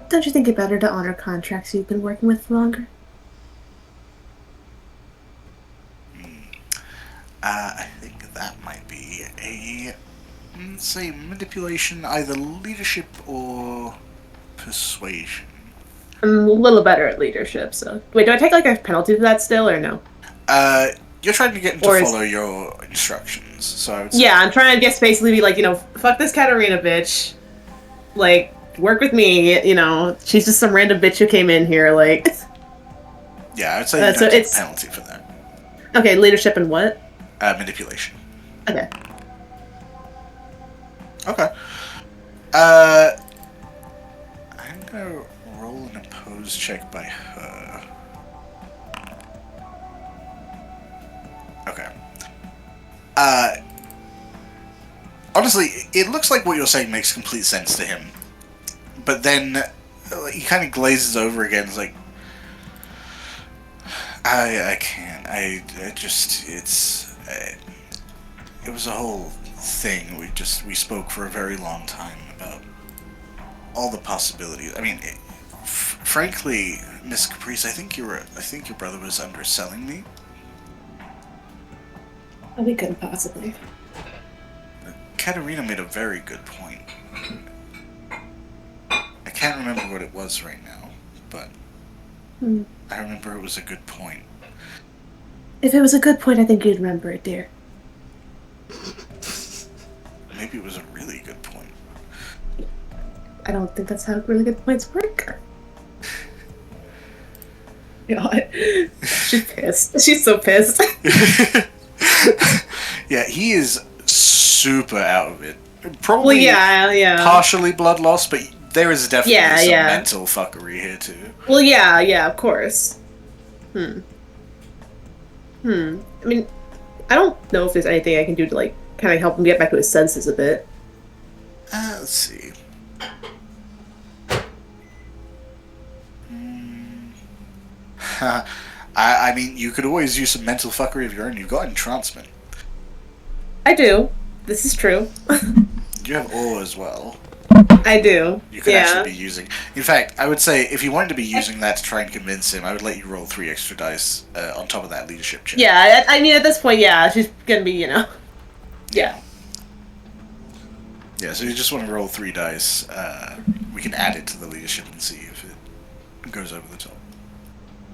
Speaker 7: Don't you think it better to honor contracts you've been working with for longer?
Speaker 2: I think that might be a, say, manipulation, either leadership or persuasion.
Speaker 7: I'm a little better at leadership, so... Wait, do I take, like, a penalty for that still, or no?
Speaker 2: You're trying to get him to
Speaker 7: Or is-
Speaker 2: follow your instructions, so I would say...
Speaker 7: Yeah, I'm trying to just basically be like, fuck this Katarina bitch. Like, work with me, she's just some random bitch who came in here, like...
Speaker 2: Yeah, I would say you
Speaker 7: so
Speaker 2: don't take
Speaker 7: it's-
Speaker 2: a penalty for that.
Speaker 7: Okay, leadership and what?
Speaker 2: Manipulation.
Speaker 7: Okay.
Speaker 2: Okay. I'm gonna roll an opposed check by her. Okay. Honestly, it looks like what you're saying makes complete sense to him. But then he kind of glazes over again. It's like, I can't. I just, it was a whole thing. We spoke for a very long time about all the possibilities. I mean, frankly, Miss Caprice, I think your brother was underselling me.
Speaker 7: Oh, we couldn't possibly.
Speaker 2: Katerina made a very good point. I can't remember what it was right now, but I remember it was a good point.
Speaker 7: If it was a good point, I think you'd remember it, dear.
Speaker 2: Maybe it was a really good point.
Speaker 7: I don't think that's how really good points work. God. She's pissed. She's so pissed.
Speaker 2: Yeah, he is super out of it. Probably
Speaker 7: well, yeah.
Speaker 2: partially blood loss, but there is definitely some
Speaker 7: yeah.
Speaker 2: mental fuckery here too.
Speaker 7: Well, yeah, of course. I mean, I don't know if there's anything I can do to, like, kind of help him get back to his senses a bit.
Speaker 2: Let's see. I mean, you could always use some mental fuckery of your own. You've got entrancement.
Speaker 7: I do. This is true.
Speaker 2: You have awe as well.
Speaker 7: I do.
Speaker 2: You could actually be using. In fact, I would say if you wanted to be using that to try and convince him, I would let you roll 3 extra dice on top of that leadership check.
Speaker 7: Yeah, I mean, at this point, yeah, she's gonna be, Yeah.
Speaker 2: Yeah, so you just want to roll 3 dice. We can add it to the leadership and see if it goes over the top.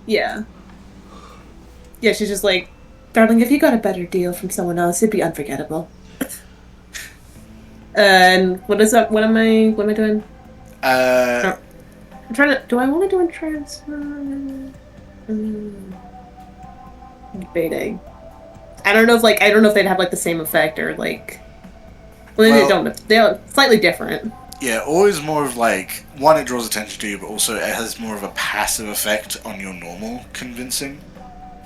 Speaker 7: Yeah. Yeah, she's just like, darling, if you got a better deal from someone else, it'd be unforgettable. And what is that? What am I doing? I'm trying to. Do I want to do entrance? Debating. I don't know if they'd have like the same effect or like. Well, they don't. They're slightly different.
Speaker 2: Yeah, always more of like one, it draws attention to you, but also it has more of a passive effect on your normal convincing.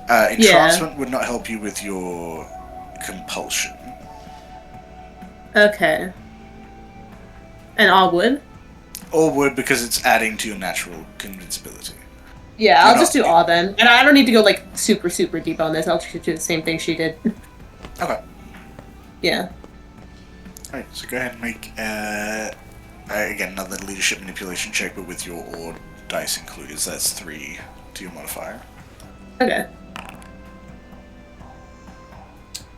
Speaker 2: Entrancement would not help you with your compulsion.
Speaker 7: Okay. And all would?
Speaker 2: Or would, because it's adding to your natural convincibility.
Speaker 7: Yeah, I'll just do all then. And I don't need to go like super, super deep on this. I'll just do the same thing she did.
Speaker 2: Okay.
Speaker 7: Yeah.
Speaker 2: Alright, so go ahead and make, again, another leadership manipulation check, but with your ord dice included, so that's 3 to your modifier.
Speaker 7: Okay.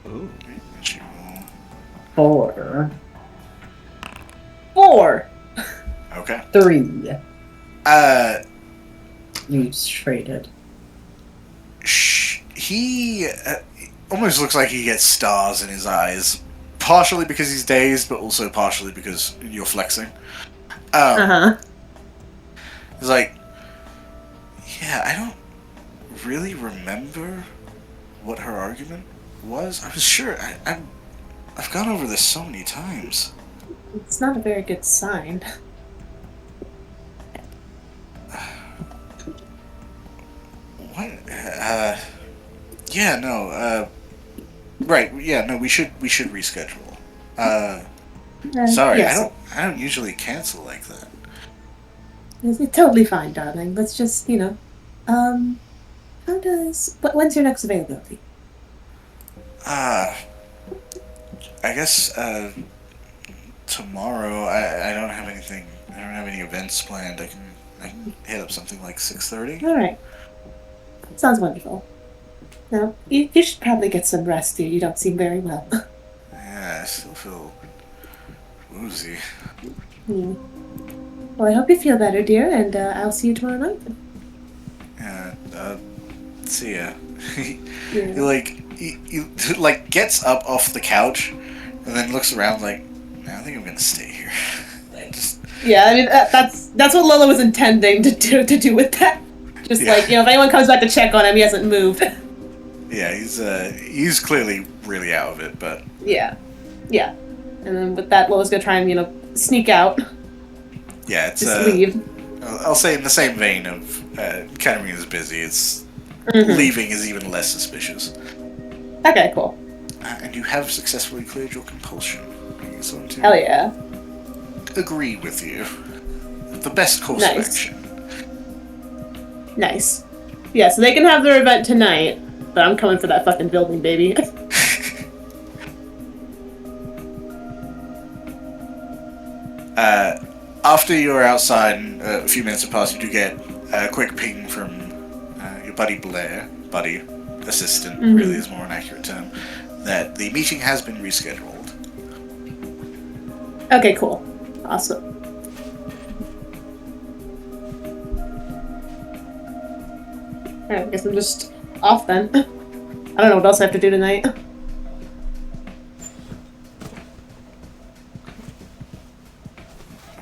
Speaker 1: Ooh.
Speaker 2: And she will...
Speaker 5: 4,
Speaker 7: 4.
Speaker 2: Okay.
Speaker 5: 3. You traded.
Speaker 2: He almost looks like he gets stars in his eyes. Partially because he's dazed, but also partially because you're flexing.
Speaker 7: Uh-huh.
Speaker 2: He's like, yeah, I don't really remember what her argument was. I was sure. I've gone over this so many times.
Speaker 7: It's not a very good sign.
Speaker 2: What? Yeah, no. Right. Yeah, no. We should reschedule. Sorry,
Speaker 7: yes.
Speaker 2: I don't usually cancel like that.
Speaker 7: It's totally fine, darling. Let's just, when's your next availability?
Speaker 2: I guess tomorrow. I don't have anything. I don't have any events planned. I can hit up something like 6:30.
Speaker 7: All right. Sounds wonderful. Now, you should probably get some rest, dear. You don't seem very well.
Speaker 2: Yeah, I still feel woozy.
Speaker 7: Well, I hope you feel better, dear, and I'll see you tomorrow night.
Speaker 2: Yeah. See ya.
Speaker 7: Yeah.
Speaker 2: He like gets up off the couch and then looks around like, "Man, I think I'm gonna stay here." Just
Speaker 7: Yeah, I mean that's what Lola was intending to do with that. Just
Speaker 2: Yeah.
Speaker 7: if anyone comes back to check on him, he hasn't moved.
Speaker 2: yeah, he's clearly really out of it, but
Speaker 7: Yeah. And then with that, Lola's gonna try and sneak out,
Speaker 2: yeah, it's
Speaker 7: just leave.
Speaker 2: I'll say in the same vein of Katarina's busy. It's
Speaker 7: Mhm.
Speaker 2: leaving is even less suspicious.
Speaker 7: Okay, cool.
Speaker 2: And you have successfully cleared your compulsion. So to
Speaker 7: Hell yeah.
Speaker 2: agree with you. The best course of
Speaker 7: Nice.
Speaker 2: action.
Speaker 7: Nice. Yeah, so they can have their event tonight, but I'm coming for that fucking building, baby.
Speaker 2: After you're outside and a few minutes have passed, you do get a quick ping from your buddy Blair, assistant,
Speaker 7: Mhm.
Speaker 2: really is more an accurate term, that the meeting has been rescheduled.
Speaker 7: Okay, cool. Awesome. Alright, I guess I'm just off then. I don't know what else I have to do tonight.
Speaker 2: Let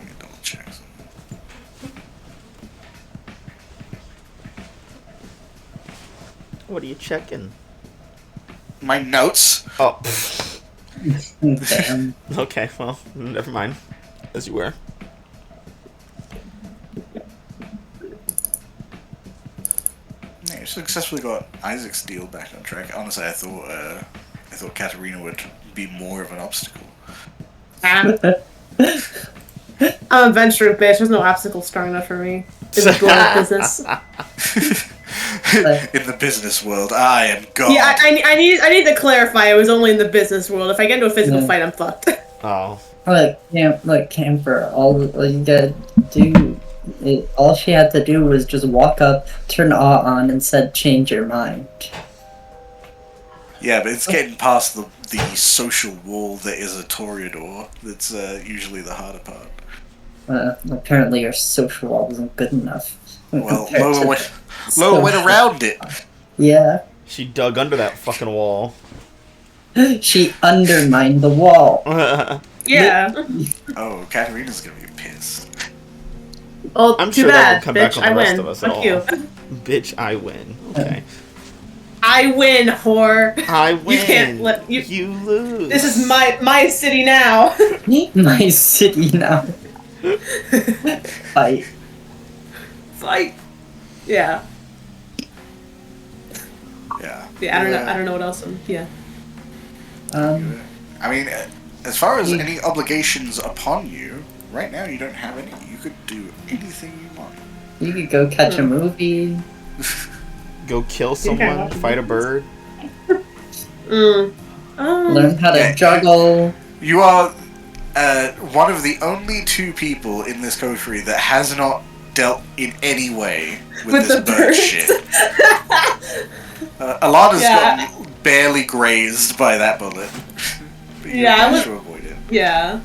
Speaker 2: me double check something.
Speaker 1: What are you checking?
Speaker 2: My notes.
Speaker 1: Oh.
Speaker 5: Damn.
Speaker 1: Okay, well, never mind. As you were.
Speaker 2: Yeah, you successfully got Isaac's deal back on track. Honestly, I thought Katarina would be more of an obstacle.
Speaker 7: I'm a venture bitch. There's no obstacle strong enough for me. It's a global business.
Speaker 2: In the business world, I am God.
Speaker 7: Yeah, I need to clarify. It was only in the business world. If I get into a physical
Speaker 5: Yeah.
Speaker 7: fight, I'm fucked.
Speaker 1: Oh.
Speaker 5: Camper, all you gotta do, all she had to do was just walk up, turn awe on, and said, "Change your mind."
Speaker 2: Yeah, but it's getting past the social wall that is a Toreador that's usually the harder part.
Speaker 5: Apparently your social wall wasn't good enough.
Speaker 2: Well,
Speaker 5: compared
Speaker 2: Lola
Speaker 5: to
Speaker 2: went
Speaker 5: social-
Speaker 2: around it.
Speaker 5: Yeah,
Speaker 1: She dug under that fucking wall.
Speaker 5: she undermined the wall.
Speaker 7: Yeah.
Speaker 2: Oh, Katarina's gonna be pissed.
Speaker 7: Oh,
Speaker 1: I'm
Speaker 7: too
Speaker 1: sure that
Speaker 7: bad,
Speaker 1: won't come back
Speaker 7: bitch.
Speaker 1: on the
Speaker 7: I
Speaker 1: rest
Speaker 7: win.
Speaker 1: of us at
Speaker 7: Fuck
Speaker 1: all.
Speaker 7: you.
Speaker 1: Bitch, I win. Okay.
Speaker 7: I win, whore.
Speaker 1: I win.
Speaker 7: You can't let you.
Speaker 1: You lose.
Speaker 7: This is my city now.
Speaker 5: My city now. Fight.
Speaker 7: Fight. Yeah.
Speaker 2: Yeah.
Speaker 7: Yeah. I don't know what else. Yeah.
Speaker 2: I mean, as far as any obligations upon you, right now you don't have any. You could do anything you want.
Speaker 5: You could go catch a movie.
Speaker 1: Go kill someone, fight a bird.
Speaker 5: Learn how to
Speaker 2: Yeah.
Speaker 5: juggle.
Speaker 2: You are one of the only two people in this coterie that has not dealt in any way with this
Speaker 7: the
Speaker 2: bird
Speaker 7: birds.
Speaker 2: shit. Alana's
Speaker 7: Yeah.
Speaker 2: gotten barely grazed by that bullet. But you
Speaker 7: Yeah, I
Speaker 2: managed
Speaker 7: would-
Speaker 2: to avoid it.
Speaker 7: Yeah.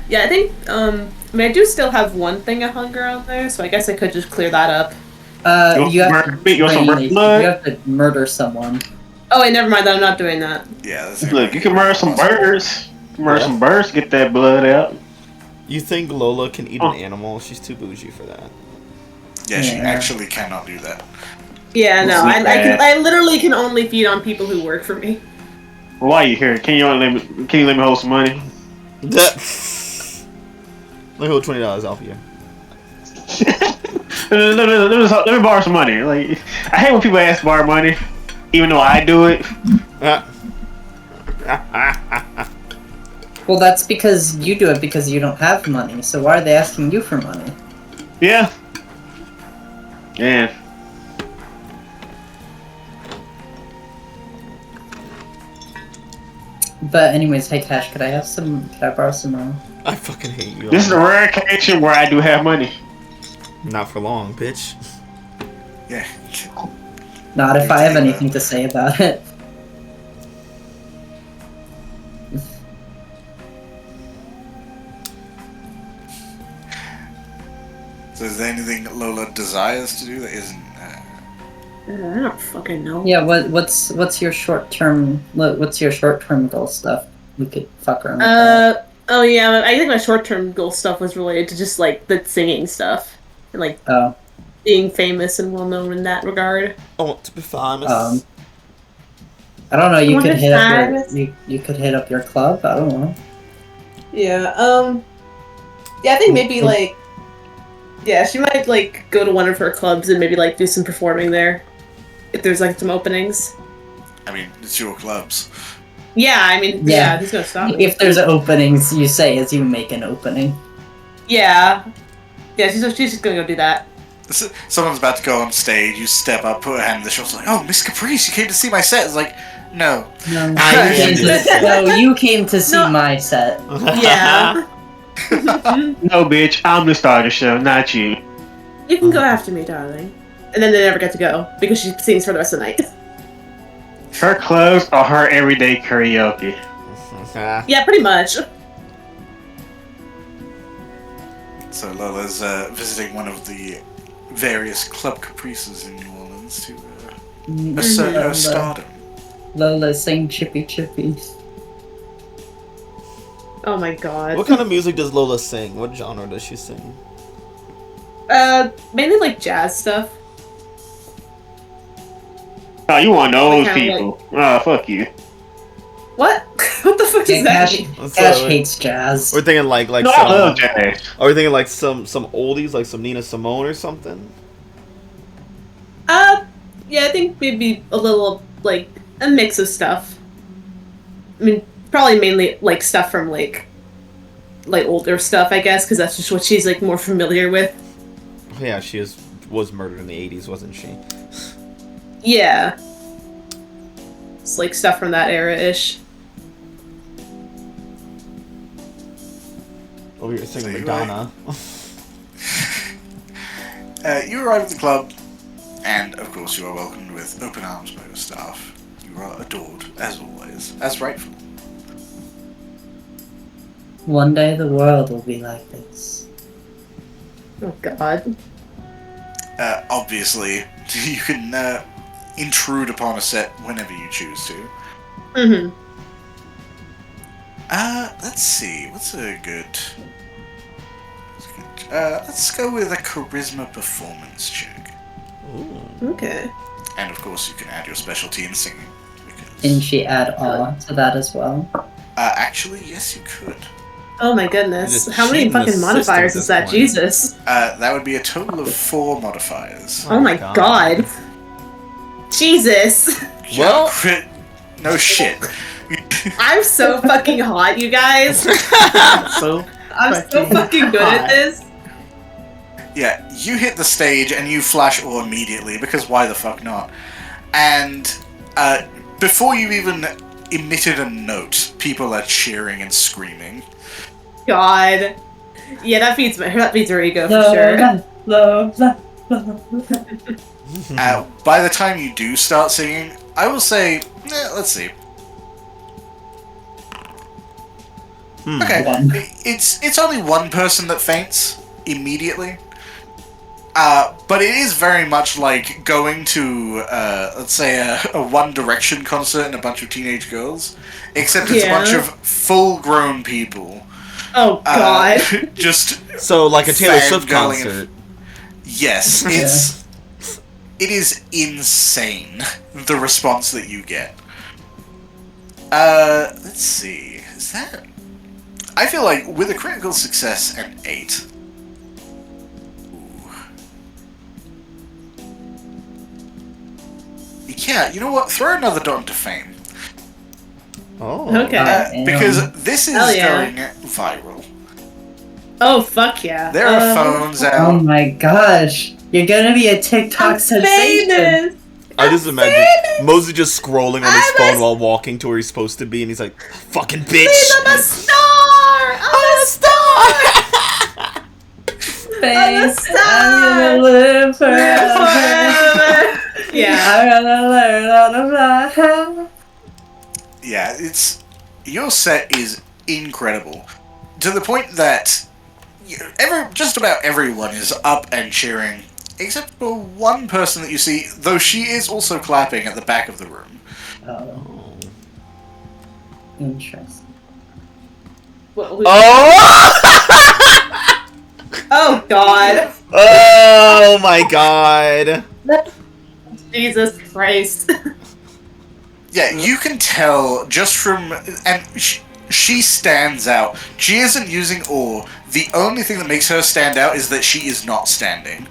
Speaker 7: Yeah, I think, I mean, I do still have one thing of hunger on there, so I guess I could just clear that up.
Speaker 3: You want some bird blood?
Speaker 5: You have to murder someone.
Speaker 7: Oh, wait, never mind, I'm not doing that.
Speaker 2: Yeah, that's
Speaker 3: Look, you can murder some birds. Murder some birds to get that blood out.
Speaker 1: You think Lola can eat an animal? She's too bougie for that.
Speaker 2: Yeah, she
Speaker 5: Yeah.
Speaker 2: actually cannot do that.
Speaker 7: Yeah, no,
Speaker 3: Let's see that.
Speaker 7: I literally can only feed on people who work for me.
Speaker 3: Well, why are you here? Can you let me hold some money?
Speaker 1: Let me hold $20 off you.
Speaker 3: Let me borrow some money. Like, I hate when people ask to borrow money, even though I do it.
Speaker 5: Well, that's because you do it because you don't have money. So why are they asking you for money?
Speaker 3: Yeah. Yeah.
Speaker 5: But anyways, hey Cash, could I borrow some money?
Speaker 1: I fucking hate you.
Speaker 3: This is a rare occasion where I do have money.
Speaker 1: Not for long, bitch.
Speaker 2: Yeah.
Speaker 5: Not if I have anything to say about it.
Speaker 2: So is there anything Lola desires to do that isn't...
Speaker 7: I don't fucking know.
Speaker 5: Yeah, what's your short term goal stuff? We could fuck around with that.
Speaker 7: Oh yeah, I think my short-term goal stuff was related to just, like, the singing stuff. And, like,
Speaker 5: Oh.
Speaker 7: being famous and well-known in that regard.
Speaker 1: I want to be famous.
Speaker 5: I don't know, you
Speaker 7: Wanna
Speaker 5: could hit up
Speaker 7: famous?
Speaker 5: you could hit up your club, I don't know.
Speaker 7: Yeah, yeah, I think maybe, like, yeah, she might, like, go to one of her clubs and maybe, like, do some performing there. If there's, like, some openings.
Speaker 2: I mean, it's your clubs.
Speaker 7: Yeah, I mean,
Speaker 5: Yeah.
Speaker 7: yeah, who's gonna stop me?
Speaker 5: If there's openings, you say as you make an opening.
Speaker 7: Yeah. Yeah, she's just gonna go do that.
Speaker 2: Someone's about to go on stage, you step up, put a hand on the shoulder, like, oh, Miss Caprice, you came to see my set. It's like, no.
Speaker 5: No,
Speaker 1: I came to
Speaker 5: you came to see
Speaker 7: No.
Speaker 5: my set.
Speaker 7: Yeah.
Speaker 3: No, bitch, I'm the star of the show, not you.
Speaker 7: You can go after me, darling. And then they never get to go, because she sings for the rest of the night.
Speaker 3: Her clothes are her everyday karaoke.
Speaker 7: Yeah, pretty much.
Speaker 2: So Lola's visiting one of the various club caprices in New Orleans to assert her stardom.
Speaker 5: Lola sing Chippy Chippy.
Speaker 7: Oh my god.
Speaker 1: What kind of music does Lola sing? What genre does she sing?
Speaker 7: Mainly like jazz stuff.
Speaker 3: Oh, you one of those
Speaker 7: Like, kinda
Speaker 3: people. Oh, fuck you.
Speaker 7: What? What the fuck is that?
Speaker 1: That's
Speaker 5: Cash
Speaker 1: what-
Speaker 5: hates jazz.
Speaker 1: We're thinking like
Speaker 3: No, I love
Speaker 1: some.
Speaker 3: jazz.
Speaker 1: Are we thinking like some oldies, like some Nina Simone or something?
Speaker 7: Yeah, I think maybe a little, like, a mix of stuff. I mean, probably mainly, like, stuff from, like older stuff, I guess, because that's just what she's, like, more familiar with.
Speaker 1: Yeah, she was murdered in the 80s, wasn't she?
Speaker 7: Yeah. It's, like, stuff from that era-ish.
Speaker 1: Oh, you're singing
Speaker 2: So you
Speaker 1: Madonna.
Speaker 2: You arrive at the club, and of course you are welcomed with open arms by your staff. You are adored, as always, as rightful.
Speaker 5: One day the world will be like this.
Speaker 7: Oh, God.
Speaker 2: Obviously, you can intrude upon a set whenever you choose to.
Speaker 7: Mm-hmm.
Speaker 2: Let's see, what's a good... let's go with a charisma performance check.
Speaker 7: Okay.
Speaker 2: And of course you can add your specialty in singing.
Speaker 5: Didn't
Speaker 2: Because,
Speaker 5: she add awe to that as well?
Speaker 2: actually, yes you could.
Speaker 7: Oh my goodness.
Speaker 1: Just
Speaker 7: How many
Speaker 1: cheating the
Speaker 7: fucking
Speaker 1: system
Speaker 7: modifiers
Speaker 1: at
Speaker 7: is that?
Speaker 1: this point.
Speaker 7: Jesus.
Speaker 2: That would be a total of 4 modifiers.
Speaker 7: Oh my god. Jesus.
Speaker 1: Well-
Speaker 2: Crit... No shit.
Speaker 7: I'm so fucking hot, you guys.
Speaker 9: So
Speaker 7: I'm so fucking good at this.
Speaker 2: Yeah, you hit the stage and you flash ore immediately, because why the fuck not? And before you even emitted a note. People are cheering and screaming.
Speaker 7: God. Yeah, that feeds her ego for
Speaker 5: Love,
Speaker 7: sure.
Speaker 5: love, love.
Speaker 2: By the time you do start singing, I will say, let's see. Okay,
Speaker 5: One.
Speaker 2: it's only one person that faints immediately. But it is very much like going to, let's say, a One Direction concert and a bunch of teenage girls, except it's a bunch of full-grown people.
Speaker 7: Oh God!
Speaker 2: Just
Speaker 1: So, like a Taylor Swift
Speaker 2: fangirling
Speaker 1: concert.
Speaker 2: Yes, it is insane, the response that you get. Let's see, is that... I feel like with a critical success and 8... Yeah, you know what? Throw another dot into fame.
Speaker 1: Oh.
Speaker 7: Okay.
Speaker 2: Because this is going viral.
Speaker 7: Oh fuck yeah!
Speaker 2: There are phones
Speaker 5: Oh
Speaker 2: out.
Speaker 5: my gosh. You're gonna be a TikTok sensation.
Speaker 7: Famous.
Speaker 1: I just imagine Mosey just scrolling on his phone while walking to where he's supposed to be, and he's like, "Fucking bitch!"
Speaker 7: I'm a star. I'm a star.
Speaker 5: Face, I'm gonna live forever.
Speaker 7: Yeah.
Speaker 5: I'm gonna learn how to fly.
Speaker 2: Yeah, your set is incredible, to the point that just about everyone is up and cheering, except for one person that you see, though she is also clapping at the back of the room.
Speaker 5: Oh. Interesting.
Speaker 1: Oh!
Speaker 7: Oh God!
Speaker 1: Oh my god!
Speaker 7: Jesus Christ!
Speaker 2: Yeah, you can tell just from... And she stands out. She isn't using ore. The only thing that makes her stand out is that she is not standing.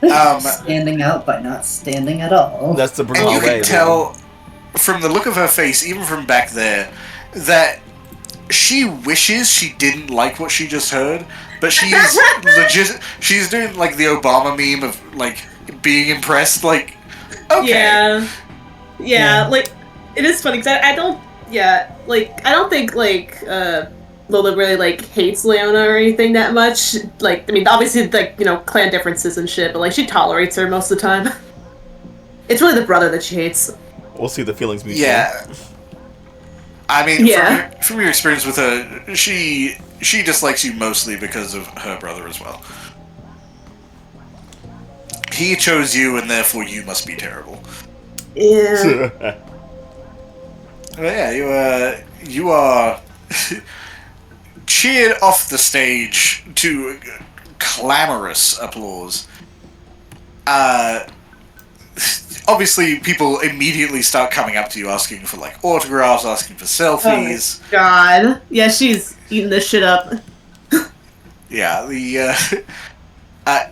Speaker 5: Standing out by not standing at all.
Speaker 1: That's the
Speaker 2: And
Speaker 1: Bruno
Speaker 2: you
Speaker 1: way.
Speaker 2: can tell from the look of her face, even from back there, that she wishes she didn't like what she just heard, but she is legit. She's doing like the Obama meme of like being impressed. Like, okay,
Speaker 7: Yeah. Like it is funny because I don't. Yeah, like I don't think like Lola really like hates Leona or anything that much. Like I mean, obviously like clan differences and shit, but like she tolerates her most of the time. It's really the brother that she hates.
Speaker 1: We'll see the feelings mutual.
Speaker 2: yeah. I mean,
Speaker 7: Yeah.
Speaker 2: from your experience with her, she dislikes you mostly because of her brother as well. He chose you, and therefore you must be terrible.
Speaker 7: Yeah.
Speaker 2: Well, yeah, you are cheered off the stage to clamorous applause. Obviously, people immediately start coming up to you asking for like autographs, asking for selfies.
Speaker 7: Oh God. Yeah, she's eating this shit up.
Speaker 2: Yeah,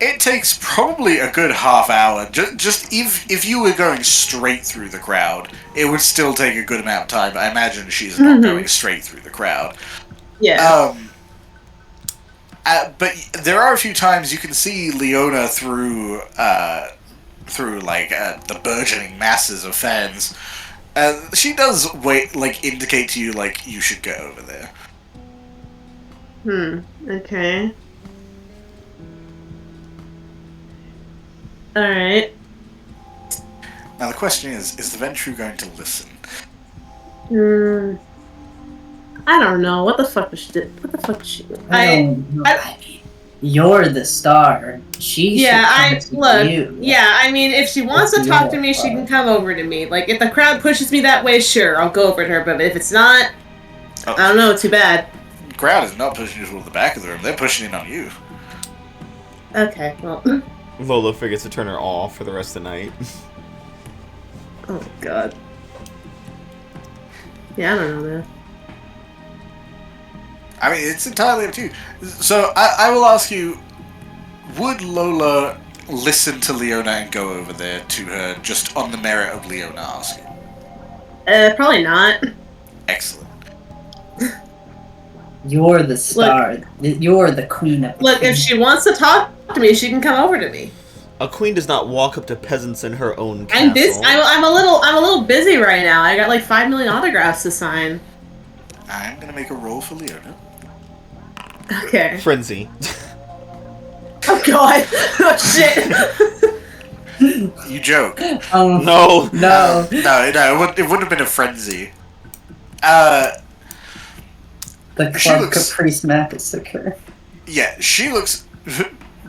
Speaker 2: it takes probably a good half hour. Just if you were going straight through the crowd, it would still take a good amount of time. I imagine she's not going straight through the crowd.
Speaker 7: Yeah.
Speaker 2: But there are a few times you can see Leona through like the burgeoning masses of fans. She does indicate to you like you should go over there.
Speaker 7: Okay. Alright.
Speaker 2: Now the question is the Ventru going to listen?
Speaker 7: I don't know. What the fuck was she do? What the fuck was she do?
Speaker 5: I mean, you're the star. She should come to you.
Speaker 7: Yeah, I mean, if she wants to talk to me, she can come over to me. Like, if the crowd pushes me that way, sure, I'll go over to her. But if it's not, I don't know. Too bad.
Speaker 2: The crowd is not pushing you toward the back of the room. They're pushing in on you.
Speaker 7: Okay, well.
Speaker 1: Lola figures to turn her off for the rest of the night.
Speaker 7: Oh God. Yeah, I don't know, man.
Speaker 2: I mean, it's entirely up to you. So, I will ask you, would Lola listen to Leona and go over there to her just on the merit of Leona asking?
Speaker 7: Probably not.
Speaker 2: Excellent.
Speaker 5: You're the star. You're the queen of the
Speaker 7: Look,
Speaker 5: queen.
Speaker 7: if she wants to talk to me, she can come over to me.
Speaker 1: A queen does not walk up to peasants in her own castle.
Speaker 8: I'm busy. I'm a little busy right now. I got like 5 million autographs to sign.
Speaker 2: I'm gonna make a roll for Leona.
Speaker 8: Okay.
Speaker 1: Frenzy.
Speaker 8: Oh god. Oh shit.
Speaker 2: You joke.
Speaker 1: No.
Speaker 5: No.
Speaker 2: No, it wouldn't have been a frenzy.
Speaker 5: The
Speaker 2: She
Speaker 5: Club
Speaker 2: looks-
Speaker 5: Caprice map is secure.
Speaker 2: Yeah, she looks.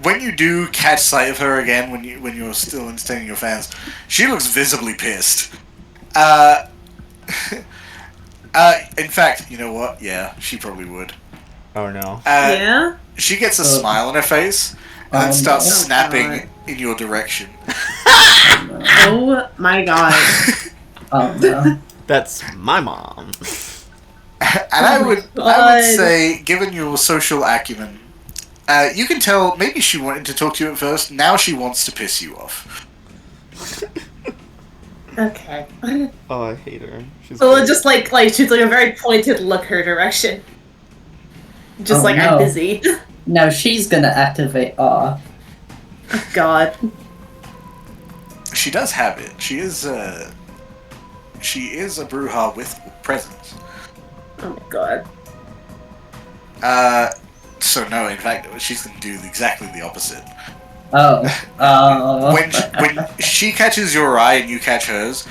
Speaker 2: When you do catch sight of her again, when you're still entertaining your fans, she looks visibly pissed. In fact, you know what? Yeah, she probably would.
Speaker 1: Oh no.
Speaker 8: Yeah?
Speaker 2: She gets a smile on her face and then starts
Speaker 5: no.
Speaker 2: snapping in your direction.
Speaker 8: Oh my god.
Speaker 5: Oh no.
Speaker 1: That's my mom.
Speaker 2: And I would
Speaker 8: God.
Speaker 2: say, given your social acumen, you can tell maybe she wanted to talk to you at first. Now she wants to piss you off.
Speaker 8: Okay.
Speaker 1: Oh, I hate her. She's
Speaker 8: So
Speaker 1: great.
Speaker 8: just like shoots like a very pointed look her direction. Just
Speaker 5: Oh,
Speaker 8: like
Speaker 5: no.
Speaker 8: I'm busy.
Speaker 5: Now she's gonna activate awe.
Speaker 8: Oh god.
Speaker 2: She does have it. She is a Bruja with presence.
Speaker 8: Oh my god.
Speaker 2: So no, in fact, she's going to do exactly the opposite.
Speaker 5: Oh. Oh.
Speaker 2: When she catches your eye and you catch hers,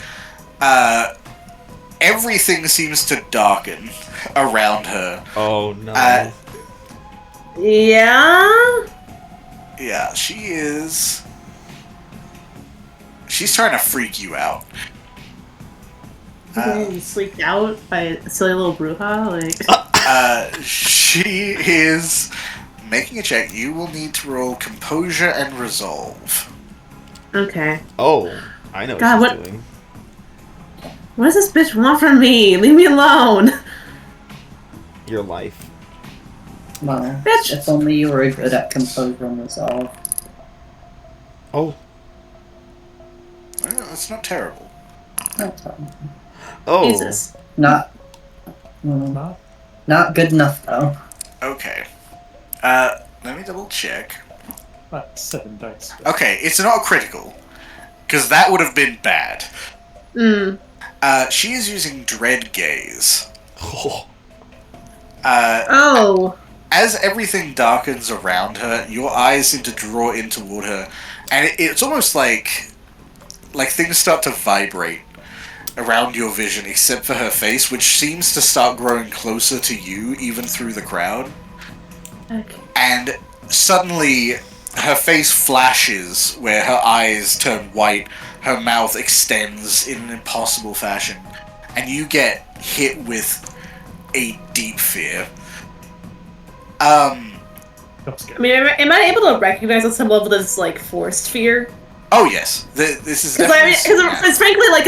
Speaker 2: everything seems to darken around her.
Speaker 1: Oh no.
Speaker 8: Yeah?
Speaker 2: Yeah, she's trying to freak you out.
Speaker 8: Getting sleeped out by a silly little Bruja? Like
Speaker 2: She is making a check. You will need to roll composure and resolve.
Speaker 8: okay.
Speaker 1: Oh, I know
Speaker 8: God,
Speaker 1: what she's
Speaker 8: what-
Speaker 1: doing.
Speaker 8: What does this bitch want from me? Leave me alone.
Speaker 1: Your life.
Speaker 5: Well,
Speaker 8: Bitch.
Speaker 5: if only you were good at composure and resolve.
Speaker 1: Oh.
Speaker 2: Well, that's not terrible.
Speaker 5: That's all.
Speaker 1: Oh.
Speaker 8: Jesus.
Speaker 5: Not. Not good enough though.
Speaker 2: Okay. Let me double check.
Speaker 9: 7 dice.
Speaker 2: Okay, it's not critical. Because that would have been bad. She is using Dread Gaze.
Speaker 1: Oh.
Speaker 8: Oh.
Speaker 2: As everything darkens around her, your eyes seem to draw in toward her, and it's almost like things start to vibrate around your vision, except for her face, which seems to start growing closer to you, even through the crowd.
Speaker 8: Okay.
Speaker 2: And suddenly, her face flashes, where her eyes turn white, her mouth extends in an impossible fashion, and you get hit with a deep fear.
Speaker 8: I mean, am I able to recognize on some level this like forced fear?
Speaker 2: Oh yes, this is
Speaker 8: Because
Speaker 2: definitely...
Speaker 8: it's frankly like,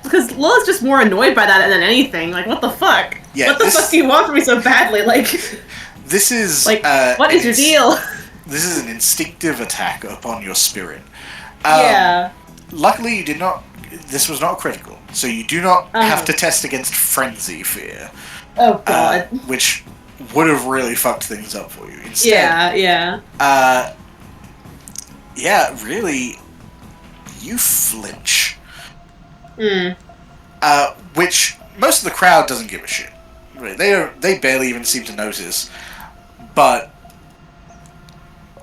Speaker 8: because Lola's just more annoyed by that than anything. Like, what the fuck?
Speaker 2: Yeah,
Speaker 8: what the
Speaker 2: this-
Speaker 8: fuck do you want from me so badly? Like,
Speaker 2: This is
Speaker 8: like, what is your deal?
Speaker 2: This is an instinctive attack upon your spirit.
Speaker 8: Yeah.
Speaker 2: Luckily, you did not. This was not critical, so you do not have to test against frenzy fear,
Speaker 8: Oh god.
Speaker 2: which would have really fucked things up for you. Instead,
Speaker 8: Yeah.
Speaker 2: yeah, really, you flinch. Which most of the crowd doesn't give a shit. Really, they barely even seem to notice, but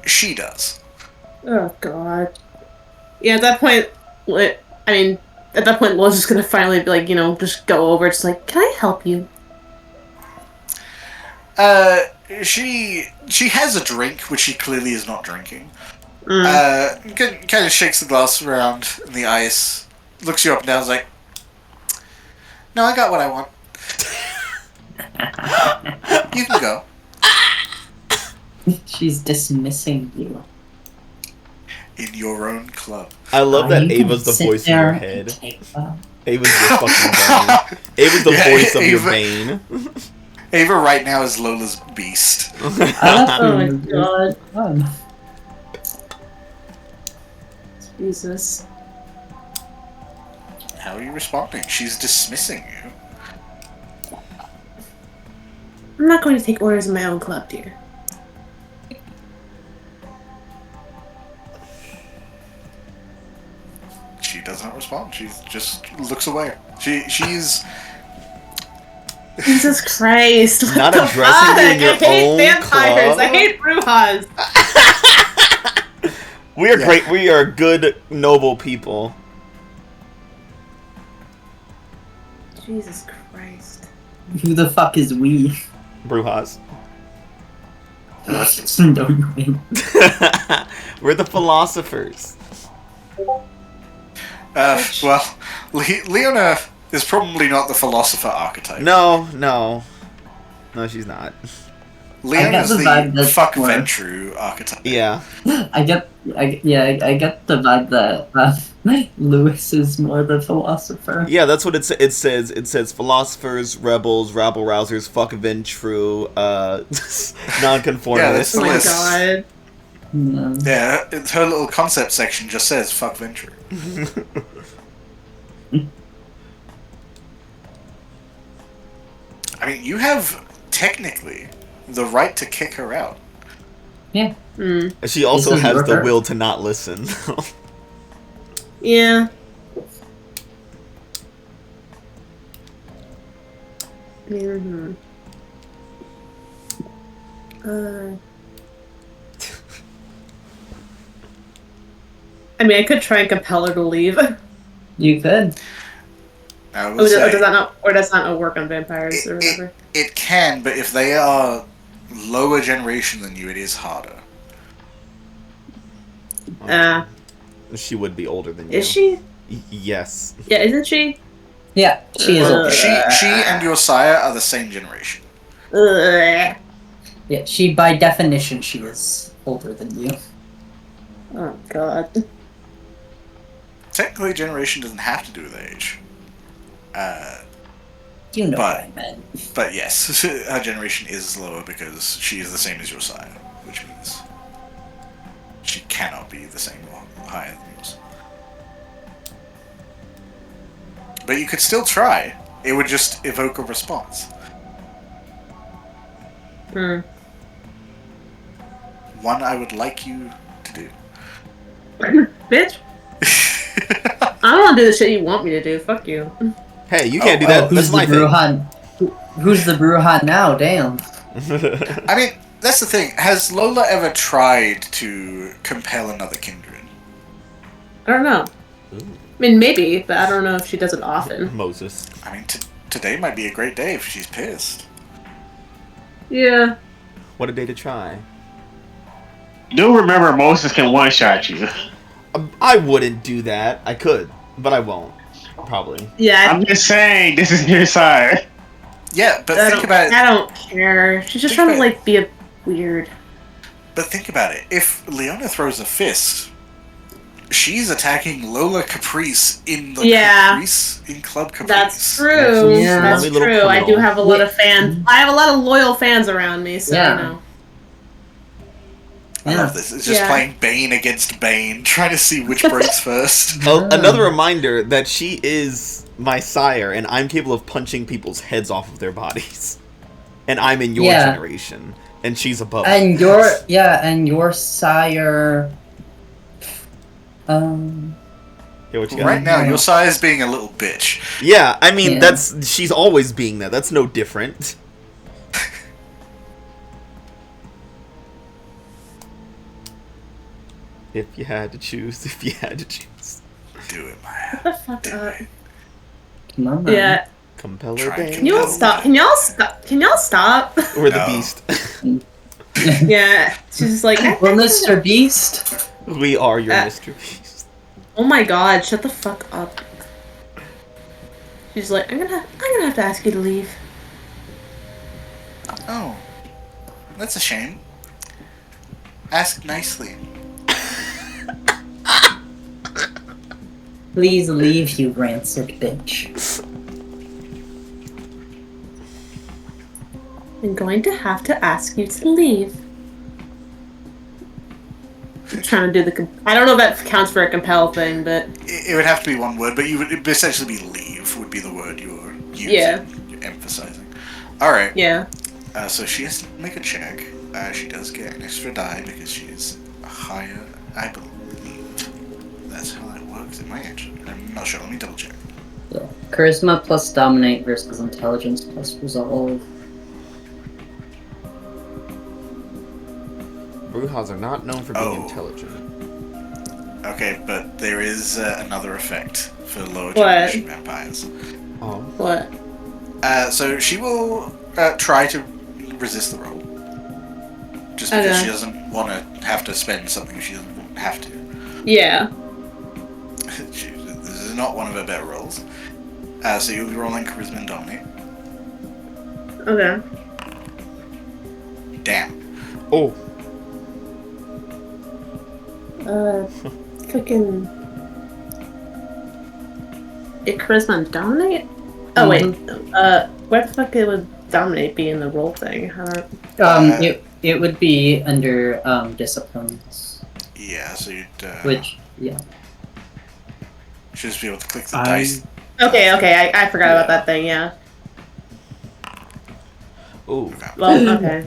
Speaker 2: she does.
Speaker 8: Oh god. Yeah. At that point, at that point, Lola's just gonna finally be like, just go over, just like, can I help you?
Speaker 2: She has a drink, which she clearly is not drinking. Kind of shakes the glass around in the ice, looks you up and down, is like, no, I got what I want. You can go.
Speaker 5: She's dismissing you.
Speaker 2: In your own club.
Speaker 1: I love that
Speaker 5: You can
Speaker 1: Ava's the
Speaker 5: sit
Speaker 1: voice in
Speaker 5: there
Speaker 1: your
Speaker 5: and
Speaker 1: head.
Speaker 5: take that.
Speaker 1: Ava's your fucking bane. Ava's the
Speaker 2: Yeah,
Speaker 1: voice of your
Speaker 2: Ava-
Speaker 1: bane.
Speaker 2: Ava right now is Lola's beast.
Speaker 5: I love
Speaker 8: Oh my
Speaker 5: her.
Speaker 8: god.
Speaker 5: Fun.
Speaker 8: Jesus.
Speaker 2: How are you responding? She's dismissing you.
Speaker 8: I'm not going to take orders in my own club, dear.
Speaker 2: does not respond. She just looks away. She's
Speaker 8: Jesus Christ! What
Speaker 1: Not
Speaker 8: the
Speaker 1: addressing you in your
Speaker 8: fuck? I hate
Speaker 1: own
Speaker 8: vampires.
Speaker 1: club?
Speaker 8: I hate brujas.
Speaker 1: We are
Speaker 2: Yeah.
Speaker 1: great. We are good, noble people.
Speaker 8: Jesus Christ!
Speaker 5: Who the fuck is we?
Speaker 1: Brujas.
Speaker 5: No, you ain't.
Speaker 1: We're the philosophers.
Speaker 2: well, Leona is probably not the philosopher archetype.
Speaker 1: No, she's not.
Speaker 2: Leona is
Speaker 5: the vibe
Speaker 2: the
Speaker 5: that's
Speaker 2: fuck
Speaker 5: more-
Speaker 2: Ventru archetype.
Speaker 1: Yeah.
Speaker 5: I get the vibe that Lewis is more the philosopher.
Speaker 1: Yeah, that's what it says. It says philosophers, rebels, rabble rousers, fuck Ventru,
Speaker 2: Yeah,
Speaker 1: nonconformists.
Speaker 2: that's
Speaker 8: Oh my
Speaker 2: list.
Speaker 8: god!
Speaker 5: Yeah.
Speaker 2: Yeah, her little concept section just says fuck Ventru. I mean, you have technically the right to kick her out.
Speaker 5: Yeah.
Speaker 1: She also
Speaker 5: This is
Speaker 1: has the
Speaker 5: her.
Speaker 1: will to not listen.
Speaker 8: Yeah. Mm-hmm. I mean, I could try and compel her to leave.
Speaker 5: You could.
Speaker 2: I
Speaker 8: Or
Speaker 2: will say,
Speaker 8: does that not work on vampires or whatever?
Speaker 2: it can, but if they are lower generation than you, it is harder.
Speaker 1: She would be older than you.
Speaker 8: Is she?
Speaker 1: Yes.
Speaker 8: Yeah, isn't she?
Speaker 5: Yeah, she is.
Speaker 8: Uh,
Speaker 5: older.
Speaker 2: She and your sire are the same generation.
Speaker 8: Ugh.
Speaker 5: Yeah, she by definition she is older than you.
Speaker 8: Oh god.
Speaker 2: Technically, generation doesn't have to do with age.
Speaker 5: You know
Speaker 2: But-
Speaker 5: what I meant.
Speaker 2: But yes, her generation is lower because she is the same as your sire, which means she cannot be the same or higher than yours. But you could still try. It would just evoke a response. One I would like you to do.
Speaker 8: Bitch. I don't want to do the shit you want me to do. Fuck you.
Speaker 1: Hey, you can't do that.
Speaker 5: Who's
Speaker 1: That's
Speaker 5: the
Speaker 1: my thing.
Speaker 5: Bruhan? Who's the Bruhan now? Damn.
Speaker 2: I mean, that's the thing. Has Lola ever tried to compel another kindred?
Speaker 8: I don't know. I mean, maybe, but I don't know if she does it often.
Speaker 1: Moses.
Speaker 2: I mean, today might be a great day if she's pissed.
Speaker 8: Yeah.
Speaker 1: What a day to try.
Speaker 3: Do remember Moses can one-shot you.
Speaker 1: I wouldn't do that. I could, but I won't. Probably.
Speaker 8: Yeah.
Speaker 3: I'm just saying, this is your side.
Speaker 2: Yeah, but
Speaker 8: I
Speaker 2: think about it.
Speaker 8: I don't care. She's just
Speaker 2: Think
Speaker 8: trying to,
Speaker 2: about
Speaker 8: like, be a weird.
Speaker 2: But think about it. If Leona throws a fist, she's attacking Lola Caprice in the
Speaker 8: Yeah.
Speaker 2: Caprice in Club Caprice.
Speaker 8: That's true.
Speaker 5: Yeah.
Speaker 8: That's
Speaker 1: Lovely little
Speaker 8: true. I do
Speaker 1: criminal.
Speaker 8: have a lot of fans. I have a lot of loyal fans around me, so
Speaker 5: Yeah.
Speaker 8: you know.
Speaker 2: I
Speaker 5: Yeah.
Speaker 2: love this. It's just
Speaker 8: Yeah.
Speaker 2: playing Bane against Bane, trying to see which breaks first.
Speaker 1: Another reminder that she is my sire, and I'm capable of punching people's heads off of their bodies. And I'm in your
Speaker 5: Yeah.
Speaker 1: generation, and she's above.
Speaker 5: And your sire.
Speaker 1: Yeah, what you got?
Speaker 2: Right now, your sire's being a little bitch.
Speaker 1: Yeah, I mean
Speaker 5: Yeah.
Speaker 1: she's always being that. That's no different. If you had to choose,
Speaker 2: Do it, Maya.
Speaker 8: Shut the fuck up.
Speaker 5: Come on, man.
Speaker 8: Yeah.
Speaker 1: compel
Speaker 2: Try
Speaker 1: her
Speaker 2: and
Speaker 8: Can you all
Speaker 2: No.
Speaker 8: stop? Can y'all stop? Can y'all stop?
Speaker 1: We're the
Speaker 2: No.
Speaker 1: beast.
Speaker 8: Yeah. She's just like,
Speaker 5: Well, Mr. Beast.
Speaker 1: We are your Mr. Beast.
Speaker 8: oh my god, shut the fuck up. She's like, I'm gonna have to ask you to leave.
Speaker 2: Oh, that's a shame. Ask nicely.
Speaker 5: Please leave, you rancid bitch.
Speaker 8: I'm going to have to ask you to leave. I'm trying to do I don't know if that counts for a compel thing, but
Speaker 2: It would have to be one word, but you would essentially be leave would be the word you're using.
Speaker 8: Yeah.
Speaker 2: You're emphasizing. All right.
Speaker 8: yeah.
Speaker 2: So she has to make a check. She does get an extra die because she is higher, I believe. that's how that works in my head. I'm not sure. Let me double check.
Speaker 5: Yeah. Charisma plus dominate versus intelligence plus resolve.
Speaker 1: Brujas are not known for being
Speaker 2: Oh.
Speaker 1: intelligent.
Speaker 2: Okay, but there is another effect for lower
Speaker 8: What?
Speaker 2: generation vampires.
Speaker 1: Oh.
Speaker 8: What?
Speaker 2: So she will try to resist the roll. Just because
Speaker 8: Okay.
Speaker 2: she doesn't want to have to spend something she doesn't have to.
Speaker 8: Yeah.
Speaker 2: This is not one of her better rolls. So you'll be rolling Charisma and Dominate.
Speaker 8: Okay.
Speaker 2: Damn.
Speaker 1: Oh.
Speaker 8: Freaking. Charisma and dominate? Oh wait. Where the fuck would dominate be in the roll thing?
Speaker 5: It would be under disciplines,
Speaker 2: Yeah, so you'd
Speaker 5: which yeah.
Speaker 2: should just be able to click the dice.
Speaker 8: Okay, I forgot about that thing. Yeah.
Speaker 1: Oh.
Speaker 8: Well, okay.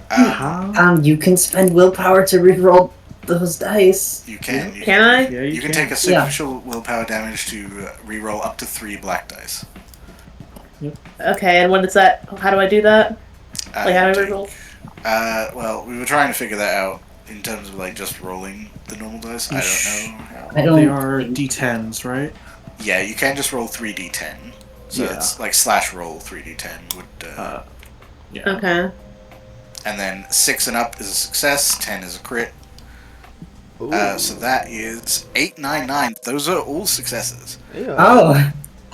Speaker 5: You can spend willpower to reroll those dice.
Speaker 2: You can.
Speaker 8: Can I?
Speaker 9: Yeah,
Speaker 2: You can take a superficial willpower damage to reroll up to 3 black dice.
Speaker 8: Okay, and what is that? How do I do that? Like, how do I
Speaker 2: you
Speaker 8: reroll?
Speaker 2: well, we were trying to figure that out in terms of like just rolling the normal dice. I don't know how.
Speaker 5: I don't.
Speaker 9: They are D10s, right?
Speaker 2: Yeah, you can just roll 3d10. So
Speaker 9: Yeah.
Speaker 2: it's like / roll 3d10 would.
Speaker 9: Yeah.
Speaker 8: Okay.
Speaker 2: And then 6 and up is a success, 10 is a crit.
Speaker 1: Ooh.
Speaker 2: So that is 8, 9, 9. Those are all successes.
Speaker 1: Yeah.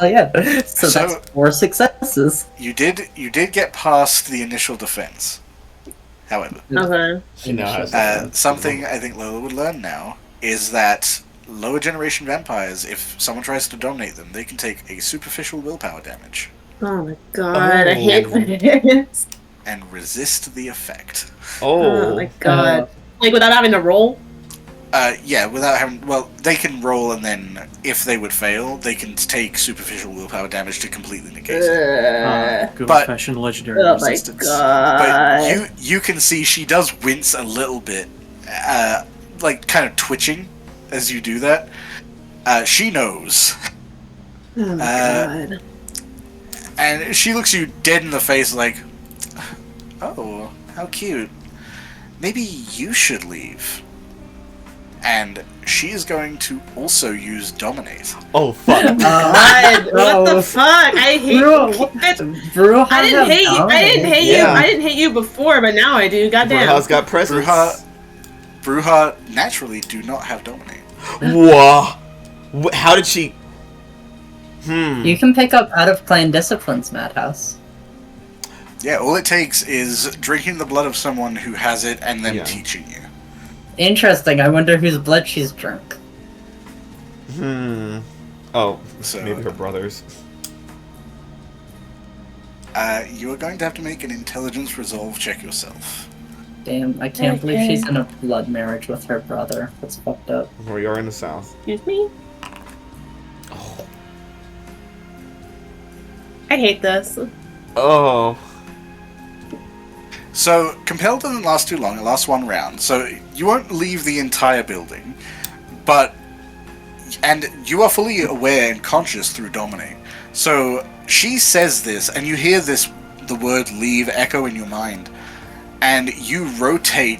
Speaker 5: Oh yeah. So
Speaker 2: So-
Speaker 5: that's 4 successes.
Speaker 2: You did get past the initial defense. However,
Speaker 8: Okay.
Speaker 1: She now has
Speaker 2: something I think Lola would learn now is that lower generation vampires, if someone tries to dominate them, they can take a superficial willpower damage
Speaker 8: Oh my god, I hate
Speaker 1: Oh.
Speaker 8: this.
Speaker 2: and resist the effect.
Speaker 8: Oh
Speaker 1: Oh.
Speaker 8: my god. Like, without having to roll?
Speaker 2: Yeah, without having. Well, they can roll, and then if they would fail, they can take superficial willpower damage to completely negate it.
Speaker 9: Good
Speaker 2: But-
Speaker 9: fashion legendary
Speaker 8: Oh my
Speaker 9: resistance.
Speaker 8: god.
Speaker 2: But you can see she does wince a little bit, like kind of twitching as you do that. She knows,
Speaker 8: Oh my god.
Speaker 2: and she looks you dead in the face, like, "Oh, how cute. Maybe you should leave." And she is going to also use Dominate.
Speaker 1: Oh fuck.
Speaker 8: God, what the fuck? I hate
Speaker 5: Bro,
Speaker 8: I didn't hate you. I didn't hate you.
Speaker 1: Yeah.
Speaker 8: I didn't hate you before, but now I do. Goddamn.
Speaker 1: Bruja's got presence.
Speaker 2: Bruja naturally do not have Dominate.
Speaker 1: Whoa. How did she?
Speaker 5: You can pick up out of clan disciplines, Madhouse.
Speaker 2: Yeah, all it takes is drinking the blood of someone who has it and then
Speaker 1: Yeah.
Speaker 2: teaching you.
Speaker 5: Interesting. I wonder whose blood she's drunk.
Speaker 1: Oh,
Speaker 2: So-
Speaker 1: maybe her brothers.
Speaker 2: You are going to have to make an intelligence resolve check yourself.
Speaker 5: Damn, I can't believe she's in a blood marriage with her brother. That's fucked up.
Speaker 1: We are in the south.
Speaker 8: Excuse me?
Speaker 1: Oh.
Speaker 8: I hate this.
Speaker 1: Oh.
Speaker 2: So, Compelled doesn't last too long, it lasts 1 round. So, you won't leave the entire building, but. And you are fully aware and conscious through Dominate. So, she says this, and you hear the word leave echo in your mind, and you rotate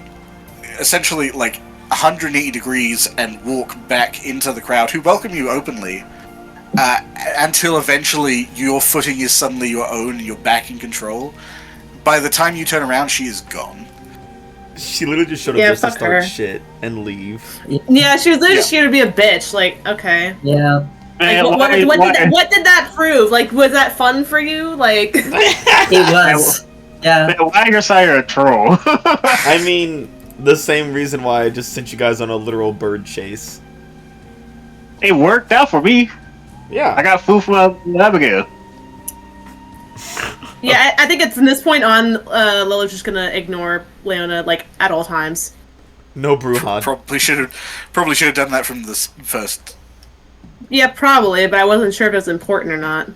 Speaker 2: essentially like 180 degrees and walk back into the crowd, who welcome you openly, until eventually your footing is suddenly your own and you're back in control. By the time you turn around, she is gone.
Speaker 1: She literally just showed up
Speaker 8: Yeah,
Speaker 1: just to
Speaker 8: fuck
Speaker 1: start
Speaker 8: her.
Speaker 1: shit and leave.
Speaker 8: Yeah, she was literally
Speaker 2: Yeah.
Speaker 8: just here to be a bitch. Like, okay.
Speaker 5: Yeah.
Speaker 8: Like, what did that prove? Like, was that fun for you? Like,
Speaker 5: It was. Yeah.
Speaker 3: Why your side a troll?
Speaker 1: I mean, the same reason why I just sent you guys on a literal bird chase.
Speaker 3: It worked out for me.
Speaker 1: Yeah.
Speaker 3: I got food from Abigail.
Speaker 8: yeah, I think it's from this point on, Lola's just gonna ignore Leona, like, at all times.
Speaker 1: No Bruja.
Speaker 2: Probably should have done that from the first.
Speaker 8: Yeah, probably, but I wasn't sure if it was important or not.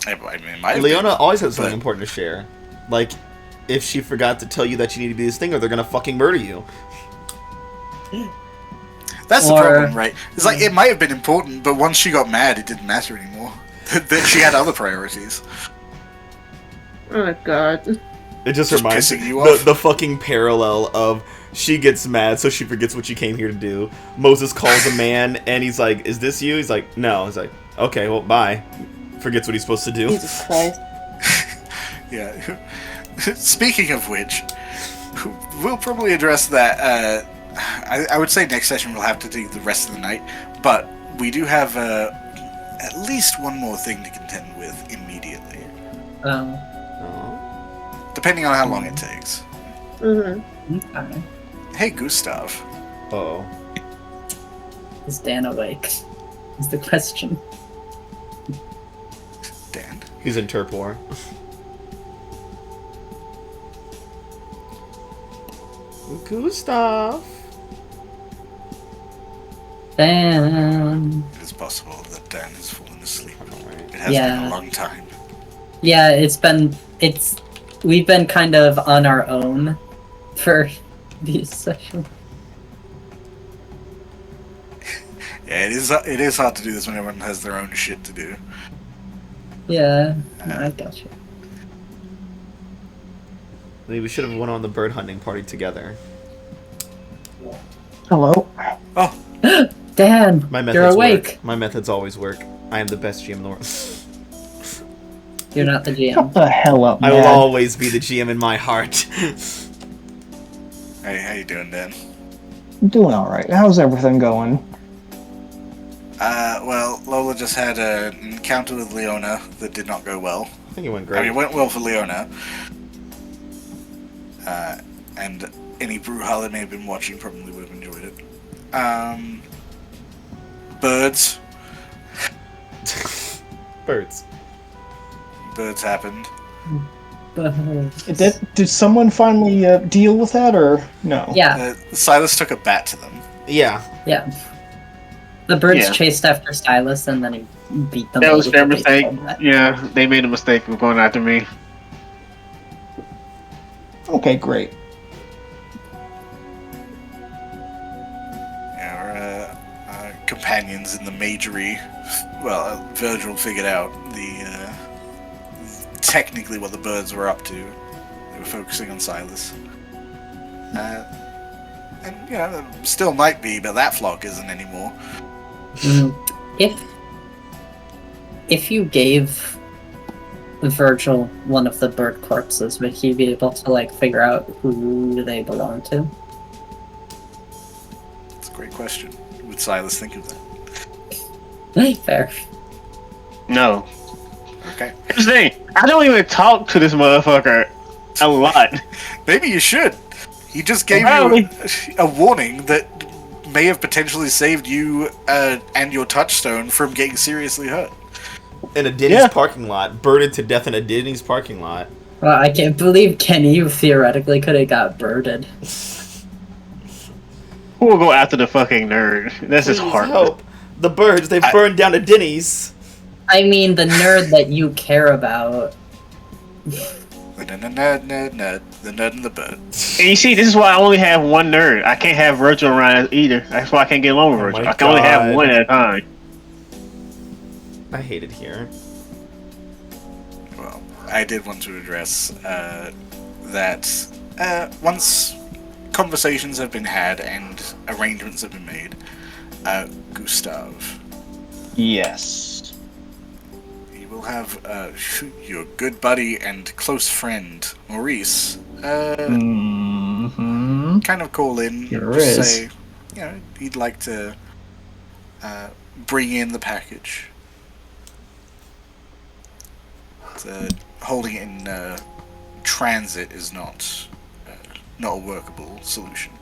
Speaker 2: I mean, it might have
Speaker 1: Leona
Speaker 2: been,
Speaker 1: always has something
Speaker 2: but-
Speaker 1: important to share. Like, if she forgot to tell you that you need to be this thing, or they're gonna fucking murder you.
Speaker 2: That's the
Speaker 5: Or-
Speaker 2: problem, right? It's like it might have been important, but once she got mad, it didn't matter anymore. That she had other priorities.
Speaker 8: Oh my god.
Speaker 1: It just
Speaker 2: Just
Speaker 1: reminds
Speaker 2: pissing
Speaker 1: me
Speaker 2: you off.
Speaker 1: the fucking parallel of she gets mad, so she forgets what she came here to do. Moses calls a man, and he's like, "Is this you?" He's like, "No." He's like, "Okay, well, bye." Forgets what he's supposed to do.
Speaker 8: Jesus Christ.
Speaker 2: Yeah. Speaking of which, we'll probably address that. I would say next session we'll have to do the rest of the night, but we do have at least one more thing to contend with immediately,
Speaker 1: Oh.
Speaker 2: depending on how long it takes.
Speaker 8: Mm-hmm.
Speaker 5: Okay.
Speaker 2: Hey, Gustav.
Speaker 1: Uh-oh.
Speaker 5: Is Dan awake? Is the question.
Speaker 2: Dan.
Speaker 1: He's in Turpor. Gustav.
Speaker 5: Dan.
Speaker 2: It is possible that Dan has fallen asleep.
Speaker 1: Alright.
Speaker 2: It has been a long time.
Speaker 5: Yeah, we've been kind of on our own for these sessions.
Speaker 2: Yeah, it is hard to do this when everyone has their own shit to do.
Speaker 5: Yeah, I got you.
Speaker 1: Maybe we should have went on the bird hunting party together.
Speaker 6: Hello.
Speaker 2: Oh,
Speaker 5: Dan,
Speaker 1: My methods
Speaker 5: you're awake.
Speaker 1: work. My methods always work. I am the best GM in the world.
Speaker 5: You're not the
Speaker 6: Shut
Speaker 5: GM.
Speaker 6: the hell up,
Speaker 1: I
Speaker 6: man.
Speaker 1: will always be the GM in my heart.
Speaker 2: hey, how you doing, Dan?
Speaker 6: I'm doing all right. How's everything going?
Speaker 2: Well, Lola just had an encounter with Leona that did not go well.
Speaker 1: I think it went
Speaker 2: I
Speaker 1: great.
Speaker 2: mean, it went well for Leona. And any Brouhaha that may have been watching probably would have enjoyed it. Birds.
Speaker 1: Birds.
Speaker 2: Birds happened.
Speaker 6: Did someone finally deal with that, or no?
Speaker 5: Yeah,
Speaker 2: Silas took a bat to them.
Speaker 1: Yeah.
Speaker 5: yeah. The birds
Speaker 3: Yeah.
Speaker 5: chased after Silas and then he beat them.
Speaker 3: That was
Speaker 5: with
Speaker 3: their
Speaker 5: a
Speaker 3: mistake.
Speaker 5: baseball bat.
Speaker 3: Yeah, they made a mistake of going after me.
Speaker 6: Okay, great.
Speaker 2: Our companions in the majory. Well, Virgil figured out technically what the birds were up to. They were focusing on Silas. And, you know, still might be, but that flock isn't anymore.
Speaker 5: If you gave Virgil one of the bird corpses, would he be able to like figure out who they belong to?
Speaker 2: That's a great question. Would Silas think of that?
Speaker 5: Fair.
Speaker 3: No.
Speaker 2: Okay.
Speaker 3: Here's the thing, I don't even talk to this motherfucker a lot.
Speaker 2: Maybe you should. He just gave
Speaker 3: Apparently.
Speaker 2: you a warning that may have potentially saved you and your touchstone from getting seriously hurt.
Speaker 1: In a Denny's
Speaker 3: Yeah.
Speaker 1: parking lot. Birded to death in a Denny's parking lot.
Speaker 5: Well, I can't believe Kenny theoretically could have got birded.
Speaker 3: Who will go after the fucking nerd? That's his
Speaker 1: Please
Speaker 3: heart.
Speaker 1: help. The birds, they've burned down a Denny's.
Speaker 5: I mean, the nerd that you care about.
Speaker 2: The nerd and the bird.
Speaker 3: And you see, this is why I only have one nerd. I can't have Virgil around either. That's why I can't get along with
Speaker 1: Oh
Speaker 3: Virgil.
Speaker 1: my
Speaker 3: I can only have
Speaker 1: God.
Speaker 3: one at a time.
Speaker 1: I hate it here.
Speaker 2: Well, I did want to address that once conversations have been had and arrangements have been made, Gustav,
Speaker 6: Yes.
Speaker 2: you will have your good buddy and close friend, Maurice,
Speaker 6: Mm-hmm.
Speaker 2: kind of call in,
Speaker 6: There
Speaker 2: just
Speaker 6: is.
Speaker 2: say, you know, he'd like to bring in the package. Holding it in transit is not a workable solution.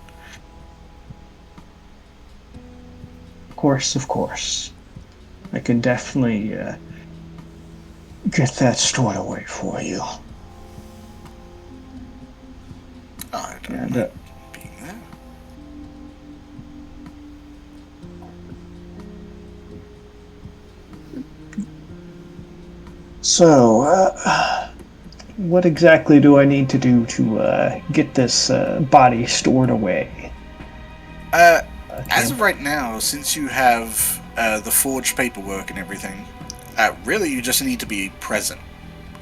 Speaker 6: Of course. I can definitely get that stored away for you.
Speaker 2: I don't
Speaker 6: And
Speaker 2: mind being there.
Speaker 6: so, what exactly do I need to do to get this body stored away?
Speaker 2: As of right now, since you have the forged paperwork and everything, really you just need to be present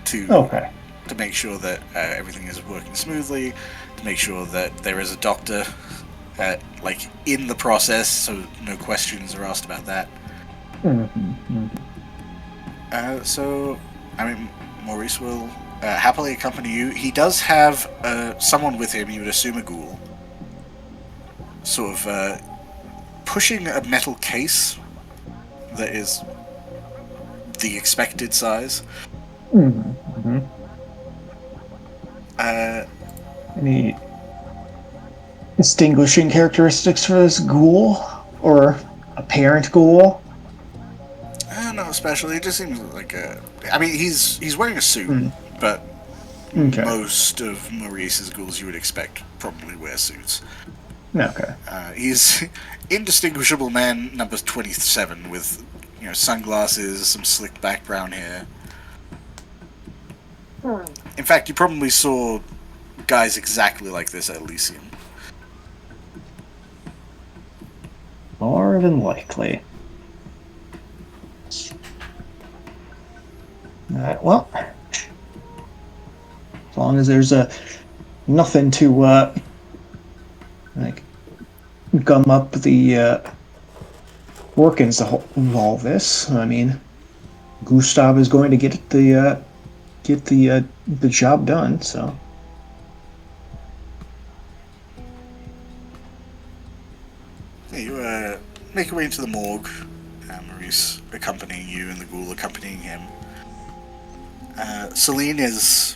Speaker 2: to
Speaker 6: Okay.
Speaker 2: to make sure that everything is working smoothly, to make sure that there is a doctor in the process, so no questions are asked about that. So, I mean, Maurice will happily accompany you. He does have someone with him, you would assume a ghoul, sort of pushing a metal case that is the expected size.
Speaker 6: Any distinguishing characteristics for this ghoul? Or apparent ghoul?
Speaker 2: Not especially. It just seems like I mean, he's wearing a suit, but
Speaker 6: Okay.
Speaker 2: most of Maurice's ghouls you would expect probably wear suits.
Speaker 6: Okay.
Speaker 2: He's indistinguishable man number 27 with sunglasses, some slick back brown hair. In fact, you probably saw guys exactly like this at Elysium.
Speaker 6: More than likely. Alright, well. As long as there's nothing to gum up the workings of all this. I mean, Gustav is going to get the job done. So.
Speaker 2: You make your way into the morgue. Maurice accompanying you, and the ghoul accompanying him. Celine is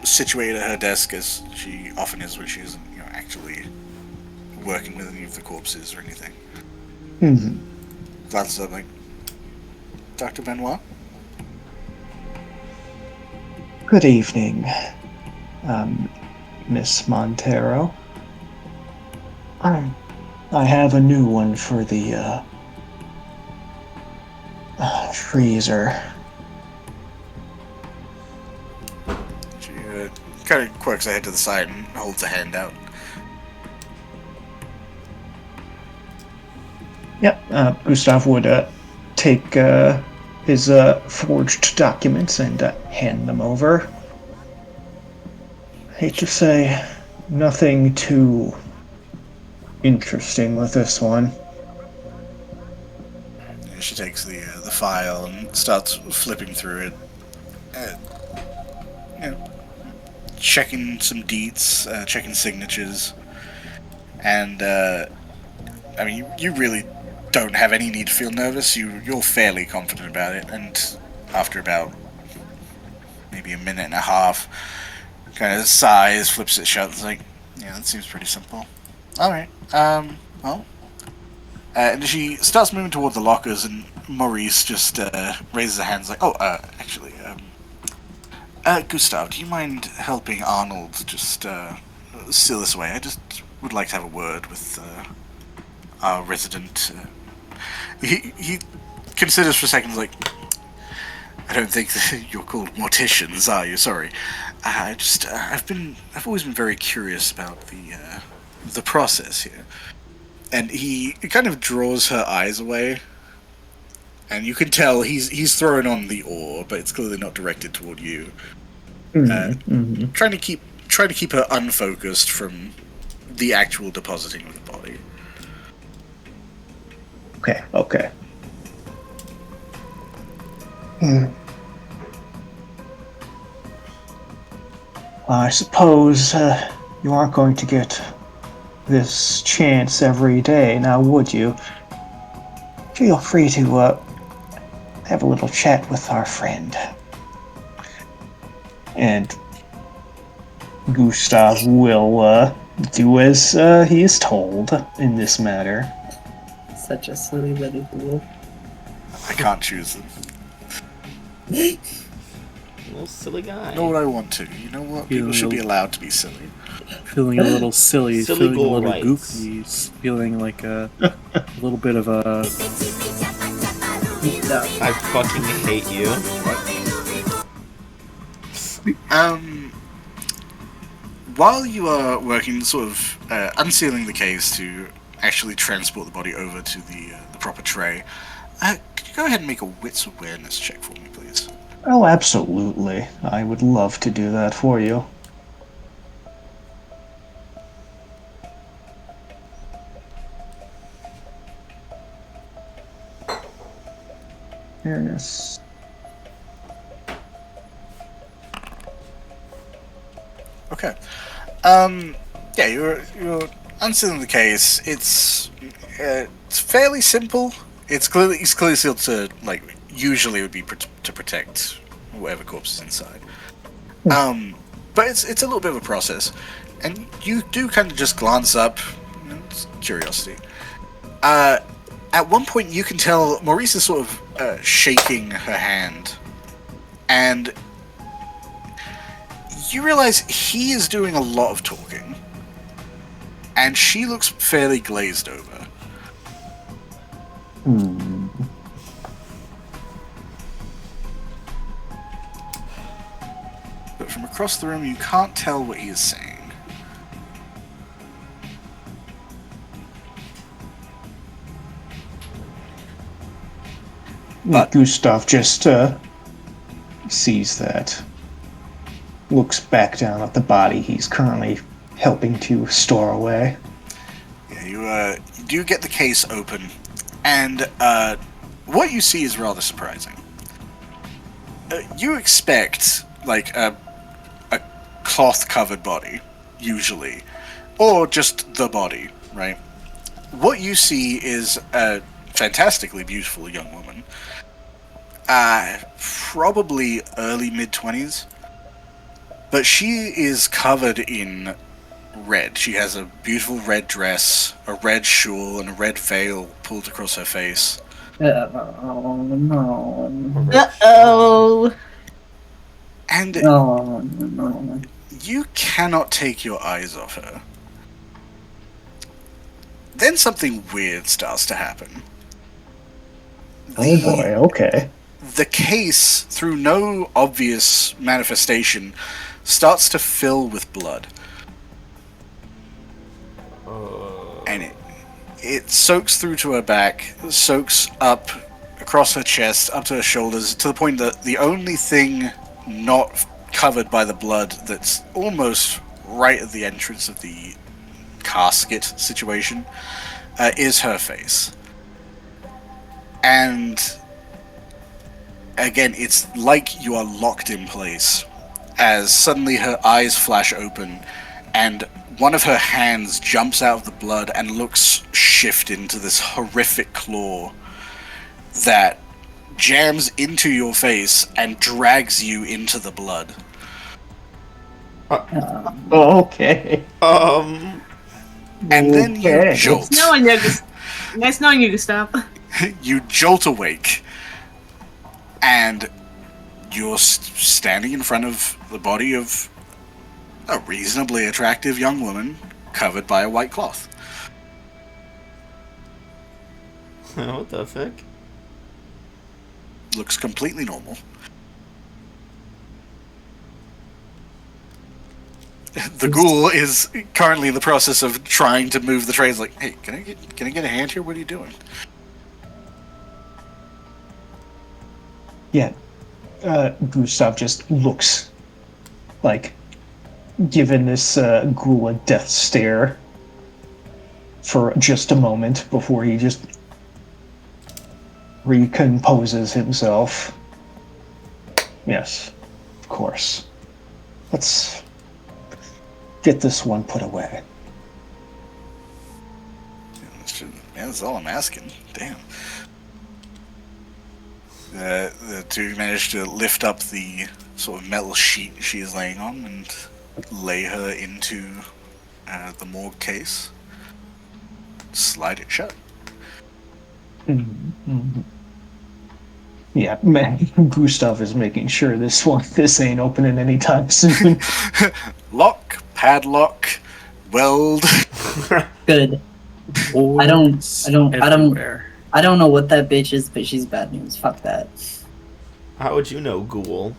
Speaker 2: situated at her desk, as she often is when she isn't, actually working with any of the corpses or anything. Glances up like, Dr. Benoit?
Speaker 6: Good evening, Miss Montero. I have a new one for the freezer.
Speaker 2: She kind of quirks her head to the side and holds a hand out.
Speaker 6: Yep, Gustav would take his forged documents and hand them over. Hate to say, nothing too interesting with this one.
Speaker 2: She takes the file and starts flipping through it, checking some deets, checking signatures, and I mean, you really don't have any need to feel nervous. You're fairly confident about it, and after about maybe a minute and a half, kind of sighs, flips it shut. It's like, yeah, that seems pretty simple. All right. Well. And she starts moving toward the lockers, and Maurice just raises her hands like, "Oh, actually, Gustav, do you mind helping Arnold just seal this away? I just would like to have a word with our resident." He considers for a second, like, "I don't think that you're called morticians, are you? Sorry. I've always been very curious about the process here." And he kind of draws her eyes away, and you can tell he's throwing on the ore, but it's clearly not directed toward you. Trying to keep her unfocused from the actual depositing of the body.
Speaker 6: Okay. I suppose you aren't going to get this chance every day, now would you? Feel free to have a little chat with our friend. And Gustav will do as he is told in this matter.
Speaker 5: Such a silly little fool.
Speaker 2: I can't choose them.
Speaker 1: Little silly guy.
Speaker 2: Nor would I want to. You know what? People should be allowed to be silly.
Speaker 9: Feeling a little silly,
Speaker 1: Silly
Speaker 9: feeling a
Speaker 1: goal
Speaker 9: little
Speaker 1: rights.
Speaker 9: goofy, feeling like a little bit of a...
Speaker 1: I fucking hate you.
Speaker 2: While you are working, sort of unsealing the case to actually transport the body over to the proper tray. Could you go ahead and make a wits awareness check for me, please?
Speaker 6: Oh, absolutely. I would love to do that for you. Fairness.
Speaker 2: Okay. Yeah, you're answering the case. It's fairly simple. It's clearly sealed to, like, usually it would be to protect whatever corpse is inside. But it's a little bit of a process, and you do kind of just glance up. It's curiosity. At one point, you can tell Maurice is sort of shaking her hand, and you realize he is doing a lot of talking, and she looks fairly glazed over. But from across the room, you can't tell what he is saying. But
Speaker 6: Gustav just sees that, looks back down at the body he's currently helping to store away.
Speaker 2: Yeah, you do get the case open, and what you see is rather surprising. You expect, like, a cloth-covered body, usually, or just the body, right? What you see is a fantastically beautiful young woman, probably early mid-20s, but she is covered in red. She has a beautiful red dress, a red shawl, and a red veil pulled across her face.
Speaker 5: Oh no.
Speaker 8: Uh-oh.
Speaker 2: And
Speaker 5: Oh no.
Speaker 2: you cannot take your eyes off her. Then something weird starts to happen.
Speaker 6: Oh boy, okay.
Speaker 2: The case, through no obvious manifestation, starts to fill with blood. And it soaks through to her back, soaks up across her chest, up to her shoulders, to the point that the only thing not covered by the blood that's almost right at the entrance of the casket situation is her face. And again, it's like you are locked in place as suddenly her eyes flash open and one of her hands jumps out of the blood and looks shift into this horrific claw that jams into your face and drags you into the blood.
Speaker 6: Okay.
Speaker 2: And then you jolt.
Speaker 8: Nice knowing you, Gustav.
Speaker 2: You jolt awake, and you're standing in front of the body of a reasonably attractive young woman covered by a white cloth.
Speaker 1: What the fuck?
Speaker 2: Looks completely normal. The ghoul is currently in the process of trying to move the trays. Like, hey, can I get a hand here? What are you doing?
Speaker 6: Yeah. Gustav just looks like giving this ghoul a death stare for just a moment before he just recomposes himself. Yes, of course. Let's get this one put away.
Speaker 2: Yeah, that's all I'm asking. Damn. The two managed to lift up the sort of metal sheet she is laying on and lay her into the morgue case. Slide it shut.
Speaker 6: Mm-hmm. Yeah, man, Gustav is making sure this ain't opening anytime soon.
Speaker 2: Lock, padlock, weld.
Speaker 5: Good. I don't know what that bitch is, but she's bad news. Fuck that.
Speaker 1: How would you know, ghoul?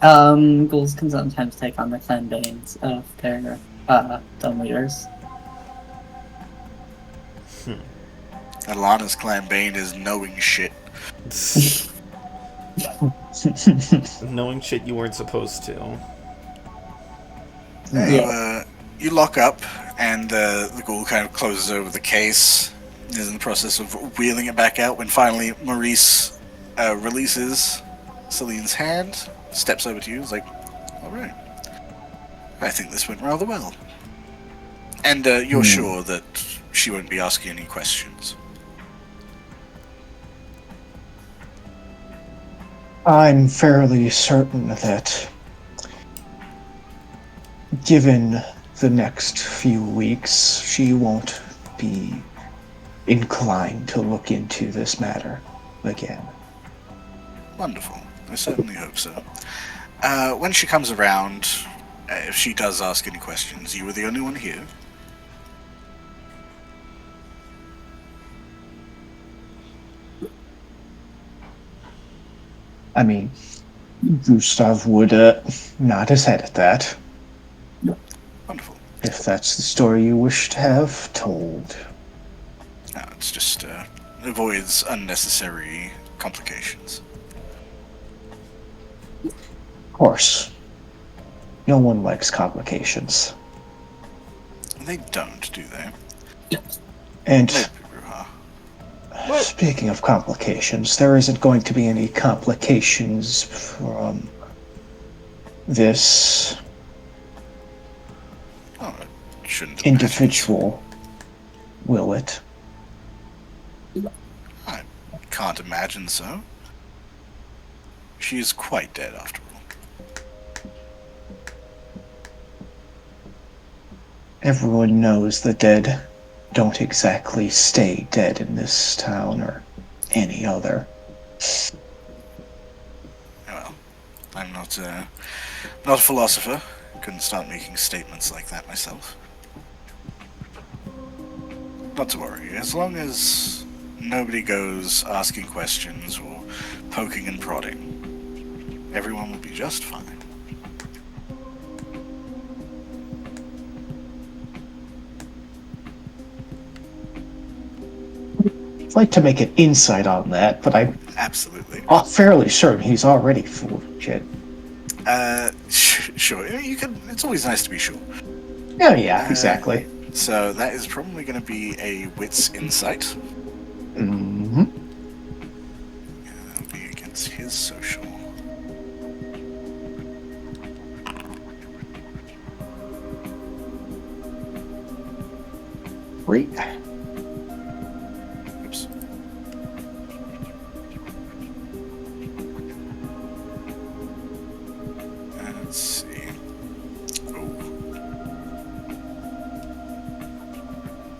Speaker 5: Ghouls can sometimes take on the clan banes of their dumb leaders.
Speaker 2: Alana's clan bane is knowing shit.
Speaker 1: Knowing shit you weren't supposed to.
Speaker 5: Yeah.
Speaker 2: You lock up, and the ghoul kind of closes over the case. Is in the process of wheeling it back out when finally Maurice releases Celine's hand, steps over to you, is like, all right. I think this went rather well. And you're sure that she won't be asking any questions?
Speaker 6: I'm fairly certain that, given the next few weeks, she won't be inclined to look into this matter again.
Speaker 2: Wonderful. I certainly hope so. When she comes around, if she does ask any questions, you were the only one here.
Speaker 6: I mean, Gustav would nod his head at that,
Speaker 2: Wonderful.
Speaker 6: if that's the story you wish to have told.
Speaker 2: No, it's just avoids unnecessary complications.
Speaker 6: Of course, no one likes complications.
Speaker 2: They don't, do they?
Speaker 6: And
Speaker 2: Maybe, Ruha.
Speaker 6: speaking of complications, there isn't going to be any complications from this
Speaker 2: Oh, it shouldn't have
Speaker 6: individual, will it?
Speaker 2: I can't imagine so. She is quite dead, after all.
Speaker 6: Everyone knows the dead don't exactly stay dead in this town or any other.
Speaker 2: Well, I'm not a philosopher. Couldn't start making statements like that myself. Not to worry. As long as nobody goes asking questions or poking and prodding, everyone will be just fine.
Speaker 6: I'd like to make an insight on that, but I'm
Speaker 2: Absolutely.
Speaker 6: fairly certain he's already full of shit.
Speaker 2: Sure. You can. It's always nice to be sure.
Speaker 6: Yeah, exactly.
Speaker 2: So that is probably going to be a wits insight.
Speaker 6: Mm-hmm.
Speaker 2: That'll be against his social.
Speaker 6: Great.
Speaker 2: Oops. Let's see. Oh,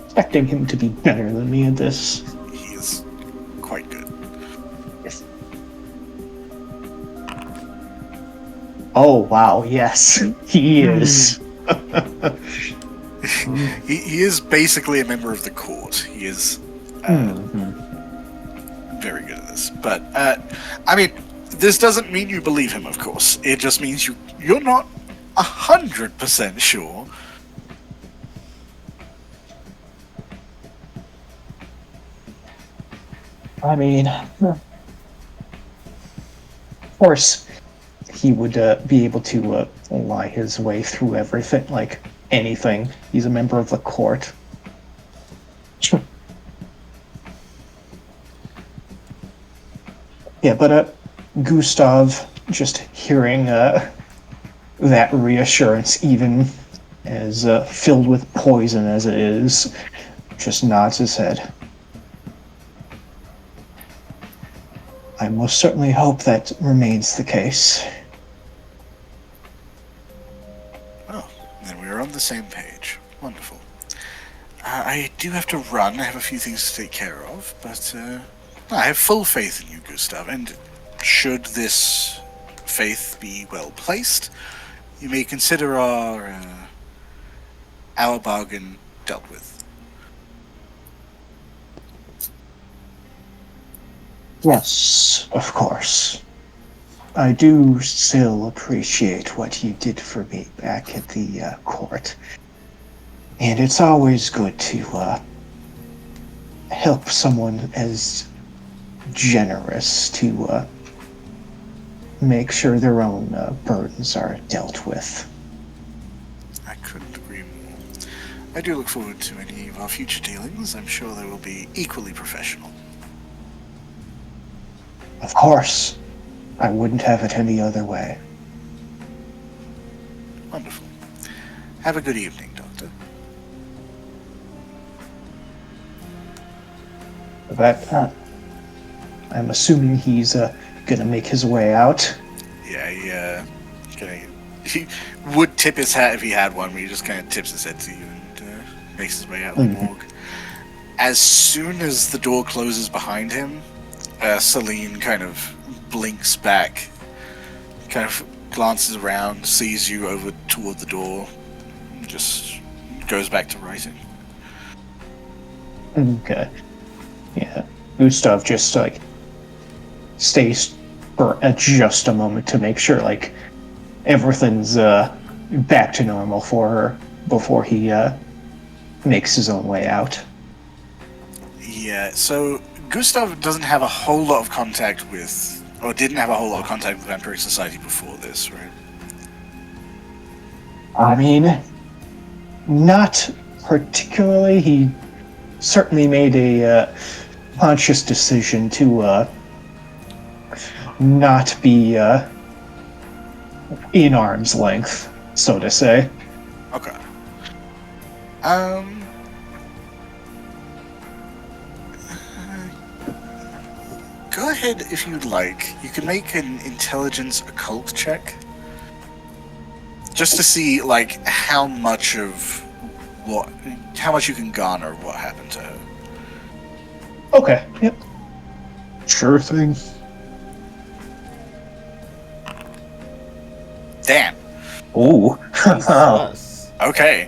Speaker 6: Expecting him to be better than me at this.
Speaker 2: he is quite good.
Speaker 6: Yes. Oh, wow, yes. He is.
Speaker 2: He is basically a member of the court. He is very good at this. But I mean, this doesn't mean you believe him, of course. It just means you're not 100% sure.
Speaker 6: I mean, of course, he would be able to lie his way through everything, like anything. He's a member of the court. Yeah, but Gustav, just hearing that reassurance, even as filled with poison as it is, just nods his head. I most certainly hope that remains the case.
Speaker 2: Oh, then we're on the same page. Wonderful. I do have to run. I have a few things to take care of, but I have full faith in you, Gustav, and should this faith be well placed, you may consider our bargain dealt with.
Speaker 6: Yes, of course. I do still appreciate what you did for me back at the court. And it's always good to help someone as generous to make sure their own burdens are dealt with.
Speaker 2: I couldn't agree more. I do look forward to any of our future dealings. I'm sure they will be equally professional.
Speaker 6: Of course, I wouldn't have it any other way.
Speaker 2: Wonderful. Have a good evening, Doctor.
Speaker 6: That, I'm assuming he's gonna make his way out.
Speaker 2: Yeah, he would tip his hat if he had one, but he just kind of tips his head to you and makes his way out of the morgue. As soon as the door closes behind him, Celine kind of blinks back, kind of glances around, sees you over toward the door, just goes back to writing.
Speaker 6: Okay. Yeah. Gustav just stays for just a moment to make sure everything's back to normal for her before he makes his own way out.
Speaker 2: Yeah, so Gustav doesn't have a whole lot of contact with, or didn't have a whole lot of contact with Vampiric Society before this, right?
Speaker 6: I mean, not particularly. He certainly made a conscious decision to not be in arm's length, so to say.
Speaker 2: Okay. Go ahead if you'd like. You can make an intelligence occult check. Just to see, how much you can garner of what happened to her.
Speaker 6: Okay, yep. Sure thing.
Speaker 2: Damn.
Speaker 6: Ooh.
Speaker 1: Yes.
Speaker 2: Okay.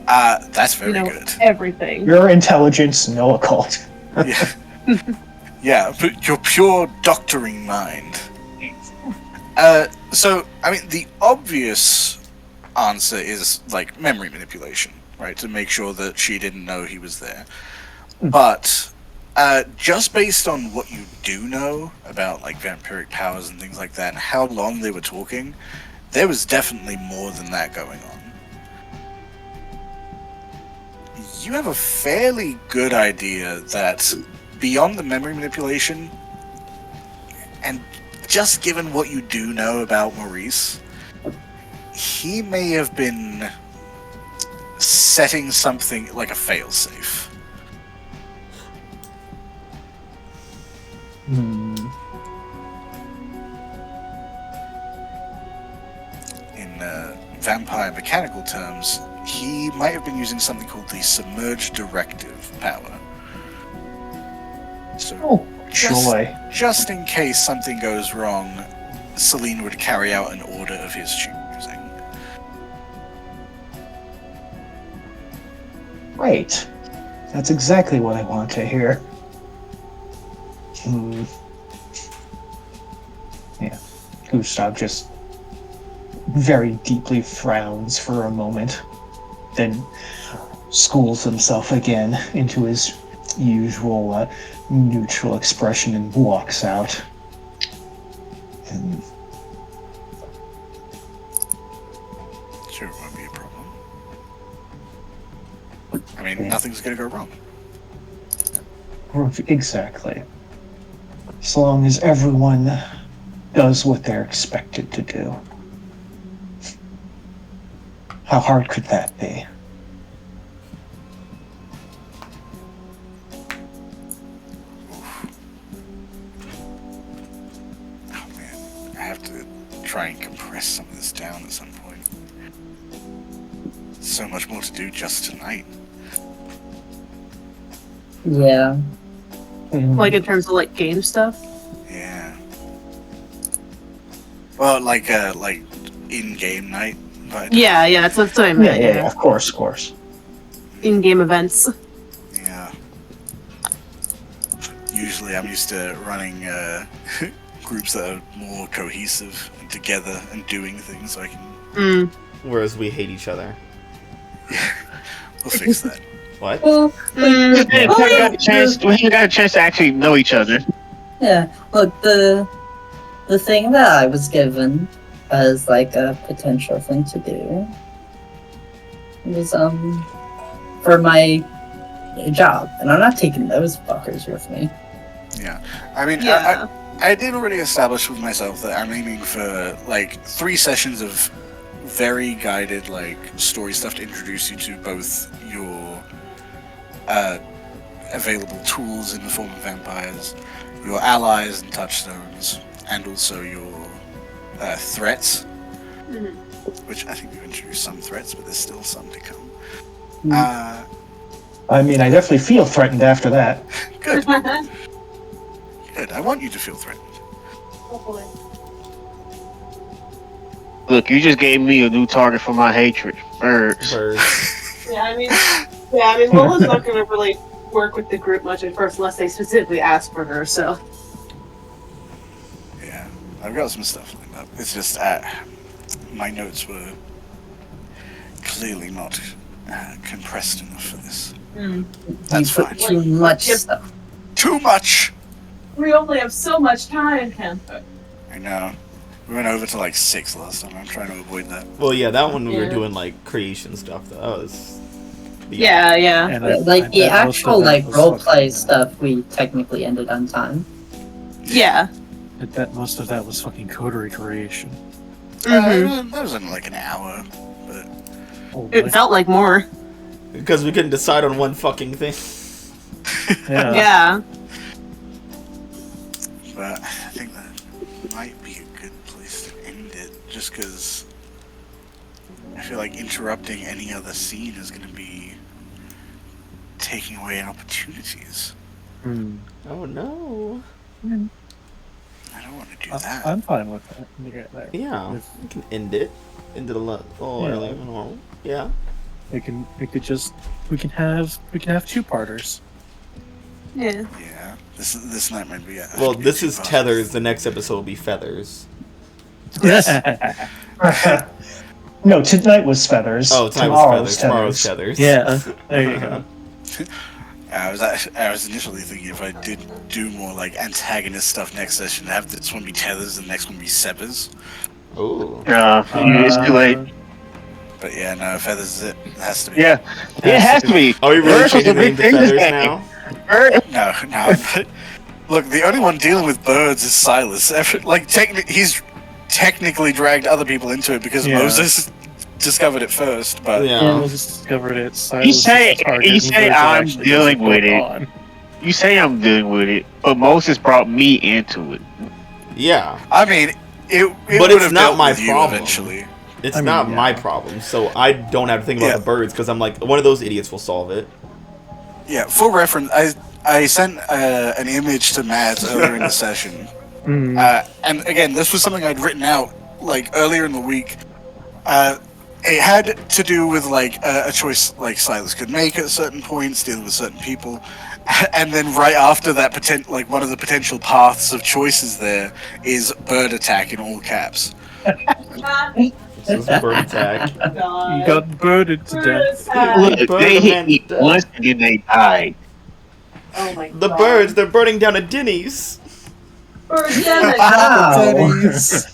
Speaker 2: That's very good.
Speaker 7: Everything.
Speaker 6: Your intelligence, no occult.
Speaker 2: Yeah. Yeah, but your pure doctoring mind. So, I mean, the obvious answer is, memory manipulation, right? To make sure that she didn't know he was there. But, just based on what you do know about, vampiric powers and things like that, and how long they were talking, there was definitely more than that going on. You have a fairly good idea that beyond the memory manipulation, and just given what you do know about Maurice, he may have been setting something like a failsafe. In vampire mechanical terms, he might have been using something called the Submerged Directive power. So, just in case something goes wrong, Celine would carry out an order of his choosing.
Speaker 6: Great. That's exactly what I want to hear. Yeah. Gustav just very deeply frowns for a moment, then schools himself again into his usual neutral expression and walks out. And
Speaker 2: Sure, it won't be a problem. I mean, nothing's gonna go wrong.
Speaker 6: exactly. As long as everyone does what they're expected to do. How hard could that be?
Speaker 2: Oh man, I have to try and compress some of this down at some point. So much more to do just tonight.
Speaker 5: Yeah.
Speaker 7: Like in terms of game stuff.
Speaker 2: Yeah. Well, in-game night. But
Speaker 7: Yeah, that's what I meant.
Speaker 6: Yeah, of course.
Speaker 7: In-game events.
Speaker 2: yeah. Usually I'm used to running groups that are more cohesive and together and doing things. So I can.
Speaker 1: Whereas we hate each other.
Speaker 2: We'll fix that.
Speaker 1: What?
Speaker 5: Well,
Speaker 3: We haven't got a chance to actually know each other.
Speaker 5: yeah. Look, the thing that I was given as like a potential thing to do was for my job, and I'm not taking those fuckers with me.
Speaker 2: Yeah, I mean,
Speaker 8: Yeah.
Speaker 2: I did already establish with myself that I'm aiming for like 3 sessions of very guided like story stuff to introduce you to both your available tools in the form of vampires, your allies and touchstones, and also your threats. Which I think we've introduced some threats, but there's still some to come.
Speaker 6: I mean, I definitely feel threatened after that.
Speaker 2: Good. Good. I want you to feel threatened.
Speaker 3: Look, you just gave me a new target for my hatred. Birds.
Speaker 8: Yeah, I mean, Lola's not going to really work with the group much at first unless they specifically ask for her, so.
Speaker 2: Yeah, I've got some stuff lined up. It's just my notes were clearly not compressed enough for this. That's
Speaker 5: You put
Speaker 2: fine.
Speaker 5: too much stuff.
Speaker 2: Too much!
Speaker 8: We only have so much time, Panther.
Speaker 2: I know. We went over to like 6 last time. I'm trying to avoid that.
Speaker 1: Well, yeah, that one we were
Speaker 8: Yeah.
Speaker 1: doing like creation stuff. That was.
Speaker 8: Yeah.
Speaker 9: And I
Speaker 5: Like the
Speaker 9: bet most of
Speaker 5: actual
Speaker 9: that
Speaker 5: like
Speaker 9: was
Speaker 5: roleplay
Speaker 9: fucking-
Speaker 5: stuff, we technically ended on time.
Speaker 8: Yeah.
Speaker 9: I bet most of that was fucking Coterie creation.
Speaker 8: Mm-hmm.
Speaker 2: That was in like an hour. But
Speaker 9: Oh,
Speaker 8: It felt like more.
Speaker 1: Because we couldn't decide on one fucking thing.
Speaker 8: Yeah.
Speaker 2: But I think that might be a good place to end it, just because I feel like interrupting any other scene is going to be taking away opportunities.
Speaker 1: Oh no.
Speaker 2: I don't want to do that.
Speaker 9: I'm fine with that.
Speaker 1: Yeah,
Speaker 9: If-
Speaker 1: we can end it. End it a lot earlier than normal. Yeah.
Speaker 9: we can have 2-parters.
Speaker 8: Yeah.
Speaker 2: Yeah, this night might be.
Speaker 1: Well, this is Tethers. The next episode will be Feathers.
Speaker 6: No, tonight was feathers.
Speaker 1: Oh, tonight was Feathers. Tomorrow's Feathers.
Speaker 9: Yeah, there you go.
Speaker 2: I was initially thinking if I did do more like antagonist stuff next session, have this one be Tethers and the next one be Severs.
Speaker 1: Ooh.
Speaker 3: It's too late.
Speaker 2: But yeah, no, Feathers is it. It has to be.
Speaker 3: Yeah, it has to be.
Speaker 1: Are we really
Speaker 3: Birds was
Speaker 1: changing
Speaker 3: a
Speaker 1: the name
Speaker 3: big
Speaker 1: to
Speaker 3: thing this
Speaker 1: Feathers
Speaker 3: game.
Speaker 1: now?
Speaker 2: No. But look, the only one dealing with birds is Silas. Like, he's technically dragged other people into it because
Speaker 9: Yeah.
Speaker 2: Moses discovered it first. But
Speaker 1: Yeah.
Speaker 9: Moses discovered it.
Speaker 3: You
Speaker 9: Silas
Speaker 3: say-
Speaker 9: is the target,
Speaker 3: you
Speaker 9: and
Speaker 3: say
Speaker 9: Birds are
Speaker 3: I'm
Speaker 9: actually
Speaker 3: dealing
Speaker 9: just
Speaker 3: with it.
Speaker 9: on.
Speaker 3: You say I'm dealing with it, but Moses brought me into it.
Speaker 1: Yeah.
Speaker 2: I mean, it
Speaker 1: But
Speaker 2: would
Speaker 1: it's
Speaker 2: have
Speaker 1: not
Speaker 2: dealt
Speaker 1: my
Speaker 2: with you
Speaker 1: problem.
Speaker 2: eventually.
Speaker 1: It's
Speaker 9: I mean,
Speaker 1: not
Speaker 9: yeah.
Speaker 1: my problem, so I don't have to think about
Speaker 2: Yeah.
Speaker 1: the birds because I'm like, one of those idiots will solve it.
Speaker 2: Yeah, for reference, I sent an image to Mads earlier in the session. And again, this was something I'd written out like earlier in the week. It had to do with like a choice like Silas could make at certain points, dealing with certain people, and then right after that, like one of the potential paths of choices there is bird attack in all caps.
Speaker 1: This is bird attack.
Speaker 9: You got birded to death.
Speaker 3: Look,
Speaker 1: Bird
Speaker 3: they hit me
Speaker 1: man-
Speaker 3: once and then they died.
Speaker 8: Oh my
Speaker 1: The birds, they're burning down a Denny's.
Speaker 8: Birds, damn it.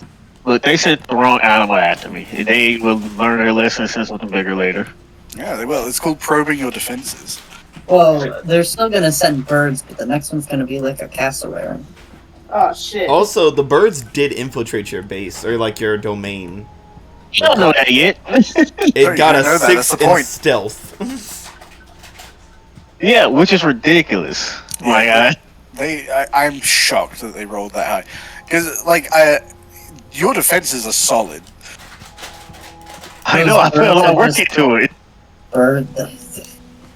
Speaker 3: Look, they sent the wrong animal after me. They will learn their lesson and send something bigger later.
Speaker 2: Yeah, they will. It's called probing your defenses.
Speaker 5: Well, they're still gonna send birds, but the next one's gonna be like a cassowary.
Speaker 8: Oh shit.
Speaker 1: Also, the birds did infiltrate your base, or like your domain.
Speaker 3: You don't know that yet.
Speaker 1: It
Speaker 2: you
Speaker 1: got
Speaker 2: don't
Speaker 1: a
Speaker 2: know that, that's
Speaker 1: 6
Speaker 2: the
Speaker 1: in
Speaker 2: point.
Speaker 1: stealth.
Speaker 3: Yeah, which is ridiculous. My God.
Speaker 2: I'm shocked that they rolled that high. Because, like, your defenses are solid.
Speaker 3: I know, I put a lot of work into it.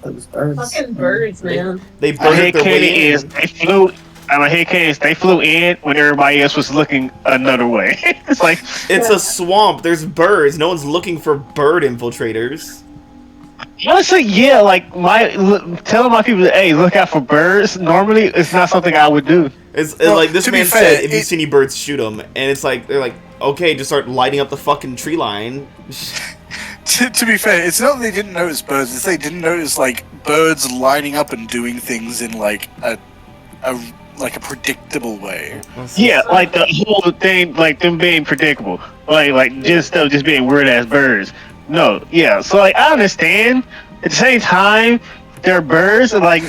Speaker 5: Those birds.
Speaker 8: Fucking birds, man.
Speaker 1: They
Speaker 3: My
Speaker 1: birded their
Speaker 3: headcanon
Speaker 1: way
Speaker 3: is
Speaker 1: in.
Speaker 3: they flew in when everybody else was looking another way. It's like,
Speaker 1: It's a swamp. There's birds. No one's looking for bird infiltrators.
Speaker 3: Honestly, yeah, like telling my people, hey, look out for birds. Normally, it's not something I would do.
Speaker 1: It's
Speaker 2: Well,
Speaker 1: like this
Speaker 2: to be
Speaker 1: man
Speaker 2: fair,
Speaker 1: said, if you see any birds, shoot them. And it's like they're like, okay, just start lighting up the fucking tree line.
Speaker 2: To be fair, it's not that they didn't notice birds. It's they didn't notice like birds lining up and doing things in like a predictable way.
Speaker 3: Yeah, like the whole thing, like them being predictable, like just stuff just being weird ass birds. No, yeah. So like I understand. At the same time, they're birds, and like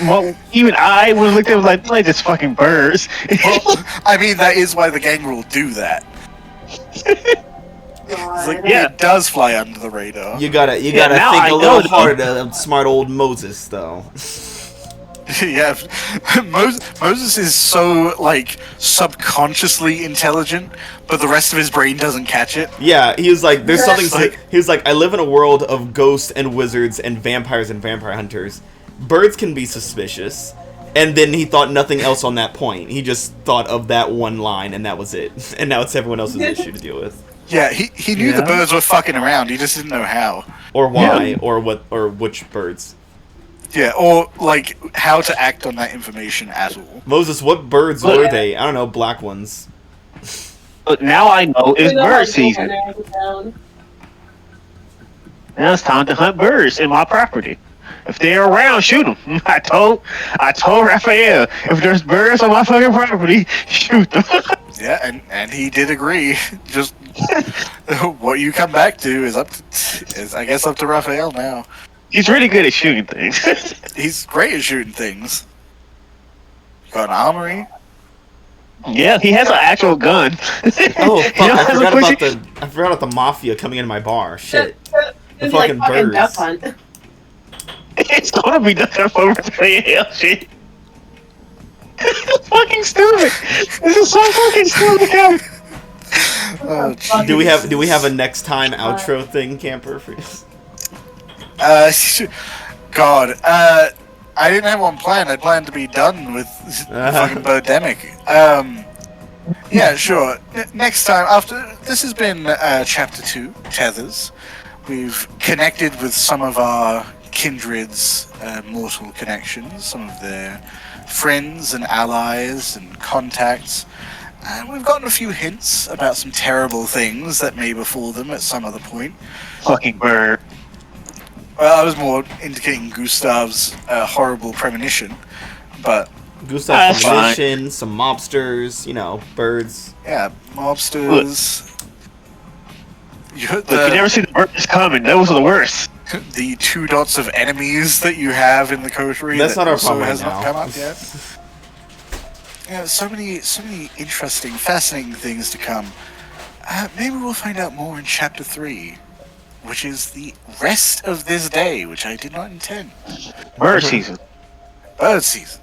Speaker 3: even I would look at them like just fucking birds.
Speaker 2: Well, I mean that is why the gang rule do that. It's like,
Speaker 3: Yeah.
Speaker 2: it does fly under the radar.
Speaker 1: You gotta
Speaker 3: now
Speaker 1: think
Speaker 3: I
Speaker 1: a little
Speaker 3: know.
Speaker 1: harder, smart old Moses, though.
Speaker 2: Yeah, Moses is so like subconsciously intelligent, but the rest of his brain doesn't catch it.
Speaker 1: Yeah, he was like, there's something.
Speaker 2: Like-
Speaker 1: He was like, I live in a world of ghosts and wizards and vampires and vampire hunters. Birds can be suspicious. And then he thought nothing else on that point. He just thought of that one line, and that was it. And now it's everyone else's issue to deal with,
Speaker 2: Yeah, he knew the birds were fucking around. He just didn't know how.
Speaker 1: or why, or what, or which birds.
Speaker 2: Yeah, or like how to act on that information at all.
Speaker 1: Moses, what birds were they? I don't know, black ones.
Speaker 3: But now I know it's bird season. Now it's time to hunt birds in my property. If they're around, shoot them. I told Raphael, if there's birds on my fucking property, shoot them.
Speaker 2: Yeah, and he did agree. Just what you come back to is I guess up to Raphael now.
Speaker 3: He's really good at shooting things.
Speaker 2: He's great at shooting things. Got an armory.
Speaker 3: Yeah, he has an actual gun.
Speaker 1: Oh fuck!
Speaker 3: You know,
Speaker 1: I forgot about the mafia coming into my bar. Shit, the fucking birds.
Speaker 8: duck hunt.
Speaker 3: It's gonna be done for Raphael. Shit. It's fucking stupid. This is so fucking stupid. Guys.
Speaker 2: Oh,
Speaker 1: Do we have a next time outro thing, Camper? For
Speaker 2: God, I didn't have one planned. I planned to be done with fucking Birdemic. Yeah, sure. Next time, after this has been chapter 2, Tethers. We've connected with some of our kindred's mortal connections, some of their friends and allies and contacts. And we've gotten a few hints about some terrible things that may befall them at some other point.
Speaker 3: Fucking bird.
Speaker 2: Well, I was more indicating Gustav's horrible premonition, but
Speaker 1: Gustav's premonition, some mobsters, birds.
Speaker 2: yeah, mobsters. You heard
Speaker 3: Look, you never see the birds coming. Those are the worst.
Speaker 2: the 2 dots of enemies that you have in the Coterie.
Speaker 1: That's
Speaker 2: that
Speaker 1: not our
Speaker 2: also
Speaker 1: problem right
Speaker 2: has
Speaker 1: now.
Speaker 2: not come up yet. Yeah, so many interesting, fascinating things to come. Maybe we'll find out more in chapter 3. Which is the rest of this day, which I did not intend.
Speaker 3: Bird season.
Speaker 2: Bird season.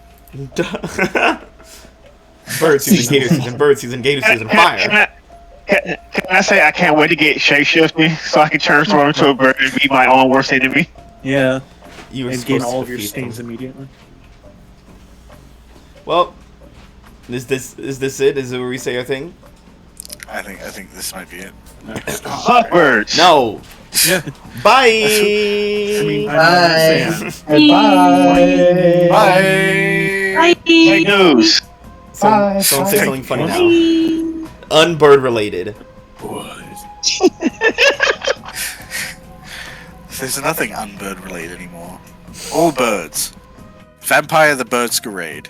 Speaker 1: Bird season, gator season, bird season, gator season, fire.
Speaker 3: Can I say I can't wait to get shapeshifting so I can transform into a bird and be my own worst enemy?
Speaker 9: Yeah.
Speaker 1: You were
Speaker 9: And gain
Speaker 1: supposed to
Speaker 9: all of your
Speaker 1: defeat
Speaker 9: stings
Speaker 1: them.
Speaker 9: immediately.
Speaker 1: Well, is this it? Is it where we say our thing?
Speaker 2: I think this might be it.
Speaker 3: Fuck birds.
Speaker 1: No. Bye.
Speaker 9: I mean,
Speaker 5: Bye.
Speaker 2: Bye.
Speaker 3: Fake news.
Speaker 1: Someone say something funny now. Unbird related.
Speaker 2: There's nothing unbird related anymore. All birds. Vampire the Masquerade.